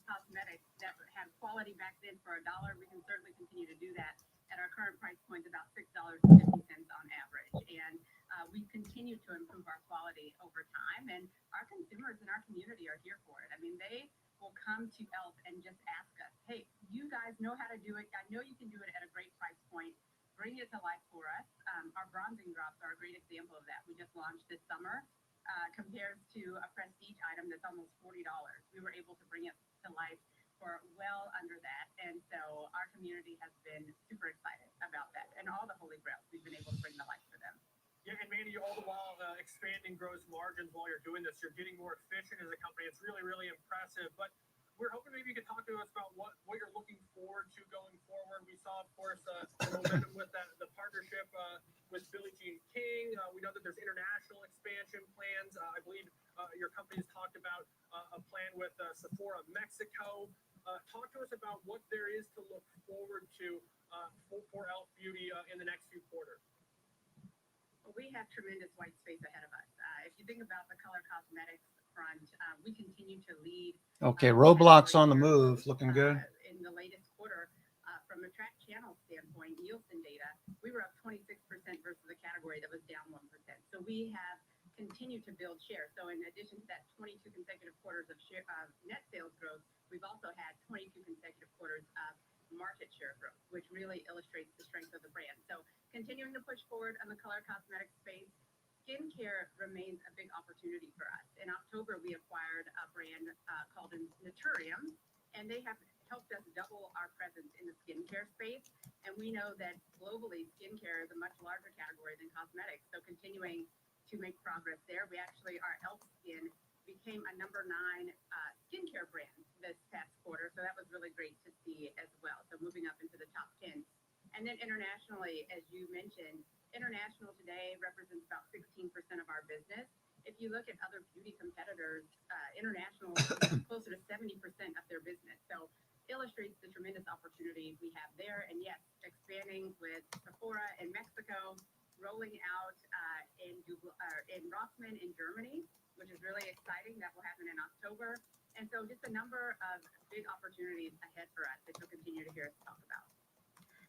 cosmetics that have quality back then for $1, we can certainly continue to do that at our current price point, about $6.50 on average. And we continue to improve our quality over time, and our consumers in our community are here for it. They will come to ELF and just ask us, hey, you guys know how to do it. I know you can do it at a great price point. Bring it to life for us. Our bronzing drops are a great example of that. We just launched this summer. Compared to a prestige item that's almost $40, we were able to bring it to life for well under that. And so our community has been super excited about that. And all the holy grails we've been able to bring to life for them. Yeah, and Mandy, all the while expanding gross margins while you're doing this, you're getting more efficient as a company. It's really, really impressive. But we're hoping maybe you could talk to us about what you're looking forward to going forward. We saw, of course, momentum with the partnership with Billie Jean King. We know that there's international expansion plans. I believe your company's talked about a plan with Sephora Mexico. Talk to us about what there is to look forward to for ELF Beauty in the next few quarters. Well, we have tremendous white space ahead of us. If you think about the color cosmetics front, we continue to lead. Okay, Roblox on the move, looking good. In the latest quarter, from a track channel standpoint, Nielsen data, we were up 26% versus the category that was down 1%. So we have continued to build share. So in addition to that 22 consecutive quarters of net sales growth, we've also had 22 consecutive quarters of market share growth, which really illustrates the strength of the brand. So continuing to push forward on the color cosmetics space. Skincare remains a big opportunity for us. In October, we acquired a brand called Naturium, and they have helped us double our presence in the skincare space. And we know that globally, skincare is a much larger category than cosmetics. So continuing to make progress there, we actually, our Elf Skin became a number 9 skincare brand this past quarter. So that was really great to see as well. So moving up into the top 10. And then internationally, as you mentioned, international today represents about 16% of our business. If you look at other beauty competitors, international is closer to 70% of their business. So illustrates the tremendous opportunity we have there. And yes, expanding with Sephora in Mexico, rolling out in Rossmann in Germany, which is really exciting. That will happen in October. And so just a number of big opportunities ahead for us that you'll continue to hear us talk about.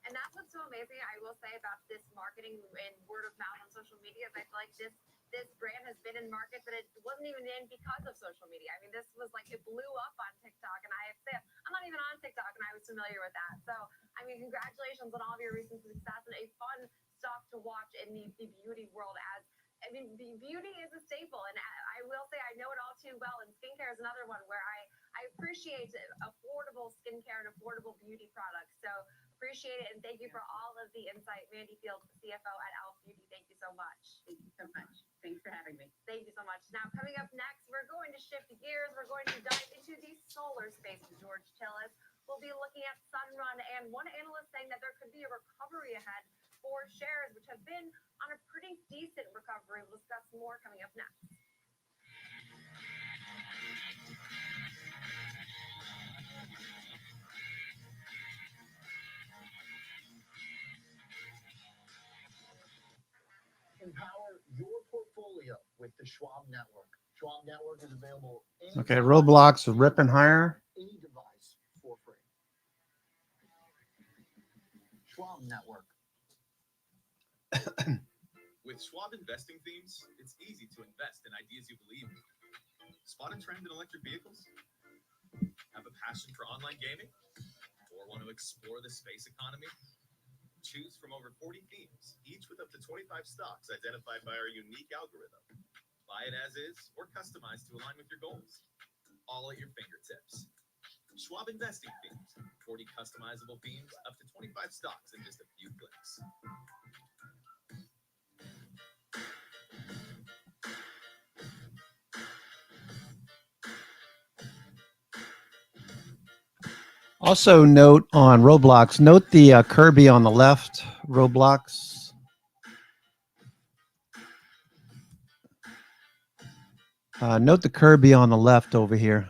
And that's what's so amazing, I will say, about this marketing and word of mouth on social media. Is I feel like this brand has been in markets that it wasn't even in because of social media. I mean, this was like, it blew up on TikTok, and I have to say, I'm not even on TikTok, and I was familiar with that. So, I mean, congratulations on all of your recent success, and a fun stock to watch in the beauty world. As I mean, beauty is a staple, and I will say I know it all too well, and skincare is another one where I appreciate affordable skincare and affordable beauty products. So appreciate it, and thank you for all of the insight. Mandy Fields, CFO at Elf Beauty, thank you so much. Thank you so much. Thanks for having me. Thank you so much. Now, coming up next, we're going to shift gears. We're going to dive into the solar space with George Tillis. We'll be looking at Sunrun, and one analyst saying that there could be a recovery ahead for shares, which have been on a pretty decent recovery. We'll discuss more coming up next. Empower your portfolio with the Schwab Network. Schwab Network is available Okay, Roblox ripping higher. any device for free. Schwab Network. With Schwab investing themes, it's easy to invest in ideas you believe in. Spot a trend in electric vehicles? Have a passion for online gaming? Or want to explore the space economy? Choose from over 40 themes, each with up to 25 stocks identified by our unique algorithm. Buy it as is or customize to align with your goals. All at your fingertips. Schwab investing themes, 40 customizable themes, up to 25 stocks in just a few clicks. Also note on Roblox, note the Kirby on the left, Roblox. Note the Kirby on the left over here.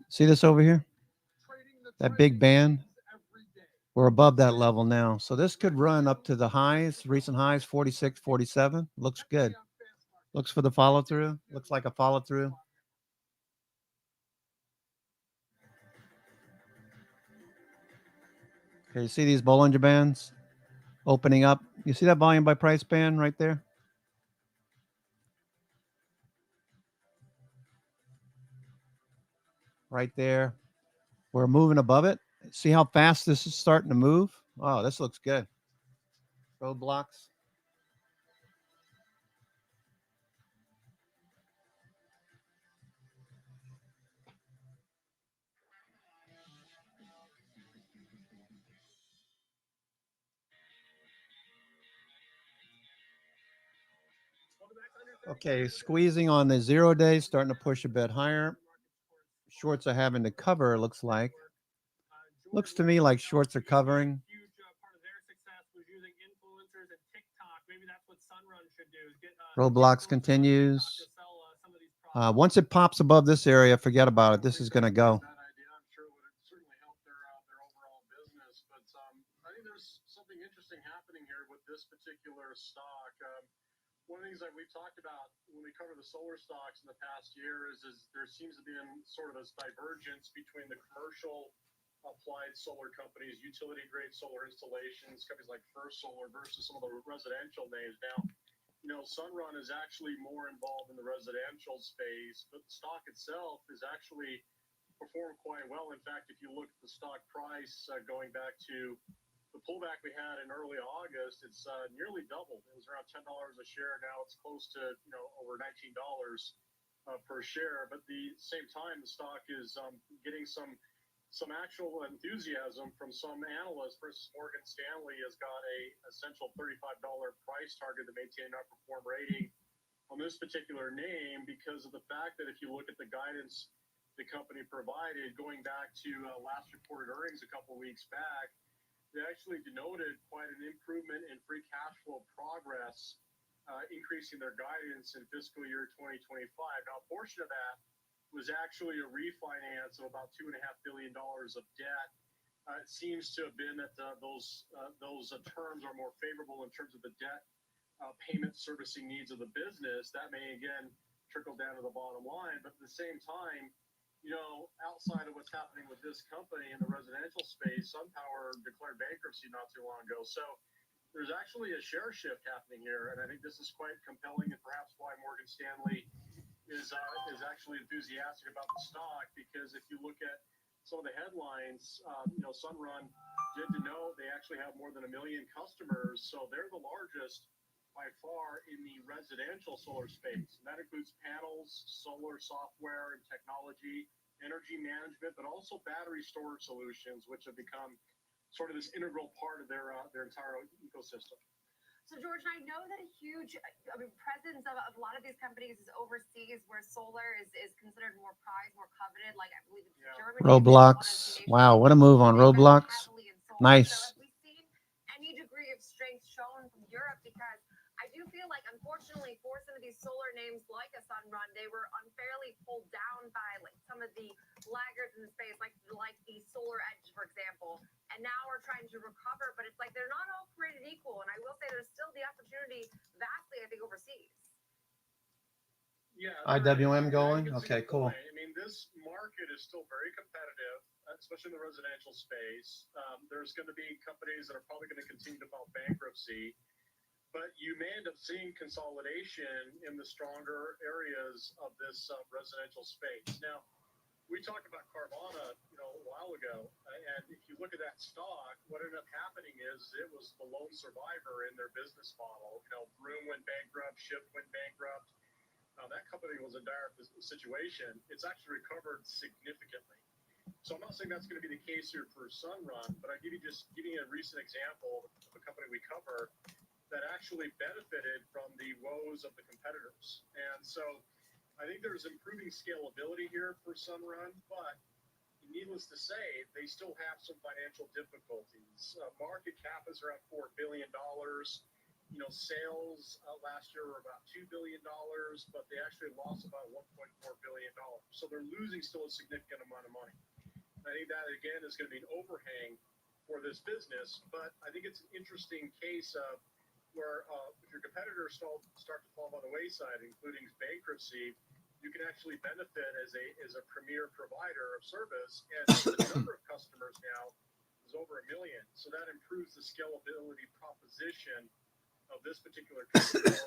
See this over here? That big band? We're above that level now. So this could run up to the highs, recent highs, 46, 47. Looks good. Looks for the follow through. Looks like a follow through. Okay, you see these Bollinger Bands opening up? You see that volume by price band right there? Right there. We're moving above it. See how fast this is starting to move? Oh, this looks good. Roblox. Okay, squeezing on the 0 day, starting to push a bit higher. Shorts are having to cover, looks like. Looks to me like shorts are covering. Roblox continues. Once it pops above this area, forget about it. This is going to go. This particular stock. One of the things that we've talked about when we cover the solar stocks in the past year is there seems to be sort of this divergence between the commercial applied solar companies, utility grade solar installations, companies like First Solar versus some of the residential names. Now, Sunrun is actually more involved in the residential space, but the stock itself is actually performed quite well. In fact, if you look at the stock price going back to the pullback we had in early August, it's nearly doubled. It was around $10 a share. Now it's close to over $19 per share. But at the same time, the stock is getting some actual enthusiasm from some analysts. For instance, Morgan Stanley has got a essential $35 price target to maintain an outperform rating on this particular name because of the fact that if you look at the guidance the company provided going back to last reported earnings a couple of weeks back, they actually denoted quite an improvement in free cash flow progress, increasing their guidance in fiscal year 2025. Now, a portion of that was actually a refinance of about $2.5 billion of debt. It seems to have been that those terms are more favorable in terms of the debt payment servicing needs of the business. That may, again, trickle down to the bottom line. But at the same time, outside of what's happening with this company in the residential space, SunPower declared bankruptcy not too long ago. So there's actually a share shift happening here. And I think this is quite compelling and perhaps why Morgan Stanley is actually enthusiastic about the stock, because if you look at some of the headlines, Sunrun did denote they actually have more than 1 million customers. So they're the largest by far in the residential solar space. And that includes panels, solar software and technology, energy management, but also battery storage solutions, which have become sort of this integral part of their entire ecosystem. So, George, I know that a huge presence of a lot of these companies is overseas, where solar is considered more prized, more coveted. Like I believe it's Germany. Roblox. Wow, what a move on Roblox. Nice. So have we seen any degree of strength shown from Europe? Because I do feel like, unfortunately, for some of these solar names like a Sunrun, they were unfairly pulled down by like some of the laggards in the space, like the Solar Edge, for example. And now we're trying to recover, but it's like they're not all created equal. And I will say there's still the opportunity vastly, I think, overseas. Yeah. IWM going? Okay, cool. I mean, this market is still very competitive, especially in the residential space. There's going to be companies that are probably going to continue to file bankruptcy. But you may end up seeing consolidation in the stronger areas of this residential space. Now, we talked about Carvana, a while ago, and if you look at that stock, what ended up happening is it was the lone survivor in their business model. Vroom went bankrupt, Shift went bankrupt. That company was in a dire situation. It's actually recovered significantly. So I'm not saying that's going to be the case here for Sunrun, but I'll give you a recent example of a company we cover that actually benefited from the woes of the competitors. And so I think there's improving scalability here for Sunrun, but needless to say, they still have some financial difficulties. Market cap is around $4 billion. Sales last year were about $2 billion, but they actually lost about $1.4 billion. So they're losing still a significant amount of money. I think that, again, is going to be an overhang for this business, but I think it's an interesting case of where if your competitors start to fall by the wayside, including bankruptcy, you can actually benefit as a premier provider of service. And the number of customers now is over 1 million. So that improves the scalability proposition of this particular company.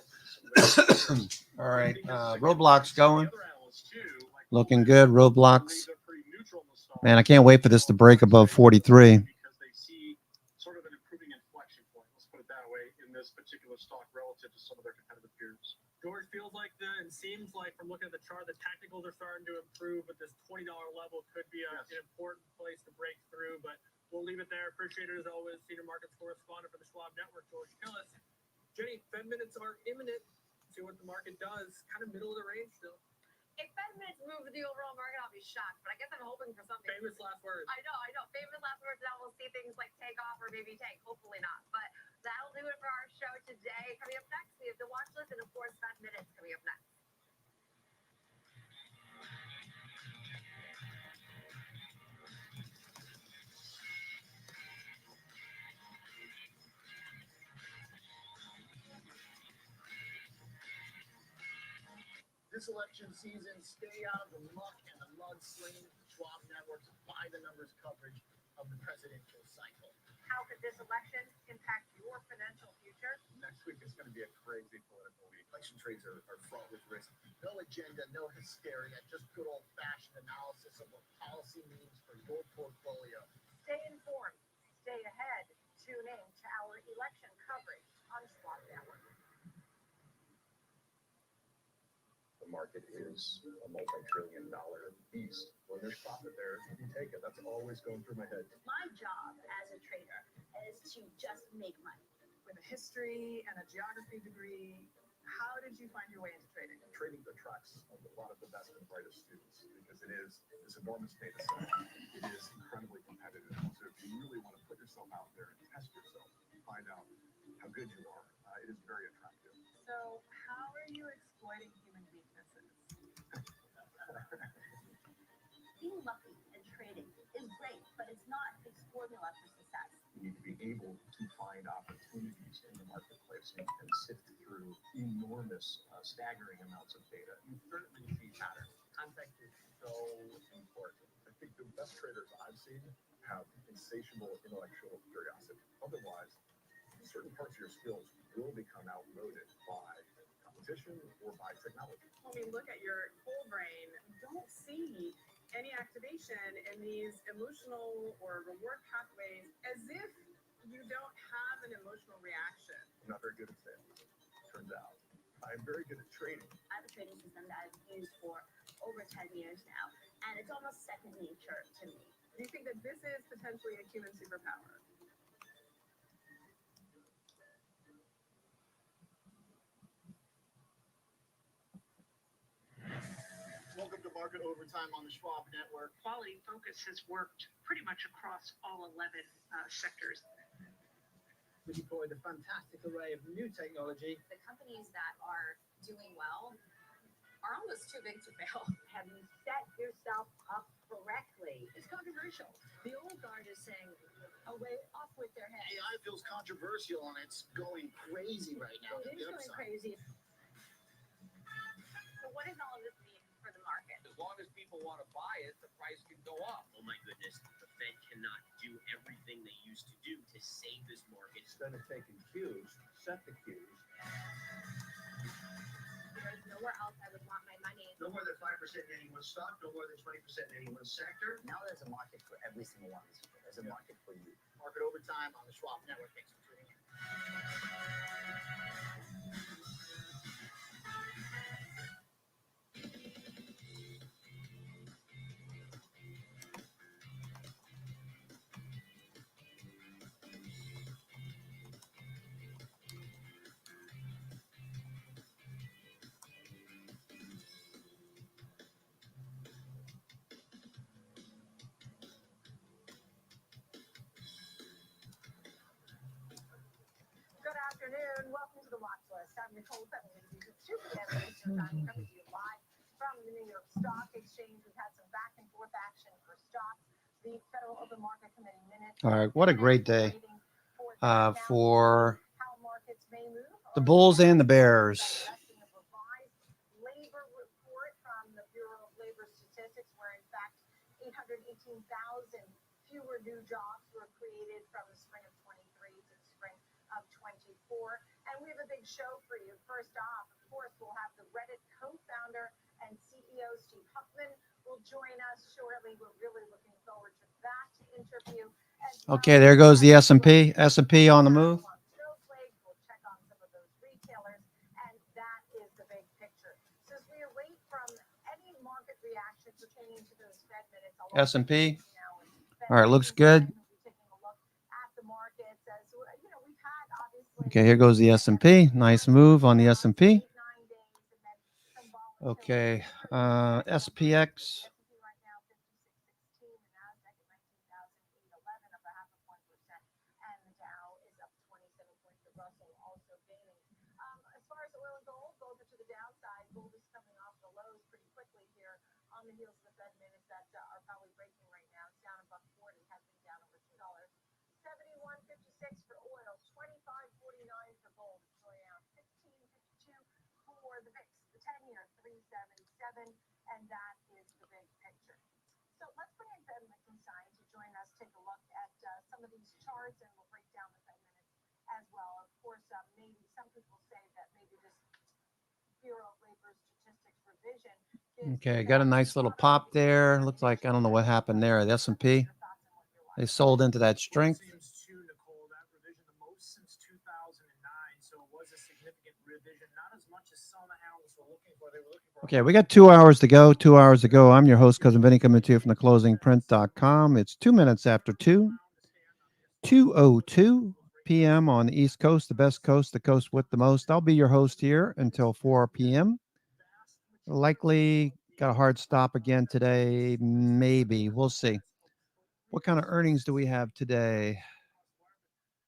All right. Roblox going. Looking good. Roblox. Man, I can't wait for this to break above 43. Sort of an improving inflection point, let's put it that way, in this particular stock relative to some of their competitive peers. George, feels like it seems like from looking at the chart, the technicals are starting to improve, but this $20 level could be an important place to break through. But we'll leave it there. Appreciate it as always. Senior markets correspondent for the Schwab Network, George Killis. Jenny, Fed minutes are imminent. See what the market does. Kind of middle of the range still. If Fed minutes move with the overall market, I'll be shocked. But I guess I'm hoping for something. Famous last words. I know. Famous last words. Now we'll see things like take off or maybe tank. Hopefully not. But that'll do it for our show today. Coming up next, we have the watch list and, of course, Fed minutes coming up next. This election season, stay out of the muck and the mudslinging. Schwab Network's by-the-numbers coverage of the presidential cycle. How could this election impact your financial future? Next week is going to be a crazy political week. Election trades are fraught with risk. No agenda, no hysteria, just good old-fashioned analysis of what policy means for your portfolio. Stay informed. Stay ahead. tune in to our election coverage on Schwab Network. The market is a multi-trillion-dollar beast. When there's profit there, you take it. That's always going through my head. My job as a trader is to just make money. With a history and a geography degree, how did you find your way into trading? Trading attracts a lot of the best and brightest students because it is this enormous data set. It is incredibly competitive. So if you really want to put yourself out there and test yourself, find out how good you are, it is very attractive. So how are you exploiting human weaknesses? Being lucky in trading is great, but it's not a formula for success. You need to be able to find opportunities in the marketplace and sift through enormous, staggering amounts of data. You certainly see patterns. Context is so important. I think the best traders I've seen have insatiable intellectual curiosity. Otherwise, certain parts of your skills will become outmoded by competition or by technology. When we look at your whole brain, don't see any activation in these emotional or reward pathways as if you don't have an emotional reaction. I'm not very good at sales, turns out. I'm very good at trading. I have a trading system that I've used for over 10 years now, and it's almost second nature to me. Do you think that this is potentially a human superpower? Welcome to Market Overtime on the Schwab Network. Quality Focus has worked pretty much across all 11 sectors. We deployed a fantastic array of new technology. The companies that are doing well are almost too big to fail. Have you set yourself up correctly? It's controversial. The old guard is saying, away, off with their heads. AI feels controversial and it's going crazy right now. It is going crazy. So what does all of this mean for the market? As long as people want to buy it, the price can go up. Oh my goodness, the Fed cannot do everything they used to do to save this market. Instead of taking cues, set the cues. There's nowhere else I would want my money. No more than 5% in any one stock, no more than 20% in any one sector. Now there's a market for every single one. There's a market for you. Market Overtime on the Schwab Network. Thanks for tuning in. Good afternoon. Welcome to the Watch List. I'm Nicole Fetterman. It's 2 p.m. Eastern Time. Coming to you live from the New York Stock Exchange. We've had some back and forth action for stocks. The Federal Open Market Committee minutes. All right, what a great day for the Bulls and the Bears. Labor report from the Bureau of Labor Statistics, where in fact 818,000 fewer new jobs were created from the spring of 23 to the spring of 24. And we have a big show for you. First off, of course, we'll have the Reddit co-founder and CEO Steve Huffman will join us shortly. We're really looking forward to that interview. Okay, there goes the S&P. S&P on the move. We'll check on some of those retailers, and that is the big picture. So as we await from any market reaction pertaining to those Fed minutes, S&P. All right, looks good. Okay, here goes the S&P. Nice move on the S&P. Okay, SPX. On the heels of the Fed minutes that are probably breaking right now. It's down $1.40, has been down over $2. 71.56 for oil, 25.49 for gold. It's going out 15.52 for the VIX, the 10-year 377, and that is the big picture. So let's bring in Ben Lichtenstein to join us, take a look at some of these charts, and we'll break down the Fed minutes as well. Of course, maybe some people say that maybe this Bureau of Labor Statistics revision. Okay, got a nice little pop there. Looks like, I don't know what happened there. The S&P, they sold into that strength. Seems to, Nicole, that analysts were looking for. They were looking for. Okay, we got 2 hours to go. 2 hours to go. I'm your host, Cousin Vinny, coming to you from theclosingprint.com. It's 2 minutes after 2. 2:02 p.m. on the East Coast, the best coast, the coast with the most. I'll be your host here until 4 p.m. Likely got a hard stop again today. Maybe. We'll see. What kind of earnings do we have today?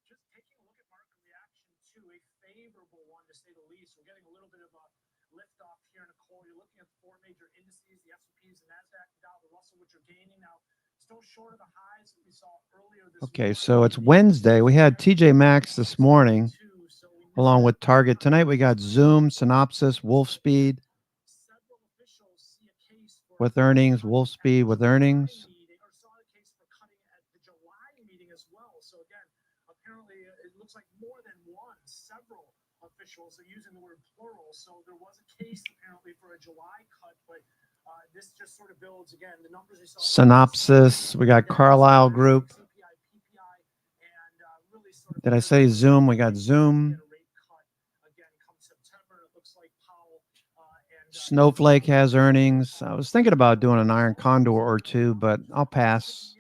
Just taking a look at market reaction to a favorable one, to say the least. We're getting a little bit of a lift off here, Nicole. You're looking at the four major indices, the S&Ps, the NASDAQ, the Dow, the Russell, which are gaining now. Still short of the highs that we saw earlier this Okay, so it's Wednesday. We had TJ Maxx this morning, along with Target. Tonight we got Zoom, Synopsys, Wolfspeed with earnings, Wolfspeed with earnings. So again, apparently it looks like more than one, several officials are using the word plural. So there was a case apparently for a July cut, but this just sort of builds again the numbers we saw. Synopsys, we got Carlyle Group. Did I say Zoom? We got Zoom. Snowflake has earnings. I was thinking about doing an iron condor or two, but I'll pass.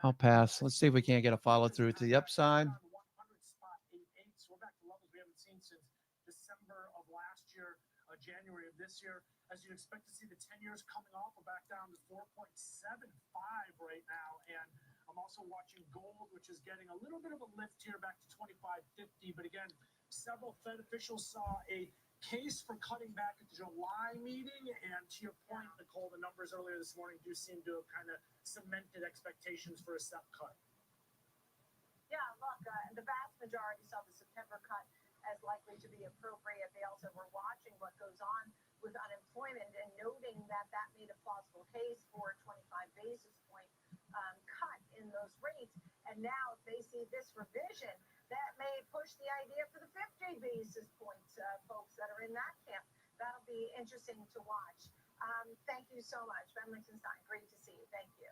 I'll pass. Let's see if we can't get a follow through to the upside. December of last year, January of this year. As you'd expect to see, the 10 years coming off, we're back down to 4.75 right now. And I'm also watching gold, which is getting a little bit of a lift here back to 25.50. But again, several Fed officials saw a case for cutting back at the July meeting. And to your point, Nicole, the numbers earlier this morning do seem to have kind of cemented expectations for a step cut. Yeah, look, the vast majority saw the September cut as likely to be appropriate. They also were watching what goes on with unemployment and noting that that made a plausible case for a 25 basis point cut in those rates. And now if they see this revision, that may push the idea for the 50 basis points, folks that are in that camp. That'll be interesting to watch. Thank you so much, Ben Lichtenstein. Great to see you. Thank you.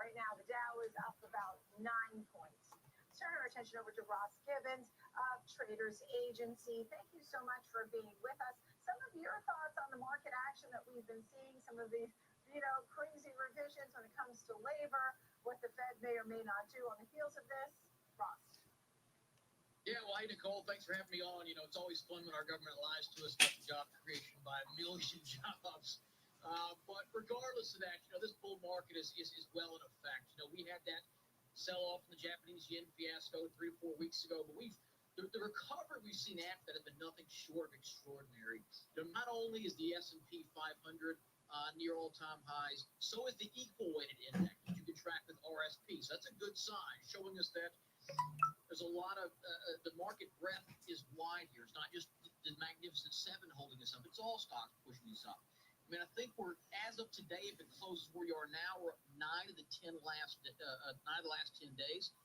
Right now, the Dow is up about 9 points. Turn our attention over to Ross Gibbons of Traders Agency. Thank you so much for being with us. Some of your thoughts on the market action that we've been seeing, some of these, crazy revisions when it comes to labor, what the Fed may or may not do on the heels of this. Ross. Yeah, well, hey, Nicole, thanks for having me on. It's always fun when our government lies to us about the job creation by a million jobs. But regardless of that, this bull market is well in effect. We had that sell-off in the Japanese yen fiasco 3 or 4 weeks ago, but the recovery we've seen after that has been nothing short of extraordinary. Not only is the S&P 500 near all-time highs, so is the equal-weighted index that you can track with RSP. So that's a good sign, showing us that there's a lot of the market breadth is wide here. It's not just the Magnificent Seven holding us up; it's all stocks pushing us up. I think we're, as of today, if it closes where you are now, we're up 9 of the 10 last 10 days.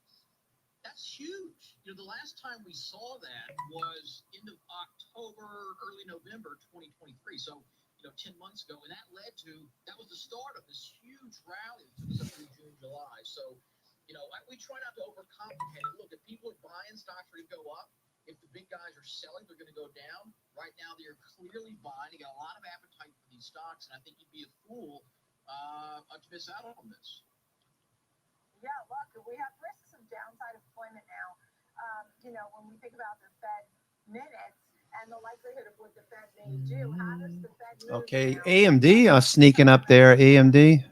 That's huge. The last time we saw that was end of October, early November 2023. So, 10 months ago, and that was the start of this huge rally that took us up through June, July. So, we try not to overcomplicate it. Look, if people are buying, stocks are going to go up. If the big guys are selling, they're going to go down. Right now, they're clearly buying. They got a lot of appetite for these stocks, and I think you'd be a fool to miss out on this. Yeah, look, we have risks of downside employment now. When we think about the Fed minutes and the likelihood of what the Fed may do, how does the Fed move? Okay, AMD sneaking up there. AMD.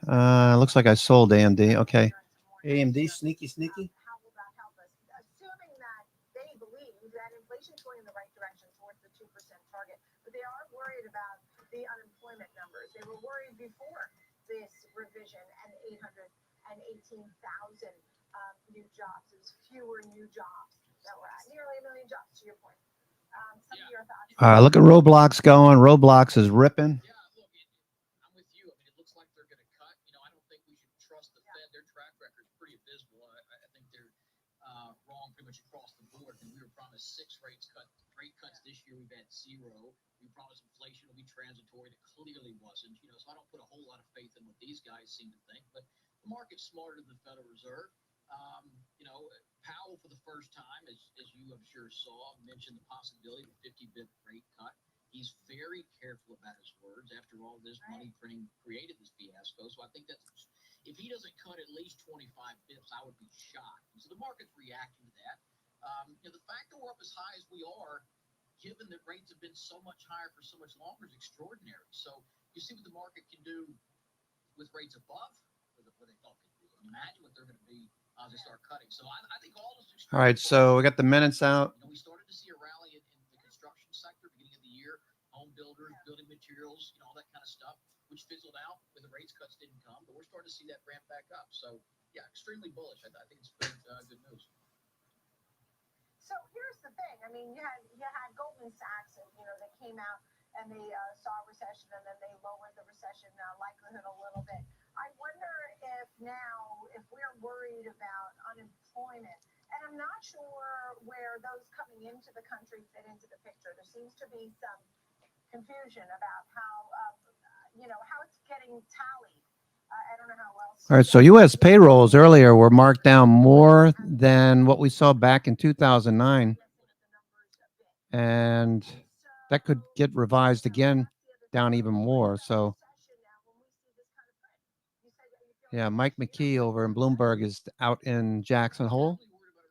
Looks like I sold AMD. Okay. AMD, sneaky. How will that help us? Assuming that they believe that inflation is going in the right direction towards the 2% target, but they are worried about the unemployment numbers. They were worried before this revision and 818,000 new jobs. It was fewer new jobs that were at nearly 1 million jobs, to your point. Some of your thoughts. Look at Roblox going. Roblox is ripping. Yeah, look, I'm with you. It looks like they're going to cut. I don't think we should trust the Fed. Their track record is pretty abysmal. I think they're wrong pretty much across the board. We were promised 6 rate cuts this year. We've had 0. We promised inflation will be transitory. It clearly wasn't. So I don't put a whole lot of faith in what these guys seem to think. But the market's smarter than the Federal Reserve. Powell, for the first time, as you I'm sure saw, mentioned the possibility of a 50 bip rate cut. He's very careful about his words. After all, this money printing created this fiasco. So I think that's, if he doesn't cut at least 25 bips, I would be shocked. And so the market's reacting to that. The fact that we're up as high as we are, given that rates have been so much higher for so much longer, is extraordinary. So you see what the market can do with rates above what they thought they could do. Imagine what they're going to be as they start cutting. So I think all this. All right, so we got the minutes out. We started to see a rally in the construction sector beginning of the year, home builders, building materials, all that kind of stuff, which fizzled out when the rates cuts didn't come. But we're starting to see that ramp back up. So yeah, extremely bullish. I think it's good news. So here's the thing. I mean, you had Goldman Sachs, and they came out and they saw a recession, and then they lowered the recession likelihood a little bit. I wonder if now, if we're worried about unemployment, and I'm not sure where those coming into the country fit into the picture. There seems to be some confusion about how it's getting tallied. I don't know how else. All right, so U.S. payrolls earlier were marked down more than what we saw back in 2009. And that could get revised again, down even more. So, yeah, Mike McKee over in Bloomberg is out in Jackson Hole.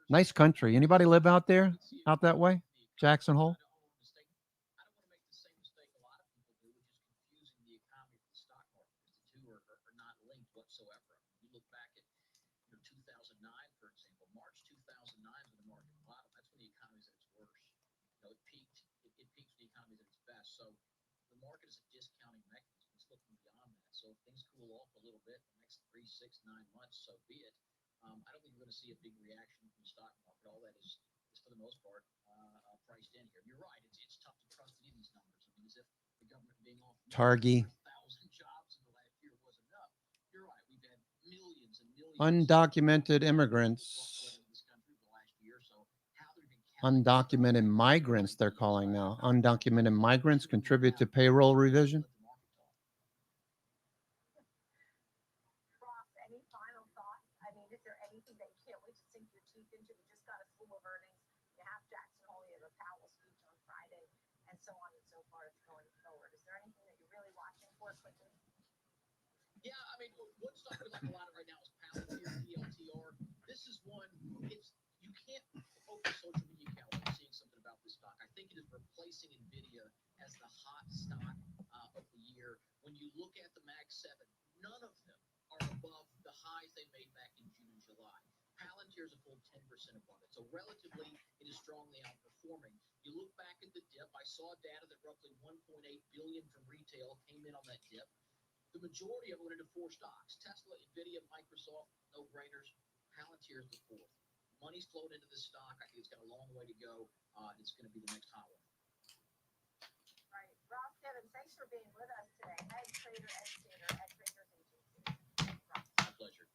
Nice country. Anybody live out there, out that way? Jackson Hole? So the market is a discounting mechanism. It's looking beyond that. So if things cool off a little bit in the next 3, 6, 9 months, so be it. I don't think you're going to see a big reaction from the stock market. All that is for the most part, priced in here. You're right. It's tough to trust any of these numbers. I mean, as if the government being off Targi. 1,000 jobs in the last year wasn't enough. You're right. We've had millions and millions Undocumented immigrants. Undocumented migrants, they're calling now. Undocumented migrants contribute to payroll revision. Ross, any final thoughts? I mean, is there anything that you can't wait to sink your teeth into? We just got a slew of earnings. You have Jackson Hole, you have a Powell speech on Friday, and so on and so forth going forward. Is there anything that you're really watching for quickly? Yeah, I mean, one stock we like a lot right now is Palantir, PLTR. This is one, you can't open social media account without seeing something about this stock. I think it is replacing NVIDIA as the hot stock of the year. When you look at the Mag 7, none of them are above the highs they made back in June and July. Palantir is a full 10% above it. So relatively, it is strongly outperforming. You look back at the dip, I saw data that roughly $1.8 billion from retail came in on that dip. The majority of it went into 4 stocks: Tesla, NVIDIA, Microsoft, no-brainers. Palantir is the 4th. Money's flowed into this stock. I think it's got a long way to go. It's going to be the next hot one. Right. Ross Gibbons, thanks for being with us today. Head trader, educator at Traders Agency. My pleasure.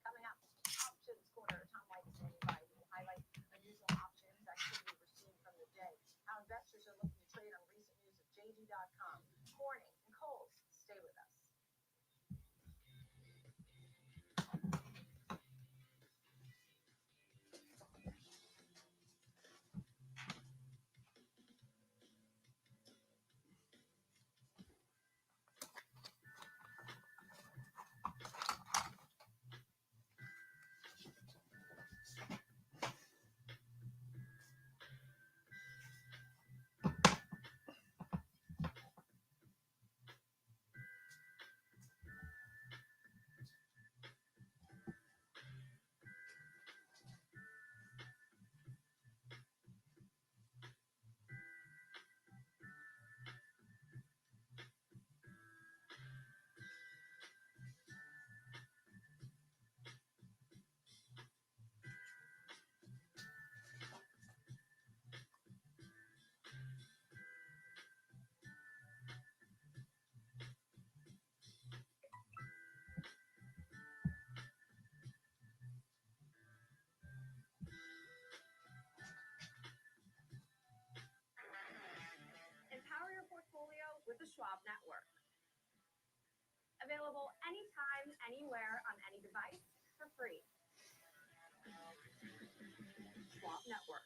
Coming up, options corner. Tom White is standing by. We highlight unusual options activity we're seeing from the day. How investors are looking to trade on recent news of JD.com. Corning and Kohl's. Stay with us. Empower your portfolio with the Schwab Network. Available anytime, anywhere, on any device for free. Schwab Network.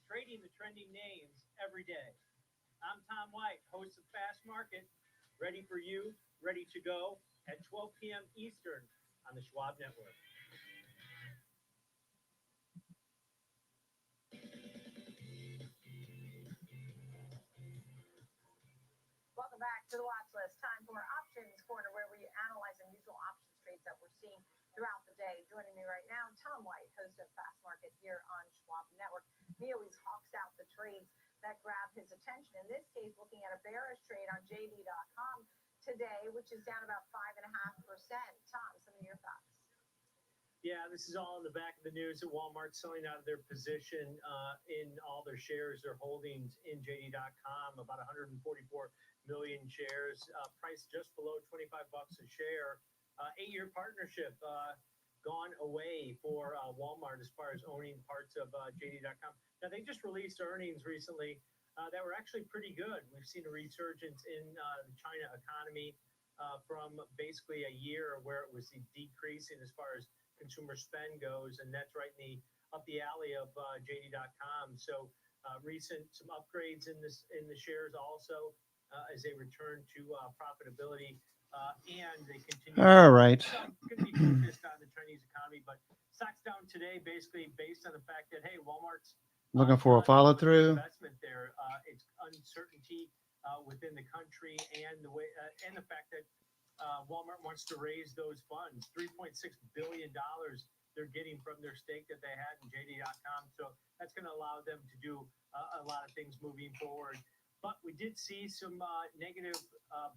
Trading the trending names every day. I'm Tom White, host of Fast Market, ready for you, ready to go at 12 p.m. Eastern on the Schwab Network. Welcome back to the watch list. Time for Options Corner, where we analyze unusual options trades that we're seeing throughout the day. Joining me right now, Tom White, host of Fast Market here on Schwab Network. He always hawks out the trades that grab his attention. In this case, looking at a bearish trade on JD.com today, which is down about 5.5%. Tom, some of your thoughts? Yeah, this is all in the back of the news that Walmart's selling out of their position in all their shares, their holdings in JD.com, about 144 million shares, priced just below $25 a share. 8-year partnership gone away for Walmart as far as owning parts of JD.com. Now, they just released earnings recently that were actually pretty good. We've seen a resurgence in the China economy from basically a year where it was decreasing as far as consumer spend goes, and that's right up the alley of JD.com. So some upgrades in the shares also as they return to profitability, and they continue. All right. Going to be focused on the Chinese economy, but stock's down today basically based on the fact that Walmart's Looking for a follow through. investment there. It's uncertainty within the country, and the fact that Walmart wants to raise those funds, $3.6 billion they're getting from their stake that they had in JD.com. So that's going to allow them to do a lot of things moving forward. But we did see some negative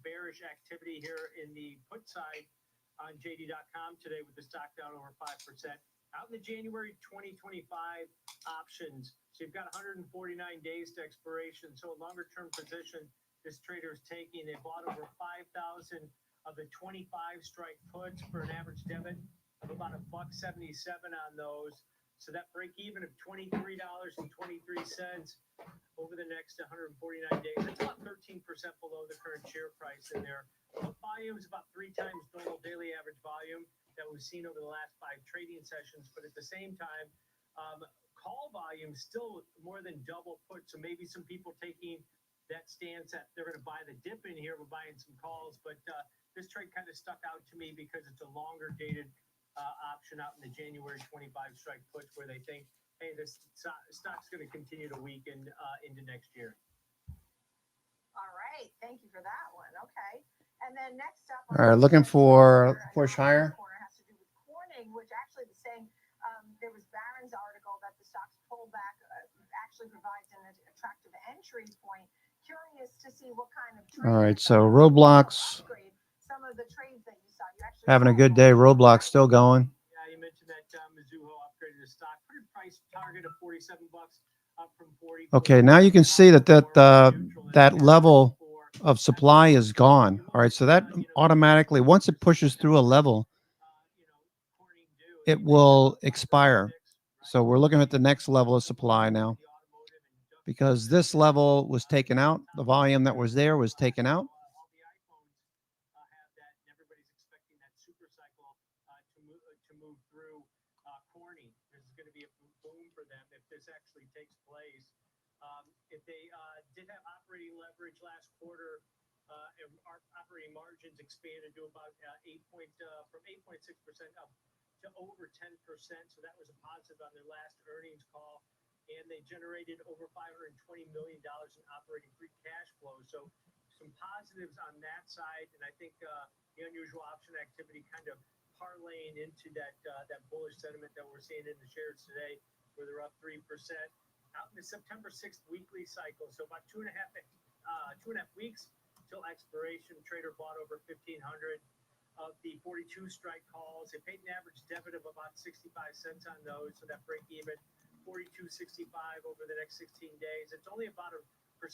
bearish activity here in the put side on JD.com today with the stock down over 5%. Out in the January 2025 options, so you've got 149 days to expiration. So a longer term position this trader is taking. They bought over 5,000 of the 25 strike puts for an average debit of about $1.77 on those. So that break even of $23.23 over the next 149 days. That's about 13% below the current share price in there. Volume is about 3 times normal daily average volume that we've seen over the last 5 trading sessions. But at the same time, call volume still more than double put. So maybe some people taking that stance that they're going to buy the dip in here. We're buying some calls, but this trade kind of stuck out to me because it's a longer dated option out in the January 25 strike puts where they think, hey, this stock's going to continue to weaken into next year. All right. Thank you for that one. Okay. And then next up, All right, looking for push higher. has to do with Corning, which actually was saying there was Barron's article that the stock's pullback actually provides an attractive entry point. Curious to see what kind of All right, so Roblox. some of the trades that you saw. You actually Having a good day. Roblox still going. Yeah, you mentioned that Mizuho upgraded the stock. Pretty price target of $47, up from 40. Okay, now you can see that level of supply is gone. All right, so that automatically, once it pushes through a level, it will expire. So we're looking at the next level of supply now, because this level was taken out. The volume that was there was taken out. Everybody's expecting that super cycle to move through Corning. This is going to be a boom for them if this actually takes place. If they did have operating leverage last quarter, our operating margins expanded to about from 8.6% up to over 10%. So that was a positive on their last earnings call. And they generated over $520 million in operating free cash flow. So some positives on that side. And I think the unusual option activity kind of parlaying into that bullish sentiment that we're seeing in the shares today, where they're up 3%. Out in the September 6th weekly cycle, so about 2.5 weeks till expiration. Trader bought over 1,500 of the 42 strike calls. They paid an average debit of about 65 cents on those, so that break even 42.65 over the next 16 days. It's only about 1.5%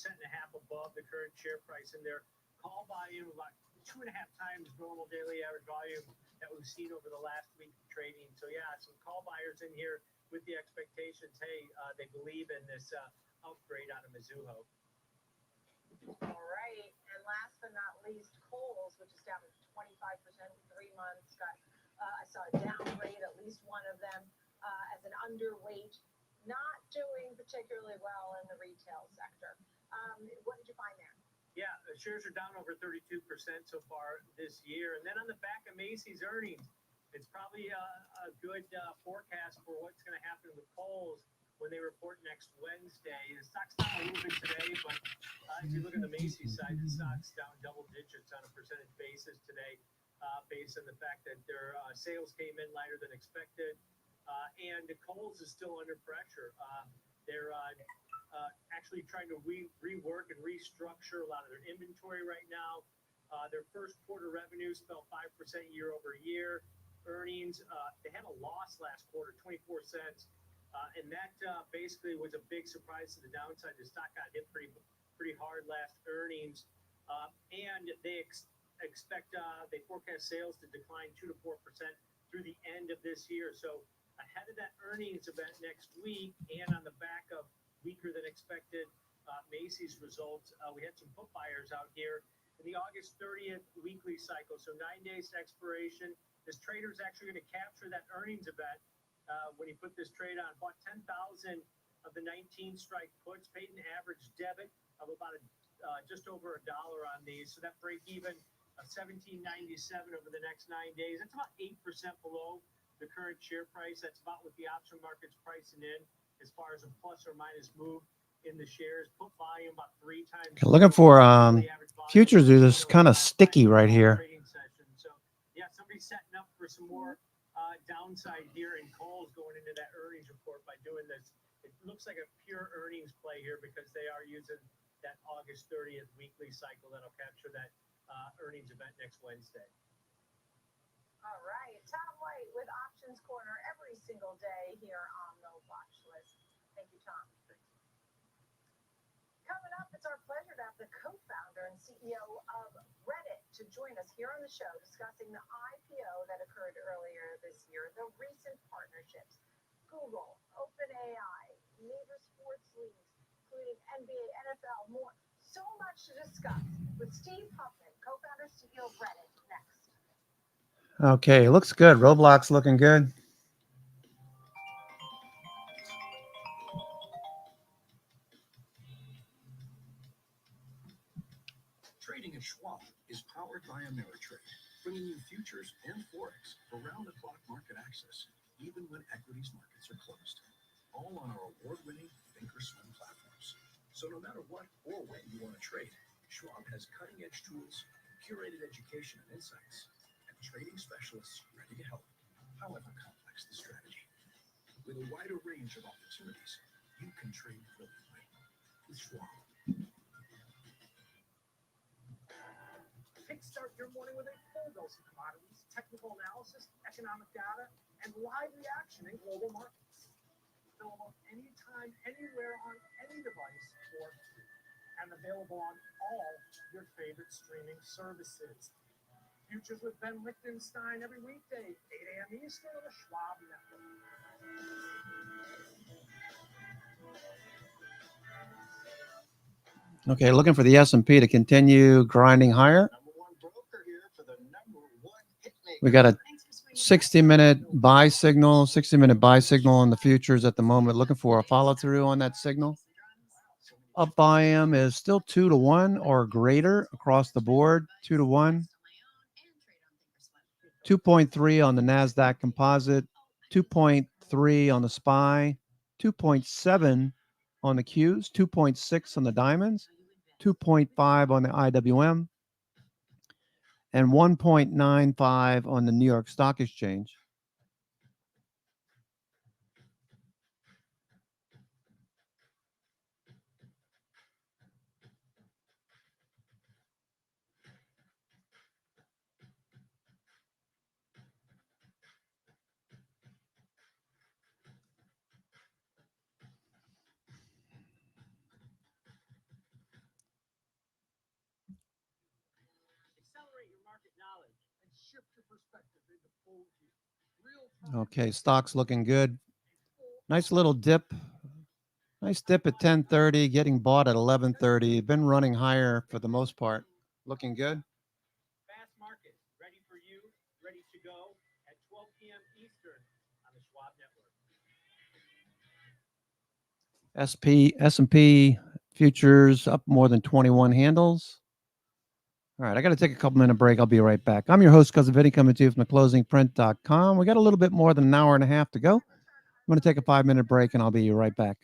above the current share price, and their call volume about 2.5 times normal daily average volume that we've seen over the last week of trading. So yeah, some call buyers in here with the expectations, hey, they believe in this upgrade out of Mizuho. All right, and last but not least, Kohl's, which is down 25% in 3 months, I saw a downgrade, at least one of them, as an underweight, not doing particularly well in the retail sector. What did you find there? Yeah, the shares are down over 32% so far this year. And then on the back of Macy's earnings, it's probably a good forecast for what's going to happen with Kohl's when they report next Wednesday. The stock's down a little bit today, but if you look at the Macy's side, the stock's down double digits on a percentage basis today, based on the fact that their sales came in lighter than expected. And Kohl's is still under pressure. They're actually trying to rework and restructure a lot of their inventory right now. Their first quarter revenues fell 5% year over year. Earnings, they had a loss last quarter, 24 cents. And that basically was a big surprise to the downside. The stock got hit pretty hard last earnings. And they they forecast sales to decline 2 to 4% through the end of this year. So ahead of that earnings event next week, and on the back of weaker than expected Macy's results, we had some put buyers out here in the August 30th weekly cycle. So 9 days to expiration. This trader is actually going to capture that earnings event when he put this trade on. Bought 10,000 of the 19 strike puts, paid an average debit of about just over $1 on these. So that break even of 17.97 over the next 9 days. That's about 8% below the current share price. That's about what the option market's pricing in as far as a plus or minus move in the shares. Put volume about 3 times. Looking for futures are just kind of sticky right here. So yeah, somebody's setting up for some more downside here in Kohl's going into that earnings report by doing this. It looks like a pure earnings play here because they are using that August 30th weekly cycle that'll capture that earnings event next Wednesday. All right, Tom White with Options Corner every single day here on the watch list. Thank you, Tom. Coming up, it's our pleasure to have the co-founder and CEO of Reddit to join us here on the show discussing the IPO that occurred earlier this year, the recent partnerships, Google, OpenAI, major sports leagues, including NBA, NFL, more. So much to discuss with Steve Huffman, co-founder, CEO of Reddit, next. Okay, looks good. Roblox looking good. Trading at Schwab is powered by Ameritrade, bringing you futures and forex for round-the-clock market access, even when equities markets are closed. All on our award-winning thinkorswim platforms. So no matter what or when you want to trade, Schwab has cutting-edge tools, curated education and insights, and trading specialists ready to help, however complex the strategy. With a wider range of opportunities, you can trade brilliantly with Schwab. Kickstart your morning with a full dose of commodities, technical analysis, economic data, and live reaction in global markets. Available anytime, anywhere, on any device, and available on all your favorite streaming services. Futures with Ben Lichtenstein every weekday, 8 a.m. Eastern on the Schwab Network. Okay, looking for the S&P to continue grinding higher. We got a 60-minute buy signal, 60-minute buy signal on the futures at the moment. Looking for a follow-through on that signal. Up volume is still 2 to 1 or greater across the board. 2 to 1. 2.3 on the NASDAQ Composite. 2.3 on the SPY. 2.7 on the Qs. 2.6 on the Diamonds. 2.5 on the IWM. And 1.95 on the New York Stock Exchange. shift your perspective into full view. Real time. Okay, stock's looking good. Nice little dip. Nice dip at 10:30, getting bought at 11:30. Been running higher for the most part. Looking good. Fast market, ready for you, ready to go at 12 p.m. Eastern on the Schwab Network. S&P futures up more than 21 handles. All right, I got to take a couple minute break. I'll be right back. I'm your host, Cousin Vinny, coming to you from theclosingprint.com. We got a little bit more than an hour and a half to go. I'm going to take a 5-minute break and I'll be right back.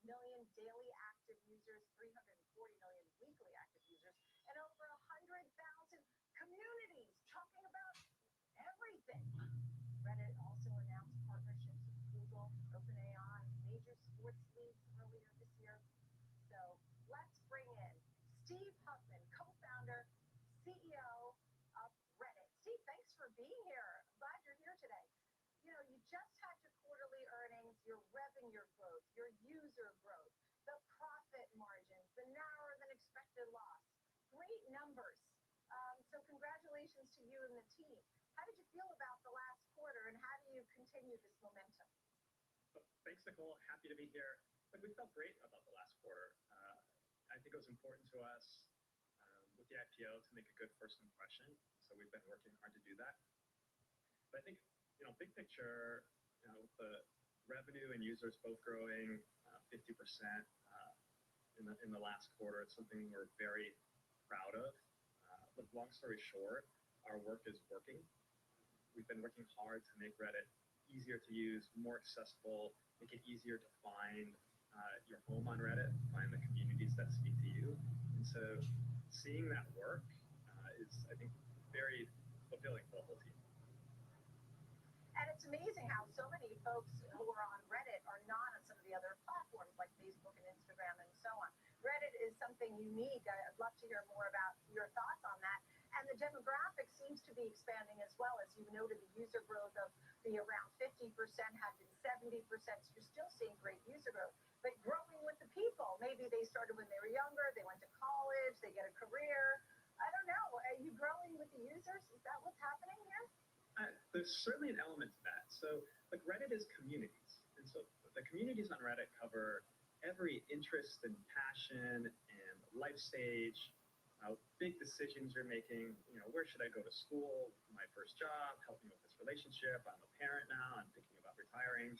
Million daily active users, 340 million weekly active users, and over 100,000 communities talking about everything. Reddit also announced partnerships with Google, OpenAI, major sports leagues earlier this year. So let's bring in Steve Huffman, co-founder, CEO of Reddit. Steve, thanks for being here. Glad you're here today. You know, you just had your quarterly earnings, your revenue growth, your user growth, the profit margins, the narrower than expected loss. Great numbers. So congratulations to you and the team. How did you feel about the last quarter and how do you continue this momentum? Thanks, Nicole. Happy to be here. Look, we felt great about the last quarter. I think it was important to us with the IPO to make a good first impression. So we've been working hard to do that. But I think, big picture, the revenue and users both growing 50% in the last quarter. It's something we're very proud of. But long story short, our work is working. We've been working hard to make Reddit easier to use, more accessible, make it easier to find your home on Reddit, find the communities that speak to you. And so seeing that work is, I think, very fulfilling for the whole team. And it's amazing how so many folks who are on Reddit are not on some of the other platforms like Facebook and Instagram and so on. Reddit is something unique. I'd love to hear more about your thoughts on that. And the demographic seems to be expanding as well. As you noted, the user growth of the around 50% had been 70%. So you're still seeing great user growth. But growing with the people, maybe they started when they were younger, they went to college, they get a career. I don't know. Are you growing with the users? Is that what's happening here? There's certainly an element to that. So, Reddit is communities. And so the communities on Reddit cover every interest and passion and life stage, big decisions you're making. Where should I go to school? My first job, help me with this relationship. I'm a parent now. I'm thinking about retiring.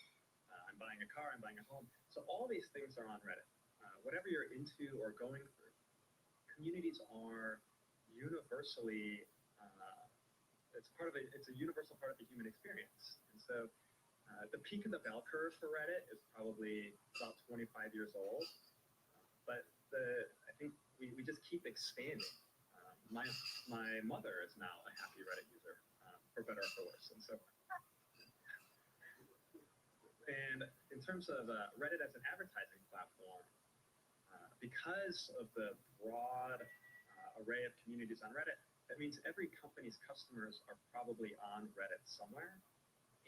I'm buying a car. I'm buying a home. So all these things are on Reddit. Whatever you're into or going through, communities are universally it's a universal part of the human experience. And so the peak of the bell curve for Reddit is probably about 25 years old. But I think we just keep expanding. My mother is now a happy Reddit user, for better or for worse. And in terms of Reddit as an advertising platform, because of the broad array of communities on Reddit, that means every company's customers are probably on Reddit somewhere.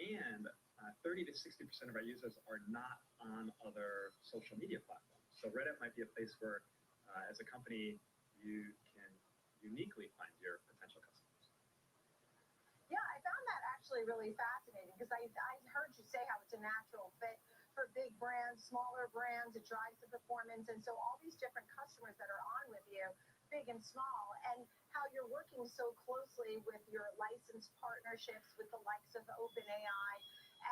And 30 to 60% of our users are not on other social media platforms. So Reddit might be a place where, as a company, you can uniquely find your potential customers. Yeah, I found that actually really fascinating because I heard you say how it's a natural fit for big brands, smaller brands. It drives the performance. And so all these different customers that are on with you, big and small, and how you're working so closely with your licensed partnerships with the likes of OpenAI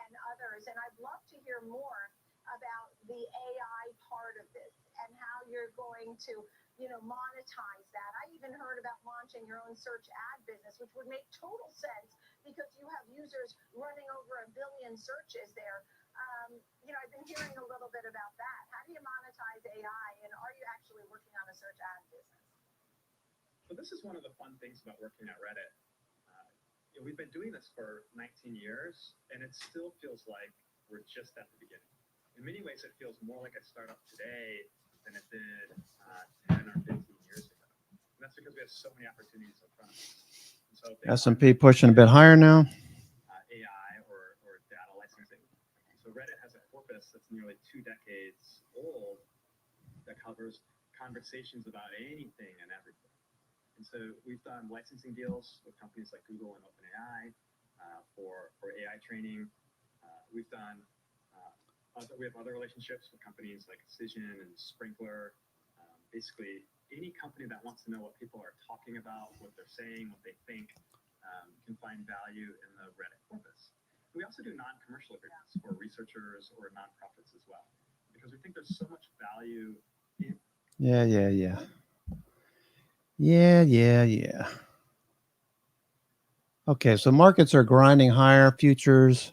and others. And I'd love to hear more about the AI part of this and how you're going to, monetize that. I even heard about launching your own search ad business, which would make total sense because you have users running over 1 billion searches there. I've been hearing a little bit about that. How do you monetize AI, and are you actually working on a search ad business? So this is one of the fun things about working at Reddit. We've been doing this for 19 years, and it still feels like we're just at the beginning. In many ways, it feels more like a startup today than it did 10 or 15 years ago. And that's because we have so many opportunities in front of us. And so if they S&P pushing a bit higher now. AI or data licensing. So Reddit has a corpus that's nearly 2 decades old that covers conversations about anything and everything. And so we've done licensing deals with companies like Google and OpenAI for AI training. We have other relationships with companies like Cision and Sprinkler. Basically, any company that wants to know what people are talking about, what they're saying, what they think, can find value in the Reddit corpus. We also do non-commercial agreements for researchers or nonprofits as well, because we think there's so much value in. Yeah. Okay, so markets are grinding higher, futures.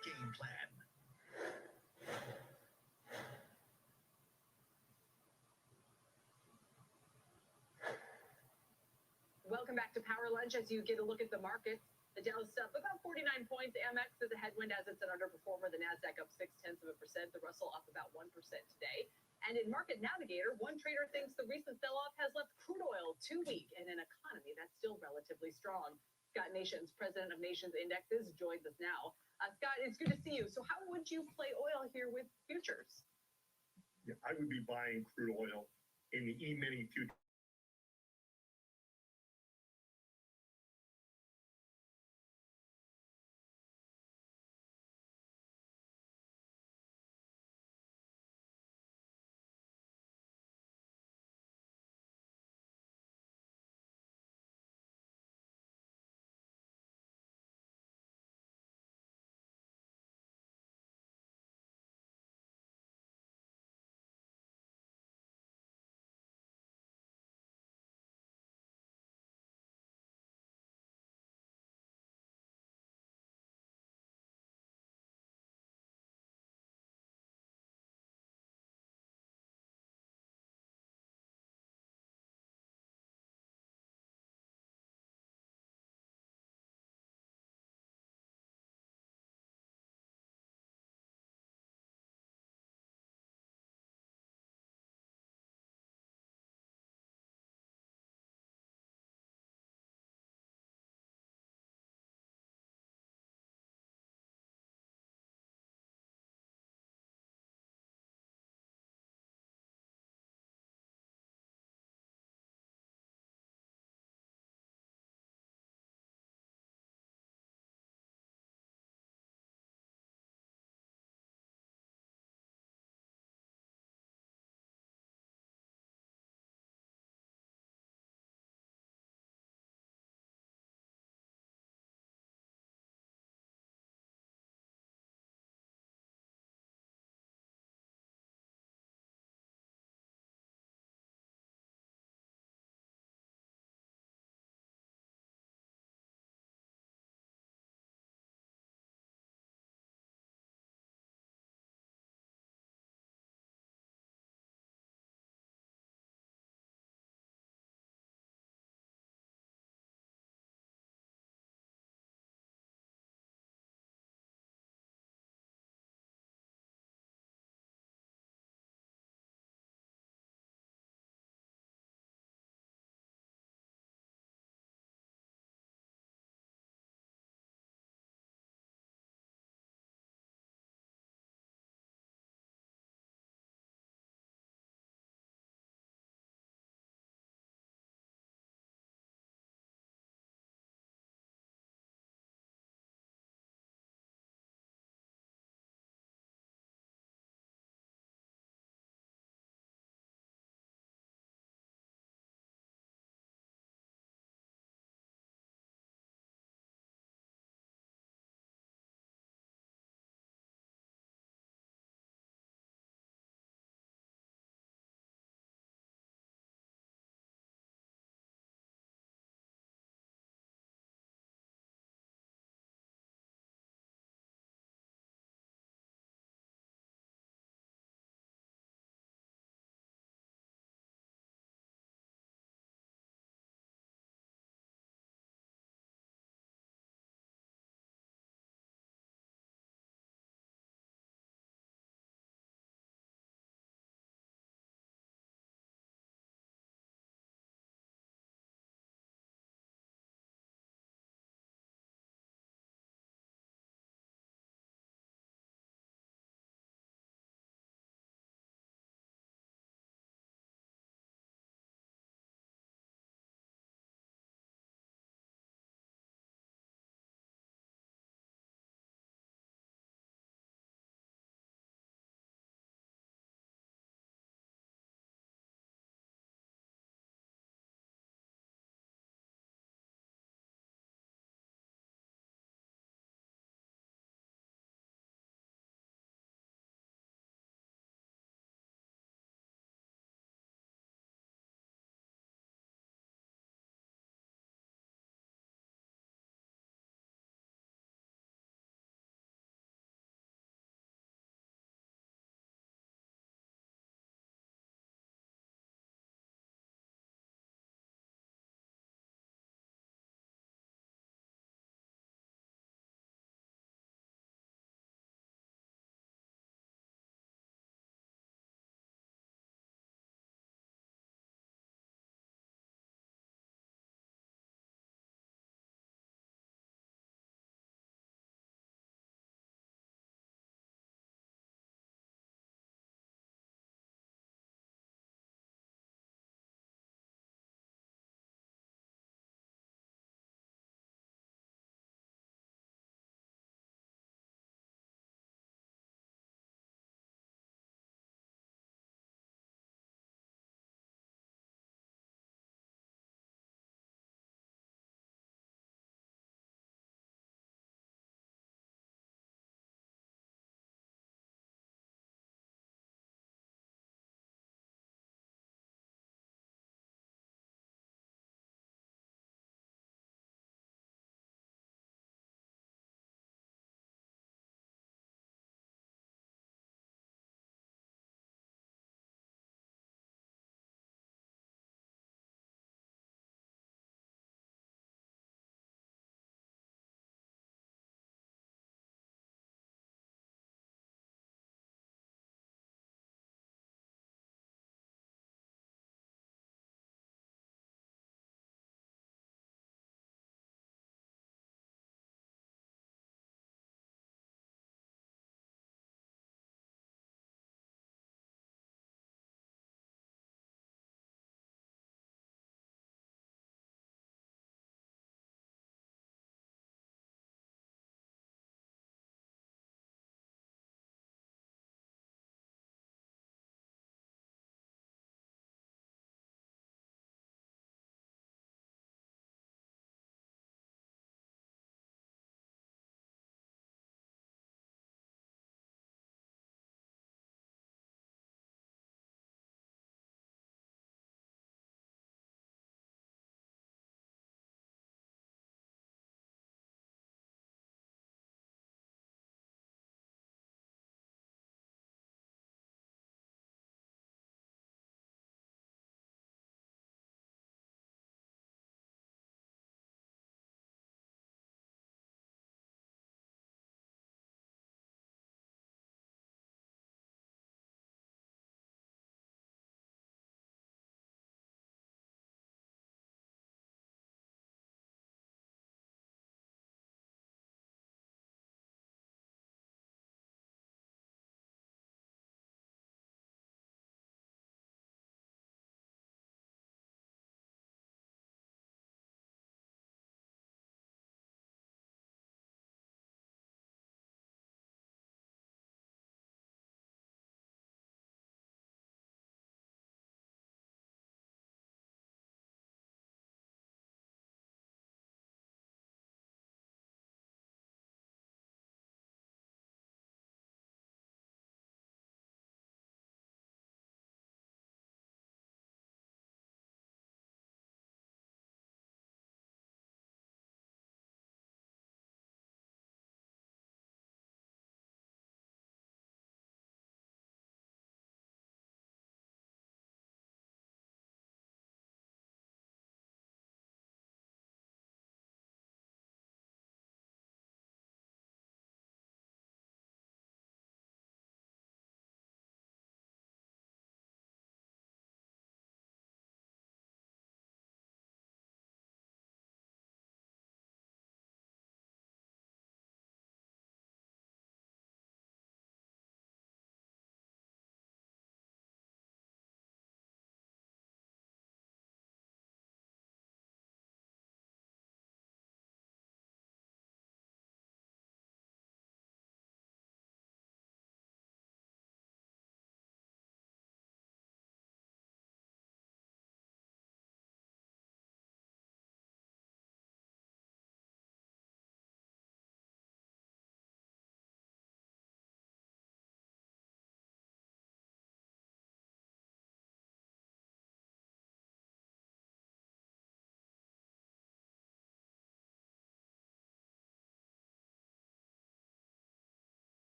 Game plan. Welcome back to Power Lunch as you get a look at the markets. The Dow's up about 49 points. Amex is a headwind as it's an underperformer. The Nasdaq up 0.6%. The Russell up about 1% today. And in Market Navigator, one trader thinks the recent sell-off has left crude oil too weak in an economy that's still relatively strong. Scott Nations, president of Nations Indexes, joins us now. Scott, it's good to see you. So how would you play oil here with futures? Yeah, I would be buying crude oil in the E-mini future.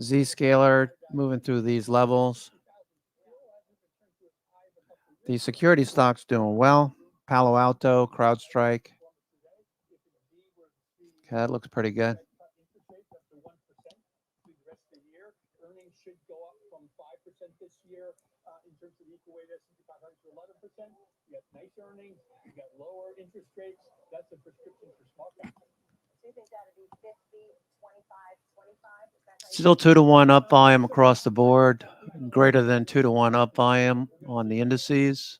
Zscaler moving through these levels. The security stocks doing well. Palo Alto, CrowdStrike. Okay, that looks pretty good. Earnings should go up from 5% this year in terms of the equal weight S&P 500 to 11%. You got nice earnings, you got lower interest rates. That's a prescription for small cap. Do you think that'd be 50, 25, 25? Still 2-to-1 up volume across the board. Greater than 2-to-1 up volume on the indices.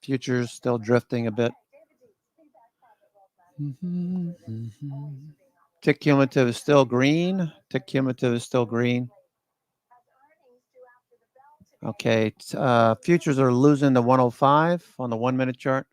Futures still drifting a bit. Tick cumulative is still green. Tick cumulative is still green. Okay, futures are losing to 105 on the 1-minute chart.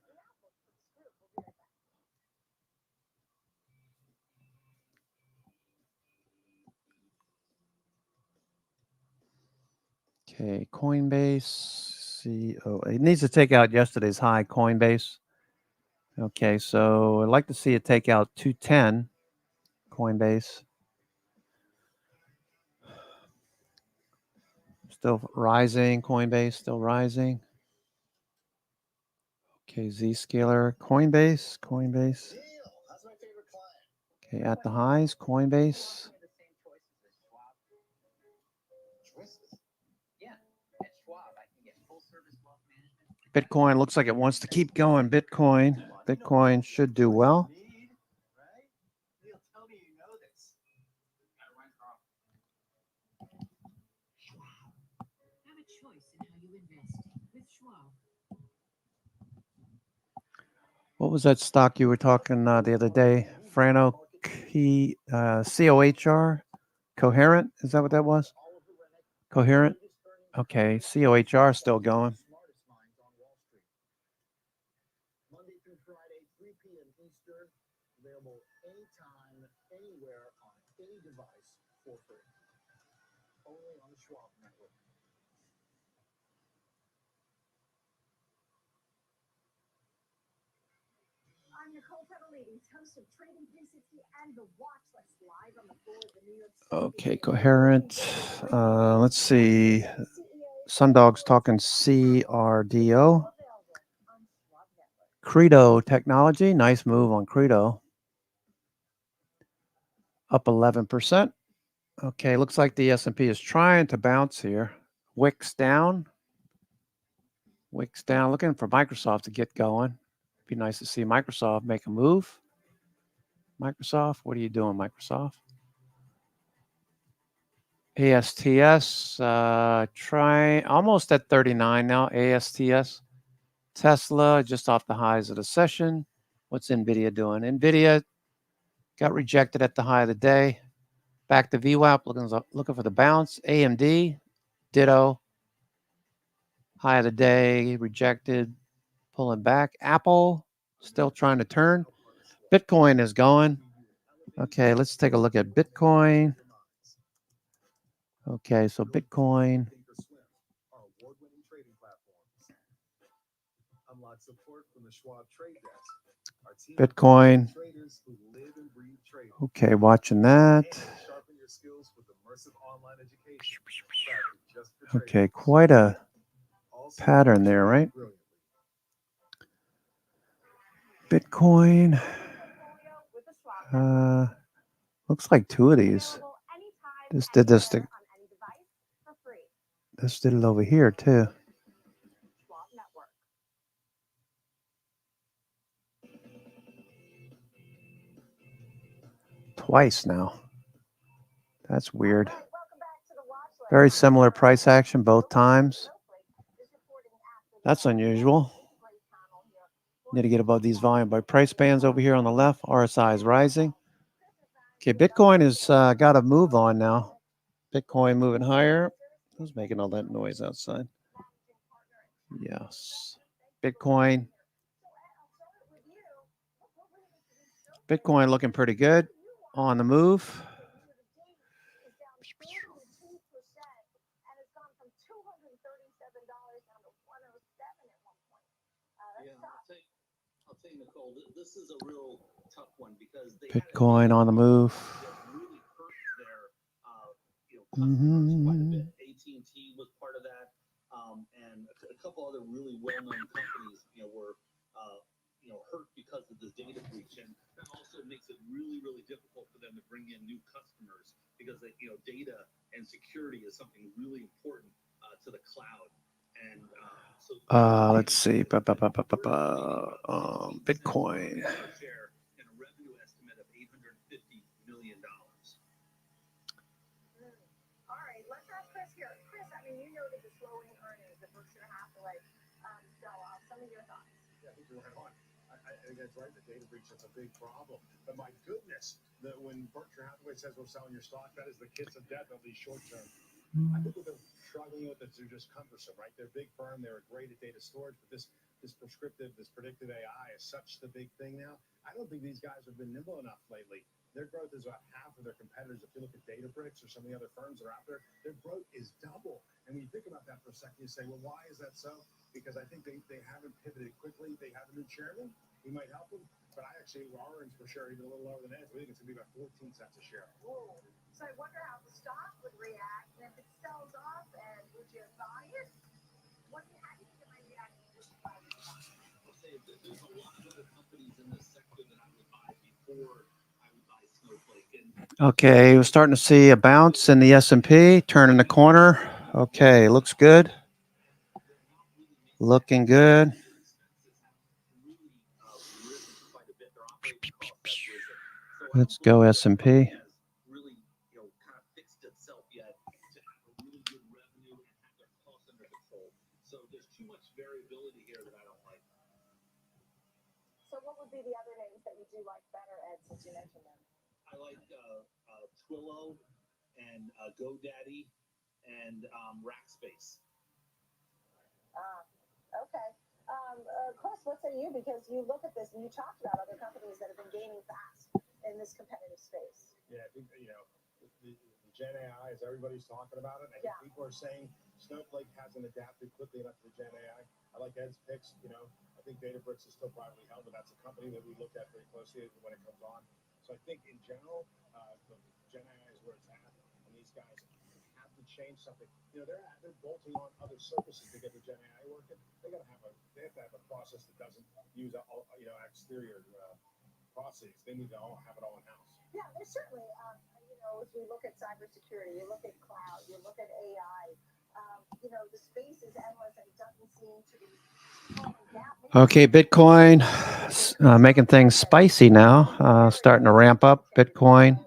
Okay, Coinbase, it needs to take out yesterday's high, Coinbase. Okay, so I'd like to see it take out 210, Coinbase. Still rising, Coinbase, still rising. Okay, Zscaler, Coinbase. Okay, at the highs, Coinbase. Bitcoin looks like it wants to keep going. Bitcoin should do well. What was that stock you were talking the other day? Frano, COHR? Coherent? Is that what that was? Coherent? Okay, COHR still going. Monday through Friday, 3 p.m. Eastern, available anytime, anywhere, on any device for free. Only on the Schwab Network. I'm Nicole Petalides, host of Trading 360 and The Watch List, live on the floor of the New York City. Okay, Coherent. Let's see. Sundog's talking CRDO. Credo Technology. Nice move on Credo. Up 11%. Okay, looks like the S&P is trying to bounce here. Wicks down. Looking for Microsoft to get going. Be nice to see Microsoft make a move. Microsoft, what are you doing, Microsoft? ASTS, almost at 39 now, ASTS. Tesla, just off the highs of the session. What's NVIDIA doing? NVIDIA got rejected at the high of the day. Back to VWAP, looking for the bounce. AMD, ditto. High of the day, rejected, pulling back. Apple, still trying to turn. Bitcoin is going. Okay, let's take a look at Bitcoin. Okay, so Bitcoin. Bitcoin. Okay, watching that. Okay, quite a pattern there, right? Bitcoin. Looks like two of these. This did it over here too. Twice now. That's weird. Very similar price action both times. That's unusual. Need to get above these volume by price bands over here on the left. RSI is rising. Okay, Bitcoin has got a move on now. Bitcoin moving higher. Who's making all that noise outside? Yes. Bitcoin looking pretty good. On the move. I'll say, Nicole, this is a real tough one because Bitcoin on the move. customers quite a bit. Mhm. AT&T was part of that, and a couple other really well-known companies, were hurt because of this data breach, and that also makes it really, really difficult for them to bring in new customers because data and security is something really important to the cloud. And so Let's see. Bitcoin. share and a revenue estimate of $850 million. All right, let's ask Chris here. Chris, I mean, you noted the slowing earnings of Berkshire Hathaway sell-off. Some of your thoughts? Yeah, I think you're right on. I think that's right. The data breach is a big problem. But my goodness, that when Berkshire Hathaway says we're selling your stock, that is the kiss of death, at least short term. I think what they're struggling with is they're just cumbersome, right? They're a big firm. They're great at data storage, but this prescriptive, this predictive AI is such the big thing now. I don't think these guys have been nimble enough lately. Their growth is about half of their competitors. If you look at Databricks or some of the other firms that are out there, their growth is double. And when you think about that for a second, you say, well, why is that so? Because I think they haven't pivoted quickly. They have a new chairman. He might help them. But our earnings per share are even a little lower than that. So I think it's going to be about 14 cents a share. Whoa. So I wonder how the stock would react, and if it sells off, and would you buy it? How do you think it might react to this stock? I'll say that there's a lot of other companies in this sector that I would buy before I would buy Snowflake. Okay, we're starting to see a bounce in the S&P, turning the corner. Okay, looks good. Looking good. Let's go S&P. Really, kind of fixed itself yet to have a really good revenue and have their costs under control. So there's too much variability here that I don't like. So what would be the other names that you do like better, Ed, since you mentioned them? I like Twilio and GoDaddy and Rackspace. Okay. Chris, what say you? Because you look at this and you talked about other companies that have been gaining fast in this competitive space. Yeah, I think, the Gen AI, as everybody's talking about it, I think people are saying Snowflake hasn't adapted quickly enough to Gen AI. I like Ed's picks. I think Databricks is still privately held, but that's a company that we look at very closely when it comes on. So I think in general, the Gen AI is where it's at, and these guys have to change something. They're bolting on other services to get the Gen AI working. They have to have a process that doesn't use exterior processes. They need to have it all in house. Yeah, there's certainly, as we look at cybersecurity, you look at cloud, you look at AI, the space is endless and it doesn't seem to be falling down. Okay, Bitcoin, making things spicy now, starting to ramp up Bitcoin.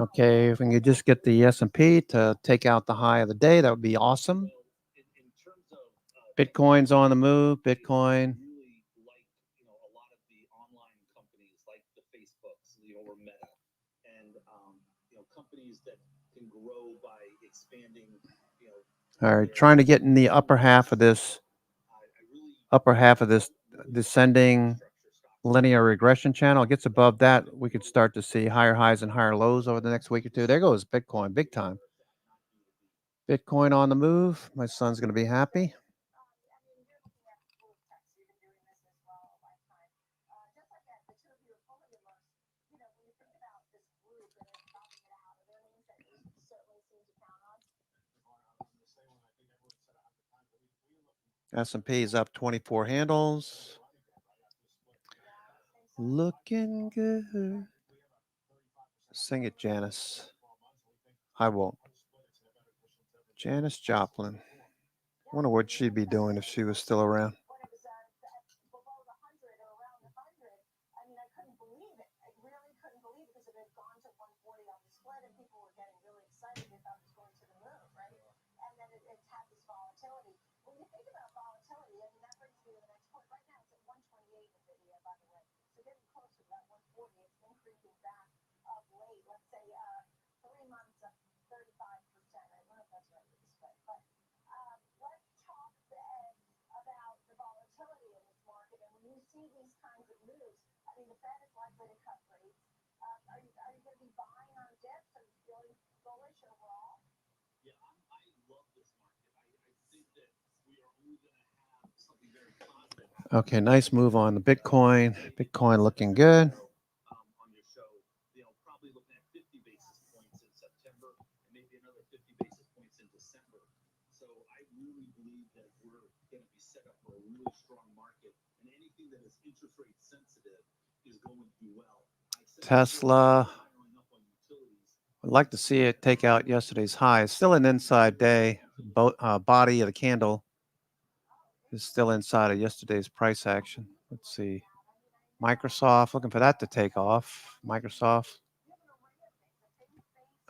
Okay, if we can just get the S&P to take out the high of the day, that would be awesome. Bitcoin's on the move. Bitcoin. Really like, a lot of the online companies like the Facebooks, or Meta, and companies that can grow by expanding. All right, trying to get in the upper half of this descending linear regression channel. It gets above that, we could start to see higher highs and higher lows over the next week or two. There goes Bitcoin, big time. Bitcoin on the move. My son's going to be happy. S&P is up 24 handles. Looking good. Sing it, Janice. I won't. Janis Joplin. I wonder what she'd be doing if she was still around. See these kinds of moves. I mean, the Fed is likely to cut rates. Are you going to be buying on dips and feeling bullish overall? Yeah, I love this market. I think that we are only going to have something very positive. Okay, nice move on the Bitcoin. Bitcoin looking good. On your show, probably looking at 50 basis points in September, So I really believe that we're going to be set up for a really strong market, and anything that is interest rate sensitive is going to do well. Tesla. I'd like to see it take out yesterday's high. It's still an inside day. Body of the candle is still inside of yesterday's price action. Let's see. Microsoft, looking for that to take off. Microsoft.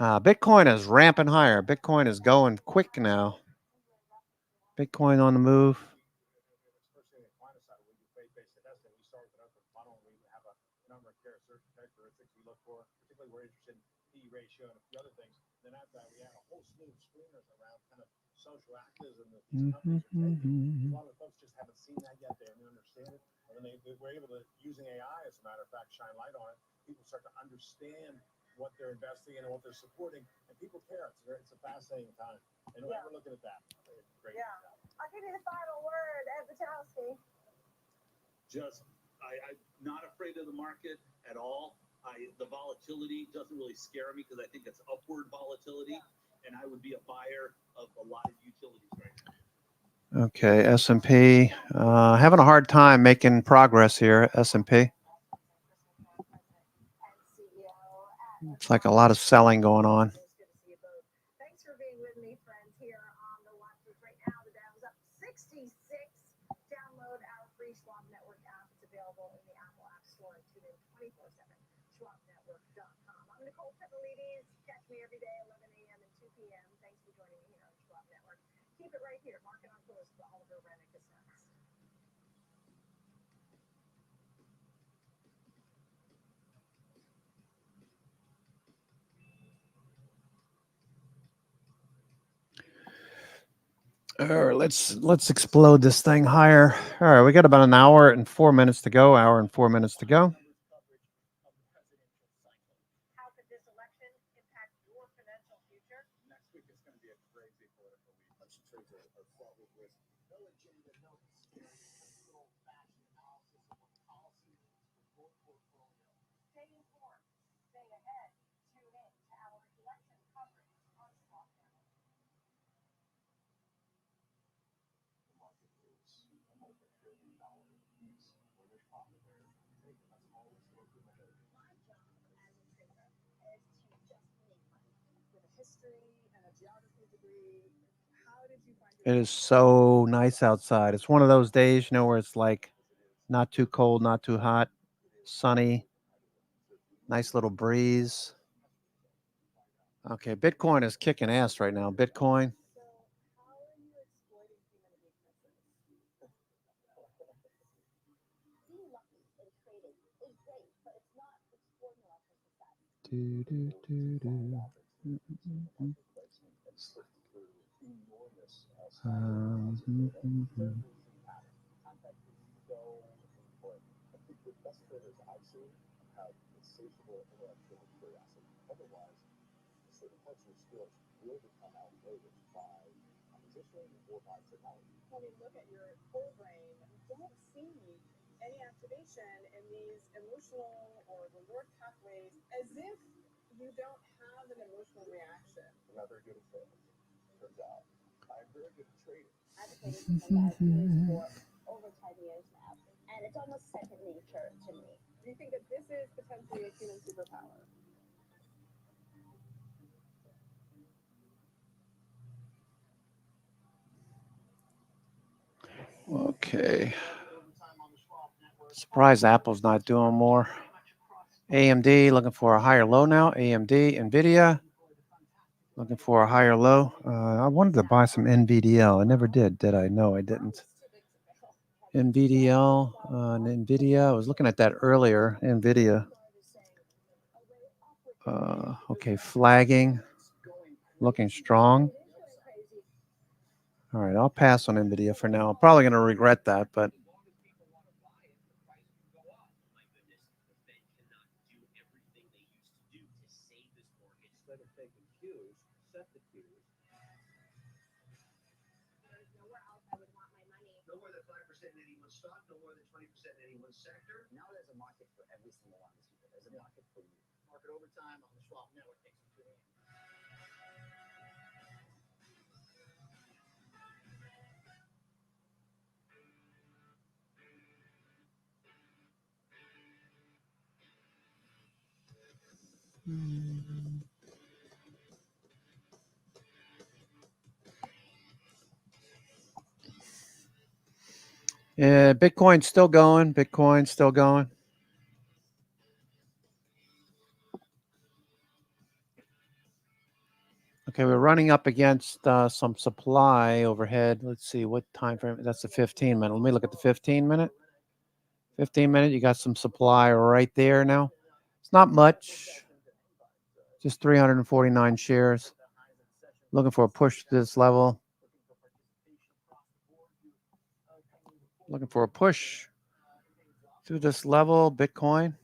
Bitcoin is ramping higher. Bitcoin is going quick now. Bitcoin on the move. Ratio and a few other things. Then after that, we had a whole slew of screeners around kind of social activism that these companies are taking. A lot of folks just haven't seen that yet. They haven't understand it. And then they were able to, using AI, as a matter of fact, shine light on it. People start to understand what they're investing in and what they're supporting, and people care. It's a fascinating time. And we're looking at that. Great. Yeah. I'll give you the final word, Ed Vitalski. I'm not afraid of the market at all. The volatility doesn't really scare me because I think it's upward volatility, and I would be a buyer of a lot of utilities right now. Okay, S&P. Having a hard time making progress here, S&P. It's like a lot of selling going on. Thanks for being with me, friends, here on the Watchers. Right now, the Dow's up 66. Download our free Schwab Network app. It's available in the Apple App Store and tune in 24/7. SchwabNetwork.com. I'm Nicole Pevolides. Catch me every day, 11 a.m. and 2 p.m. Thanks for joining me here on Schwab Network. Keep it right here. Market on Close with Oliver Rennick is next. All right, let's explode this thing higher. All right, we got about an hour and 4 minutes to go. How could this election impact your financial future? Next week is going to be a crazy political week. Election trades are fraught with risk. No agenda, no conspiracy, good old-fashioned analysis of what policy means for your portfolio. Stay informed. Stay ahead. Tune in to our election coverage on Schwab Network. The market is a multi-billion-dollar piece. When there's profit there, take it. That's always looking ahead. My job as a trader is to just make money. With a history and a geography degree, how did you find It is so nice outside. It's one of those days, where it's like not too cold, not too hot, sunny, nice little breeze. Okay, Bitcoin is kicking ass right now. Bitcoin. being lucky in trading is great, but it's not the formula for success. Enormous I think the best traders I've seen have insatiable intellectual curiosity. Otherwise, certain parts of your skills will become outmoded by competition or by technology. When we look at your whole brain, we don't see any activation in these emotional or reward pathways as if you don't have an emotional reaction. I'm not very good at sales, turns out. I'm very good at trading. Advocating for that for over 10 years now, and it's almost second nature to me. Do you think that this is potentially a human superpower? Okay. Surprised Apple's not doing more. AMD looking for a higher low now. AMD, NVIDIA looking for a higher low. I wanted to buy some NVDL. I never did I? No, I didn't. NVDL, NVIDIA. I was looking at that earlier. NVIDIA. Okay, flagging. Looking strong. All right, I'll pass on NVIDIA for now. I'm probably going to regret that, but Instead of taking cues, set the cues. There's nowhere else I would want my money. No more than 5% in any one stock, no more than 20% in any one sector. Now there's a market for every single one of these people. There's a market for you. Market Overtime on the Schwab Network. Thanks for tuning in. Yeah, Bitcoin's still going. Bitcoin's still going. Okay, we're running up against some supply overhead. Let's see what time frame. That's the 15 minute. Let me look at the 15 minute. 15 minute. You got some supply right there now. It's not much. Just 349 shares. Looking for a push to this level. Looking for a push to this level. Bitcoin.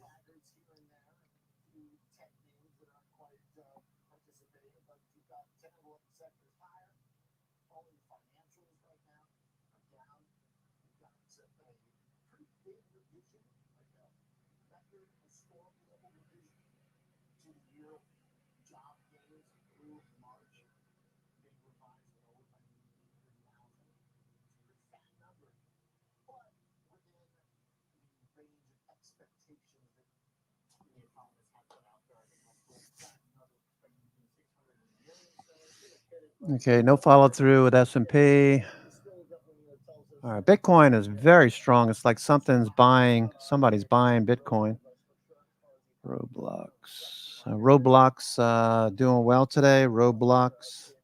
Okay, no follow through with S&P. All right, Bitcoin is very strong. It's like somebody's buying Bitcoin. Roblox doing well today. Roblox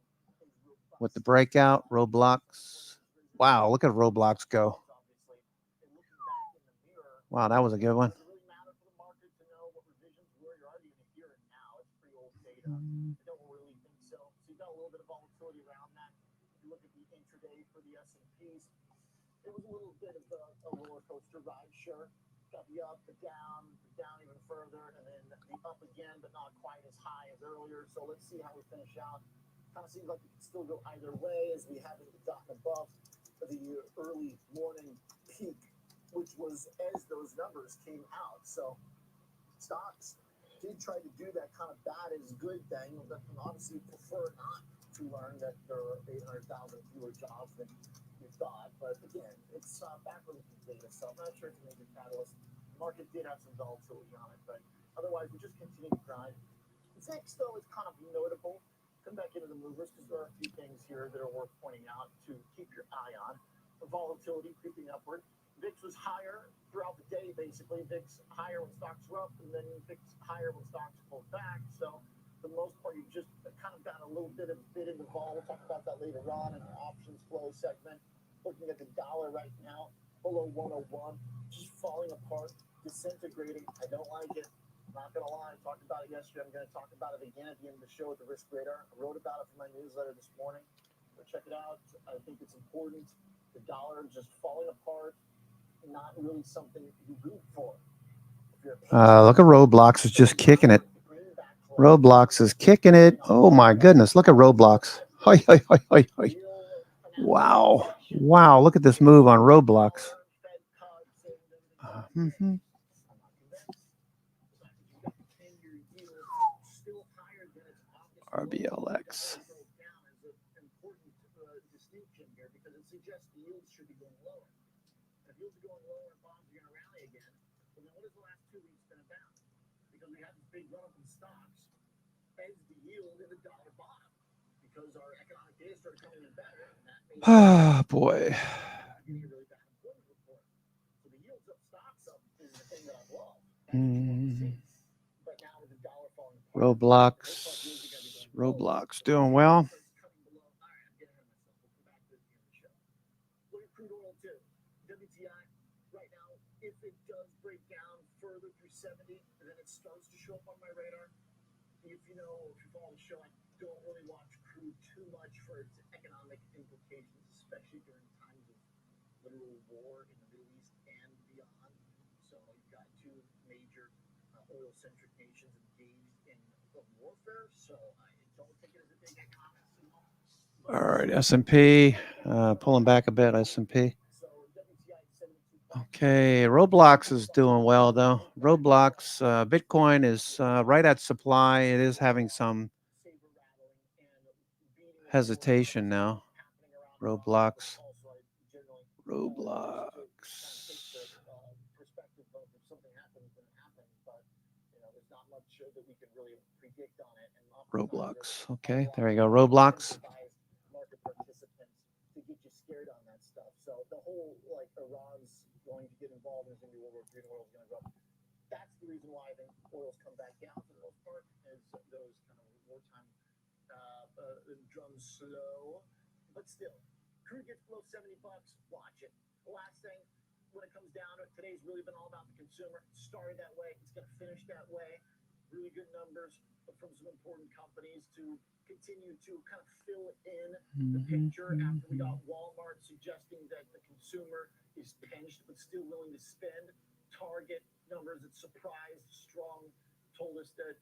with the breakout. Roblox. Wow, look at Roblox go. Wow, that was a good one. It was a little bit of a roller coaster ride, sure. Got the up, the down even further, and then the up again, but not quite as high as earlier. So let's see how we finish out. Kind of seems like it could still go either way, as we haven't gotten above the early morning peak, which was as those numbers came out. So stocks did try to do that kind of bad is good thing, but obviously prefer not to learn that there are 800,000 fewer jobs than we thought. But again, it's backward-looking data, so I'm not sure it's a major catalyst. The market did have some volatility on it, but otherwise we just continue to grind. VIX, though, is kind of notable. Come back into the movers because there are a few things here that are worth pointing out to keep your eye on. The volatility creeping upward. VIX was higher throughout the day, basically. VIX higher when stocks were up, and then VIX higher when stocks pulled back. So, for the most part, you just kind of got a little bit in the vol. We'll talk about that later on in our options flow segment. Looking at the dollar right now, below 101, just falling apart, disintegrating. I don't like it. Not going to lie. I talked about it yesterday. I'm going to talk about it again at the end of the show with the Risk Radar. I wrote about it for my newsletter this morning. Go check it out. I think it's important. The dollar just falling apart. Not really something you root for. Look at Roblox is just kicking it. Roblox is kicking it. Oh my goodness! Look at Roblox. Hi, hi, hi, hi, hi. Wow, wow! Look at this move on Roblox. RBLX. Big run up in stocks as the yield in the dollar bottom because our economic data started coming in better. Ah, boy. So the yields of stocks up is the thing that I love. But now with the dollar falling Roblox doing well. Look at crude oil too. WTI right now, if it does break down further through 70, and then it starts to show up on my radar. If you follow the show, I don't really watch crude too much for its economic implications, especially during times of literal war in the Middle East and beyond. So you've got two major oil-centric nations engaged in warfare. So I don't think it is a big economic signal. All right, S&P pulling back a bit. S&P. Okay, Roblox is doing well though. Roblox, Bitcoin is right at supply. It is having some hesitation now. Roblox. Perspective of if something happens, then it happens. But there's not much sure that we can really predict on it. And Roblox. Okay, there you go. Roblox. Market participants to get you scared on that stuff. So the whole like Iran's going to get involved in the World War III, oil's going to go up. That's the reason why I think oil's come back down for the most part, is those kind of wartime drums slow. But still, crude gets below $70, watch it. The last thing, when it comes down to it, today's really been all about the consumer. It started that way, it's going to finish that way. Really good numbers from some important companies to continue to kind of fill in the picture after we got Walmart suggesting that the consumer is pinched but still willing to spend. Target numbers that surprised strong told us that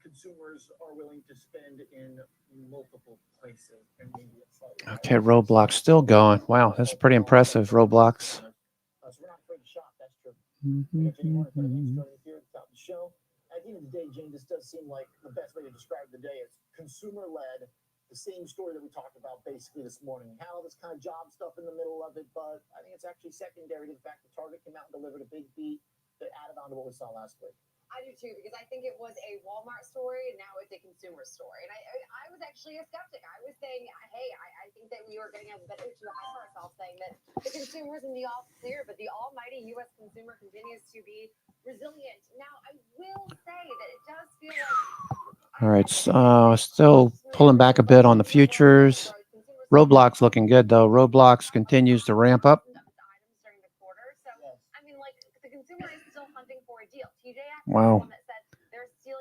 consumers are willing to spend in multiple places and maybe it's slightly Okay, Roblox still going. Wow, that's pretty impressive, Roblox. so we're not afraid to shop, that's true. We got Jenny Horner for the next joining us here at the top of the show. At the end of the day, Jane, this does seem like the best way to describe the day is consumer-led, the same story that we talked about basically this morning. Had all this kind of job stuff in the middle of it, but I think it's actually secondary to the fact that Target came out and delivered a big beat that added on to what we saw last week. I do too, because I think it was a Walmart story and now it's a consumer story. And I was actually a skeptic. I was saying, hey, I think that we were getting a bit into the hype ourselves, saying that the consumer's in the all clear, but the almighty U.S. consumer continues to be resilient. Now, I will say that it does feel like. All right, still pulling back a bit on the futures. Roblox looking good though. Roblox continues to ramp up. Wow.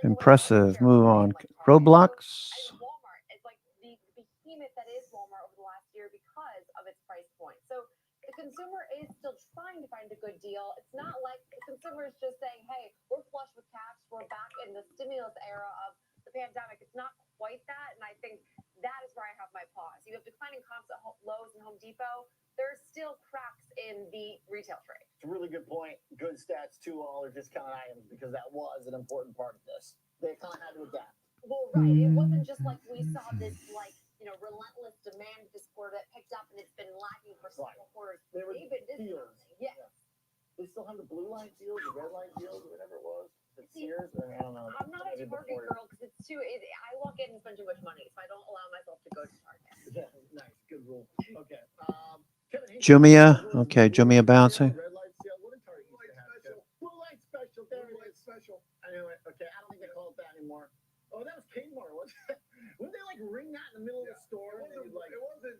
Impressive move on Roblox. Walmart is like the behemoth that is Walmart over the last year because of its price point. So the consumer is still trying to find a good deal. It's not like the consumer is just saying, hey, we're flush with cash. We're back in the stimulus era of the pandemic. It's not quite that. And I think that is where I have my pause. You have declining comps at Lowe's and Home Depot. There's still cracks in the retail trade. It's a really good point. Good stats too, all are discounted items because that was an important part of this. They kind of had to adapt. Well, right. It wasn't just like we saw this relentless demand this quarter that picked up and it's been lacking for several quarters. They were They've been deals. Yes. They still have the blue line deals, the red line deals, or whatever it was. The Sears, or I don't know. I'm not a Target girl because it's too. I walk in and spend too much money, so I don't allow myself to go to Target. Yeah, nice, good rule. Okay. Jumia. Okay, Jumia bouncing. Red light sale. What did Target used to have? Blue light special. There it is. Special. I knew it. Okay, I don't think they call it that anymore. Oh, that was Kmart, wasn't it? Wouldn't they like ring that in the middle of the store? It wasn't.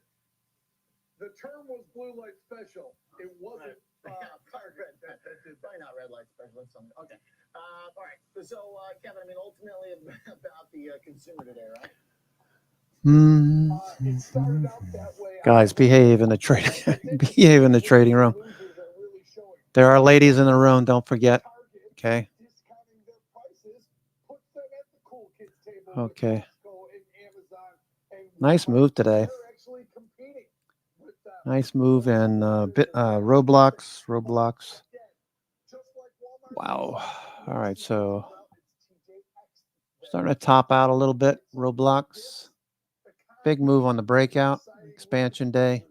The term was blue light special. It wasn't. Target. Probably not red light special. That's something. Okay. All right. So, Kevin, I mean, ultimately about the consumer today, right? It started out that way. Guys, behave in the trading behave in the trading room. There are ladies in the room, don't forget. Okay. Okay. Nice move today. Nice move in Roblox. Wow. All right, so starting to top out a little bit. Roblox. Big move on the breakout. Expansion day.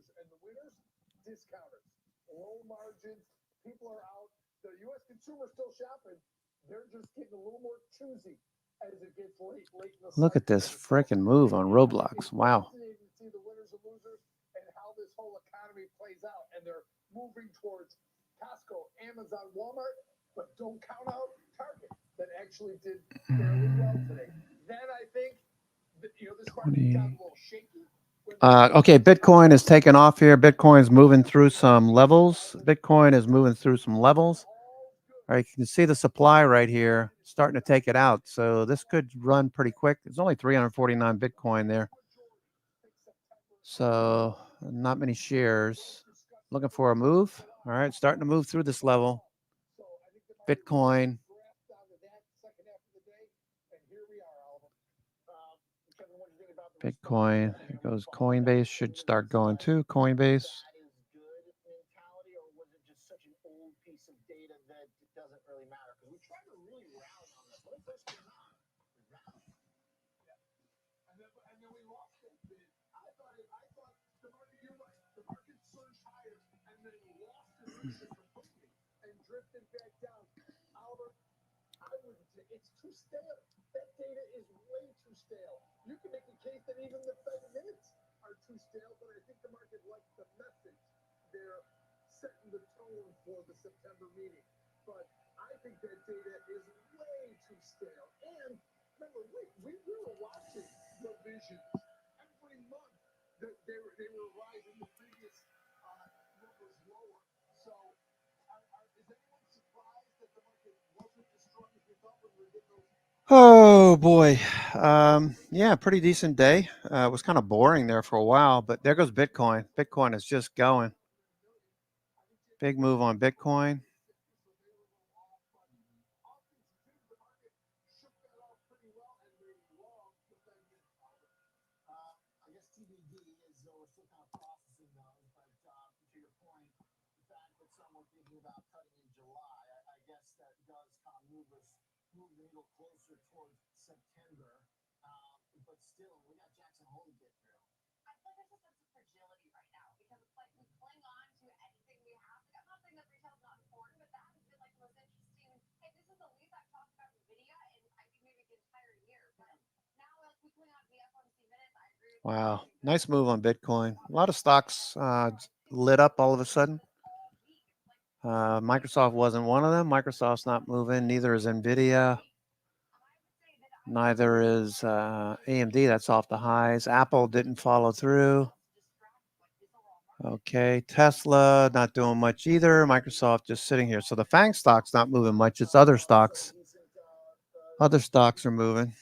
Low margins. People are out. The U.S. consumer still shopping. They're just getting a little more choosy as it gets late in the Look at this freaking move on Roblox. Wow. See the winners and losers and how this whole economy plays out. And they're moving towards Costco, Amazon, Walmart, but don't count out Target that actually did fairly well today. Then I think that, this market got a little shaky. Okay, Bitcoin is taking off here. Bitcoin is moving through some levels. All right, you can see the supply right here starting to take it out. So this could run pretty quick. There's only 349 Bitcoin there. So not many shares. Looking for a move. All right, starting to move through this level. Bitcoin. Bitcoin. Here goes Coinbase. Should start going too. Coinbase. It's too stale. That data is way too stale. You can make a case that even the Fed minutes are too stale, but I think the market likes the message. They're setting the tone for the September meeting. But I think that data is way too stale. And remember, we were watching revisions every month. They were rising. The previous numbers lower. So is anyone surprised that the market wasn't as strong as we thought when we were getting those? Oh boy. Yeah, pretty decent day. It was kind of boring there for a while, but there goes Bitcoin. Bitcoin is just going. Big move on Bitcoin. I guess TBD is we're still kind of processing those, but to your point, the fact that some were thinking about cutting in July, I guess that does kind of move the needle closer towards September. But still, we got Jackson Hole to get through. I feel like there's a sense of fragility right now because it's like we cling on to anything we have. Like, I'm not saying that retail's not important, but that has been like the most interesting. Hey, this is the least I've talked about Nvidia in I think maybe the entire year. But now like we cling on to the FOMC minutes. I agree with Wow. Nice move on Bitcoin. A lot of stocks lit up all of a sudden. Microsoft wasn't one of them. Microsoft's not moving. Neither is Nvidia. Neither is AMD. That's off the highs. Apple didn't follow through. Okay. Tesla not doing much either. Microsoft just sitting here. So the FANG stock's not moving much. It's other stocks. Other stocks are moving.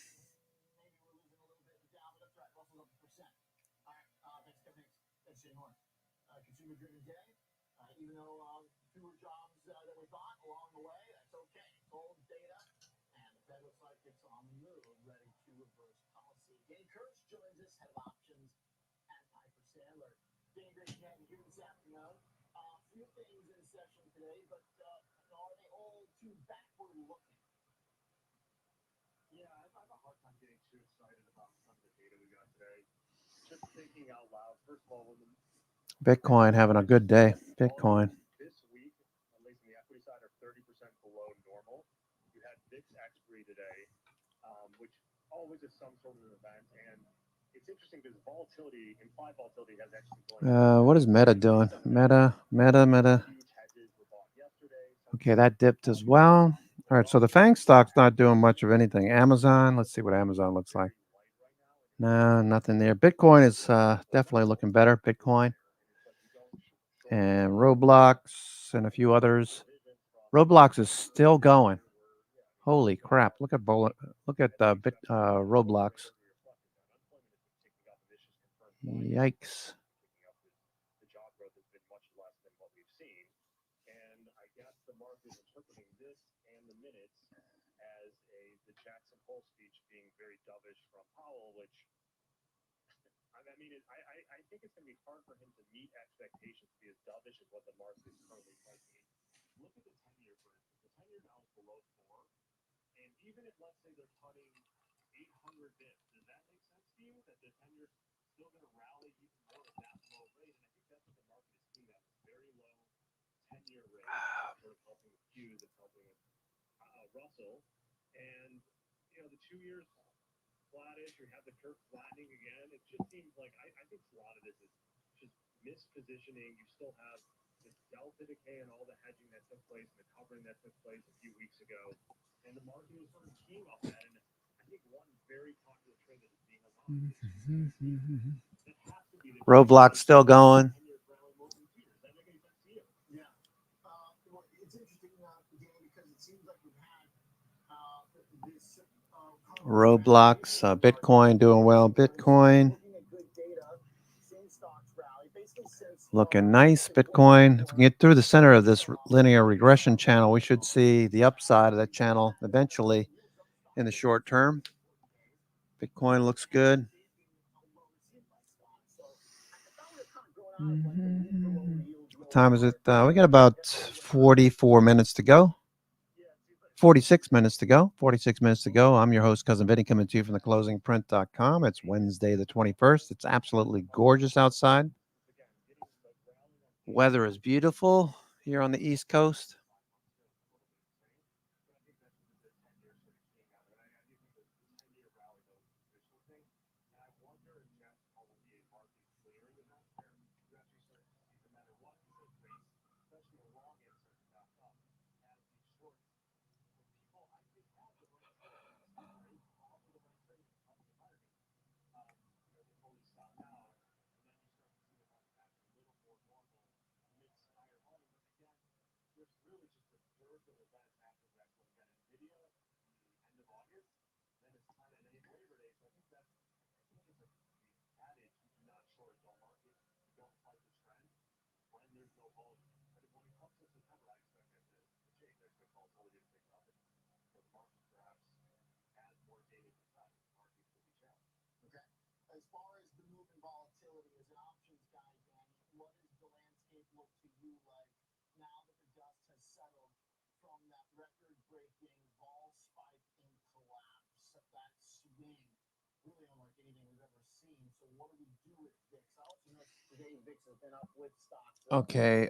Consumer-driven day, even though fewer jobs than we thought along the way, that's okay. Gold data, and the Fed looks like it's on the move, ready to reverse policy. Danny Kurtz joins us, head of options at Piper Sandler. Danny, great to have you here this afternoon. A few things in session today, but are they all too backward looking? Yeah, I have a hard time getting too excited about some of the data we got today. Just thinking out loud, first of all, when the Bitcoin having a good day. Bitcoin. this week, at least on the equity side, are 30% below normal. You had VIX expiry today, which always is some sort of an event, and it's interesting because volatility, implied volatility, has actually been What is Meta doing? Meta. huge hedges were bought yesterday. Okay, that dipped as well. All right, so the FANG stock's not doing much of anything. Amazon, let's see what Amazon looks like. No, nothing there. Bitcoin is definitely looking better. Bitcoin and Roblox and a few others. Roblox is still going. Holy crap! Look at Roblox. Yikes! The job growth has been much less than what we've seen, and I guess the market is interpreting this and the minutes as the Jackson Hole speech being very dovish from Powell, which I think it's going to be hard for him to meet expectations to be as dovish as what the market is currently pricing. Look at the 10-year, for instance. The 10-year now is below 4, and even if, let's say, they're cutting 800 bips, does that make sense to you? That the 10-year is still going to rally even more at that low rate? And I think that's what the market is seeing, that very low 10-year rate, sort of helping with Hughes, it's helping with Russell. And, the 2 years flattish, or have the curve flattening again. It just seems like I think a lot of this is just mispositioning. You still have this delta decay and all the hedging that took place and the covering that took place a few weeks ago. And the market is sort of keying off that. And I think one very popular trend that is being allowed that has to be the Roblox still going. Yeah. Well, it's interesting, Dan, because it seems like we've had this. Roblox, Bitcoin doing well. Bitcoin looking nice. Bitcoin, if we get through the center of this linear regression channel, we should see the upside of that channel eventually in the short term. Bitcoin looks good. What time is it? We got about 44 minutes to go. 46 minutes to go. 46 minutes to go. I'm your host, Cousin Vinny, coming to you from theclosingprint.com. It's Wednesday, the 21st. It's absolutely gorgeous outside. Weather is beautiful here on the East Coast. was really just a dearth of events after that. So we got NVIDIA at the end of August, then it's kind of Labor Day. So I think it's the adage, you do not short a dull market, you don't fight the trend when there's no volume. But when it comes to September, I expect that to change. I expect volatility to pick up, and the market perhaps has more data to tell. The market could be challenged. Okay. As far as the move in volatility as an options guy, Danny, what does the landscape look to you like now that the dust has settled from that record-breaking vol spike in collapse, that swing, really unlike anything we've ever seen? So what do we do with VIX? I also know today VIX has been up with stocks. Okay.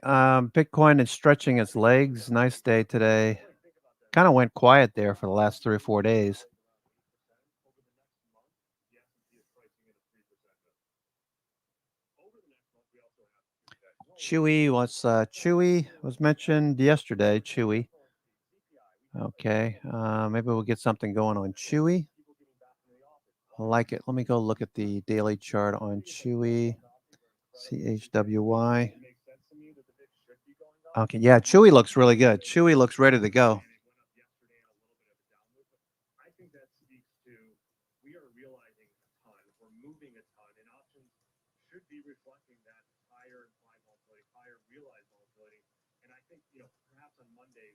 Bitcoin is stretching its legs. Nice day today. Kind of went quiet there for the last 3 or 4 days. Chewy was mentioned yesterday. Chewy. Okay. Maybe we'll get something going on Chewy. I like it. Let me go look at the daily chart on Chewy. CHWY. Okay. Yeah. Chewy looks really good. Chewy looks ready to go. I think that speaks to we are realizing a ton, we're moving a ton, and options should be reflecting that higher implied volatility, higher realized volatility. And I think, perhaps on Monday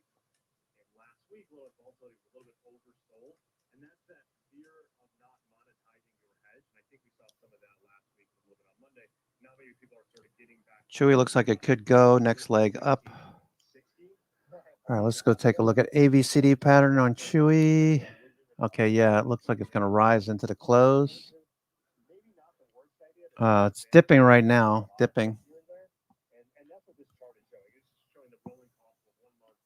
and last week, volatility was a little bit oversold, and that's that fear of not monetizing your hedge. And I think we saw some of that last week, a little bit on Monday. Now maybe people are sort of getting back. Chewy looks like it could go next leg up. All right, let's go take a look at AVCD pattern on Chewy. Okay, yeah, it looks like it's going to rise into the close. It's dipping right now, dipping. And that's what this chart is showing. It's showing the rolling cost of 1 month,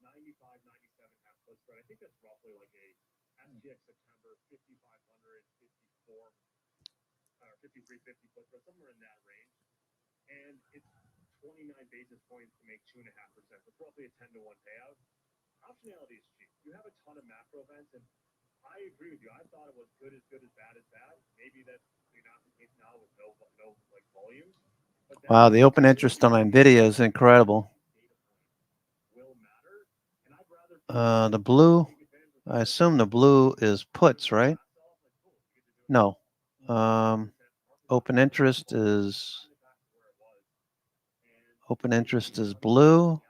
95, 97 half put spread. I think that's roughly like a SPX September 5,500, 54, 5350 put spread, somewhere in that range. And it's 29 basis points to make 2.5%. It's roughly a 10-to-1 payout. Optionality is cheap. You have a ton of macro events, and I agree with you. I thought it was good as bad as bad. Maybe that's not the case now with no like volumes. Wow, the open interest on NVIDIA is incredible. The blue, I assume the blue is puts, right? No. Open interest is blue.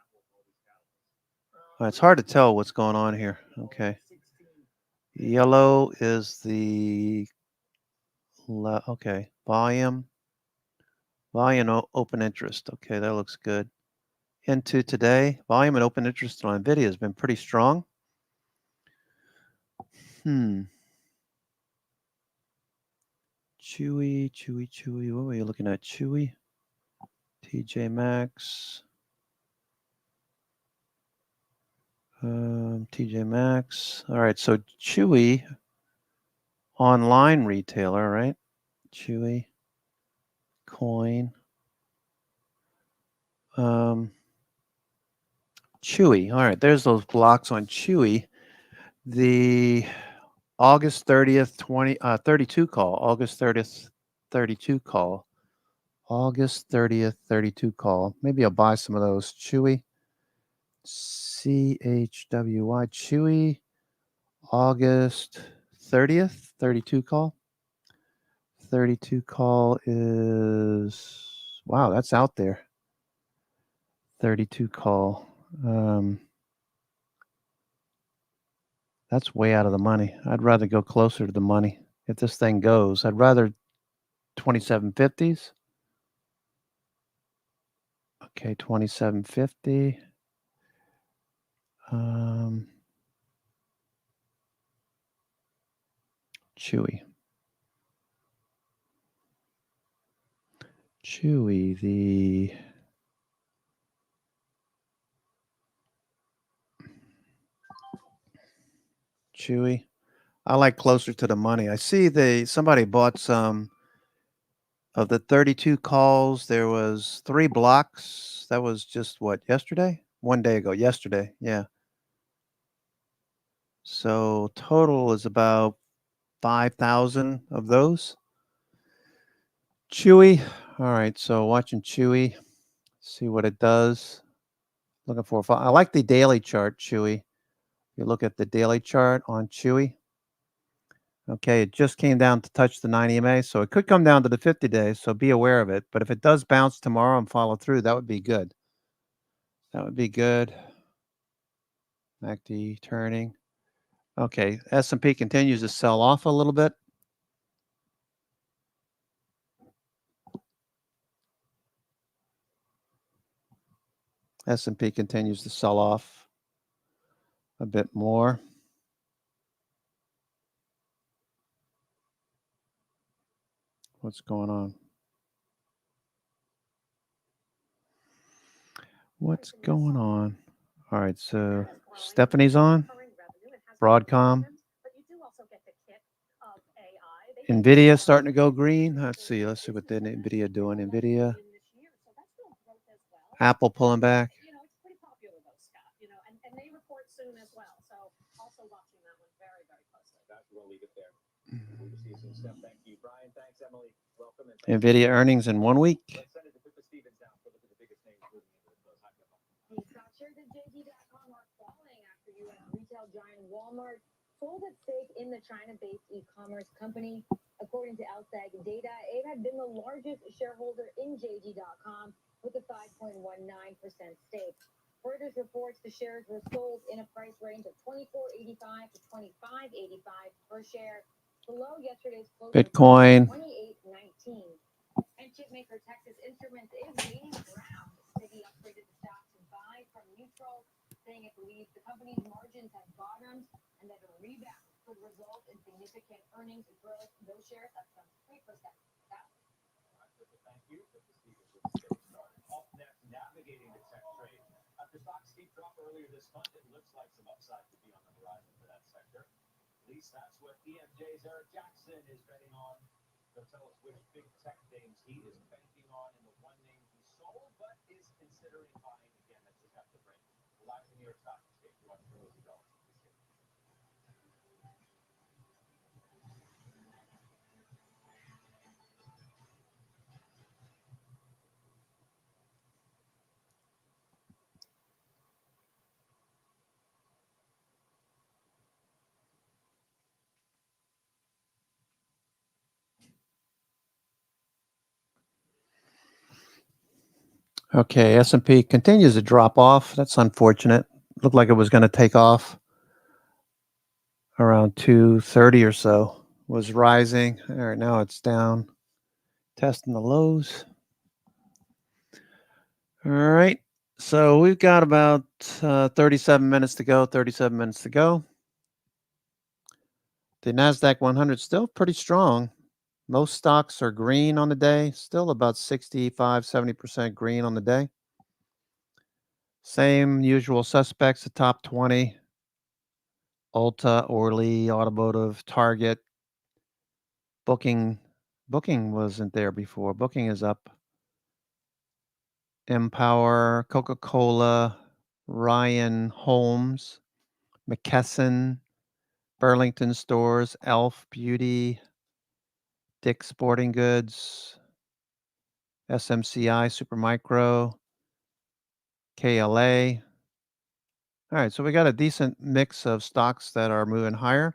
It's hard to tell what's going on here. Okay. Yellow is the okay, volume open interest. Okay, that looks good. Into today, volume and open interest on NVIDIA has been pretty strong. Chewy. What were you looking at? Chewy. TJ Maxx. TJ Maxx. All right, so Chewy, online retailer, right? Chewy. Coin. Chewy. All right, there's those blocks on Chewy. The August 30th, 32 call. August 30th, 32 call. August 30th, 32 call. Maybe I'll buy some of those. Chewy. CHWY. Chewy. August 30th, 32 call. 32 call is, wow, that's out there. 32 call. That's way out of the money. I'd rather go closer to the money. If this thing goes, I'd rather 2750s. Okay, 2750. Chewy, the Chewy. I like closer to the money. I see somebody bought some of the 32 calls. There was 3 blocks. That was just what, yesterday? 1 day ago. Yesterday, yeah. So total is about 5,000 of those. Chewy. All right, so watching Chewy, see what it does. Looking for I like the daily chart, Chewy. You look at the daily chart on Chewy. Okay, it just came down to touch the 90 MA, so it could come down to the 50 days, so be aware of it. But if it does bounce tomorrow and follow through, that would be good. That would be good. MACD turning. Okay, S&P continues to sell off a little bit. S&P continues to sell off a bit more. What's going on? What's going on? All right, so Stephanie's on. Broadcom. NVIDIA starting to go green. Let's see what the NVIDIA doing. NVIDIA. Apple pulling back. NVIDIA earnings in 1 week. Shares at JD.com are falling after U.S. retail giant Walmart sold its stake in the China-based e-commerce company. According to LSEG data, it had been the largest shareholder in JD.com with a 5.19% stake. Reuters reports the shares were sold in a price range of $24.85 to $25.85 per share, below yesterday's close Bitcoin. $28.19. And chipmaker Texas Instruments is gaining ground. Citi upgraded the stock to buy from neutral, saying it believes the company's margins have bottomed and that a rebound could result in significant earnings growth. Those shares up some 3%. Thank you. Off next, navigating the tech trade. After stocks steep drop earlier this month, it looks like some upside could be on the horizon for that sector. At least that's what EMJ's Eric Jackson is betting on. He'll tell us which big tech names he is banking on and the one name he sold, but is considering buying again. That's just after the break. Live in New York Stock Exchange. You watch Rosie Dollars. Okay, S&P continues to drop off. That's unfortunate. Looked like it was going to take off around 230 or so. Was rising. All right, now it's down. Testing the lows. All right, so we've got about 37 minutes to go. 37 minutes to go. The NASDAQ 100 still pretty strong. Most stocks are green on the day. Still about 65, 70% green on the day. Same usual suspects, the top 20. Ulta, Orly, Automotive, Target. Booking wasn't there before. Booking is up. Empower, Coca-Cola, Ryan Holmes, McKesson, Burlington Stores, Elf Beauty, Dick's Sporting Goods, SMCI, Supermicro, KLA. All right, so we got a decent mix of stocks that are moving higher.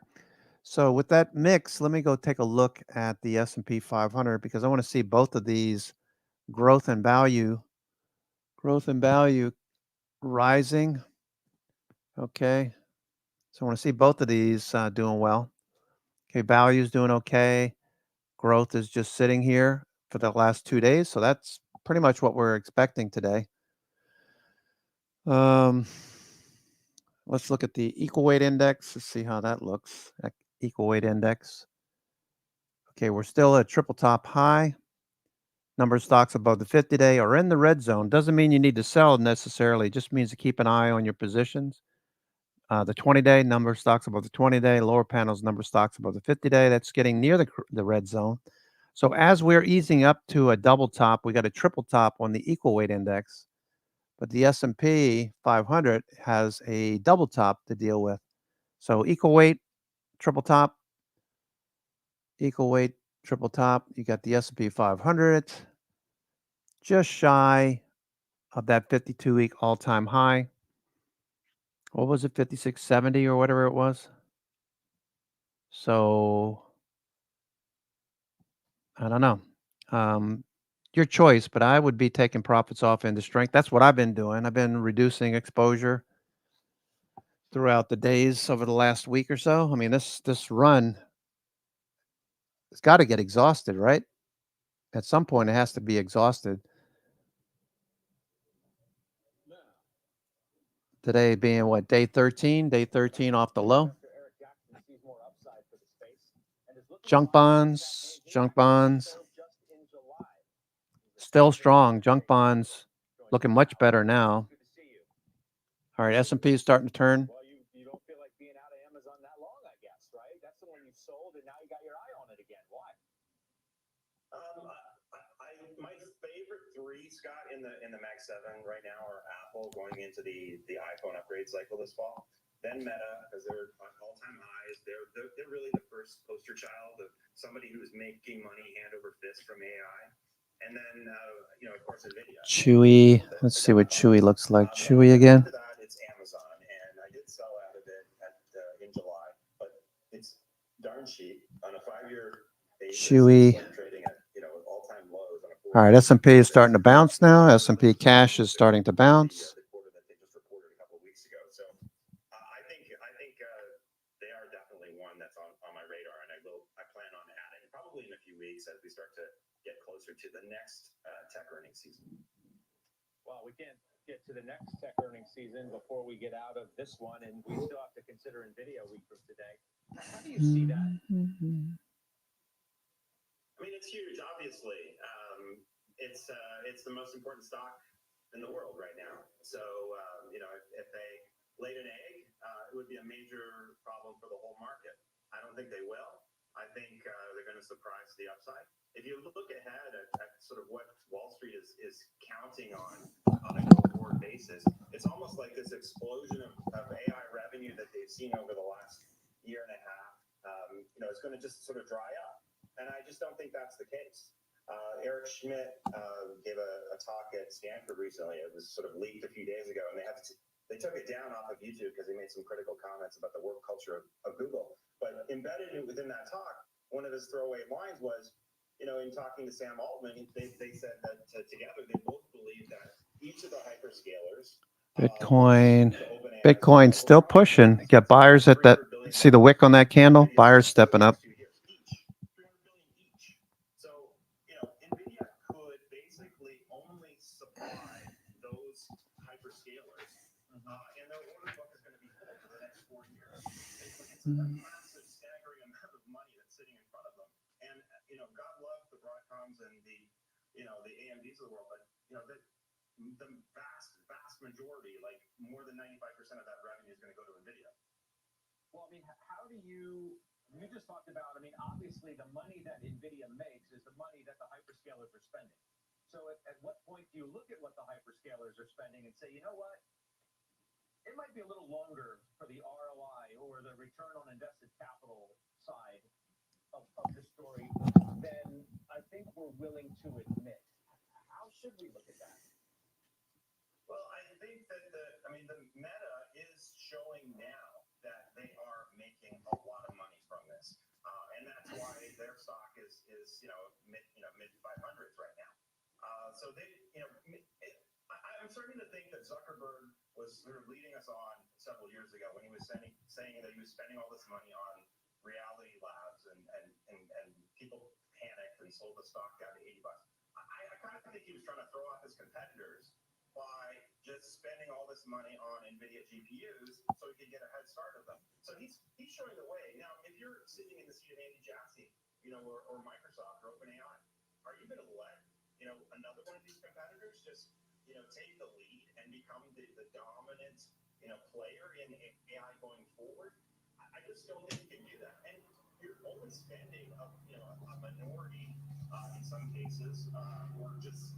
So with that mix, let me go take a look at the S&P 500 because I want to see both of these growth and value rising. Okay, so I want to see both of these doing well. Okay, value is doing okay. Growth is just sitting here for the last 2 days, so that's pretty much what we're expecting today. Let's look at the equal weight index. Let's see how that looks. Equal weight index. Okay, we're still at triple top high. Number of stocks above the 50-day are in the red zone. Doesn't mean you need to sell necessarily. It just means to keep an eye on your positions. The 20-day number of stocks above the 20-day, lower panels number of stocks above the 50-day. That's getting near the red zone. So as we're easing up to a double top, we got a triple top on the equal weight index. But the S&P 500 has a double top to deal with. So equal weight, triple top, equal weight, triple top. You got the S&P 500 just shy of that 52-week all-time high. What was it, 56.70 or whatever it was? So I don't know. Your choice, but I would be taking profits off into strength. That's what I've been doing. I've been reducing exposure throughout the days over the last week or so. I mean, this run, it's got to get exhausted, right? At some point, it has to be exhausted. Today being what, day 13? Day 13 off the low. Junk bonds. Still strong. Junk bonds looking much better now. All right, S&P is starting to turn. Well, you don't feel like being out of Amazon that long, I guess, right? That's the one you sold, and now you got your eye on it again. Why? My favorite three, Scott, in the Mag 7 right now are Apple going into the iPhone upgrade cycle this fall. Then Meta, because they're on all-time highs. They're really the first poster child of somebody who's making money hand over fist from AI. And then, of course, NVIDIA. Chewy. Let's see what Chewy looks like. Chewy again. After that, it's Amazon, and I did sell out of it in July, but it's darn cheap on a 5-year basis. Chewy. It's like trading at all-time lows on a 4-year. All right, S&P is starting to bounce now. S&P cash is starting to bounce. The quarter that they just reported a couple of weeks ago. So I think they are definitely one that's on my radar, and I plan on adding probably in a few weeks as we start to get closer to the next tech earnings season. Well, we can't get to the next tech earnings season before we get out of this one, and we still have to consider NVIDIA a week from today. How do you see that? I mean, it's huge, obviously. It's the most important stock in the world right now. So, if they laid an egg, it would be a major problem for the whole market. I don't think they will. I think they're going to surprise to the upside. If you look ahead at sort of what Wall Street is counting on a go-forward basis, it's almost like this explosion of AI revenue that they've seen over the last year and a half. It's going to just sort of dry up. And I just don't think that's the case. Eric Schmidt gave a talk at Stanford recently. It was sort of leaked a few days ago, and they took it down off of YouTube because he made some critical comments about the work culture of Google. But embedded within that talk, one of his throwaway lines was, in talking to Sam Altman, they said that together they both believe that each of the hyperscalers. Bitcoin still pushing. You got buyers at that. See the wick on that candle? Buyers stepping up. So, NVIDIA could basically only supply those hyperscalers, and their order book is going to be full for the next 4 years. It's a massive, staggering amount of money that's sitting in front of them. And, God love the Broadcoms and the AMDs of the world, but, the vast majority, like more than 95% of that revenue is going to go to NVIDIA. Well, I mean, how do you just talked about, obviously the money that NVIDIA makes is the money that the hyperscalers are spending. So at what point do you look at what the hyperscalers are spending and say, you know what? It might be a little longer for the ROI or the return on invested capital side of the story than I think we're willing to admit. How should we look at that? Well, I think that the Meta is showing now that they are making a lot of money from this, and that's why their stock is mid 500s right now. So they, I'm starting to think that Zuckerberg was sort of leading us on several years ago when he was saying that he was spending all this money on Reality Labs, and people panicked and sold the stock down to $80. I kind of think he was trying to throw off his competitors by just spending all this money on NVIDIA GPUs so he could get a head start of them. So he's showing the way. Now, if you're sitting in the seat of Andy Jassy, or Microsoft or OpenAI, are you going to let, another one of these competitors just, take the lead and become the dominant, player in AI going forward? I just don't think you can do that. And you're only spending a minority in some cases, or just,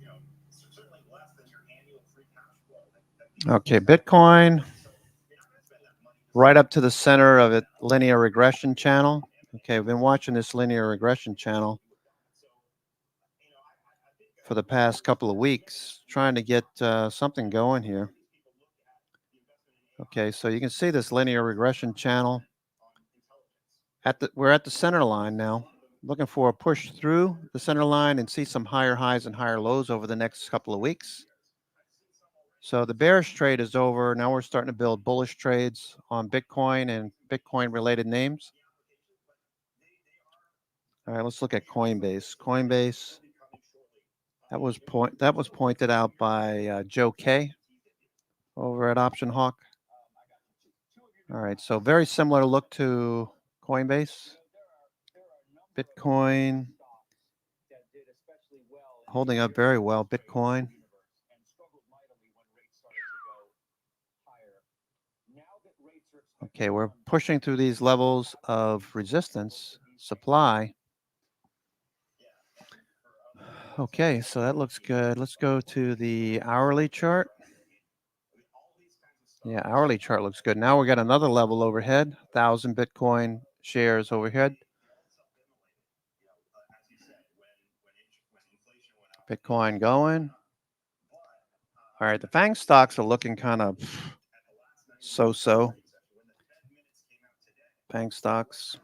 certainly less than your annual free cash flow. Okay, Bitcoin right up to the center of it, linear regression channel. Okay, we've been watching this linear regression channel. for the past couple of weeks, trying to get something going here. Okay, so you can see this linear regression channel. We're at the center line now. Looking for a push through the center line and see some higher highs and higher lows over the next couple of weeks. So the bearish trade is over. Now we're starting to build bullish trades on Bitcoin and Bitcoin related names. All right, let's look at Coinbase. Coinbase, that was pointed out by Joe K over at Option Hawk. All right, so very similar look to Coinbase. Bitcoin holding up very well. Bitcoin. Okay, we're pushing through these levels of resistance, supply. Okay, so that looks good. Let's go to the hourly chart. Yeah, hourly chart looks good. Now we got another level overhead, 1,000 Bitcoin shares overhead. Bitcoin going. All right, the FANG stocks are looking kind of so-so. FANG stocks.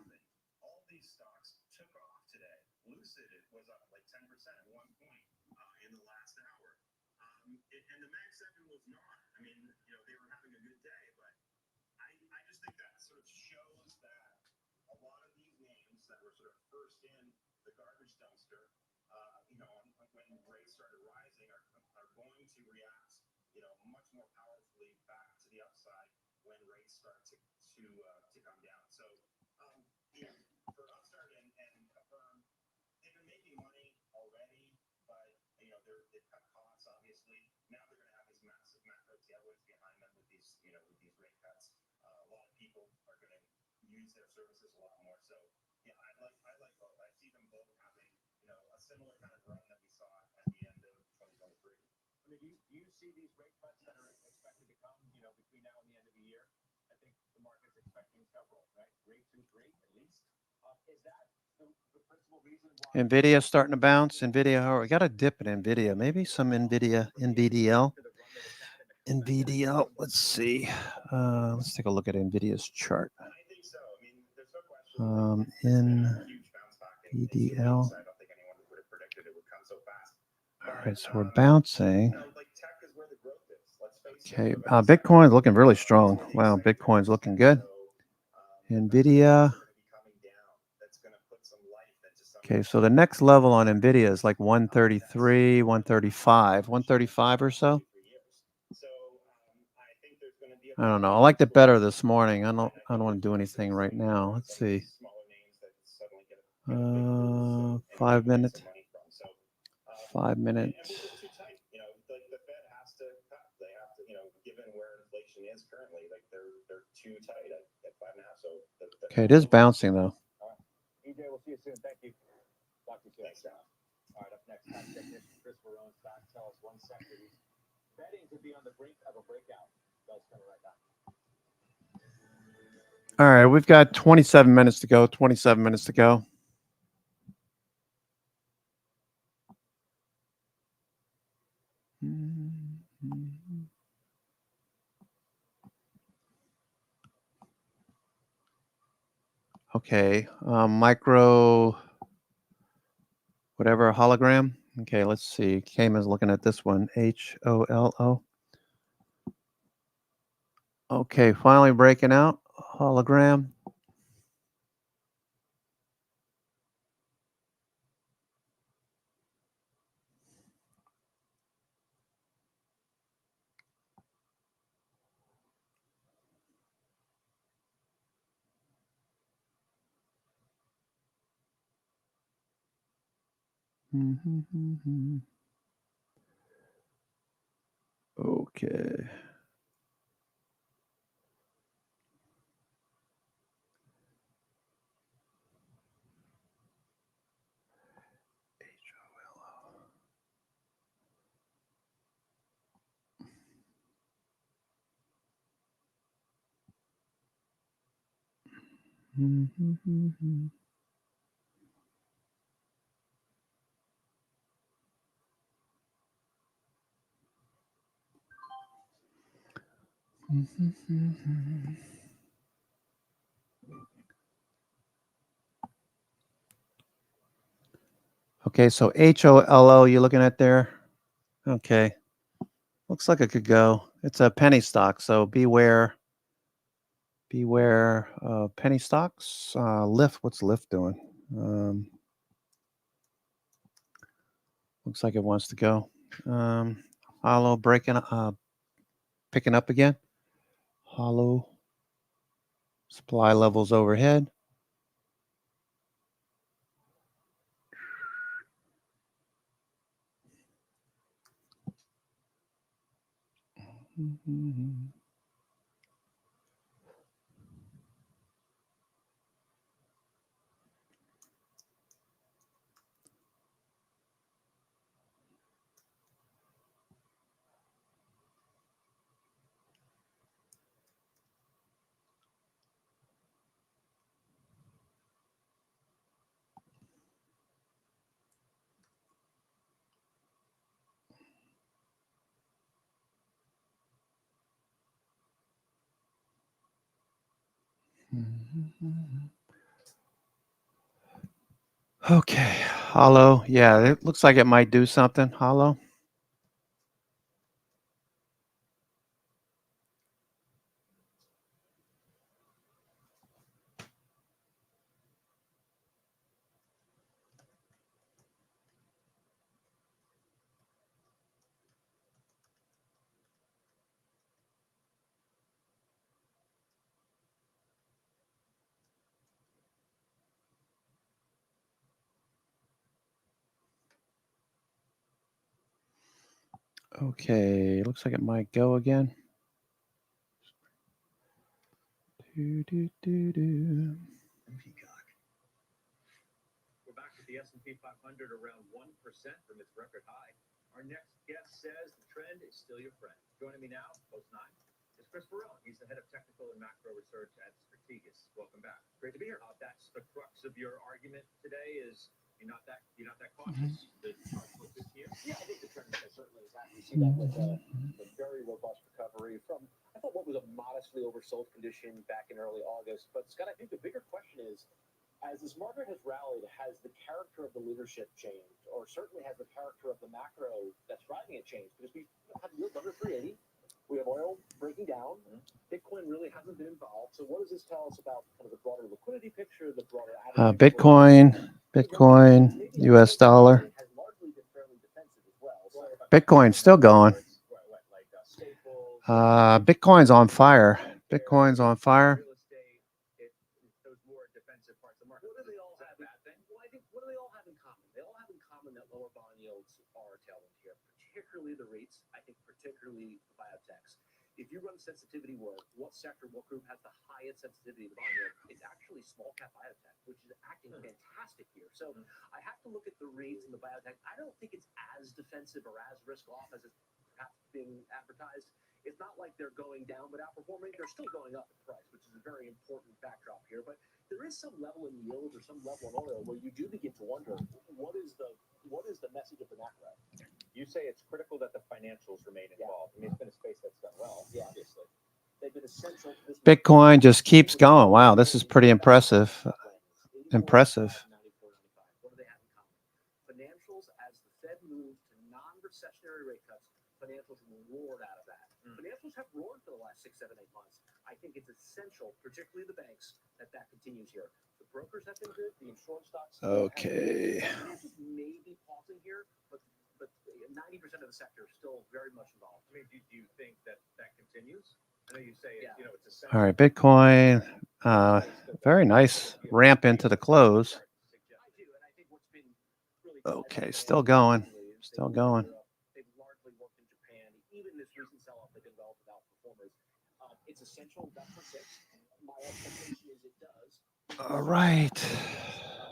NVIDIA starting to bounce. NVIDIA, we got a dip in NVIDIA. Maybe some NVDL. Let's see. Let's take a look at NVIDIA's chart. NVDL. All right, so we're bouncing. Okay, Bitcoin is looking really strong. Wow, Bitcoin's looking good. NVIDIA. Okay, so the next level on NVIDIA is like 133, 135 or so. I don't know. I liked it better this morning. I don't want to do anything right now. Let's see. 5 minutes. 5 minutes. Okay, it is bouncing though. EJ, we'll see you soon. Thank you. Talk to you soon. Thanks, John. All right, up next, tax technician Chris Barone, stock tells one sector he's betting to be on the brink of a breakout. That's coming right now. All right, we've got 27 minutes to go. 27 minutes to go. Okay, micro, whatever, hologram. Okay, let's see. Cayman's looking at this one, HOLO. Okay, finally breaking out, hologram. Okay. Okay, so HOLO, you looking at there? Okay. Looks like it could go. It's a penny stock, so beware. Beware penny stocks. Lyft, what's Lyft doing? Looks like it wants to go. Hollow breaking, picking up again. Hollow. Supply levels overhead. Okay, Hollow. Yeah, it looks like it might do something. Hollow. Okay, looks like it might go again. We're back with the S&P 500 around 1% from its record high. Our next guest says the trend is still your friend. Joining me now, post 9, is Chris Barone. He's the head of technical and macro research at Strategas. Welcome back. Great to be here. That's the crux of your argument today. Is you're not that cautious. The chart looks good to you. Yeah, I think the trend certainly is that. We see that with a very robust recovery from, I thought, what was a modestly oversold condition back in early August. But Scott, I think the bigger question is, as this market has rallied, has the character of the leadership changed, or certainly has the character of the macro that's driving it changed? Because we have yields under 380, we have oil breaking down, Bitcoin really hasn't been involved. So what does this tell us about kind of the broader liquidity picture, the broader Bitcoin, US dollar. Bitcoin's still going. Bitcoin's on fire. Bitcoin's on fire. Those more defensive parts of the market. What do they all have? Bad thing? Well, I think what do they all have in common? They all have in common that lower bond yields are a tailwind here, particularly the REITs. I think particularly the biotechs. If you run sensitivity work, what sector, what group has the highest sensitivity to bond yield? It's actually small cap biotech, which is acting fantastic here. So I have to look at the REITs and the biotech. I don't think it's as defensive or as risk off as it's perhaps being advertised. It's not like they're going down but outperforming. They're still going up in price, which is a very important backdrop here. But there is some level in yield or some level in oil where you do begin to wonder what is the message of the macro. You say it's critical that the financials remain involved. I mean, it's been a space that's done well, obviously. They've been essential to this. Bitcoin just keeps going. Wow, this is pretty impressive. Impressive. What do they have in common? Financials, as the Fed moved to non-recessionary rate cuts, financials roared out of that. Financials have roared for the last 6, 7, 8 months. I think it's essential, particularly the banks, that continues here. The brokers have been good. The insurance stocks. Okay. Financials may be pausing here, but 90% of the sector is still very much involved. I mean, do you think that continues? I know you say it's essential. All right, Bitcoin. Very nice ramp into the close. Okay, still going. Still going. They've largely worked in Japan. Even this recent sell-off, they've been relative outperformers. It's essential that persists. My expectation is it does. All right.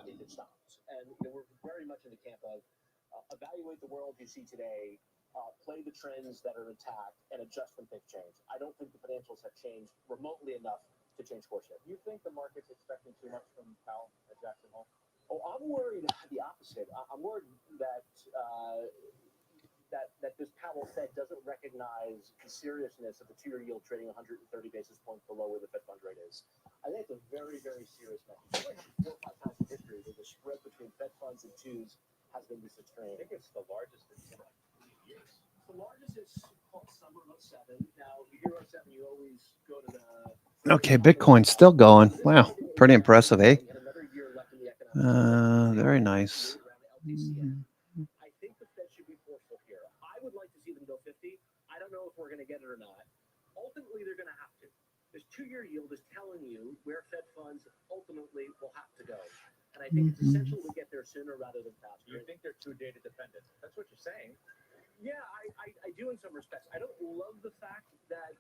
If it stops. And we're very much in the camp of evaluate the world you see today, play the trends that are intact, and adjust when things change. I don't think the financials have changed remotely enough to change course yet. You think the market's expecting too much from Powell at Jackson Hole? Oh, I'm worried the opposite. I'm worried that that this Powell Fed doesn't recognize the seriousness of the 2-year yield trading 130 basis points below where the Fed fund rate is. I think it's a very, very serious message. It's only happened 4 or 5 times in history where the spread between Fed funds and twos has been this extreme. I think it's the largest in like 20 years. The largest is called summer of 07. Now, if you hear 07, you always go to the. Okay, Bitcoin's still going. Wow, pretty impressive, eh? Very nice. I think the Fed should be forceful here. I would like to see them go 50. I don't know if we're going to get it or not. Ultimately, they're going to have to. This 2-year yield is telling you where Fed funds ultimately will have to go. And I think it's essential we get there sooner rather than faster. You think they're too data dependent? That's what you're saying. Yeah, I do in some respects. I don't love the fact that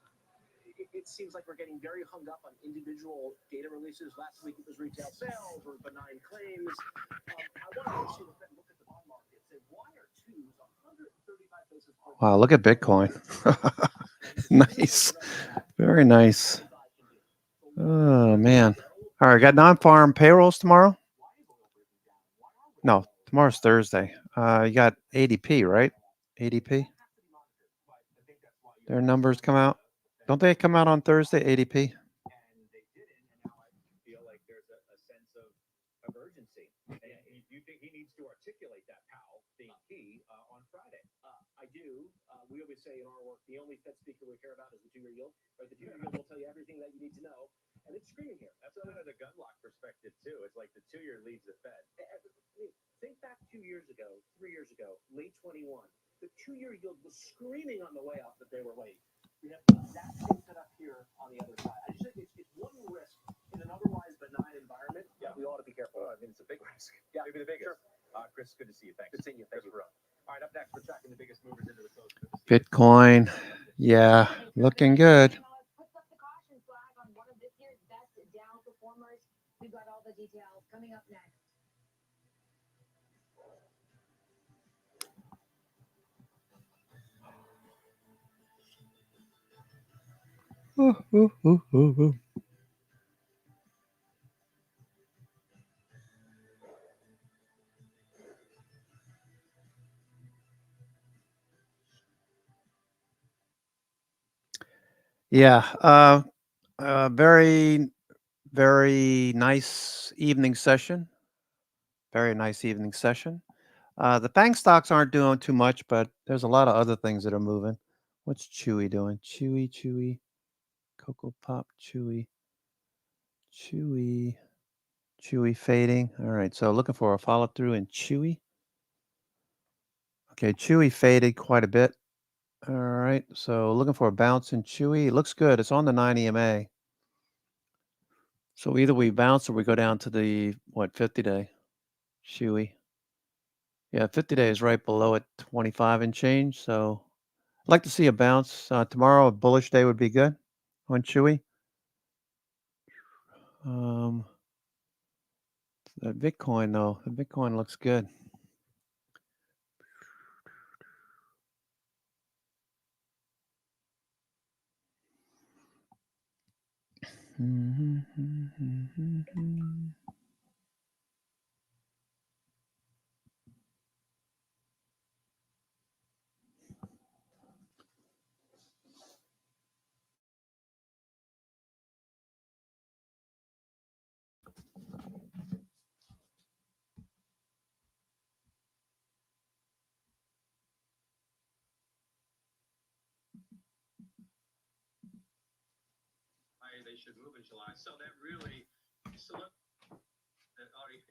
it seems like we're getting very hung up on individual data releases. Last week it was retail sales or benign claims. I want to see the Fed look at the bond market and say, why are twos 135 basis points? Wow, look at Bitcoin. Nice. Very nice. Oh, man. All right, got non-farm payrolls tomorrow? No, tomorrow's Thursday. You got ADP, right? ADP? Their numbers come out. Don't they come out on Thursday, ADP? Feel like there's a sense of urgency. And you think he needs to articulate that, Powell, being key on Friday? I do. We always say in our work, the only Fed speaker we care about is the 2-year yield. Right? The 2-year yield will tell you everything that you need to know. And it's screaming here. That's another gun lock perspective, too. It's like the 2-year leads the Fed. Think back 2 years ago, 3 years ago, late 21. The 2-year yield was screaming on the way up that they were late. We have the exact same setup here on the other side. I just think it's one risk in an otherwise benign environment. Yeah, we ought to be careful. I mean, it's a big risk. Yeah, maybe the biggest. Sure. Chris, good to see you. Thanks. Good seeing you. Thank you. All right, up next, we're tracking the biggest movers into the close. Bitcoin. Yeah, looking good. Puts up the caution flag on one of this year's best Dow performers. We've got all the details coming up next. Yeah, very, very nice evening session. Very nice evening session. The bank stocks aren't doing too much, but there's a lot of other things that are moving. What's Chewy doing? Chewy, Cocoa Pop, Chewy fading. All right, so looking for a follow through in Chewy. Okay, Chewy faded quite a bit. All right, so looking for a bounce in Chewy. It looks good. It's on the 9 EMA. So either we bounce or we go down to the, 50-day? Chewy. Yeah, 50-day is right below it, 25 and change. So I'd like to see a bounce. Tomorrow, a bullish day would be good on Chewy. The Bitcoin, though, the Bitcoin looks good. They should move in July. So that really that already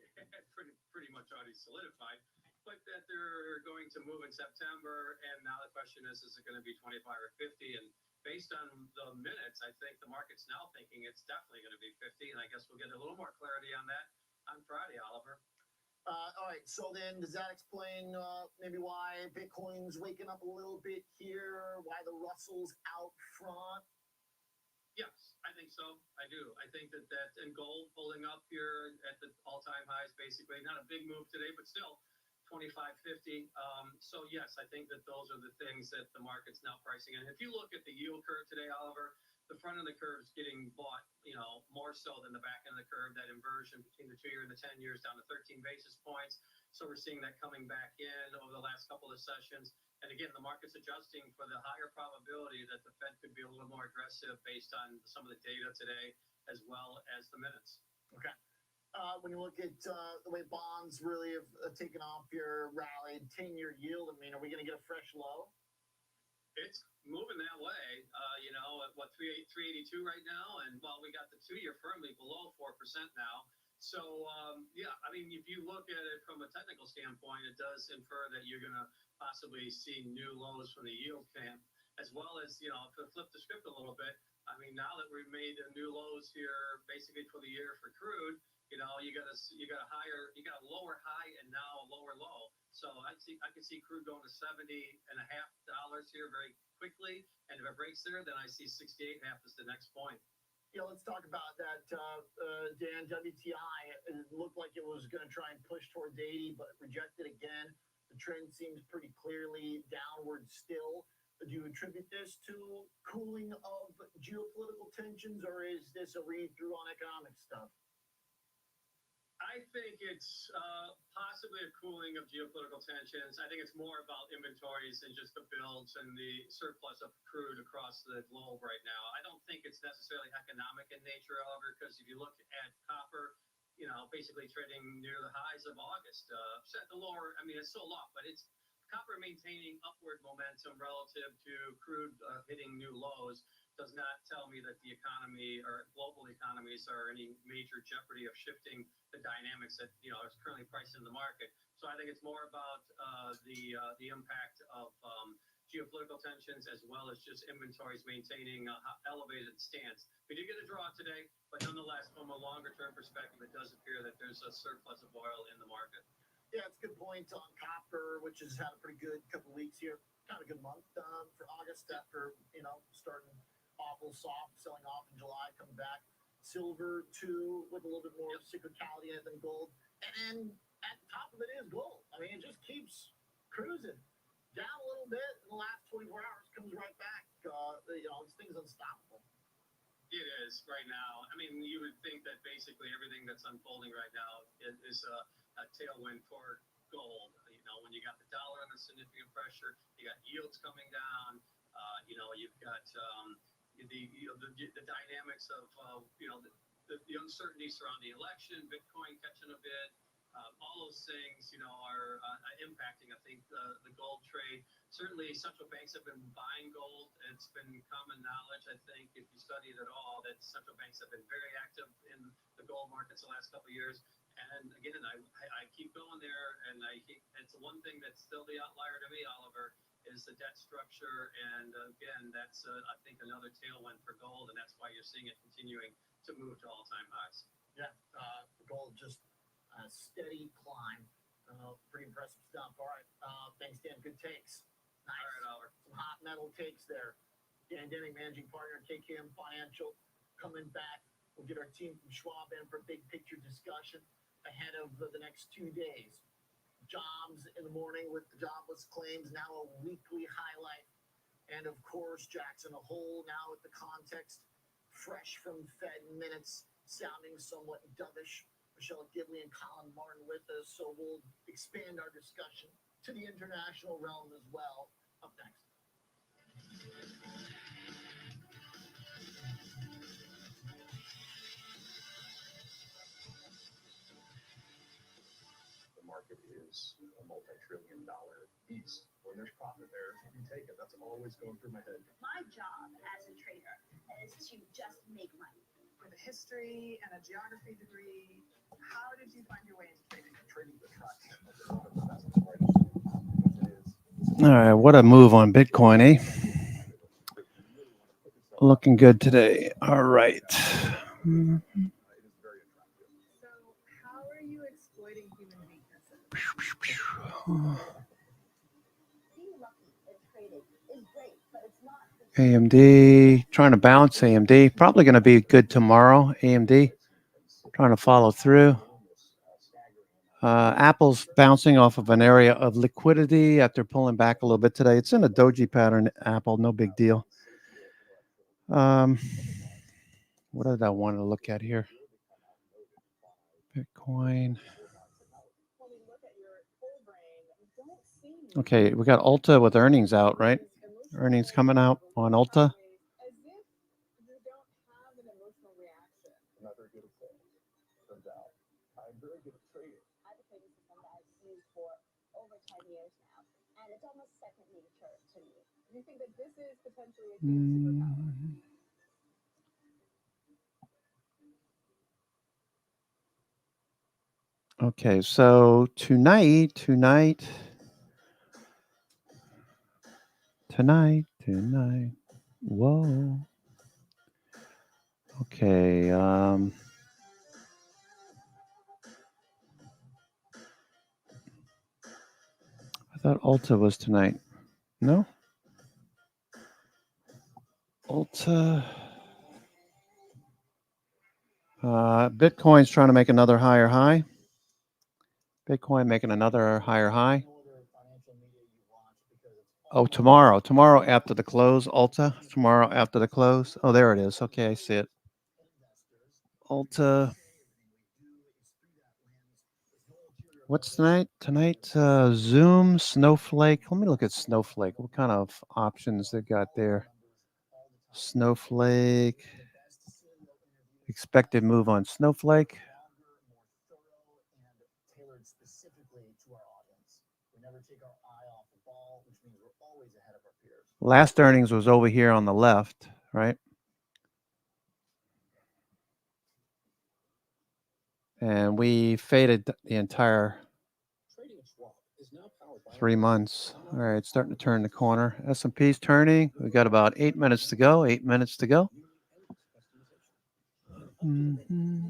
pretty much already solidified, but that they're going to move in September. And now the question is it going to be 25 or 50? And based on the minutes, I think the market's now thinking it's definitely going to be 50. And I guess we'll get a little more clarity on that on Friday, Oliver. All right, so then does that explain maybe why Bitcoin's waking up a little bit here, why the Russell's out front? Yes, I think so. I do. I think that and gold holding up here at the all-time highs, basically. Not a big move today, but still 25.50. So yes, I think that those are the things that the market's now pricing in. If you look at the yield curve today, Oliver, the front of the curve is getting bought, more so than the back end of the curve. That inversion between the 2-year and the 10 years down to 13 basis points. So we're seeing that coming back in over the last couple of sessions. And again, the market's adjusting for the higher probability that the Fed could be a little more aggressive based on some of the data today, as well as the minutes. Okay. When you look at the way bonds really have taken off here, rallied, 10-year yield, I mean, are we going to get a fresh low? It's moving that way, at what, 382 right now, and we got the 2-year firmly below 4% now. So I mean, if you look at it from a technical standpoint, it does infer that you're going to possibly see new lows from the yield camp, as well as to flip the script a little bit. I mean, now that we've made new lows here, basically for the year for crude, you got a lower high and now a lower low. So I can see crude going to $70.50 here very quickly, and if it breaks there, then I see 68.5 as the next point. Yeah, let's talk about that, Dan. WTI, it looked like it was going to try and push towards 80, but rejected again. The trend seems pretty clearly downward still. Do you attribute this to cooling of geopolitical tensions, or is this a read-through on economic stuff? I think it's possibly a cooling of geopolitical tensions. I think it's more about inventories and just the builds and the surplus of crude across the globe right now. I don't think it's necessarily economic in nature, however, because if you look at copper, basically trading near the highs of August, set the lower, I mean, it's still off, but it's copper maintaining upward momentum relative to crude hitting new lows does not tell me that the economy or global economies are any major jeopardy of shifting the dynamics that is currently priced in the market. So I think it's more about the impact of geopolitical tensions, as well as just inventories maintaining an elevated stance. We did get a draw today, but nonetheless, from a longer term perspective, it does appear that there's a surplus of oil in the market. Yeah, it's a good point on copper, which has had a pretty good couple of weeks here. Kind of a good month for August after, starting awful soft, selling off in July, coming back. Silver, too, with a little bit more cyclicality than gold. And then at the top of it is gold. I mean, it just keeps cruising. Down a little bit in the last 24 hours, comes right back. This thing's unstoppable. It is right now. I mean, you would think that basically everything that's unfolding right now is a tailwind for gold. When you got the dollar under significant pressure, you got yields coming down. You've got the dynamics of the uncertainty surrounding the election, Bitcoin catching a bit. All those things, are impacting, I think, the gold trade. Certainly, central banks have been buying gold. It's been common knowledge, I think, if you study it at all, that central banks have been very active in the gold markets the last couple of years. And again, I keep going there, and it's one thing that's still the outlier to me, Oliver, is the debt structure. And again, that's, I think, another tailwind for gold, and that's why you're seeing it continuing to move to all-time highs. Yeah, gold just a steady climb. Pretty impressive stuff. All right, thanks, Dan. Good takes. Nice. All right, Oliver. Some hot metal takes there. Dan Denning, managing partner, KKM Financial, coming back. We'll get our team from Schwab in for a big picture discussion ahead of the next 2 days. Jobs in the morning with the jobless claims, now a weekly highlight. And of course, Jackson Hole now with the context, fresh from Fed minutes, sounding somewhat dovish. Michelle Gidley and Colin Martin with us, so we'll expand our discussion to the international realm as well. Up next. The market is a multi-trillion-dollar beast. When there's profit there, you take it. That's always going through my head. My job as a trader is to just make money. With a history and a geography degree, how did you find your way into trading? Trading the traction of the investment right because it is. All right, what a move on Bitcoin, eh? Looking good today. All right. So, how are you exploiting human weaknesses? Being lucky at trading is great, but it's not. AMD, trying to bounce AMD. Probably going to be good tomorrow, AMD. Trying to follow through. Apple's bouncing off of an area of liquidity after pulling back a little bit today. It's in a doji pattern, Apple, no big deal. What did I want to look at here? Bitcoin. When we look at your Okay, we got Ulta with earnings out, right? Earnings coming out on Ulta. I'm not very good at sales. Turns out. I'm very good at trading. I've been trading system that I've used for over 10 years now, and it's almost second nature to me. Do you think that this is potentially a human superpower? Okay, so tonight. Whoa. Okay. I thought Ulta was tonight. No. Ulta. Bitcoin's trying to make another higher high. Bitcoin making another higher high. Oh, tomorrow. Tomorrow after the close, Ulta. Tomorrow after the close. Oh, there it is. Okay, I see it. Ulta. What's tonight? Tonight, Zoom, Snowflake. Let me look at Snowflake. What kind of options they got there? Snowflake. Expected move on Snowflake. Tailored specifically to our audience. We never take our eye off the ball, which means we're always ahead of our peers. Last earnings was over here on the left, right? And we faded the entire 3 months. All right, starting to turn the corner. S&P's turning. We got about 8 minutes to go. 8 minutes to go. Mm-hmm.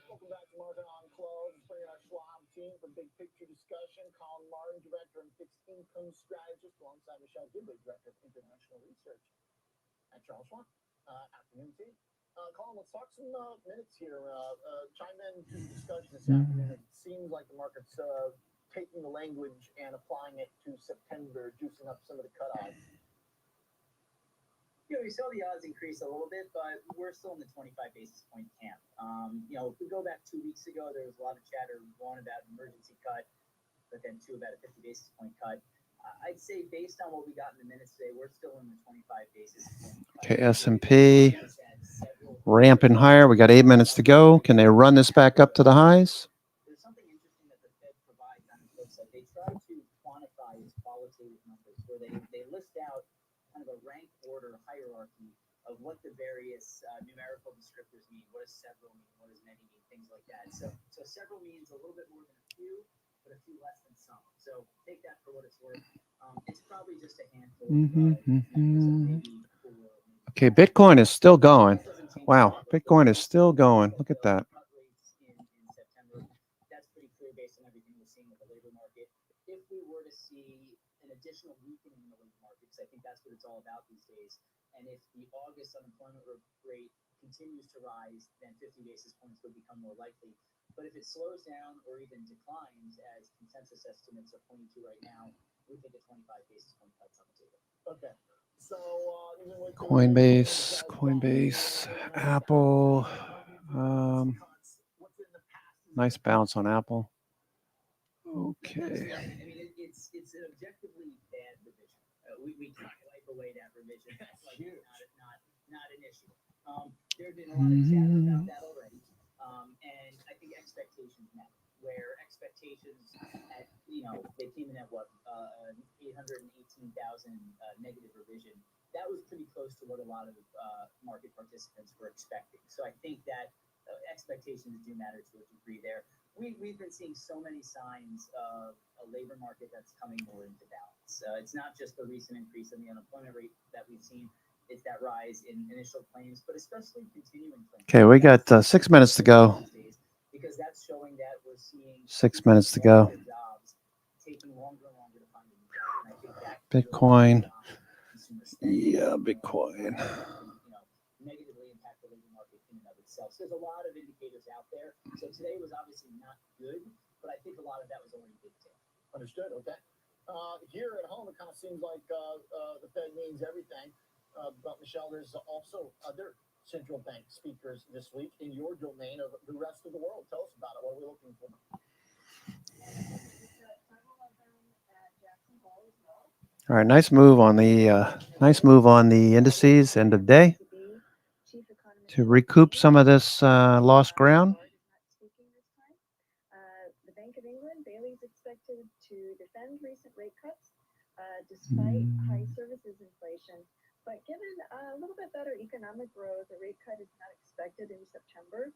Welcome back to Market on Close. Bringing our Schwab team for big picture discussion. Colin Martin, Director of Fixed Income Strategist, alongside Michelle Gimbley, Director of International Research at Charles Schwab. Afternoon, team. Colin, let's talk some minutes here. Chime in to the discussion this afternoon. It seems like the market's taking the language and applying it to September, juicing up some of the cut odds. You know, we saw the odds increase a little bit, but we're still in the 25 basis point camp. You know, if we go back 2 weeks ago, there was a lot of chatter, one about an emergency cut, but then two about a 50 basis point cut. I'd say based on what we got in the minutes today, we're still in the 25 basis point cut. Okay, S&P ramping higher. We got 8 minutes to go. Can they run this back up to the highs? There's something interesting that the Fed provides on its website. They try to quantify its qualitative numbers, where they list out kind of a rank order hierarchy of what the various numerical descriptors mean. What does several mean? What does many mean? Things like that. So several means a little bit more than a few, but a few less than some. So take that for what it's worth. It's probably just a handful. Okay, Bitcoin is still going. Wow, Bitcoin is still going. Look at that. That's pretty clear based on everything we're seeing with the labor market. If we were to see an additional weakening in the labor market, because I think that's what it's all about these days, and if the August unemployment rate continues to rise, then 50 basis points would become more likely. But if it slows down or even declines, as consensus estimates are pointing to right now, we think a 25 basis point cut's on the table. Okay. So, Coinbase, Apple. Nice bounce on Apple. Okay. I mean, it's an objectively bad revision. We can't wipe away that revision. That's like not an issue. There have been a lot of chatter about that already, and I think expectations met. Where expectations at, you know, they came in at what, 818,000 negative revision. That was pretty close to what a lot of market participants were expecting. So I think that expectations do matter to a degree there. We've been seeing so many signs of a labor market that's coming more into balance. It's not just the recent increase in the unemployment rate that we've seen. It's that rise in initial claims, but especially continuing claims. Okay, we got 6 minutes to go. Because that's showing that we're seeing 6 minutes to go. jobs taking longer and longer to find a new job. And I think that Bitcoin. Yeah, Bitcoin. Negatively impact the labor market in and of itself. So there's a lot of indicators out there. So today was obviously not good, but I think a lot of that was already baked in. Understood. Okay. Here at home, it kind of seems like the Fed means everything. But Michelle, there's also other central bank speakers this week in your domain of the rest of the world. Tell us about it. What are we looking for? All right, nice move on the indices end of day to recoup some of this lost ground. The Bank of England, Bailey's expected to defend recent rate cuts despite high services inflation. But given a little bit better economic growth, a rate cut is not expected in September.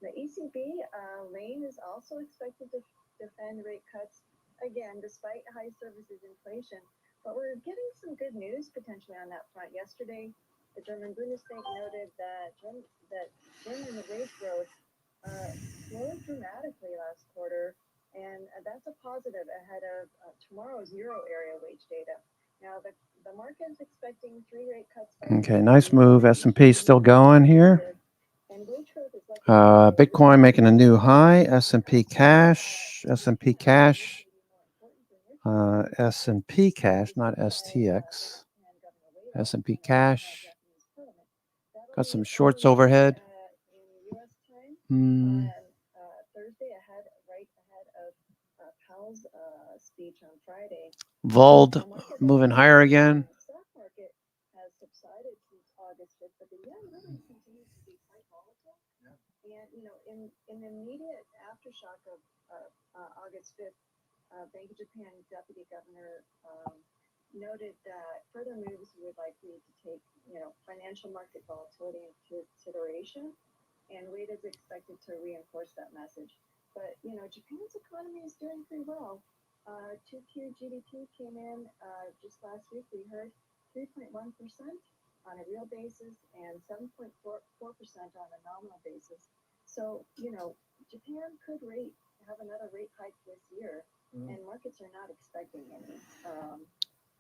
The ECB, Lane, is also expected to defend rate cuts, again, despite high services inflation. But we're getting some good news potentially on that front. Yesterday, the German Bundesbank noted that German wage growth slowed dramatically last quarter, and that's a positive ahead of tomorrow's euro area wage data. Now, the market is expecting 3 rate cuts. Okay, nice move. S&P still going here. Bitcoin making a new high. S&P cash, S&P cash, S&P cash, not STX. S&P cash. Got some shorts overhead. Thursday right ahead of Powell's speech on Friday. Vold moving higher again. The stock market has subsided since August 5th, but the yen really continues to be quite volatile. And in the immediate aftershock of August 5th, Bank of Japan Deputy Governor noted that further moves would likely to take financial market volatility into consideration, and rate is expected to reinforce that message. But Japan's economy is doing pretty well. 2Q GDP came in just last week. We heard 3.1% on a real basis and 7.4% on a nominal basis. So Japan could have another rate hike this year, and markets are not expecting any.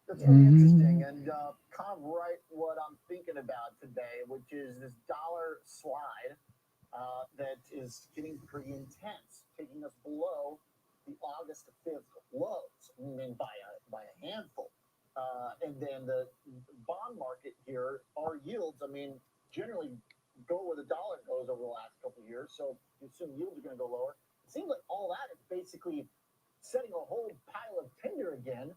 That's really interesting, and kind of right what I'm thinking about today, which is this dollar slide that is getting pretty intense, taking us below the August 5th lows, I mean by a handful. And then the bond market here, our yields, generally go where the dollar goes over the last couple of years, so you assume yields are going to go lower. It seems like all that is basically setting a whole pile of tinder again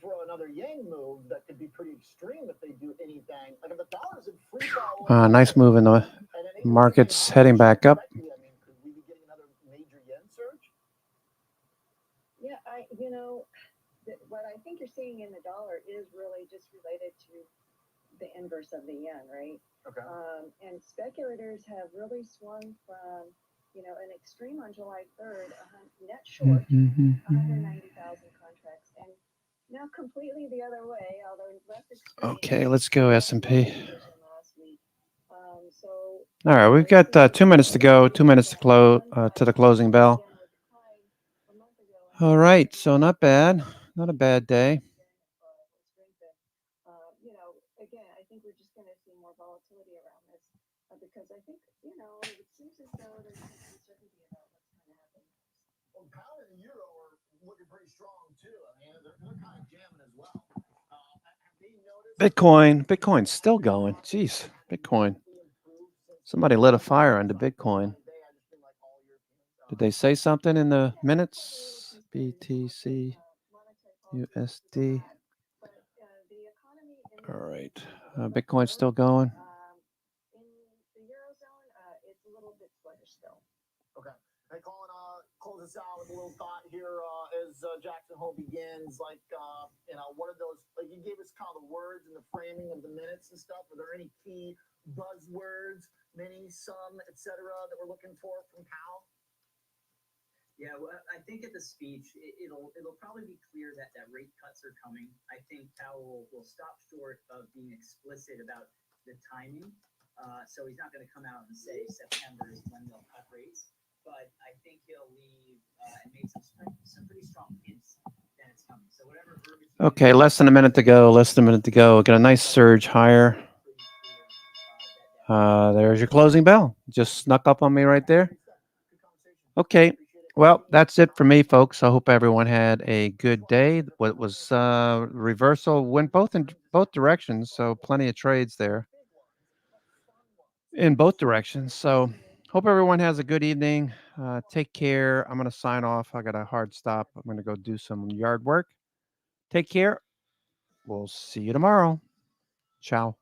for another yang move that could be pretty extreme if they do anything. Like if the dollar's in free fall, Nice move in the markets heading back up. could we be getting another major yen surge? Yeah, what I think you're seeing in the dollar is really just related to the inverse of the yen, right? Okay. And speculators have really swung from, an extreme on July 3rd, net short, 190,000 contracts, and now completely the other way, although less extreme. Okay, let's go S&P. Last week. All right, we've got 2 minutes to go. 2 minutes to close to the closing bell. All right, so not bad. Not a bad day. Again, I think we're just going to see more volatility around this because I think, it seems as though there's some uncertainty about what's going to happen. Well, pound and the euro are looking pretty strong too. They're kind of jamming as well. Have they noticed? Bitcoin's still going. Jeez, Bitcoin. Somebody lit a fire under Bitcoin. Did they say something in the minutes? BTC, USD. All right. Bitcoin's still going. In the Eurozone, it's a little bit sluggish still. Okay. Hey, Colin, close us out with a little thought here as Jackson Hole begins. What are those? You gave us kind of the words and the framing of the minutes and stuff. Are there any key buzzwords, many, some, etc., that we're looking for from Powell? Yeah, well, I think at the speech, it'll probably be clear that rate cuts are coming. I think Powell will stop short of being explicit about the timing. So he's not going to come out and say September is when they'll cut rates. But I think he'll leave and make some pretty strong hints that it's coming. So whatever verbiage. Okay, less than a minute to go. Got a nice surge higher. There's your closing bell. Just snuck up on me right there. Okay. Well, that's it for me, folks. I hope everyone had a good day. What was reversal went both directions, so plenty of trades there. in both directions. So hope everyone has a good evening. Take care. I'm going to sign off. I got a hard stop. I'm going to go do some yard work. Take care. We'll see you tomorrow. Ciao.